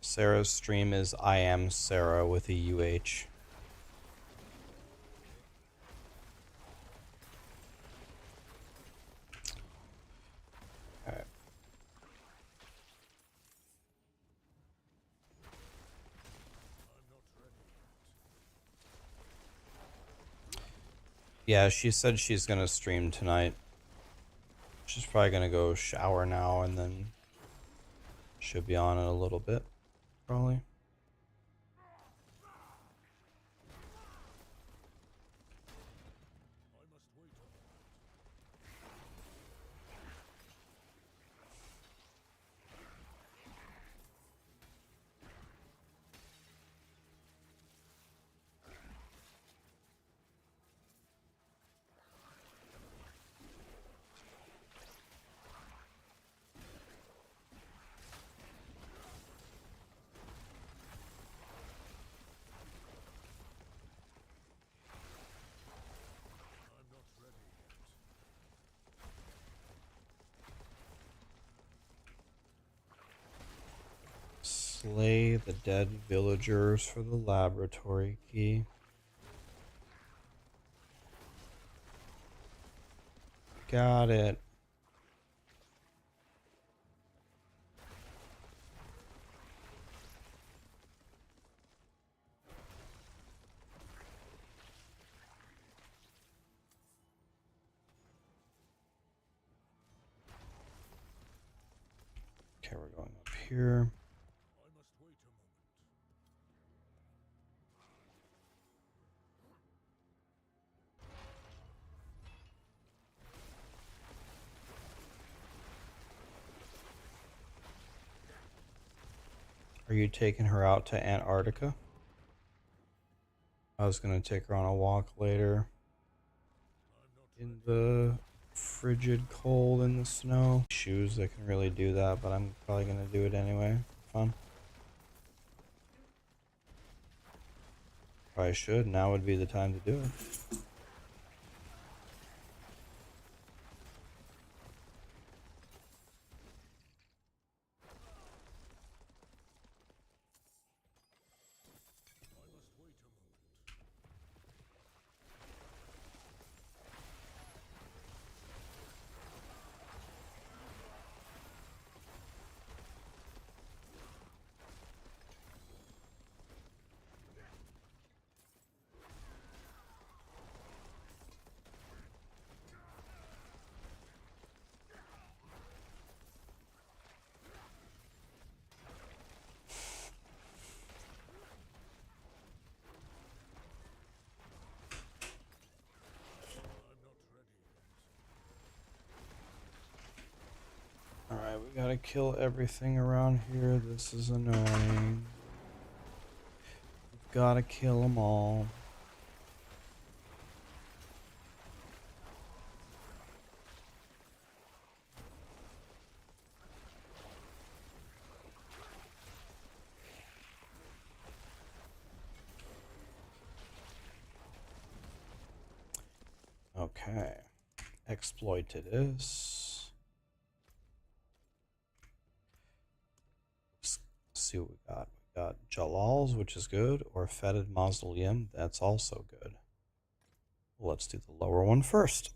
Sarah's stream is I am Sarah with a UH. Alright. Yeah, she said she's gonna stream tonight. She's probably gonna go shower now and then she'll be on in a little bit, probably. Slay the dead villagers for the laboratory key. Got it. Okay, we're going up here. I must wait a moment. Are you taking her out to Antarctica? I was gonna take her on a walk later. I'm not in the frigid cold in the snow. Shoes that can really do that, but I'm probably gonna do it anyway. Fun. Probably should. Now would be the time to do it. I must wait a moment. I'm not ready yet. Alright, we gotta kill everything around here. This is annoying. We've gotta kill them all. Okay. Exploit it is. Let's see what we got. We got Jalal's, which is good, or Fetid Mausoleum. That's also good. Let's do the lower one first.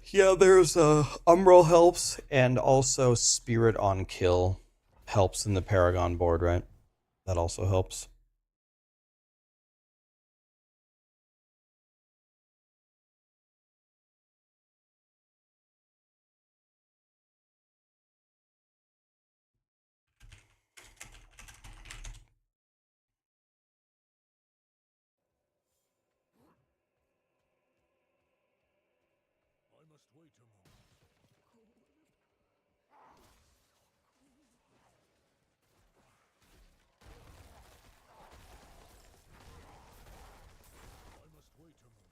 Yeah, there's Umbral helps, and also Spirit on Kill helps in the Paragon board, right? That also helps. I must wait a moment. I must wait a moment.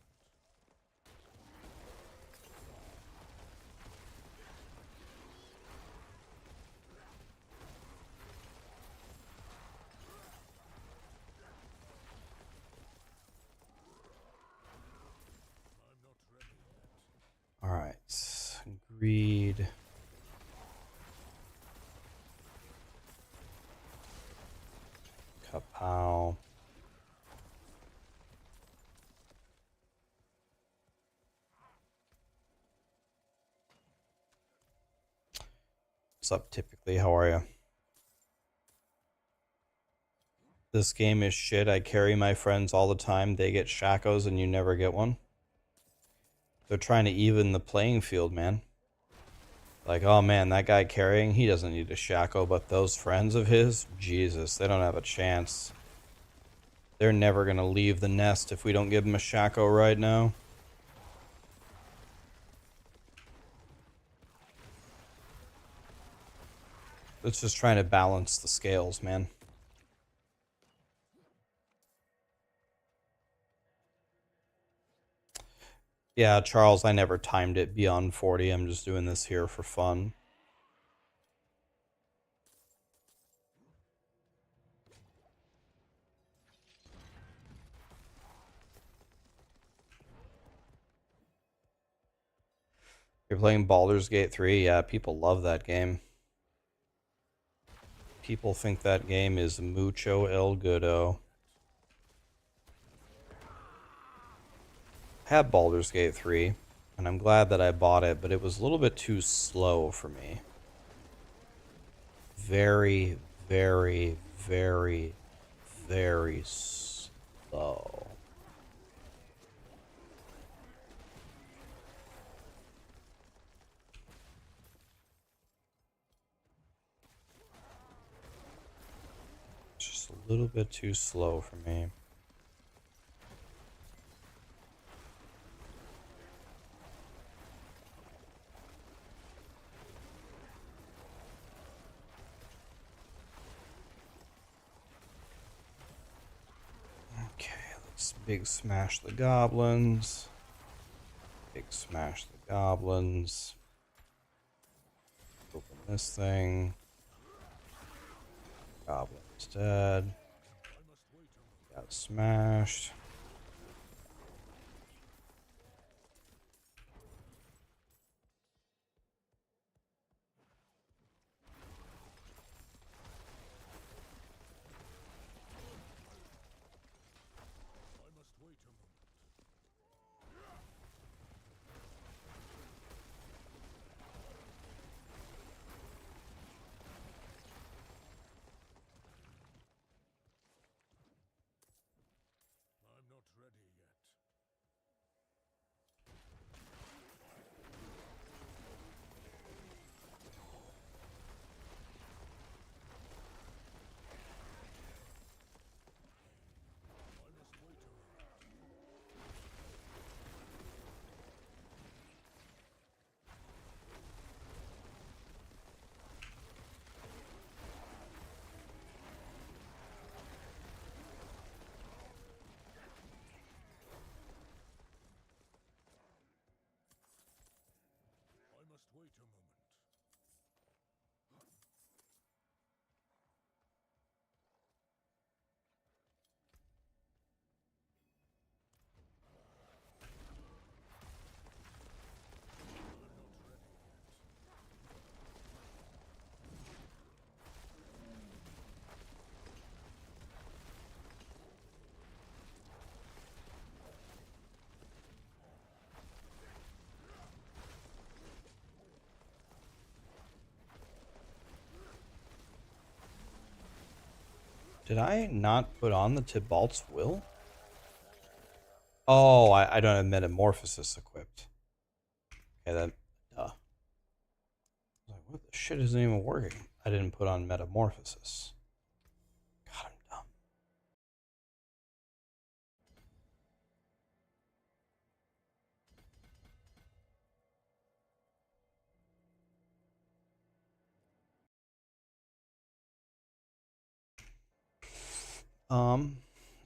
I'm not ready yet. Alright. Greed. Kapow. What's up, typically? How are you? This game is shit. I carry my friends all the time. They get shacos and you never get one. They're trying to even the playing field, man. Like, oh man, that guy carrying, he doesn't need a shaco, but those friends of his, Jesus, they don't have a chance. They're never gonna leave the nest if we don't give them a shaco right now. It's just trying to balance the scales, man. Yeah, Charles, I never timed it beyond 40. I'm just doing this here for fun. You're playing Baldur's Gate 3? Yeah, people love that game. People think that game is mucho el goodo. I have Baldur's Gate 3, and I'm glad that I bought it, but it was a little bit too slow for me. Very, very, very, very slow. Just a little bit too slow for me. Let's big smash the goblins. Big smash the goblins. Open this thing. Goblin's dead. Got smashed. I'm not ready yet. I must wait a moment. I must wait a moment. Did I not put on the Tybalt's Will? Oh, I don't have Metamorphosis equipped. Okay, then, duh. I was like, what the shit isn't even working? I didn't put on Metamorphosis. God, I'm dumb.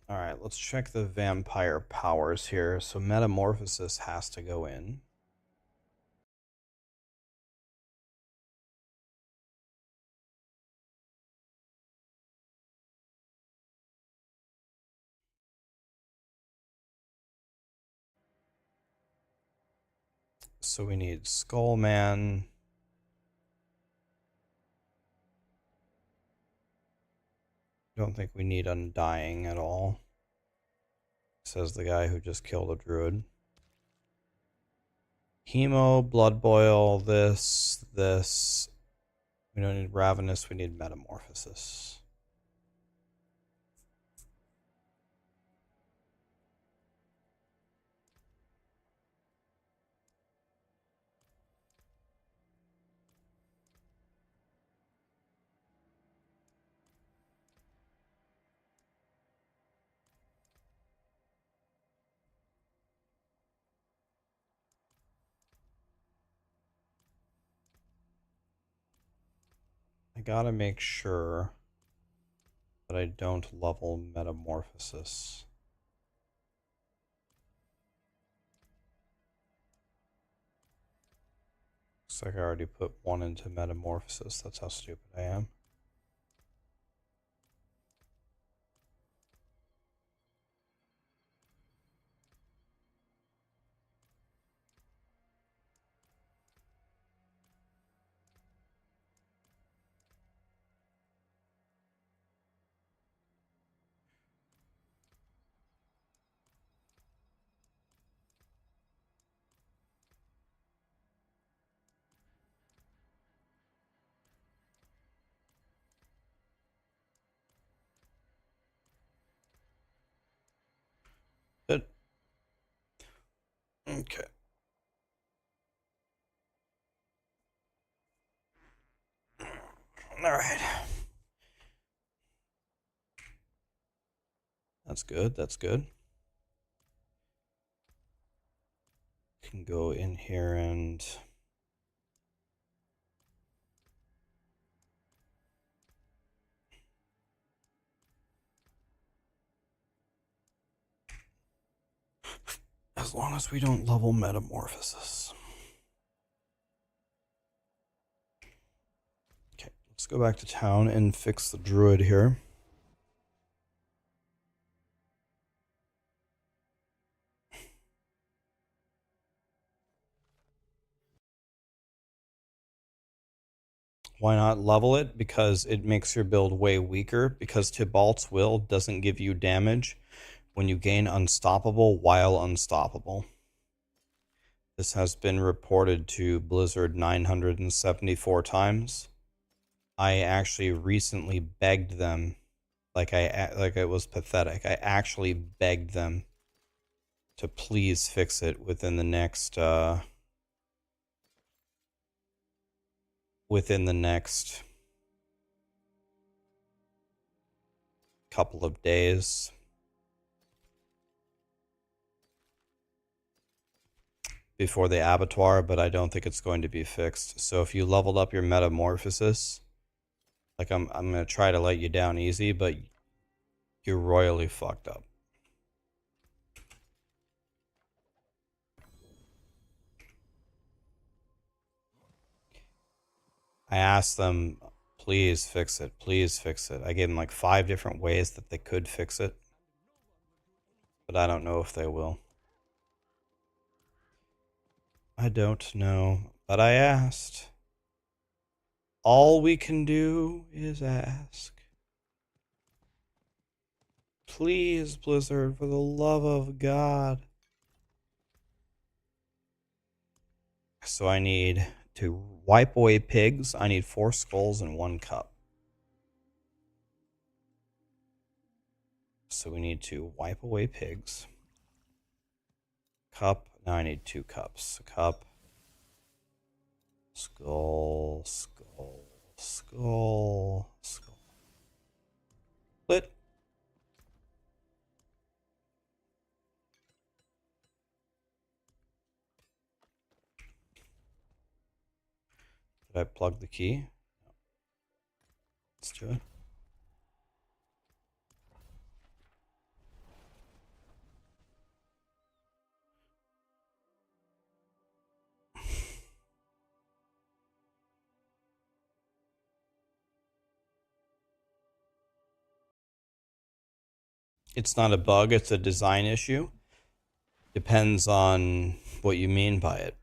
All right, let's check the vampire powers here. So Metamorphosis has to go in. So we need Skullman. Don't think we need Undying at all. Says the guy who just killed a druid. Hemo, Blood Boil, this. We don't need Ravenous, we need Metamorphosis. I gotta make sure that I don't level Metamorphosis. Looks like I already put one into Metamorphosis. That's how stupid I am. Good. Okay. All right. That's good. That's good. Can go in here and As long as we don't level Metamorphosis. Okay, let's go back to town and fix the Druid here. Why not level it? Because it makes your build way weaker, because Tybalt's Will doesn't give you damage when you gain Unstoppable while unstoppable. This has been reported to Blizzard 974 times. I actually recently begged them, like it was pathetic. I actually begged them to please fix it within the next couple of days. Before the abattoir, but I don't think it's going to be fixed. So if you leveled up your Metamorphosis, like I'm gonna try to let you down easy, but you're royally fucked up. I asked them, please fix it, please fix it. I gave them like 5 different ways that they could fix it, but I don't know if they will. I don't know, but I asked. All we can do is ask. Please, Blizzard, for the love of God. So I need to wipe away pigs. I need 4 skulls and 1 cup. So we need to wipe away pigs. Cup. Now I need 2 cups. A cup. Skull. Skull. Skull. Skull. Lit. Did I plug the key? Let's do it. It's not a bug, it's a design issue. Depends on what you mean by it.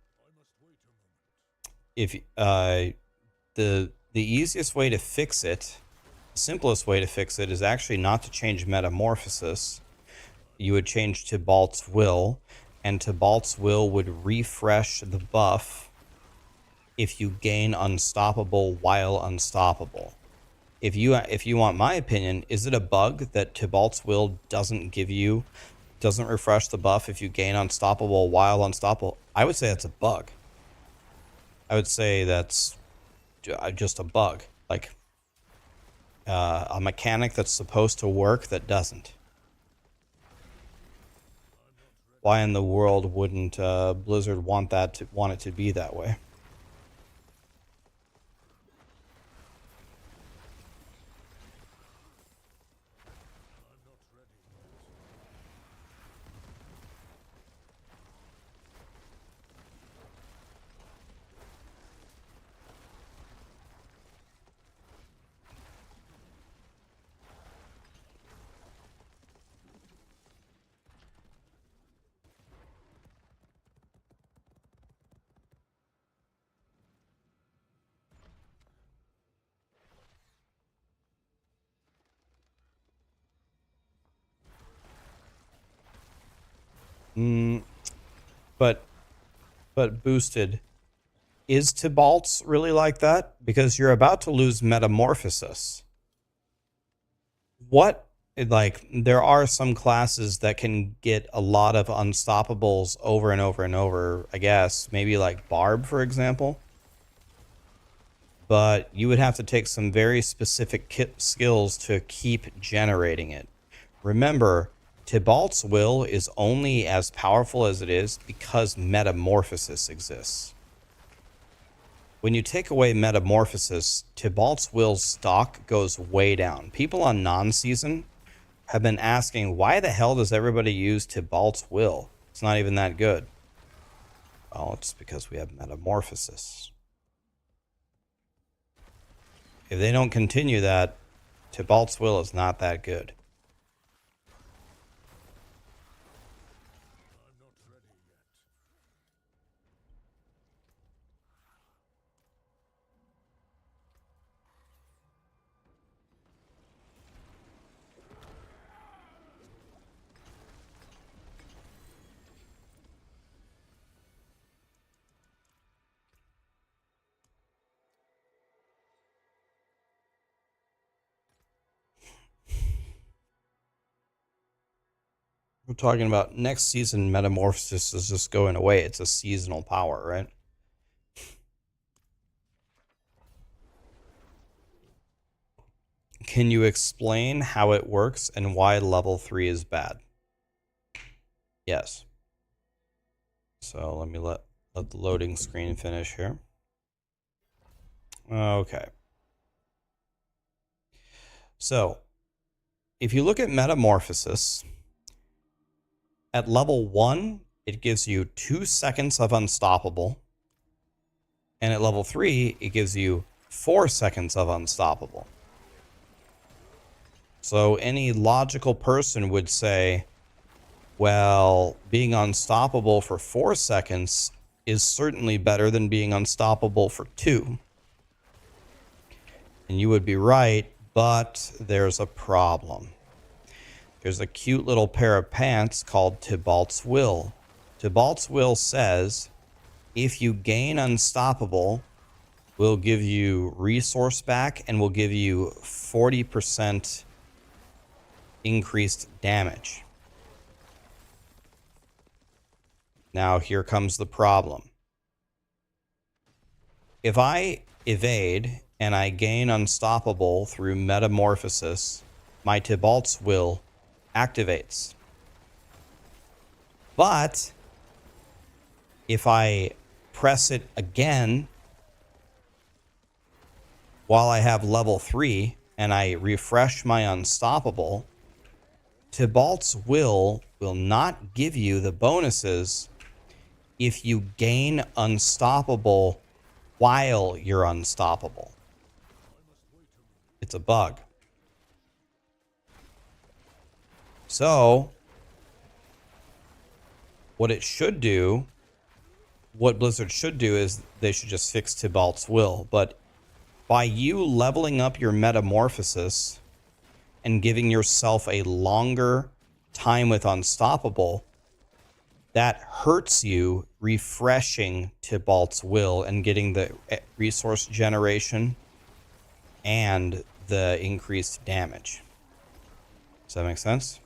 If the easiest way to fix it, the simplest way to fix it is actually not to change Metamorphosis. You would change Tybalt's Will, and Tybalt's Will would refresh the buff if you gain Unstoppable while unstoppable. If you want my opinion, is it a bug that Tybalt's Will doesn't refresh the buff if you gain Unstoppable while unstoppable? I would say that's a bug. I would say that's just a bug, like a mechanic that's supposed to work that doesn't. Why in the world wouldn't Blizzard want it to be that way? But boosted. Is Tybalt's really like that? Because you're about to lose Metamorphosis. There are some classes that can get a lot of unstoppables over and over and over, I guess. Maybe like Barb, for example. But you would have to take some very specific skills to keep generating it. Remember, Tybalt's Will is only as powerful as it is because Metamorphosis exists. When you take away Metamorphosis, Tybalt's Will's stock goes way down. People on non-season have been asking, why the hell does everybody use Tybalt's Will? It's not even that good. Well, it's because we have Metamorphosis. If they don't continue that, Tybalt's Will is not that good. I'm not ready yet. We're talking about next season, Metamorphosis is just going away. It's a seasonal power, right? Can you explain how it works and why level 3 is bad? Yes. So let me let the loading screen finish here. Okay. So if you look at Metamorphosis, at level 1, it gives you 2 seconds of Unstoppable. And at level 3, it gives you 4 seconds of Unstoppable. So any logical person would say, well, being unstoppable for 4 seconds is certainly better than being unstoppable for 2. And you would be right, but there's a problem. There's a cute little pair of pants called Tybalt's Will. Tybalt's Will says, if you gain Unstoppable, we'll give you resource back and we'll give you 40% increased damage. Now here comes the problem. If I evade and I gain Unstoppable through Metamorphosis, my Tybalt's Will activates. But if I press it again while I have level 3 and I refresh my Unstoppable, Tybalt's Will not give you the bonuses if you gain Unstoppable while you're unstoppable. It's a bug. So, what Blizzard should do is they should just fix Tybalt's Will. But by you leveling up your Metamorphosis and giving yourself a longer time with Unstoppable, that hurts you refreshing Tybalt's Will and getting the resource generation and the increased damage. Does that make sense?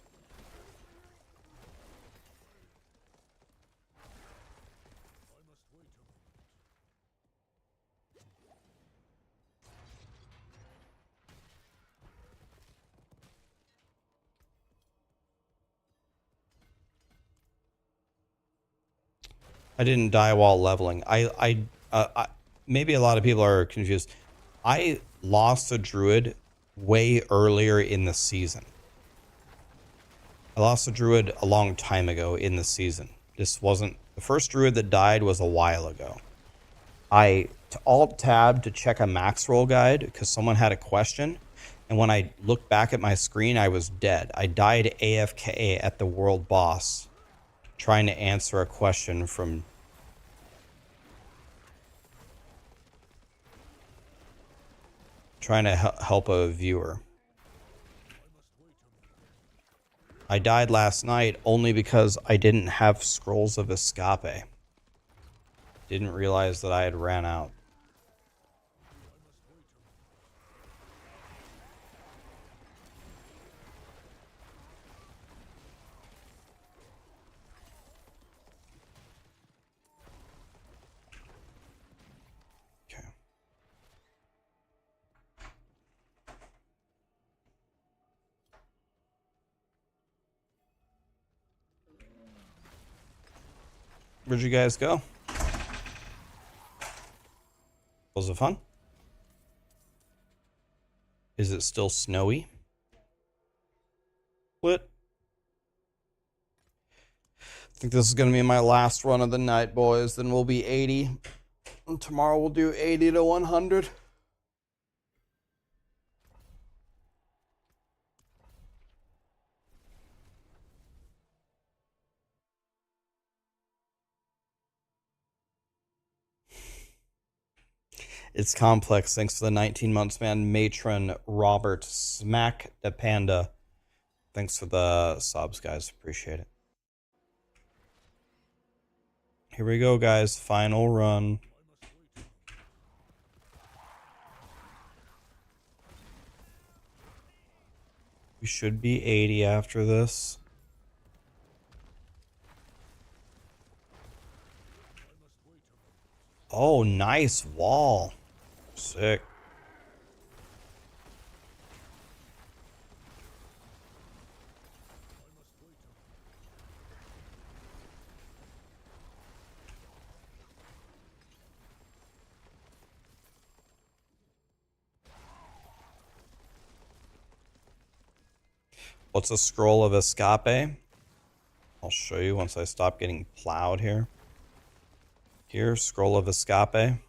I didn't die while leveling. Maybe a lot of people are confused. I lost a Druid way earlier in the season. I lost a Druid a long time ago in the season. This wasn't... The first Druid that died was a while ago. I alt-tabbed to check a Maxroll guide because someone had a question. And when I looked back at my screen, I was dead. I died AFK at the world boss, trying to answer a question from... trying to help a viewer. I died last night only because I didn't have Scrolls of Escape. Didn't realize that I had ran out. Okay. Where'd you guys go? Was it fun? Is it still snowy? What? think this is going to be my last run of the night, boys. Then we'll be 80. And tomorrow we'll do 80 to 100. It's complex. Thanks for the 19 months, man. Matron, Robert, Smack the Panda. Thanks for the subs, guys. Appreciate it. Here we go, guys. Final run. We should be 80 after this. Oh, nice wall. Sick. What's a scroll of escape? I'll show you once I stop getting plowed here. Here, scroll of escape.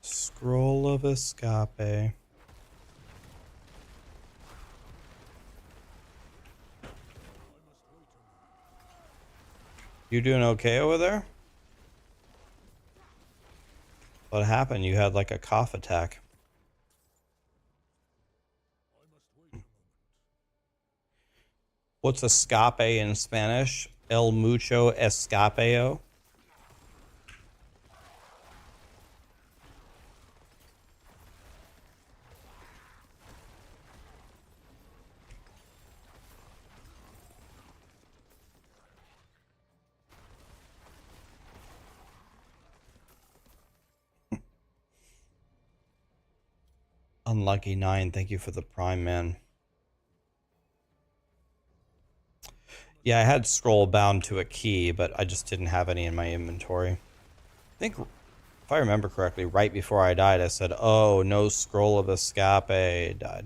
Scroll of escape. You doing okay over there? What happened? You had like a cough attack. What's escape in Spanish? El mucho escapeo. Unlucky 9, thank you for the prime, man. Yeah, I had scroll bound to a key, but I just didn't have any in my inventory. I think, if I remember correctly, right before I died, I said, oh, no scroll of escape, died.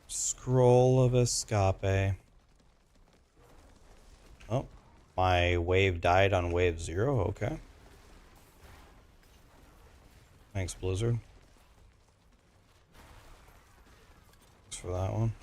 Scroll of escape. Oh, my wave died on wave 0. Okay. Thanks, Blizzard. Thanks for that one.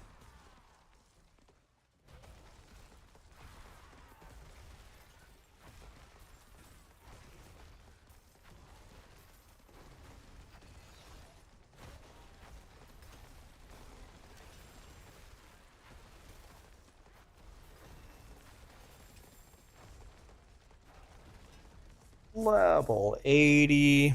Level 80.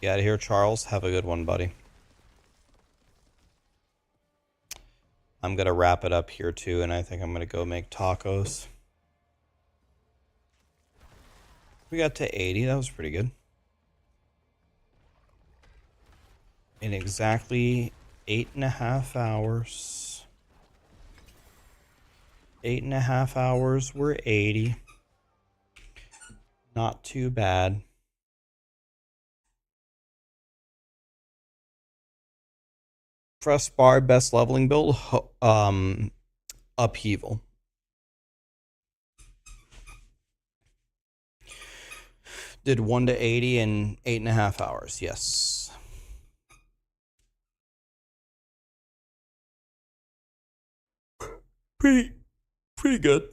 Get out of here, Charles. Have a good one, buddy. I'm going to wrap it up here, too, and I think I'm going to go make tacos. We got to 80. That was pretty good. In exactly 8.5 hours. 8.5 hours, we're 80. Not too bad. Press bar, best leveling build, upheaval. Did 1 to 80 in 8.5 hours, yes. Pretty good.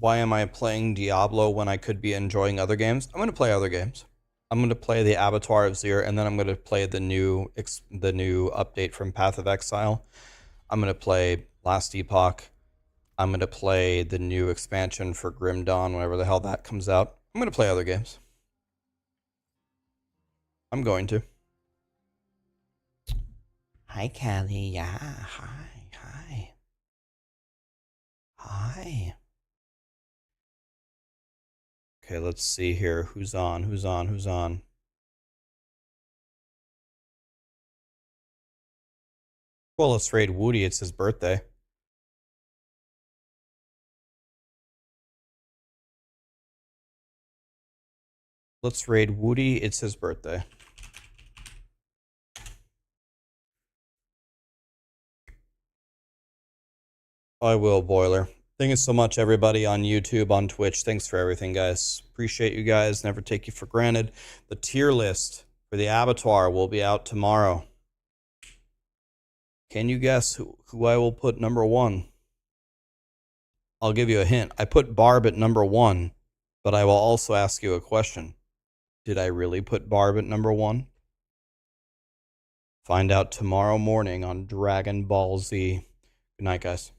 Why am I playing Diablo when I could be enjoying other games? I'm going to play other games. I'm going to play the Abattoir of Zir, and then I'm going to play the new update from Path of Exile. I'm going to play Last Epoch. I'm going to play the new expansion for Grim Dawn, whenever the hell that comes out. I'm going to play other games. I'm going to. Hi, Callie. Yeah, hi, hi. Hi. Okay, let's see here. Who's on? Who's on? Who's on? Well, let's raid Woody. It's his birthday. Let's raid Woody. It's his birthday. I will, Boiler. Thank you so much, everybody on YouTube, on Twitch. Thanks for everything, guys. Appreciate you guys. Never take you for granted. The tier list for the Abattoir will be out tomorrow. Can you guess who I will put number 1? I'll give you a hint. I put Barb at number 1, but I will also ask you a question. Did I really put Barb at number 1? Find out tomorrow morning on Dragon Ball Z. Good night, guys.